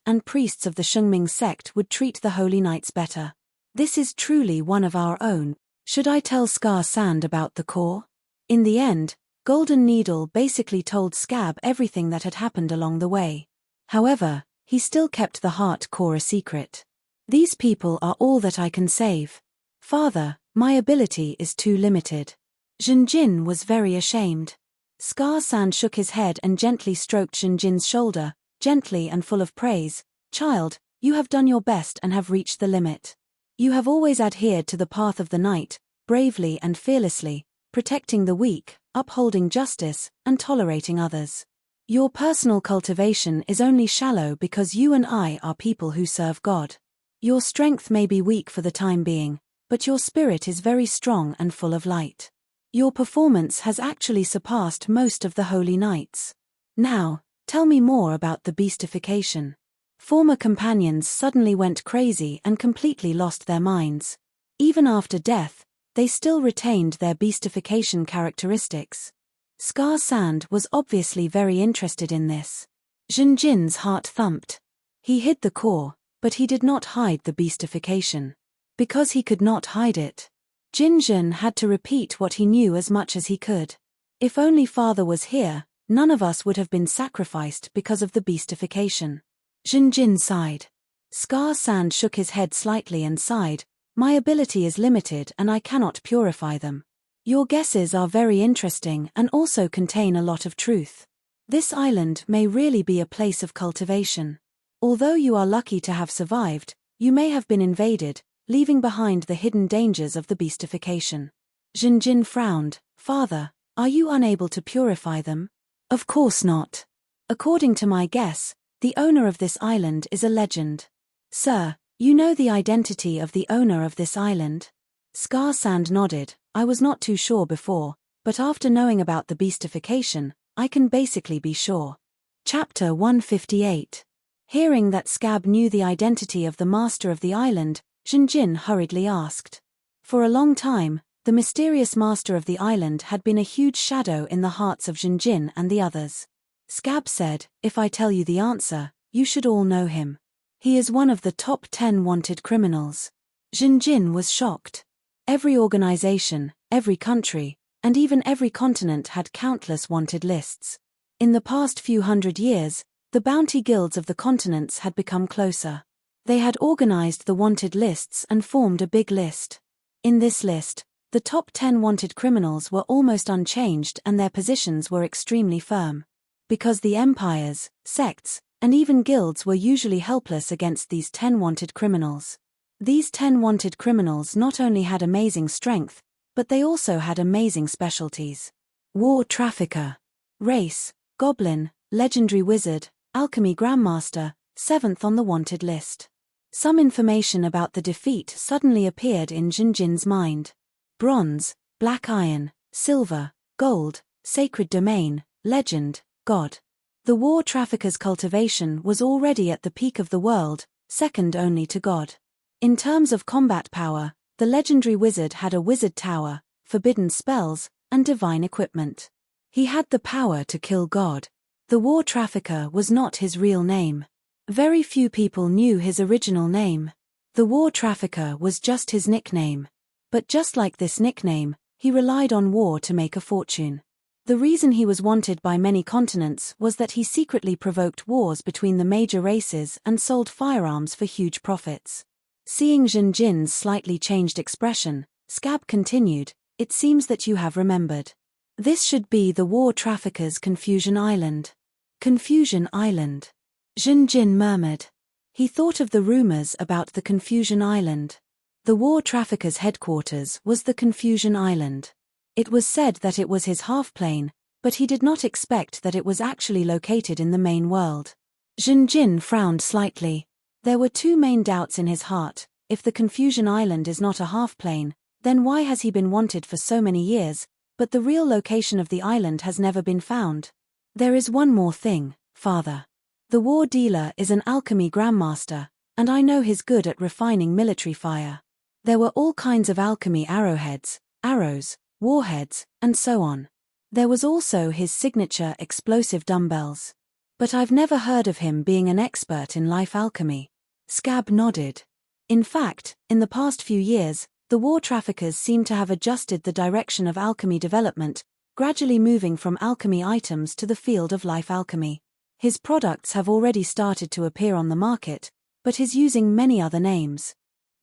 of the Shungming sect would treat the Holy Knights better. This is truly one of our own. Should I tell Scar Sand about the core? In the end, Golden Needle basically told Scab everything that had happened along the way. However, he still kept the heart core a secret. These people are all that I can save. Father, my ability is too limited. Jinjin was very ashamed. Scar Sand shook his head and gently stroked Jinjin's shoulder, gently and full of praise. Child, you have done your best and have reached the limit. You have always adhered to the path of the night, bravely and fearlessly, protecting the weak, upholding justice, and tolerating others. Your personal cultivation is only shallow because you and I are people who serve God. Your strength may be weak for the time being, but your spirit is very strong and full of light. Your performance has actually surpassed most of the Holy Knights. Now, tell me more about the beastification. Former companions suddenly went crazy and completely lost their minds. Even after death, they still retained their beastification characteristics. Scar Sand was obviously very interested in this. Jinjin's heart thumped. He hid the core, but he did not hide the beastification. Because he could not hide it, Jinjin had to repeat what he knew as much as he could. If only father was here, none of us would have been sacrificed because of the beastification. Jinjin sighed. Scar Sand shook his head slightly and sighed. My ability is limited and I cannot purify them. Your guesses are very interesting and also contain a lot of truth. This island may really be a place of cultivation. Although you are lucky to have survived, you may have been invaded, leaving behind the hidden dangers of the beastification. Jinjin frowned. Father, are you unable to purify them? Of course not. According to my guess, the owner of this island is a legend. Sir, you know the identity of the owner of this island? Scar Sand nodded. I was not too sure before, but after knowing about the beastification, I can basically be sure. Chapter 158. Hearing that Scab knew the identity of the master of the island, Jinjin hurriedly asked. For a long time, the mysterious master of the island had been a huge shadow in the hearts of Jinjin and the others. Scab said, if I tell you the answer, you should all know him. He is one of the top 10 wanted criminals. Jinjin was shocked. Every organization, every country, and even every continent had countless wanted lists. In the past few hundred years, the bounty guilds of the continents had become closer. They had organized the wanted lists and formed a big list. In this list, the top 10 wanted criminals were almost unchanged and their positions were extremely firm. Because the empires, sects, and even guilds were usually helpless against these 10 wanted criminals. These 10 wanted criminals not only had amazing strength, but they also had amazing specialties. War trafficker. Race, goblin, legendary wizard, alchemy grandmaster, 7th on the wanted list. Some information about the defeat suddenly appeared in Jinjin's mind. Bronze, black iron, silver, gold, sacred domain, legend, god. The war trafficker's cultivation was already at the peak of the world, second only to god. In terms of combat power, the legendary wizard had a wizard tower, forbidden spells, and divine equipment. He had the power to kill God. The war trafficker was not his real name. Very few people knew his original name. The war trafficker was just his nickname. But just like this nickname, he relied on war to make a fortune. The reason he was wanted by many continents was that he secretly provoked wars between the major races and sold firearms for huge profits. Seeing Jinjin's slightly changed expression, Scab continued, it seems that you have remembered. This should be the war trafficker's Confusion Island. Confusion Island. Jinjin murmured. He thought of the rumors about the Confusion Island. The war trafficker's headquarters was the Confusion Island. It was said that it was his half-plane, but he did not expect that it was actually located in the main world. Jinjin frowned slightly. There were two main doubts in his heart. If the Confusion Island is not a half-plane, Then why has he been wanted for so many years, but the real location of the island has never been found? There is one more thing, father. The war dealer is an alchemy grandmaster, and I know he's good at refining military fire. There were all kinds of alchemy arrowheads, arrows, warheads, and so on. There was also his signature explosive dumbbells. But I've never heard of him being an expert in life alchemy. Scab nodded. In fact, in the past few years, the war traffickers seem to have adjusted the direction of alchemy development, gradually moving from alchemy items to the field of life alchemy. His products have already started to appear on the market, but he's using many other names.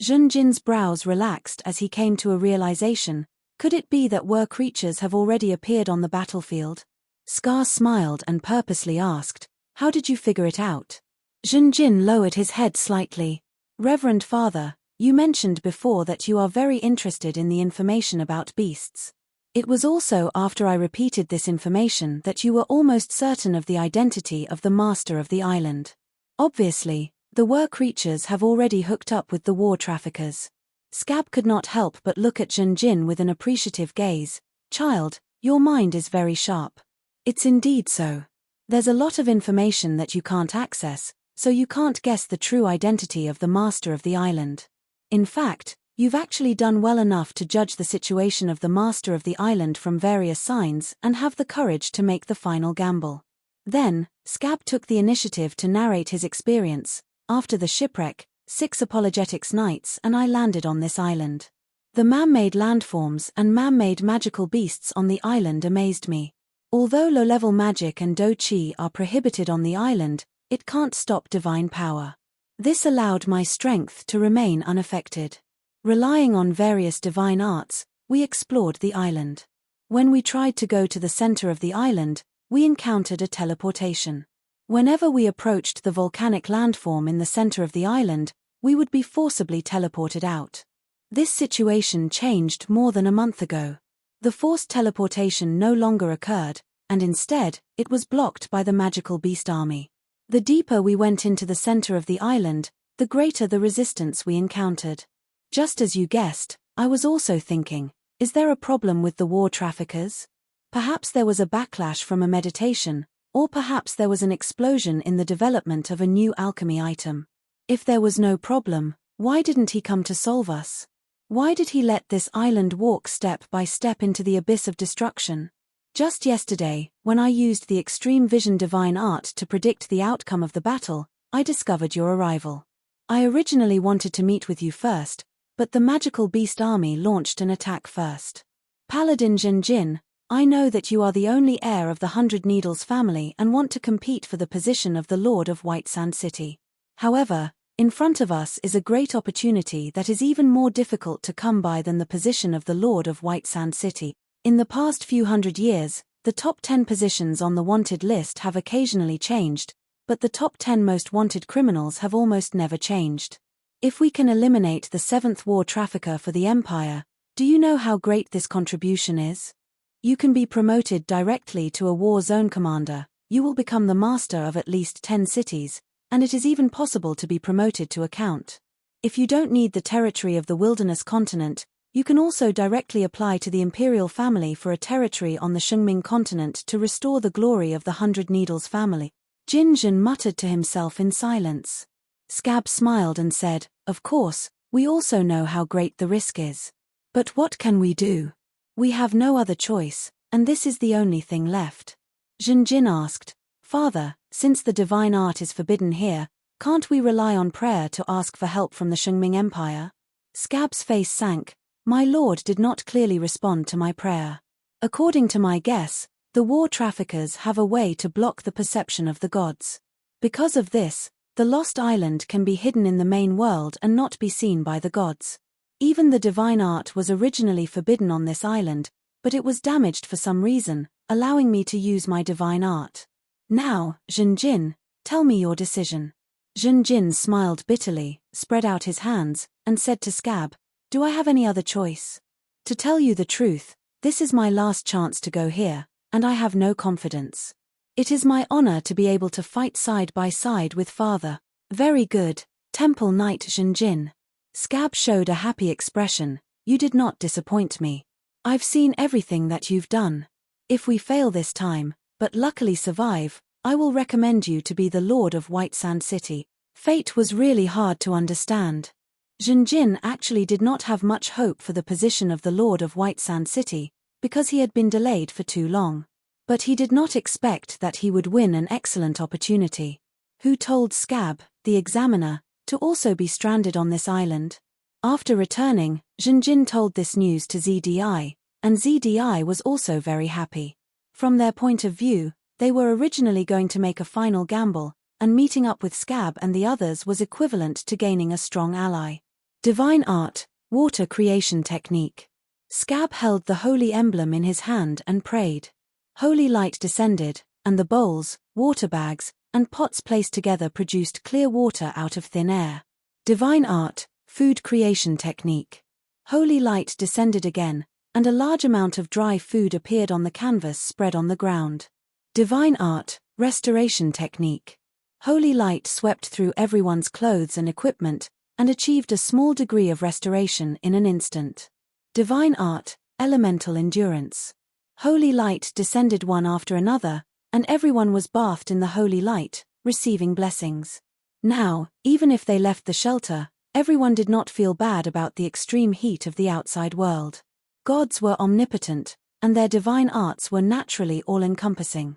Junjin's brows relaxed as he came to a realization. Could it be that war creatures have already appeared on the battlefield? Scar smiled and purposely asked, "How did you figure it out?" Junjin lowered his head slightly. "Reverend Father, you mentioned before that you are very interested in the information about beasts. It was also after I repeated this information that you were almost certain of the identity of the master of the island. Obviously, the war creatures have already hooked up with the war traffickers." Scab could not help but look at Junjin with an appreciative gaze. "Child, your mind is very sharp." "It's indeed so. There's a lot of information that you can't access, so you can't guess the true identity of the master of the island. In fact, you've actually done well enough to judge the situation of the master of the island from various signs and have the courage to make the final gamble." Then, Scab took the initiative to narrate his experience. "After the shipwreck, 6 apologetics knights and I landed on this island. The man-made landforms and man-made magical beasts on the island amazed me. Although low-level magic and do-chi are prohibited on the island, it can't stop divine power. This allowed my strength to remain unaffected. Relying on various divine arts, we explored the island. When we tried to go to the center of the island, we encountered a teleportation. Whenever we approached the volcanic landform in the center of the island, we would be forcibly teleported out. This situation changed more than a month ago. The forced teleportation no longer occurred, and instead, it was blocked by the magical beast army. The deeper we went into the center of the island, the greater the resistance we encountered. Just as you guessed, I was also thinking, is there a problem with the war traffickers? Perhaps there was a backlash from a meditation, or perhaps there was an explosion in the development of a new alchemy item. If there was no problem, why didn't he come to solve us? Why did he let this island walk step by step into the abyss of destruction? Just yesterday, when I used the extreme vision divine art to predict the outcome of the battle, I discovered your arrival. I originally wanted to meet with you first, but the magical beast army launched an attack first. Paladin Junjin, I know that you are the only heir of the 100 Needles family and want to compete for the position of the Lord of White Sand City. However, in front of us is a great opportunity that is even more difficult to come by than the position of the Lord of White Sand City. In the past few hundred years, the top 10 positions on the wanted list have occasionally changed, but the top 10 most wanted criminals have almost never changed. If we can eliminate the 7th war trafficker for the Empire, do you know how great this contribution is? You can be promoted directly to a war zone commander, you will become the master of at least 10 cities, and it is even possible to be promoted to a count. If you don't need the territory of the wilderness continent, you can also directly apply to the imperial family for a territory on the Shungming continent to restore the glory of the 100 Needles family. Jinjin muttered to himself in silence. Scab smiled and said, "Of course, we also know how great the risk is. But what can we do? We have no other choice, and this is the only thing left." Jinjin asked, "Father, since the divine art is forbidden here, can't we rely on prayer to ask for help from the Shungming Empire?" Scab's face sank. "My lord did not clearly respond to my prayer. According to my guess, the war traffickers have a way to block the perception of the gods. Because of this, the lost island can be hidden in the main world and not be seen by the gods. Even the divine art was originally forbidden on this island, but it was damaged for some reason, allowing me to use my divine art. Now, Junjin, tell me your decision." Junjin smiled bitterly, spread out his hands, and said to Scab, "Do I have any other choice? To tell you the truth, this is my last chance to go here, and I have no confidence. It is my honor to be able to fight side by side with Father." "Very good, Temple Knight Junjin." Scab showed a happy expression. You did not disappoint me. I've seen everything that you've done. If we fail this time, but luckily survive, I will recommend you to be the Lord of White Sand City. Fate was really hard to understand. Jinjin actually did not have much hope for the position of the Lord of White Sand City, because he had been delayed for too long. But he did not expect that he would win an excellent opportunity. Who told Scab, the examiner, to also be stranded on this island? After returning, Jinjin told this news to ZDI, and ZDI was also very happy. From their point of view, they were originally going to make a final gamble, and meeting up with Scab and the others was equivalent to gaining a strong ally. Divine Art, Water Creation Technique. Scab held the holy emblem in his hand and prayed. Holy light descended, and the bowls, water bags, and pots placed together produced clear water out of thin air. Divine Art, Food Creation Technique. Holy light descended again, and a large amount of dry food appeared on the canvas spread on the ground. Divine Art, Restoration Technique. Holy light swept through everyone's clothes and equipment, and achieved a small degree of restoration in an instant. Divine Art, Elemental Endurance. Holy light descended one after another, and everyone was bathed in the holy light, receiving blessings. Now, even if they left the shelter, everyone did not feel bad about the extreme heat of the outside world. Gods were omnipotent, and their divine arts were naturally all-encompassing.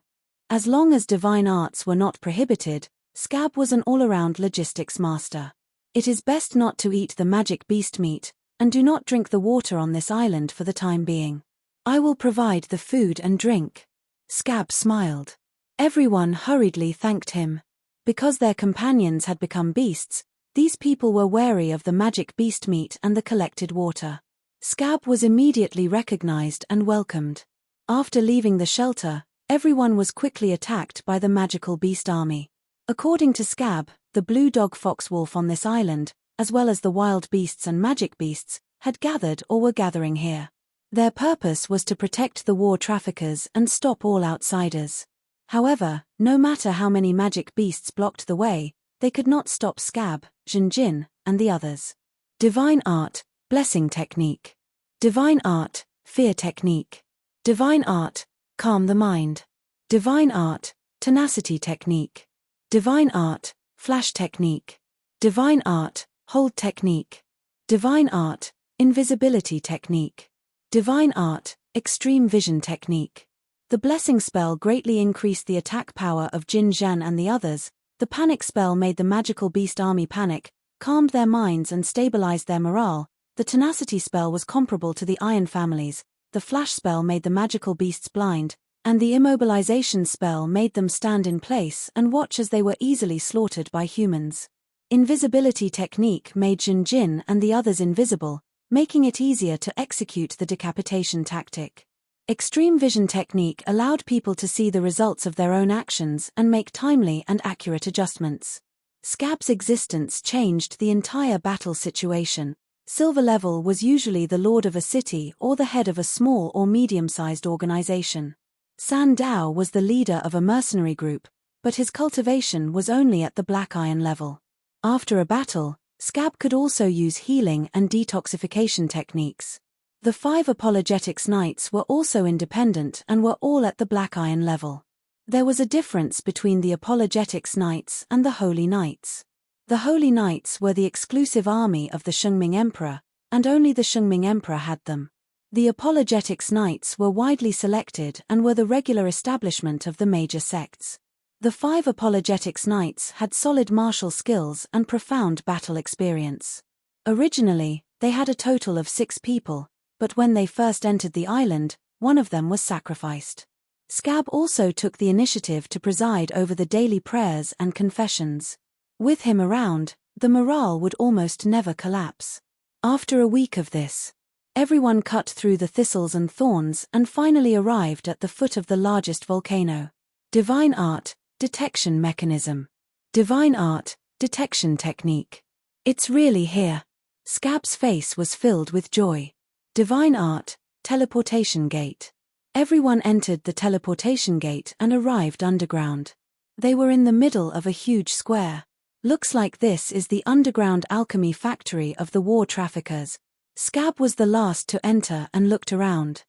As long as divine arts were not prohibited, Scab was an all-around logistics master. It is best not to eat the magic beast meat, and do not drink the water on this island for the time being. I will provide the food and drink. Scab smiled. Everyone hurriedly thanked him. Because their companions had become beasts, these people were wary of the magic beast meat and the collected water. Scab was immediately recognized and welcomed. After leaving the shelter, everyone was quickly attacked by the magical beast army. According to Scab, the blue dog fox wolf on this island, as well as the wild beasts and magic beasts, had gathered or were gathering here. Their purpose was to protect the war traffickers and stop all outsiders. However, no matter how many magic beasts blocked the way, they could not stop Scab, Jinjin, and the others. Divine Art, Blessing Technique. Divine Art, Fear Technique. Divine Art, Calm the Mind. Divine Art, Tenacity Technique. Divine Art, Flash Technique. Divine Art, Hold Technique. Divine Art, Invisibility Technique. Divine Art, Extreme Vision Technique. The blessing spell greatly increased the attack power of Jin Zhan and the others. The panic spell made the magical beast army panic, calmed their minds and stabilized their morale. The tenacity spell was comparable to the iron families. The flash spell made the magical beasts blind, and the immobilization spell made them stand in place and watch as they were easily slaughtered by humans. Invisibility technique made Jin Jin and the others invisible, making it easier to execute the decapitation tactic. Extreme vision technique allowed people to see the results of their own actions and make timely and accurate adjustments. Scab's existence changed the entire battle situation. Silver level was usually the lord of a city or the head of a small or medium-sized organization. San Dao was the leader of a mercenary group, but his cultivation was only at the black iron level. After a battle, Scab could also use healing and detoxification techniques. The 5 Apologetics Knights were also independent and were all at the Black Iron level. There was a difference between the Apologetics Knights and the Holy Knights. The Holy Knights were the exclusive army of the Shengming Emperor, and only the Shengming Emperor had them. The Apologetics Knights were widely selected and were the regular establishment of the major sects. The 5 Apologetics Knights had solid martial skills and profound battle experience. Originally, they had a total of 6 people, but when they first entered the island, one of them was sacrificed. Scab also took the initiative to preside over the daily prayers and confessions. With him around, the morale would almost never collapse. After a week of this, everyone cut through the thistles and thorns and finally arrived at the foot of the largest volcano. Divine Art, Detection Mechanism. Divine Art, Detection Technique. It's really here. Scab's face was filled with joy. Divine Art, Teleportation Gate. Everyone entered the teleportation gate and arrived underground. They were in the middle of a huge square. Looks like this is the underground alchemy factory of the war traffickers. Scab was the last to enter and looked around.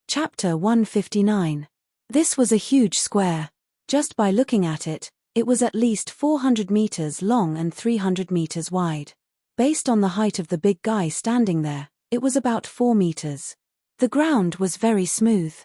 Chapter 159. This was a huge square. Just by looking at it, it was at least 400 meters long and 300 meters wide. Based on the height of the big guy standing there, it was about 4 meters. The ground was very smooth.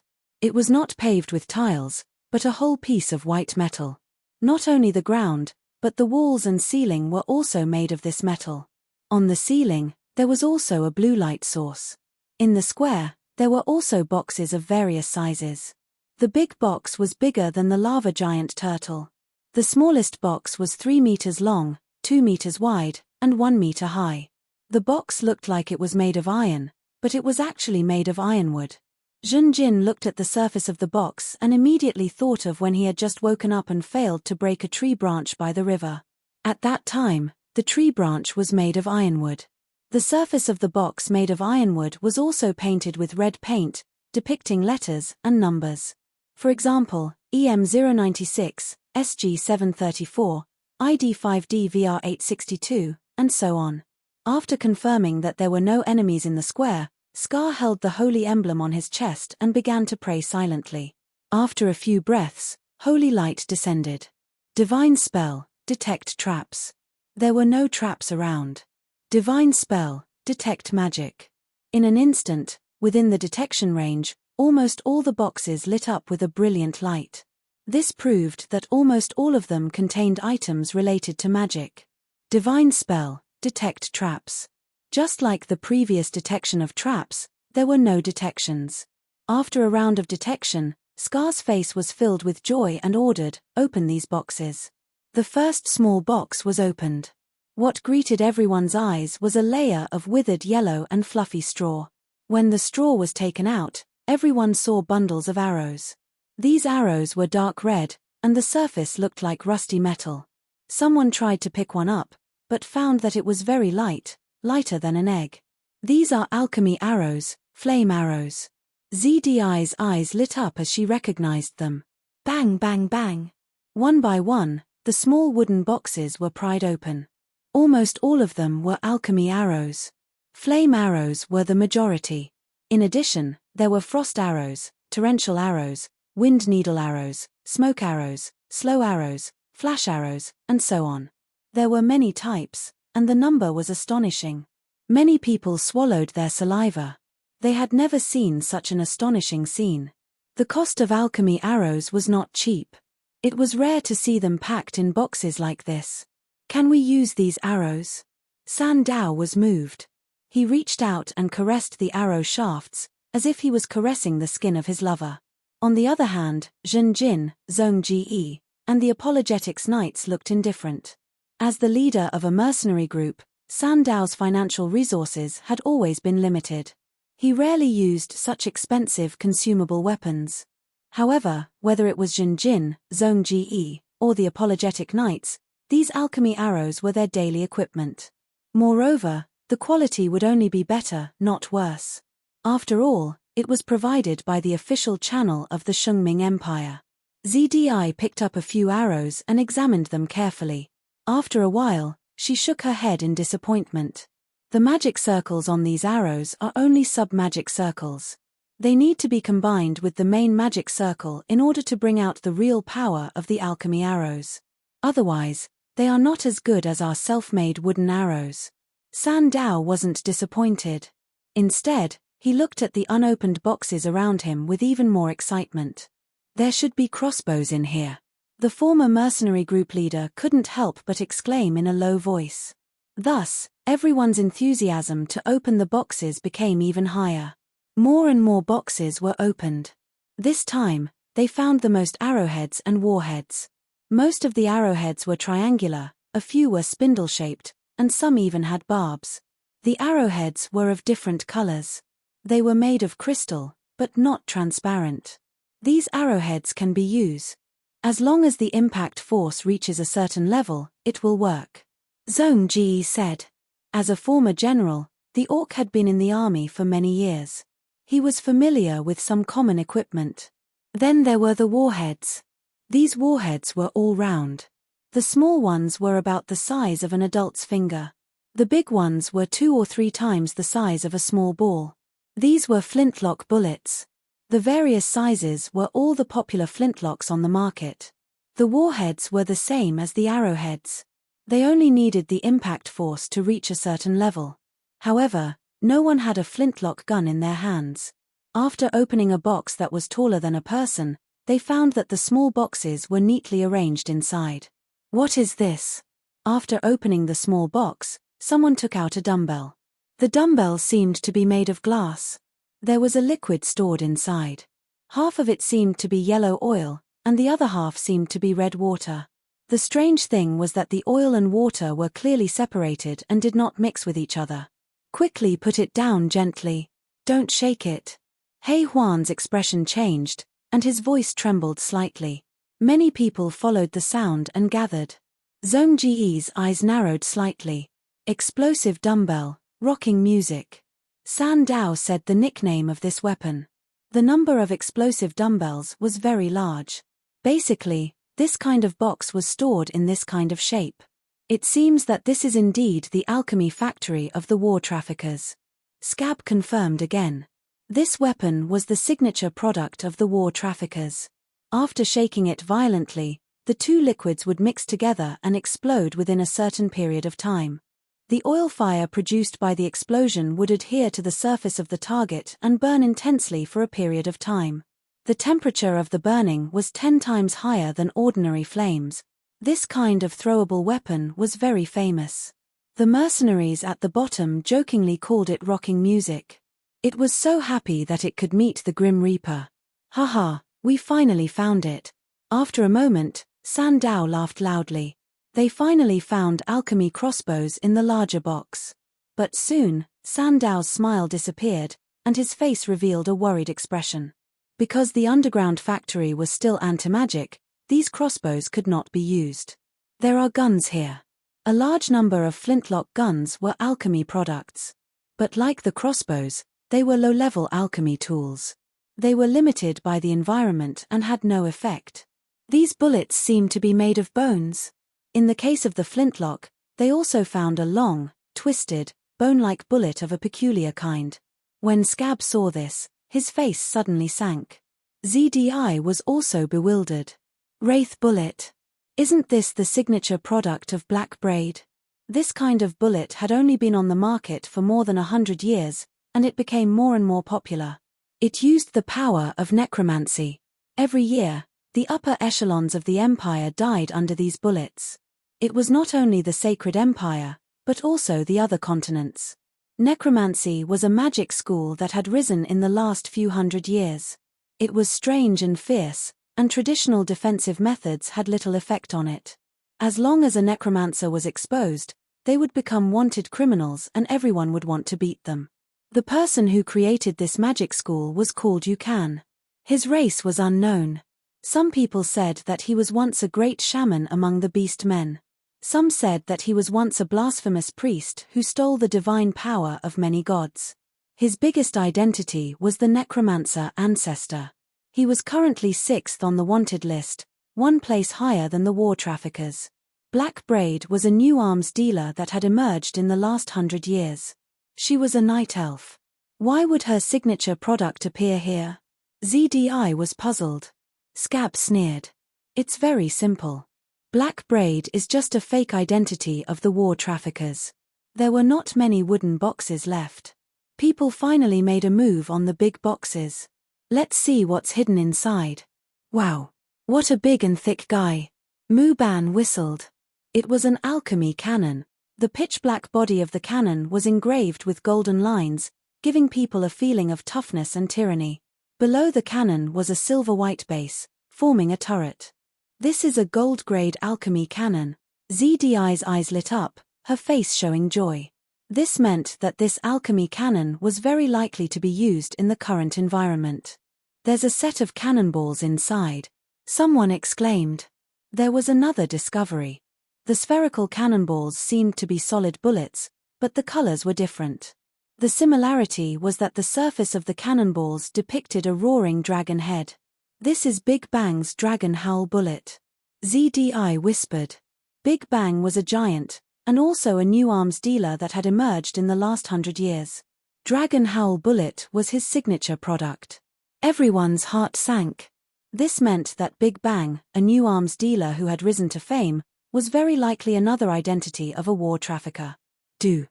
It was not paved with tiles, but a whole piece of white metal. Not only the ground, but the walls and ceiling were also made of this metal. On the ceiling, there was also a blue light source. In the square, there were also boxes of various sizes. The big box was bigger than the lava giant turtle. The smallest box was 3 meters long, 2 meters wide, and 1 meter high. The box looked like it was made of iron, but it was actually made of ironwood. Junjin looked at the surface of the box and immediately thought of when he had just woken up and failed to break a tree branch by the river. At that time, the tree branch was made of ironwood. The surface of the box made of ironwood was also painted with red paint, depicting letters and numbers. For example, EM096, SG734, ID5D VR862, and so on. After confirming that there were no enemies in the square, Scar held the holy emblem on his chest and began to pray silently. After a few breaths, holy light descended. Divine spell, detect traps. There were no traps around. Divine spell, detect magic. In an instant, within the detection range, almost all the boxes lit up with a brilliant light. This proved that almost all of them contained items related to magic. Divine spell, detect traps. Just like the previous detection of traps, there were no detections. After a round of detection, Scar's face was filled with joy and ordered, "Open these boxes." The first small box was opened. What greeted everyone's eyes was a layer of withered yellow and fluffy straw. When the straw was taken out, everyone saw bundles of arrows. These arrows were dark red, and the surface looked like rusty metal. Someone tried to pick one up, but found that it was very light, lighter than an egg. These are alchemy arrows, flame arrows. ZDI's eyes lit up as she recognized them. Bang, bang, bang. One by one, the small wooden boxes were pried open. Almost all of them were alchemy arrows. Flame arrows were the majority. In addition, there were frost arrows, torrential arrows, wind needle arrows, smoke arrows, slow arrows, flash arrows, and so on. There were many types, and the number was astonishing. Many people swallowed their saliva. They had never seen such an astonishing scene. The cost of alchemy arrows was not cheap. It was rare to see them packed in boxes like this. "Can we use these arrows?" Sandao was moved. He reached out and caressed the arrow shafts, as if he was caressing the skin of his lover. On the other hand, Zhenjin, Zhongji, and the Apologetics Knights looked indifferent. As the leader of a mercenary group, Sandao's financial resources had always been limited. He rarely used such expensive consumable weapons. However, whether it was Zhenjin, Zhongji, or the Apologetic Knights, these alchemy arrows were their daily equipment. Moreover, the quality would only be better, not worse. After all, it was provided by the official channel of the Shungming Empire. ZDI picked up a few arrows and examined them carefully. After a while, she shook her head in disappointment. The magic circles on these arrows are only sub-magic circles. They need to be combined with the main magic circle in order to bring out the real power of the alchemy arrows. Otherwise, they are not as good as our self-made wooden arrows. Sandao wasn't disappointed. Instead, he looked at the unopened boxes around him with even more excitement. There should be crossbows in here. The former mercenary group leader couldn't help but exclaim in a low voice. Thus, everyone's enthusiasm to open the boxes became even higher. More and more boxes were opened. This time, they found the most arrowheads and warheads. Most of the arrowheads were triangular, a few were spindle-shaped, and some even had barbs. The arrowheads were of different colors. They were made of crystal, but not transparent. These arrowheads can be used. As long as the impact force reaches a certain level, it will work. Zhong Ji said. As a former general, the orc had been in the army for many years. He was familiar with some common equipment. Then there were the warheads. These warheads were all round. The small ones were about the size of an adult's finger. The big ones were 2 or 3 times the size of a small ball. These were flintlock bullets. The various sizes were all the popular flintlocks on the market. The warheads were the same as the arrowheads. They only needed the impact force to reach a certain level. However, no one had a flintlock gun in their hands. After opening a box that was taller than a person, they found that the small boxes were neatly arranged inside. What is this? After opening the small box, someone took out a dumbbell. The dumbbell seemed to be made of glass. There was a liquid stored inside. Half of it seemed to be yellow oil, and the other half seemed to be red water. The strange thing was that the oil and water were clearly separated and did not mix with each other. Quickly put it down gently. Don't shake it. He Huan's expression changed, and his voice trembled slightly. Many people followed the sound and gathered. Zhong Ji's eyes narrowed slightly. Explosive dumbbell, rocking music. San Dao said the nickname of this weapon. The number of explosive dumbbells was very large. Basically, this kind of box was stored in this kind of shape. It seems that this is indeed the alchemy factory of the war traffickers. Scab confirmed again. This weapon was the signature product of the war traffickers. After shaking it violently, the two liquids would mix together and explode within a certain period of time. The oil fire produced by the explosion would adhere to the surface of the target and burn intensely for a period of time. The temperature of the burning was 10 times higher than ordinary flames. This kind of throwable weapon was very famous. The mercenaries at the bottom jokingly called it rocking music. It was so happy that it could meet the Grim Reaper. Haha, we finally found it. After a moment, San Dao laughed loudly. They finally found alchemy crossbows in the larger box. But soon, San Dao's smile disappeared, and his face revealed a worried expression. Because the underground factory was still anti-magic, these crossbows could not be used. There are guns here. A large number of flintlock guns were alchemy products. But like the crossbows, they were low-level alchemy tools. They were limited by the environment and had no effect. These bullets seemed to be made of bones. In the case of the flintlock, they also found a long, twisted, bone-like bullet of a peculiar kind. When Scab saw this, his face suddenly sank. ZDI was also bewildered. Wraith bullet. Isn't this the signature product of Black Braid? This kind of bullet had only been on the market for more than 100 years, and it became more and more popular. It used the power of necromancy. Every year, the upper echelons of the empire died under these bullets. It was not only the Sacred Empire, but also the other continents. Necromancy was a magic school that had risen in the last few hundred years. It was strange and fierce, and traditional defensive methods had little effect on it. As long as a necromancer was exposed, they would become wanted criminals and everyone would want to beat them. The person who created this magic school was called Yukan. His race was unknown. Some people said that he was once a great shaman among the beast men. Some said that he was once a blasphemous priest who stole the divine power of many gods. His biggest identity was the necromancer ancestor. He was currently 6th on the wanted list, 1 place higher than the war traffickers. Black Braid was a new arms dealer that had emerged in the last 100 years. She was a night elf. Why would her signature product appear here? ZDI was puzzled. Scab sneered. It's very simple. Black Braid is just a fake identity of the war traffickers. There were not many wooden boxes left. People finally made a move on the big boxes. Let's see what's hidden inside. Wow. What a big and thick guy. Mu Ban whistled. It was an alchemy cannon. The pitch-black body of the cannon was engraved with golden lines, giving people a feeling of toughness and tyranny. Below the cannon was a silver-white base, forming a turret. This is a gold-grade alchemy cannon. ZDI's eyes lit up, her face showing joy. This meant that this alchemy cannon was very likely to be used in the current environment. There's a set of cannonballs inside. Someone exclaimed. There was another discovery. The spherical cannonballs seemed to be solid bullets, but the colors were different. The similarity was that the surface of the cannonballs depicted a roaring dragon head. This is Big Bang's Dragon Howl bullet. ZDI whispered. Big Bang was a giant, and also a new arms dealer that had emerged in the last 100 years. Dragon Howl Bullet was his signature product. Everyone's heart sank. This meant that Big Bang, a new arms dealer who had risen to fame, was very likely another identity of a war trafficker. Do.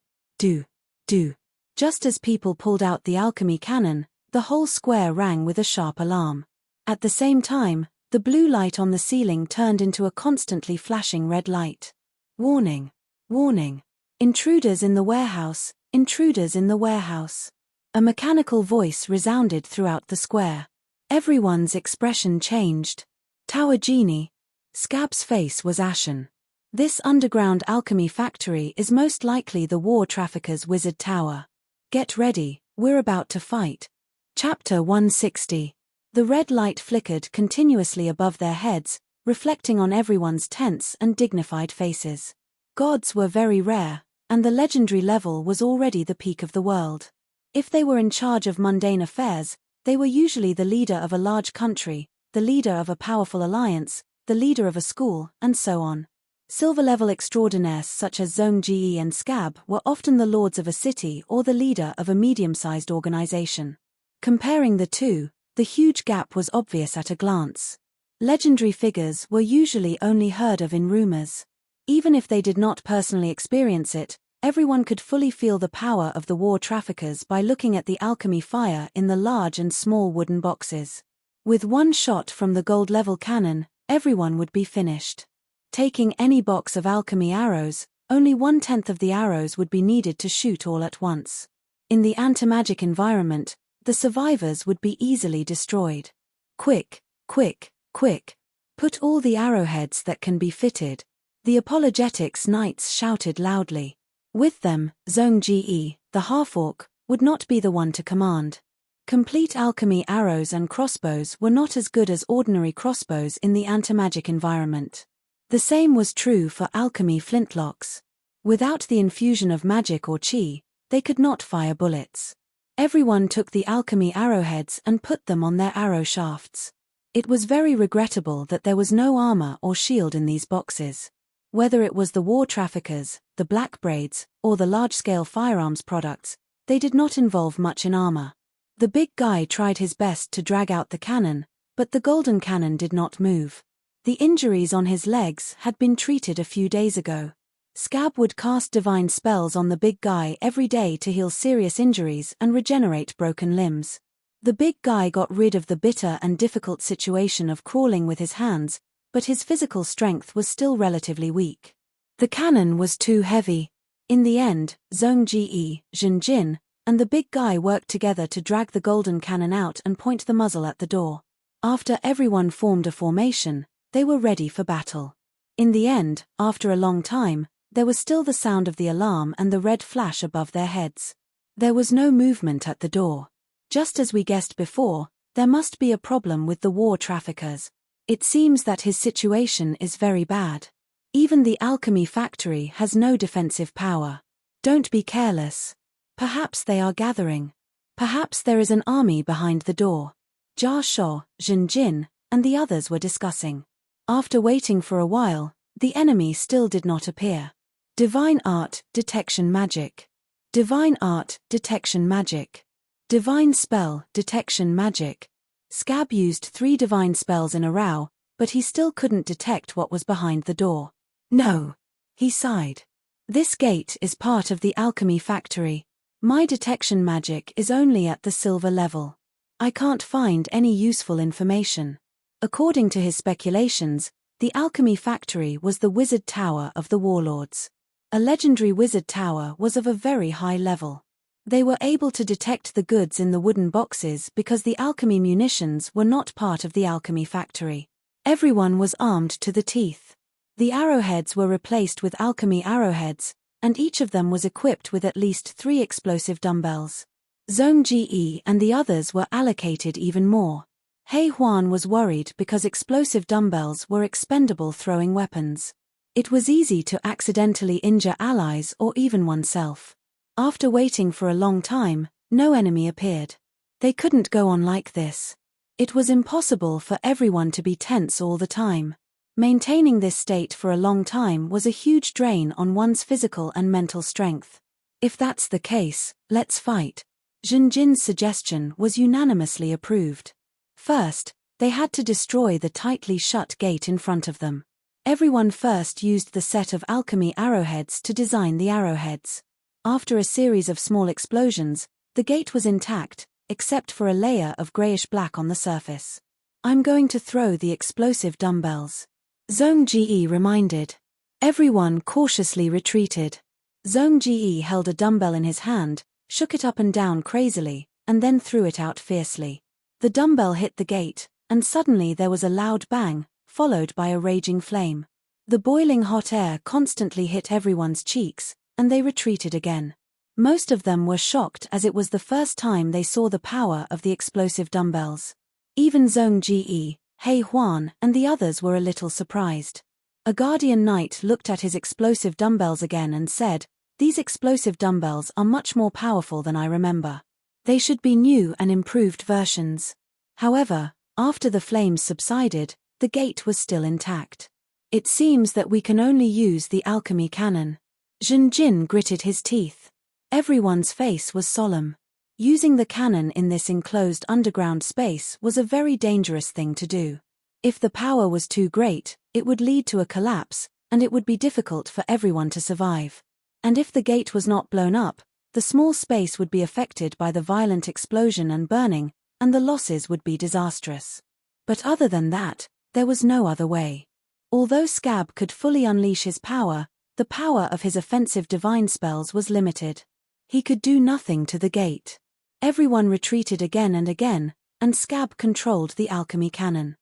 Just as people pulled out the alchemy cannon, the whole square rang with a sharp alarm. At the same time, the blue light on the ceiling turned into a constantly flashing red light. Warning! Warning! Intruders in the warehouse! Intruders in the warehouse! A mechanical voice resounded throughout the square. Everyone's expression changed. Tower Genie. Scab's face was ashen. This underground alchemy factory is most likely the war trafficker's wizard tower. Get ready, we're about to fight. Chapter 160. The red light flickered continuously above their heads, reflecting on everyone's tense and dignified faces. Gods were very rare, and the legendary level was already the peak of the world. If they were in charge of mundane affairs, they were usually the leader of a large country, the leader of a powerful alliance, the leader of a school, and so on. Silver-level extraordinaires such as Zhong Ji and Scab were often the lords of a city or the leader of a medium-sized organization. Comparing the two, the huge gap was obvious at a glance. Legendary figures were usually only heard of in rumors. Even if they did not personally experience it, everyone could fully feel the power of the war traffickers by looking at the alchemy fire in the large and small wooden boxes. With one shot from the gold-level cannon, everyone would be finished. Taking any box of alchemy arrows, only 1/10 of the arrows would be needed to shoot all at once. In the anti-magic environment, the survivors would be easily destroyed. Quick, quick, quick. Put all the arrowheads that can be fitted. The apologetics knights shouted loudly. With them, Zhong Ji, the half-orc, would not be the one to command. Complete alchemy arrows and crossbows were not as good as ordinary crossbows in the anti-magic environment. The same was true for alchemy flintlocks. Without the infusion of magic or chi, they could not fire bullets. Everyone took the alchemy arrowheads and put them on their arrow shafts. It was very regrettable that there was no armor or shield in these boxes. Whether it was the war traffickers, the black braids, or the large-scale firearms products, they did not involve much in armor. The big guy tried his best to drag out the cannon, but the golden cannon did not move. The injuries on his legs had been treated a few days ago. Scab would cast divine spells on the big guy every day to heal serious injuries and regenerate broken limbs. The big guy got rid of the bitter and difficult situation of crawling with his hands, but his physical strength was still relatively weak. The cannon was too heavy. In the end, Zhong Ji, Zhen Jin, and the big guy worked together to drag the golden cannon out and point the muzzle at the door. After everyone formed a formation, they were ready for battle. In the end, after a long time, there was still the sound of the alarm and the red flash above their heads. There was no movement at the door. Just as we guessed before, there must be a problem with the war traffickers. It seems that his situation is very bad. Even the alchemy factory has no defensive power. Don't be careless. Perhaps they are gathering. Perhaps there is an army behind the door. Jia Shuo, Zhen Jin, and the others were discussing. After waiting for a while, the enemy still did not appear. Divine Art, Detection Magic. Divine Art, Detection Magic. Divine Spell, Detection Magic. Scab used 3 divine spells in a row, but he still couldn't detect what was behind the door. No. He sighed. This gate is part of the alchemy factory. My detection magic is only at the silver level. I can't find any useful information. According to his speculations, the alchemy factory was the wizard tower of the warlords. A legendary wizard tower was of a very high level. They were able to detect the goods in the wooden boxes because the alchemy munitions were not part of the alchemy factory. Everyone was armed to the teeth. The arrowheads were replaced with alchemy arrowheads, and each of them was equipped with at least 3 explosive dumbbells. Zhong Ji and the others were allocated even more. Hei Huan was worried because explosive dumbbells were expendable throwing weapons. It was easy to accidentally injure allies or even oneself. After waiting for a long time, no enemy appeared. They couldn't go on like this. It was impossible for everyone to be tense all the time. Maintaining this state for a long time was a huge drain on one's physical and mental strength. If that's the case, let's fight. Zhenjin's suggestion was unanimously approved. First, they had to destroy the tightly shut gate in front of them. Everyone first used the set of alchemy arrowheads to design the arrowheads. After a series of small explosions, the gate was intact, except for a layer of grayish-black on the surface. I'm going to throw the explosive dumbbells. Zhong Ji reminded. Everyone cautiously retreated. Zhong Ji held a dumbbell in his hand, shook it up and down crazily, and then threw it out fiercely. The dumbbell hit the gate, and suddenly there was a loud bang, followed by a raging flame. The boiling hot air constantly hit everyone's cheeks, and they retreated again. Most of them were shocked as it was the first time they saw the power of the explosive dumbbells. Even Zhong Ji, He Huan, and the others were a little surprised. A guardian knight looked at his explosive dumbbells again and said, "These explosive dumbbells are much more powerful than I remember. They should be new and improved versions." However, after the flames subsided, the gate was still intact. It seems that we can only use the alchemy cannon. Zhenjin gritted his teeth. Everyone's face was solemn. Using the cannon in this enclosed underground space was a very dangerous thing to do. If the power was too great, it would lead to a collapse, and it would be difficult for everyone to survive. And if the gate was not blown up, the small space would be affected by the violent explosion and burning, and the losses would be disastrous. But other than that, there was no other way. Although Scab could fully unleash his power, the power of his offensive divine spells was limited. He could do nothing to the gate. Everyone retreated again and again, and Scab controlled the alchemy cannon.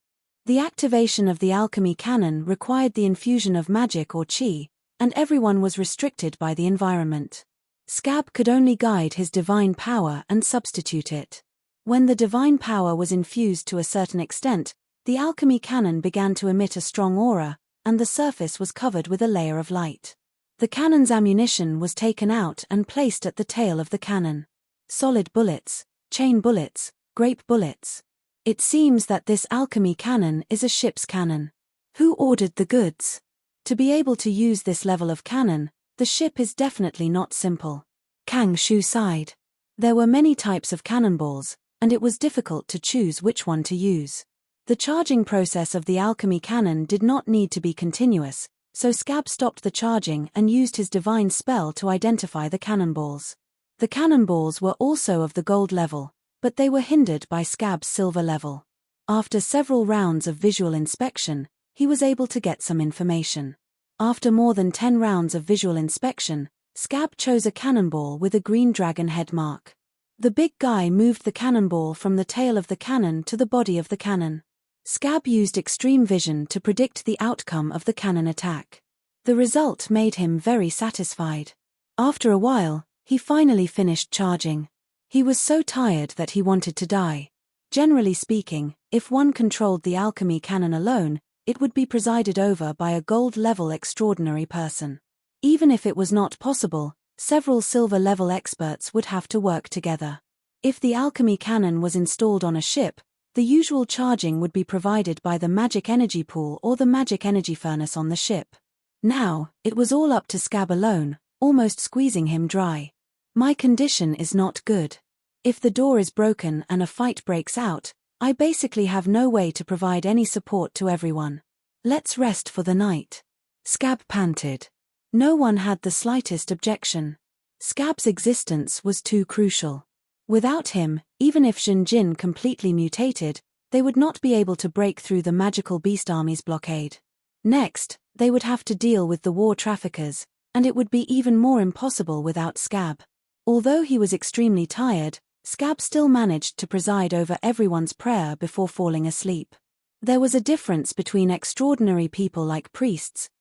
The activation of the alchemy cannon required the infusion of magic or qi, and everyone was restricted by the environment. Scab could only guide his divine power and substitute it. When the divine power was infused to a certain extent, the alchemy cannon began to emit a strong aura, and the surface was covered with a layer of light. The cannon's ammunition was taken out and placed at the tail of the cannon. Solid bullets, chain bullets, grape bullets. It seems that this alchemy cannon is a ship's cannon. Who ordered the goods? To be able to use this level of cannon, the ship is definitely not simple. Kang Shu sighed. There were many types of cannonballs, and it was difficult to choose which one to use. The charging process of the alchemy cannon did not need to be continuous, so Scab stopped the charging and used his divine spell to identify the cannonballs. The cannonballs were also of the gold level, but they were hindered by Scab's silver level. After several rounds of visual inspection, he was able to get some information. After more than 10 rounds of visual inspection, Scab chose a cannonball with a green dragon head mark. The big guy moved the cannonball from the tail of the cannon to the body of the cannon. Scab used extreme vision to predict the outcome of the cannon attack. The result made him very satisfied. After a while, he finally finished charging. He was so tired that he wanted to die. Generally speaking, if one controlled the alchemy cannon alone, it would be presided over by a gold-level extraordinary person. Even if it was not possible, several silver-level experts would have to work together. If the alchemy cannon was installed on a ship, the usual charging would be provided by the magic energy pool or the magic energy furnace on the ship. Now, it was all up to Scab alone, almost squeezing him dry. My condition is not good. If the door is broken and a fight breaks out, I basically have no way to provide any support to everyone. Let's rest for the night. Scab panted. No one had the slightest objection. Scab's existence was too crucial. Without him, even if Zhenjin completely mutated, they would not be able to break through the magical beast army's blockade. Next, they would have to deal with the war traffickers, and it would be even more impossible without Scab. Although he was extremely tired, Scab still managed to preside over everyone's prayer before falling asleep. There was a difference between extraordinary people like priests,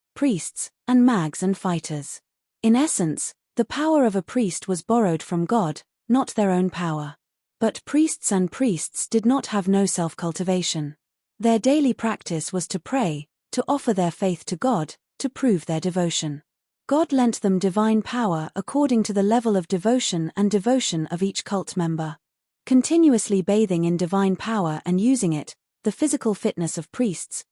and mags and fighters. In essence, the power of a priest was borrowed from God, not their own power. But priests did not have no self-cultivation. Their daily practice was to pray, to offer their faith to God, to prove their devotion. God lent them divine power according to the level of devotion of each cult member. Continuously bathing in divine power and using it, the physical fitness of priests,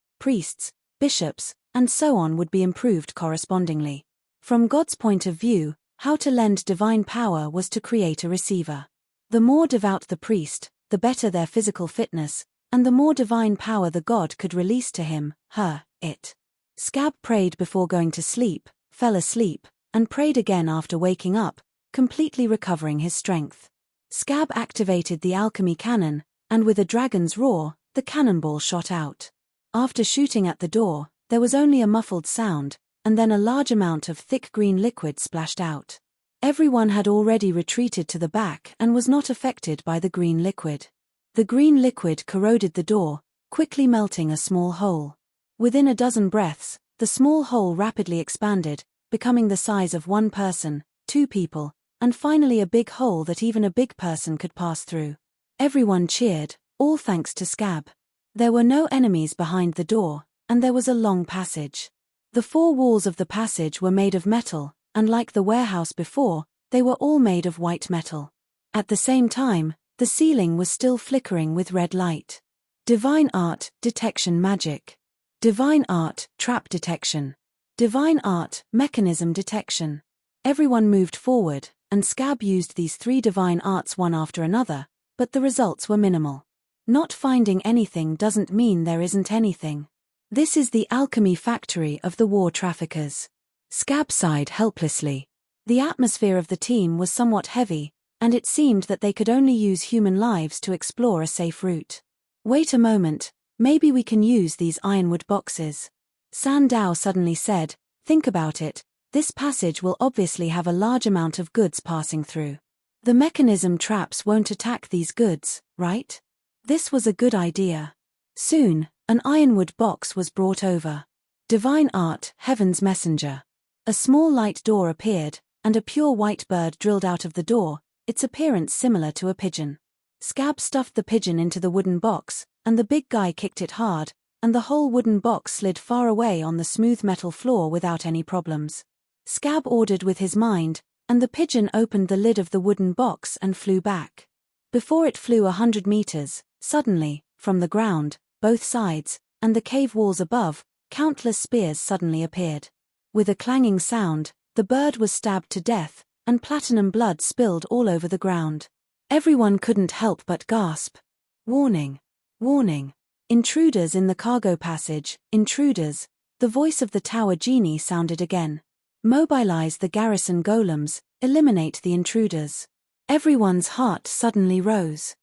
bishops, and so on would be improved correspondingly. From God's point of view, how to lend divine power was to create a receiver. The more devout the priest, the better their physical fitness, and the more divine power the god could release to him, her, it. Scab prayed before going to sleep, fell asleep, and prayed again after waking up, completely recovering his strength. Scab activated the alchemy cannon, and with a dragon's roar, the cannonball shot out. After shooting at the door, there was only a muffled sound, and then a large amount of thick green liquid splashed out. Everyone had already retreated to the back and was not affected by the green liquid. The green liquid corroded the door, quickly melting a small hole. Within a dozen breaths, the small hole rapidly expanded, becoming the size of one person, two people, and finally a big hole that even a big person could pass through. Everyone cheered, all thanks to Scab. There were no enemies behind the door, and there was a long passage. The four walls of the passage were made of metal, and like the warehouse before, they were all made of white metal. At the same time, the ceiling was still flickering with red light. Divine art, detection magic. Divine art, trap detection. Divine art, mechanism detection. Everyone moved forward, and Scab used these three divine arts one after another, but the results were minimal. Not finding anything doesn't mean there isn't anything. This is the alchemy factory of the war traffickers. Scab sighed helplessly. The atmosphere of the team was somewhat heavy, and it seemed that they could only use human lives to explore a safe route. Wait a moment, maybe we can use these ironwood boxes. Sandow suddenly said, think about it, this passage will obviously have a large amount of goods passing through. The mechanism traps won't attack these goods, right? This was a good idea. Soon, an ironwood box was brought over. Divine art, heaven's messenger. A small light door appeared, and a pure white bird drilled out of the door, its appearance similar to a pigeon. Scab stuffed the pigeon into the wooden box, and the big guy kicked it hard, and the whole wooden box slid far away on the smooth metal floor without any problems. Scab ordered with his mind, and the pigeon opened the lid of the wooden box and flew back. Before it flew 100 meters, suddenly, from the ground, both sides, and the cave walls above, countless spears suddenly appeared. With a clanging sound, the bird was stabbed to death, and platinum blood spilled all over the ground. Everyone couldn't help but gasp. Warning! Warning! Intruders in the cargo passage, intruders! The voice of the tower genie sounded again. Mobilize the garrison golems, eliminate the intruders. Everyone's heart suddenly rose.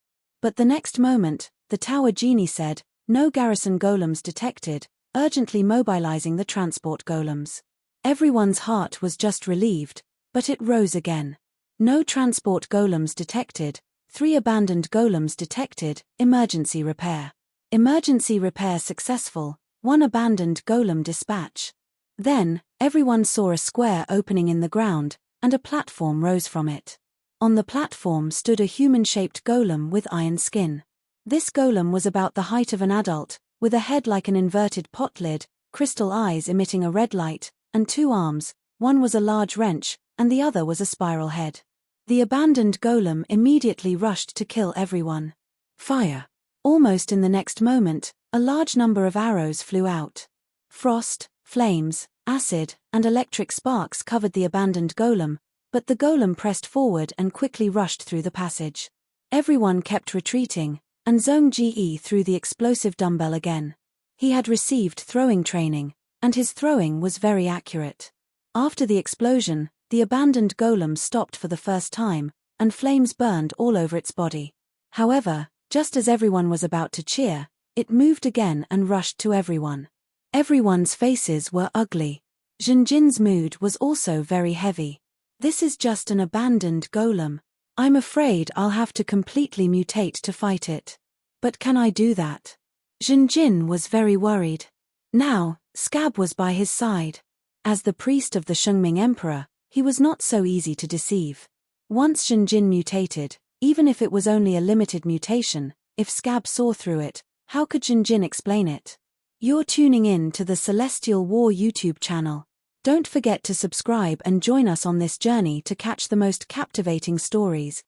But the next moment, the tower genie said, no garrison golems detected, urgently mobilizing the transport golems. Everyone's heart was just relieved, but it rose again. No transport golems detected, 3 abandoned golems detected, emergency repair. Emergency repair successful, 1 abandoned golem dispatch. Then, everyone saw a square opening in the ground, and a platform rose from it. On the platform stood a human-shaped golem with iron skin. This golem was about the height of an adult, with a head like an inverted pot lid, crystal eyes emitting a red light, and 2 arms, one was a large wrench, and the other was a spiral head. The abandoned golem immediately rushed to kill everyone. Fire! Almost in the next moment, a large number of arrows flew out. Frost, flames, acid, and electric sparks covered the abandoned golem, but the golem pressed forward and quickly rushed through the passage. Everyone kept retreating, and Zhong Ji threw the explosive dumbbell again. He had received throwing training, and his throwing was very accurate. After the explosion, the abandoned golem stopped for the first time, and flames burned all over its body. However, just as everyone was about to cheer, it moved again and rushed to everyone. Everyone's faces were ugly. Jinjin's mood was also very heavy. This is just an abandoned golem. I'm afraid I'll have to completely mutate to fight it. But can I do that? Jinjin was very worried. Now, Scab was by his side. As the priest of the Shengming Emperor, he was not so easy to deceive. Once Jinjin mutated, even if it was only a limited mutation, if Scab saw through it, how could Jinjin explain it? You're tuning in to the Celestial War YouTube channel. Don't forget to subscribe and join us on this journey to catch the most captivating stories.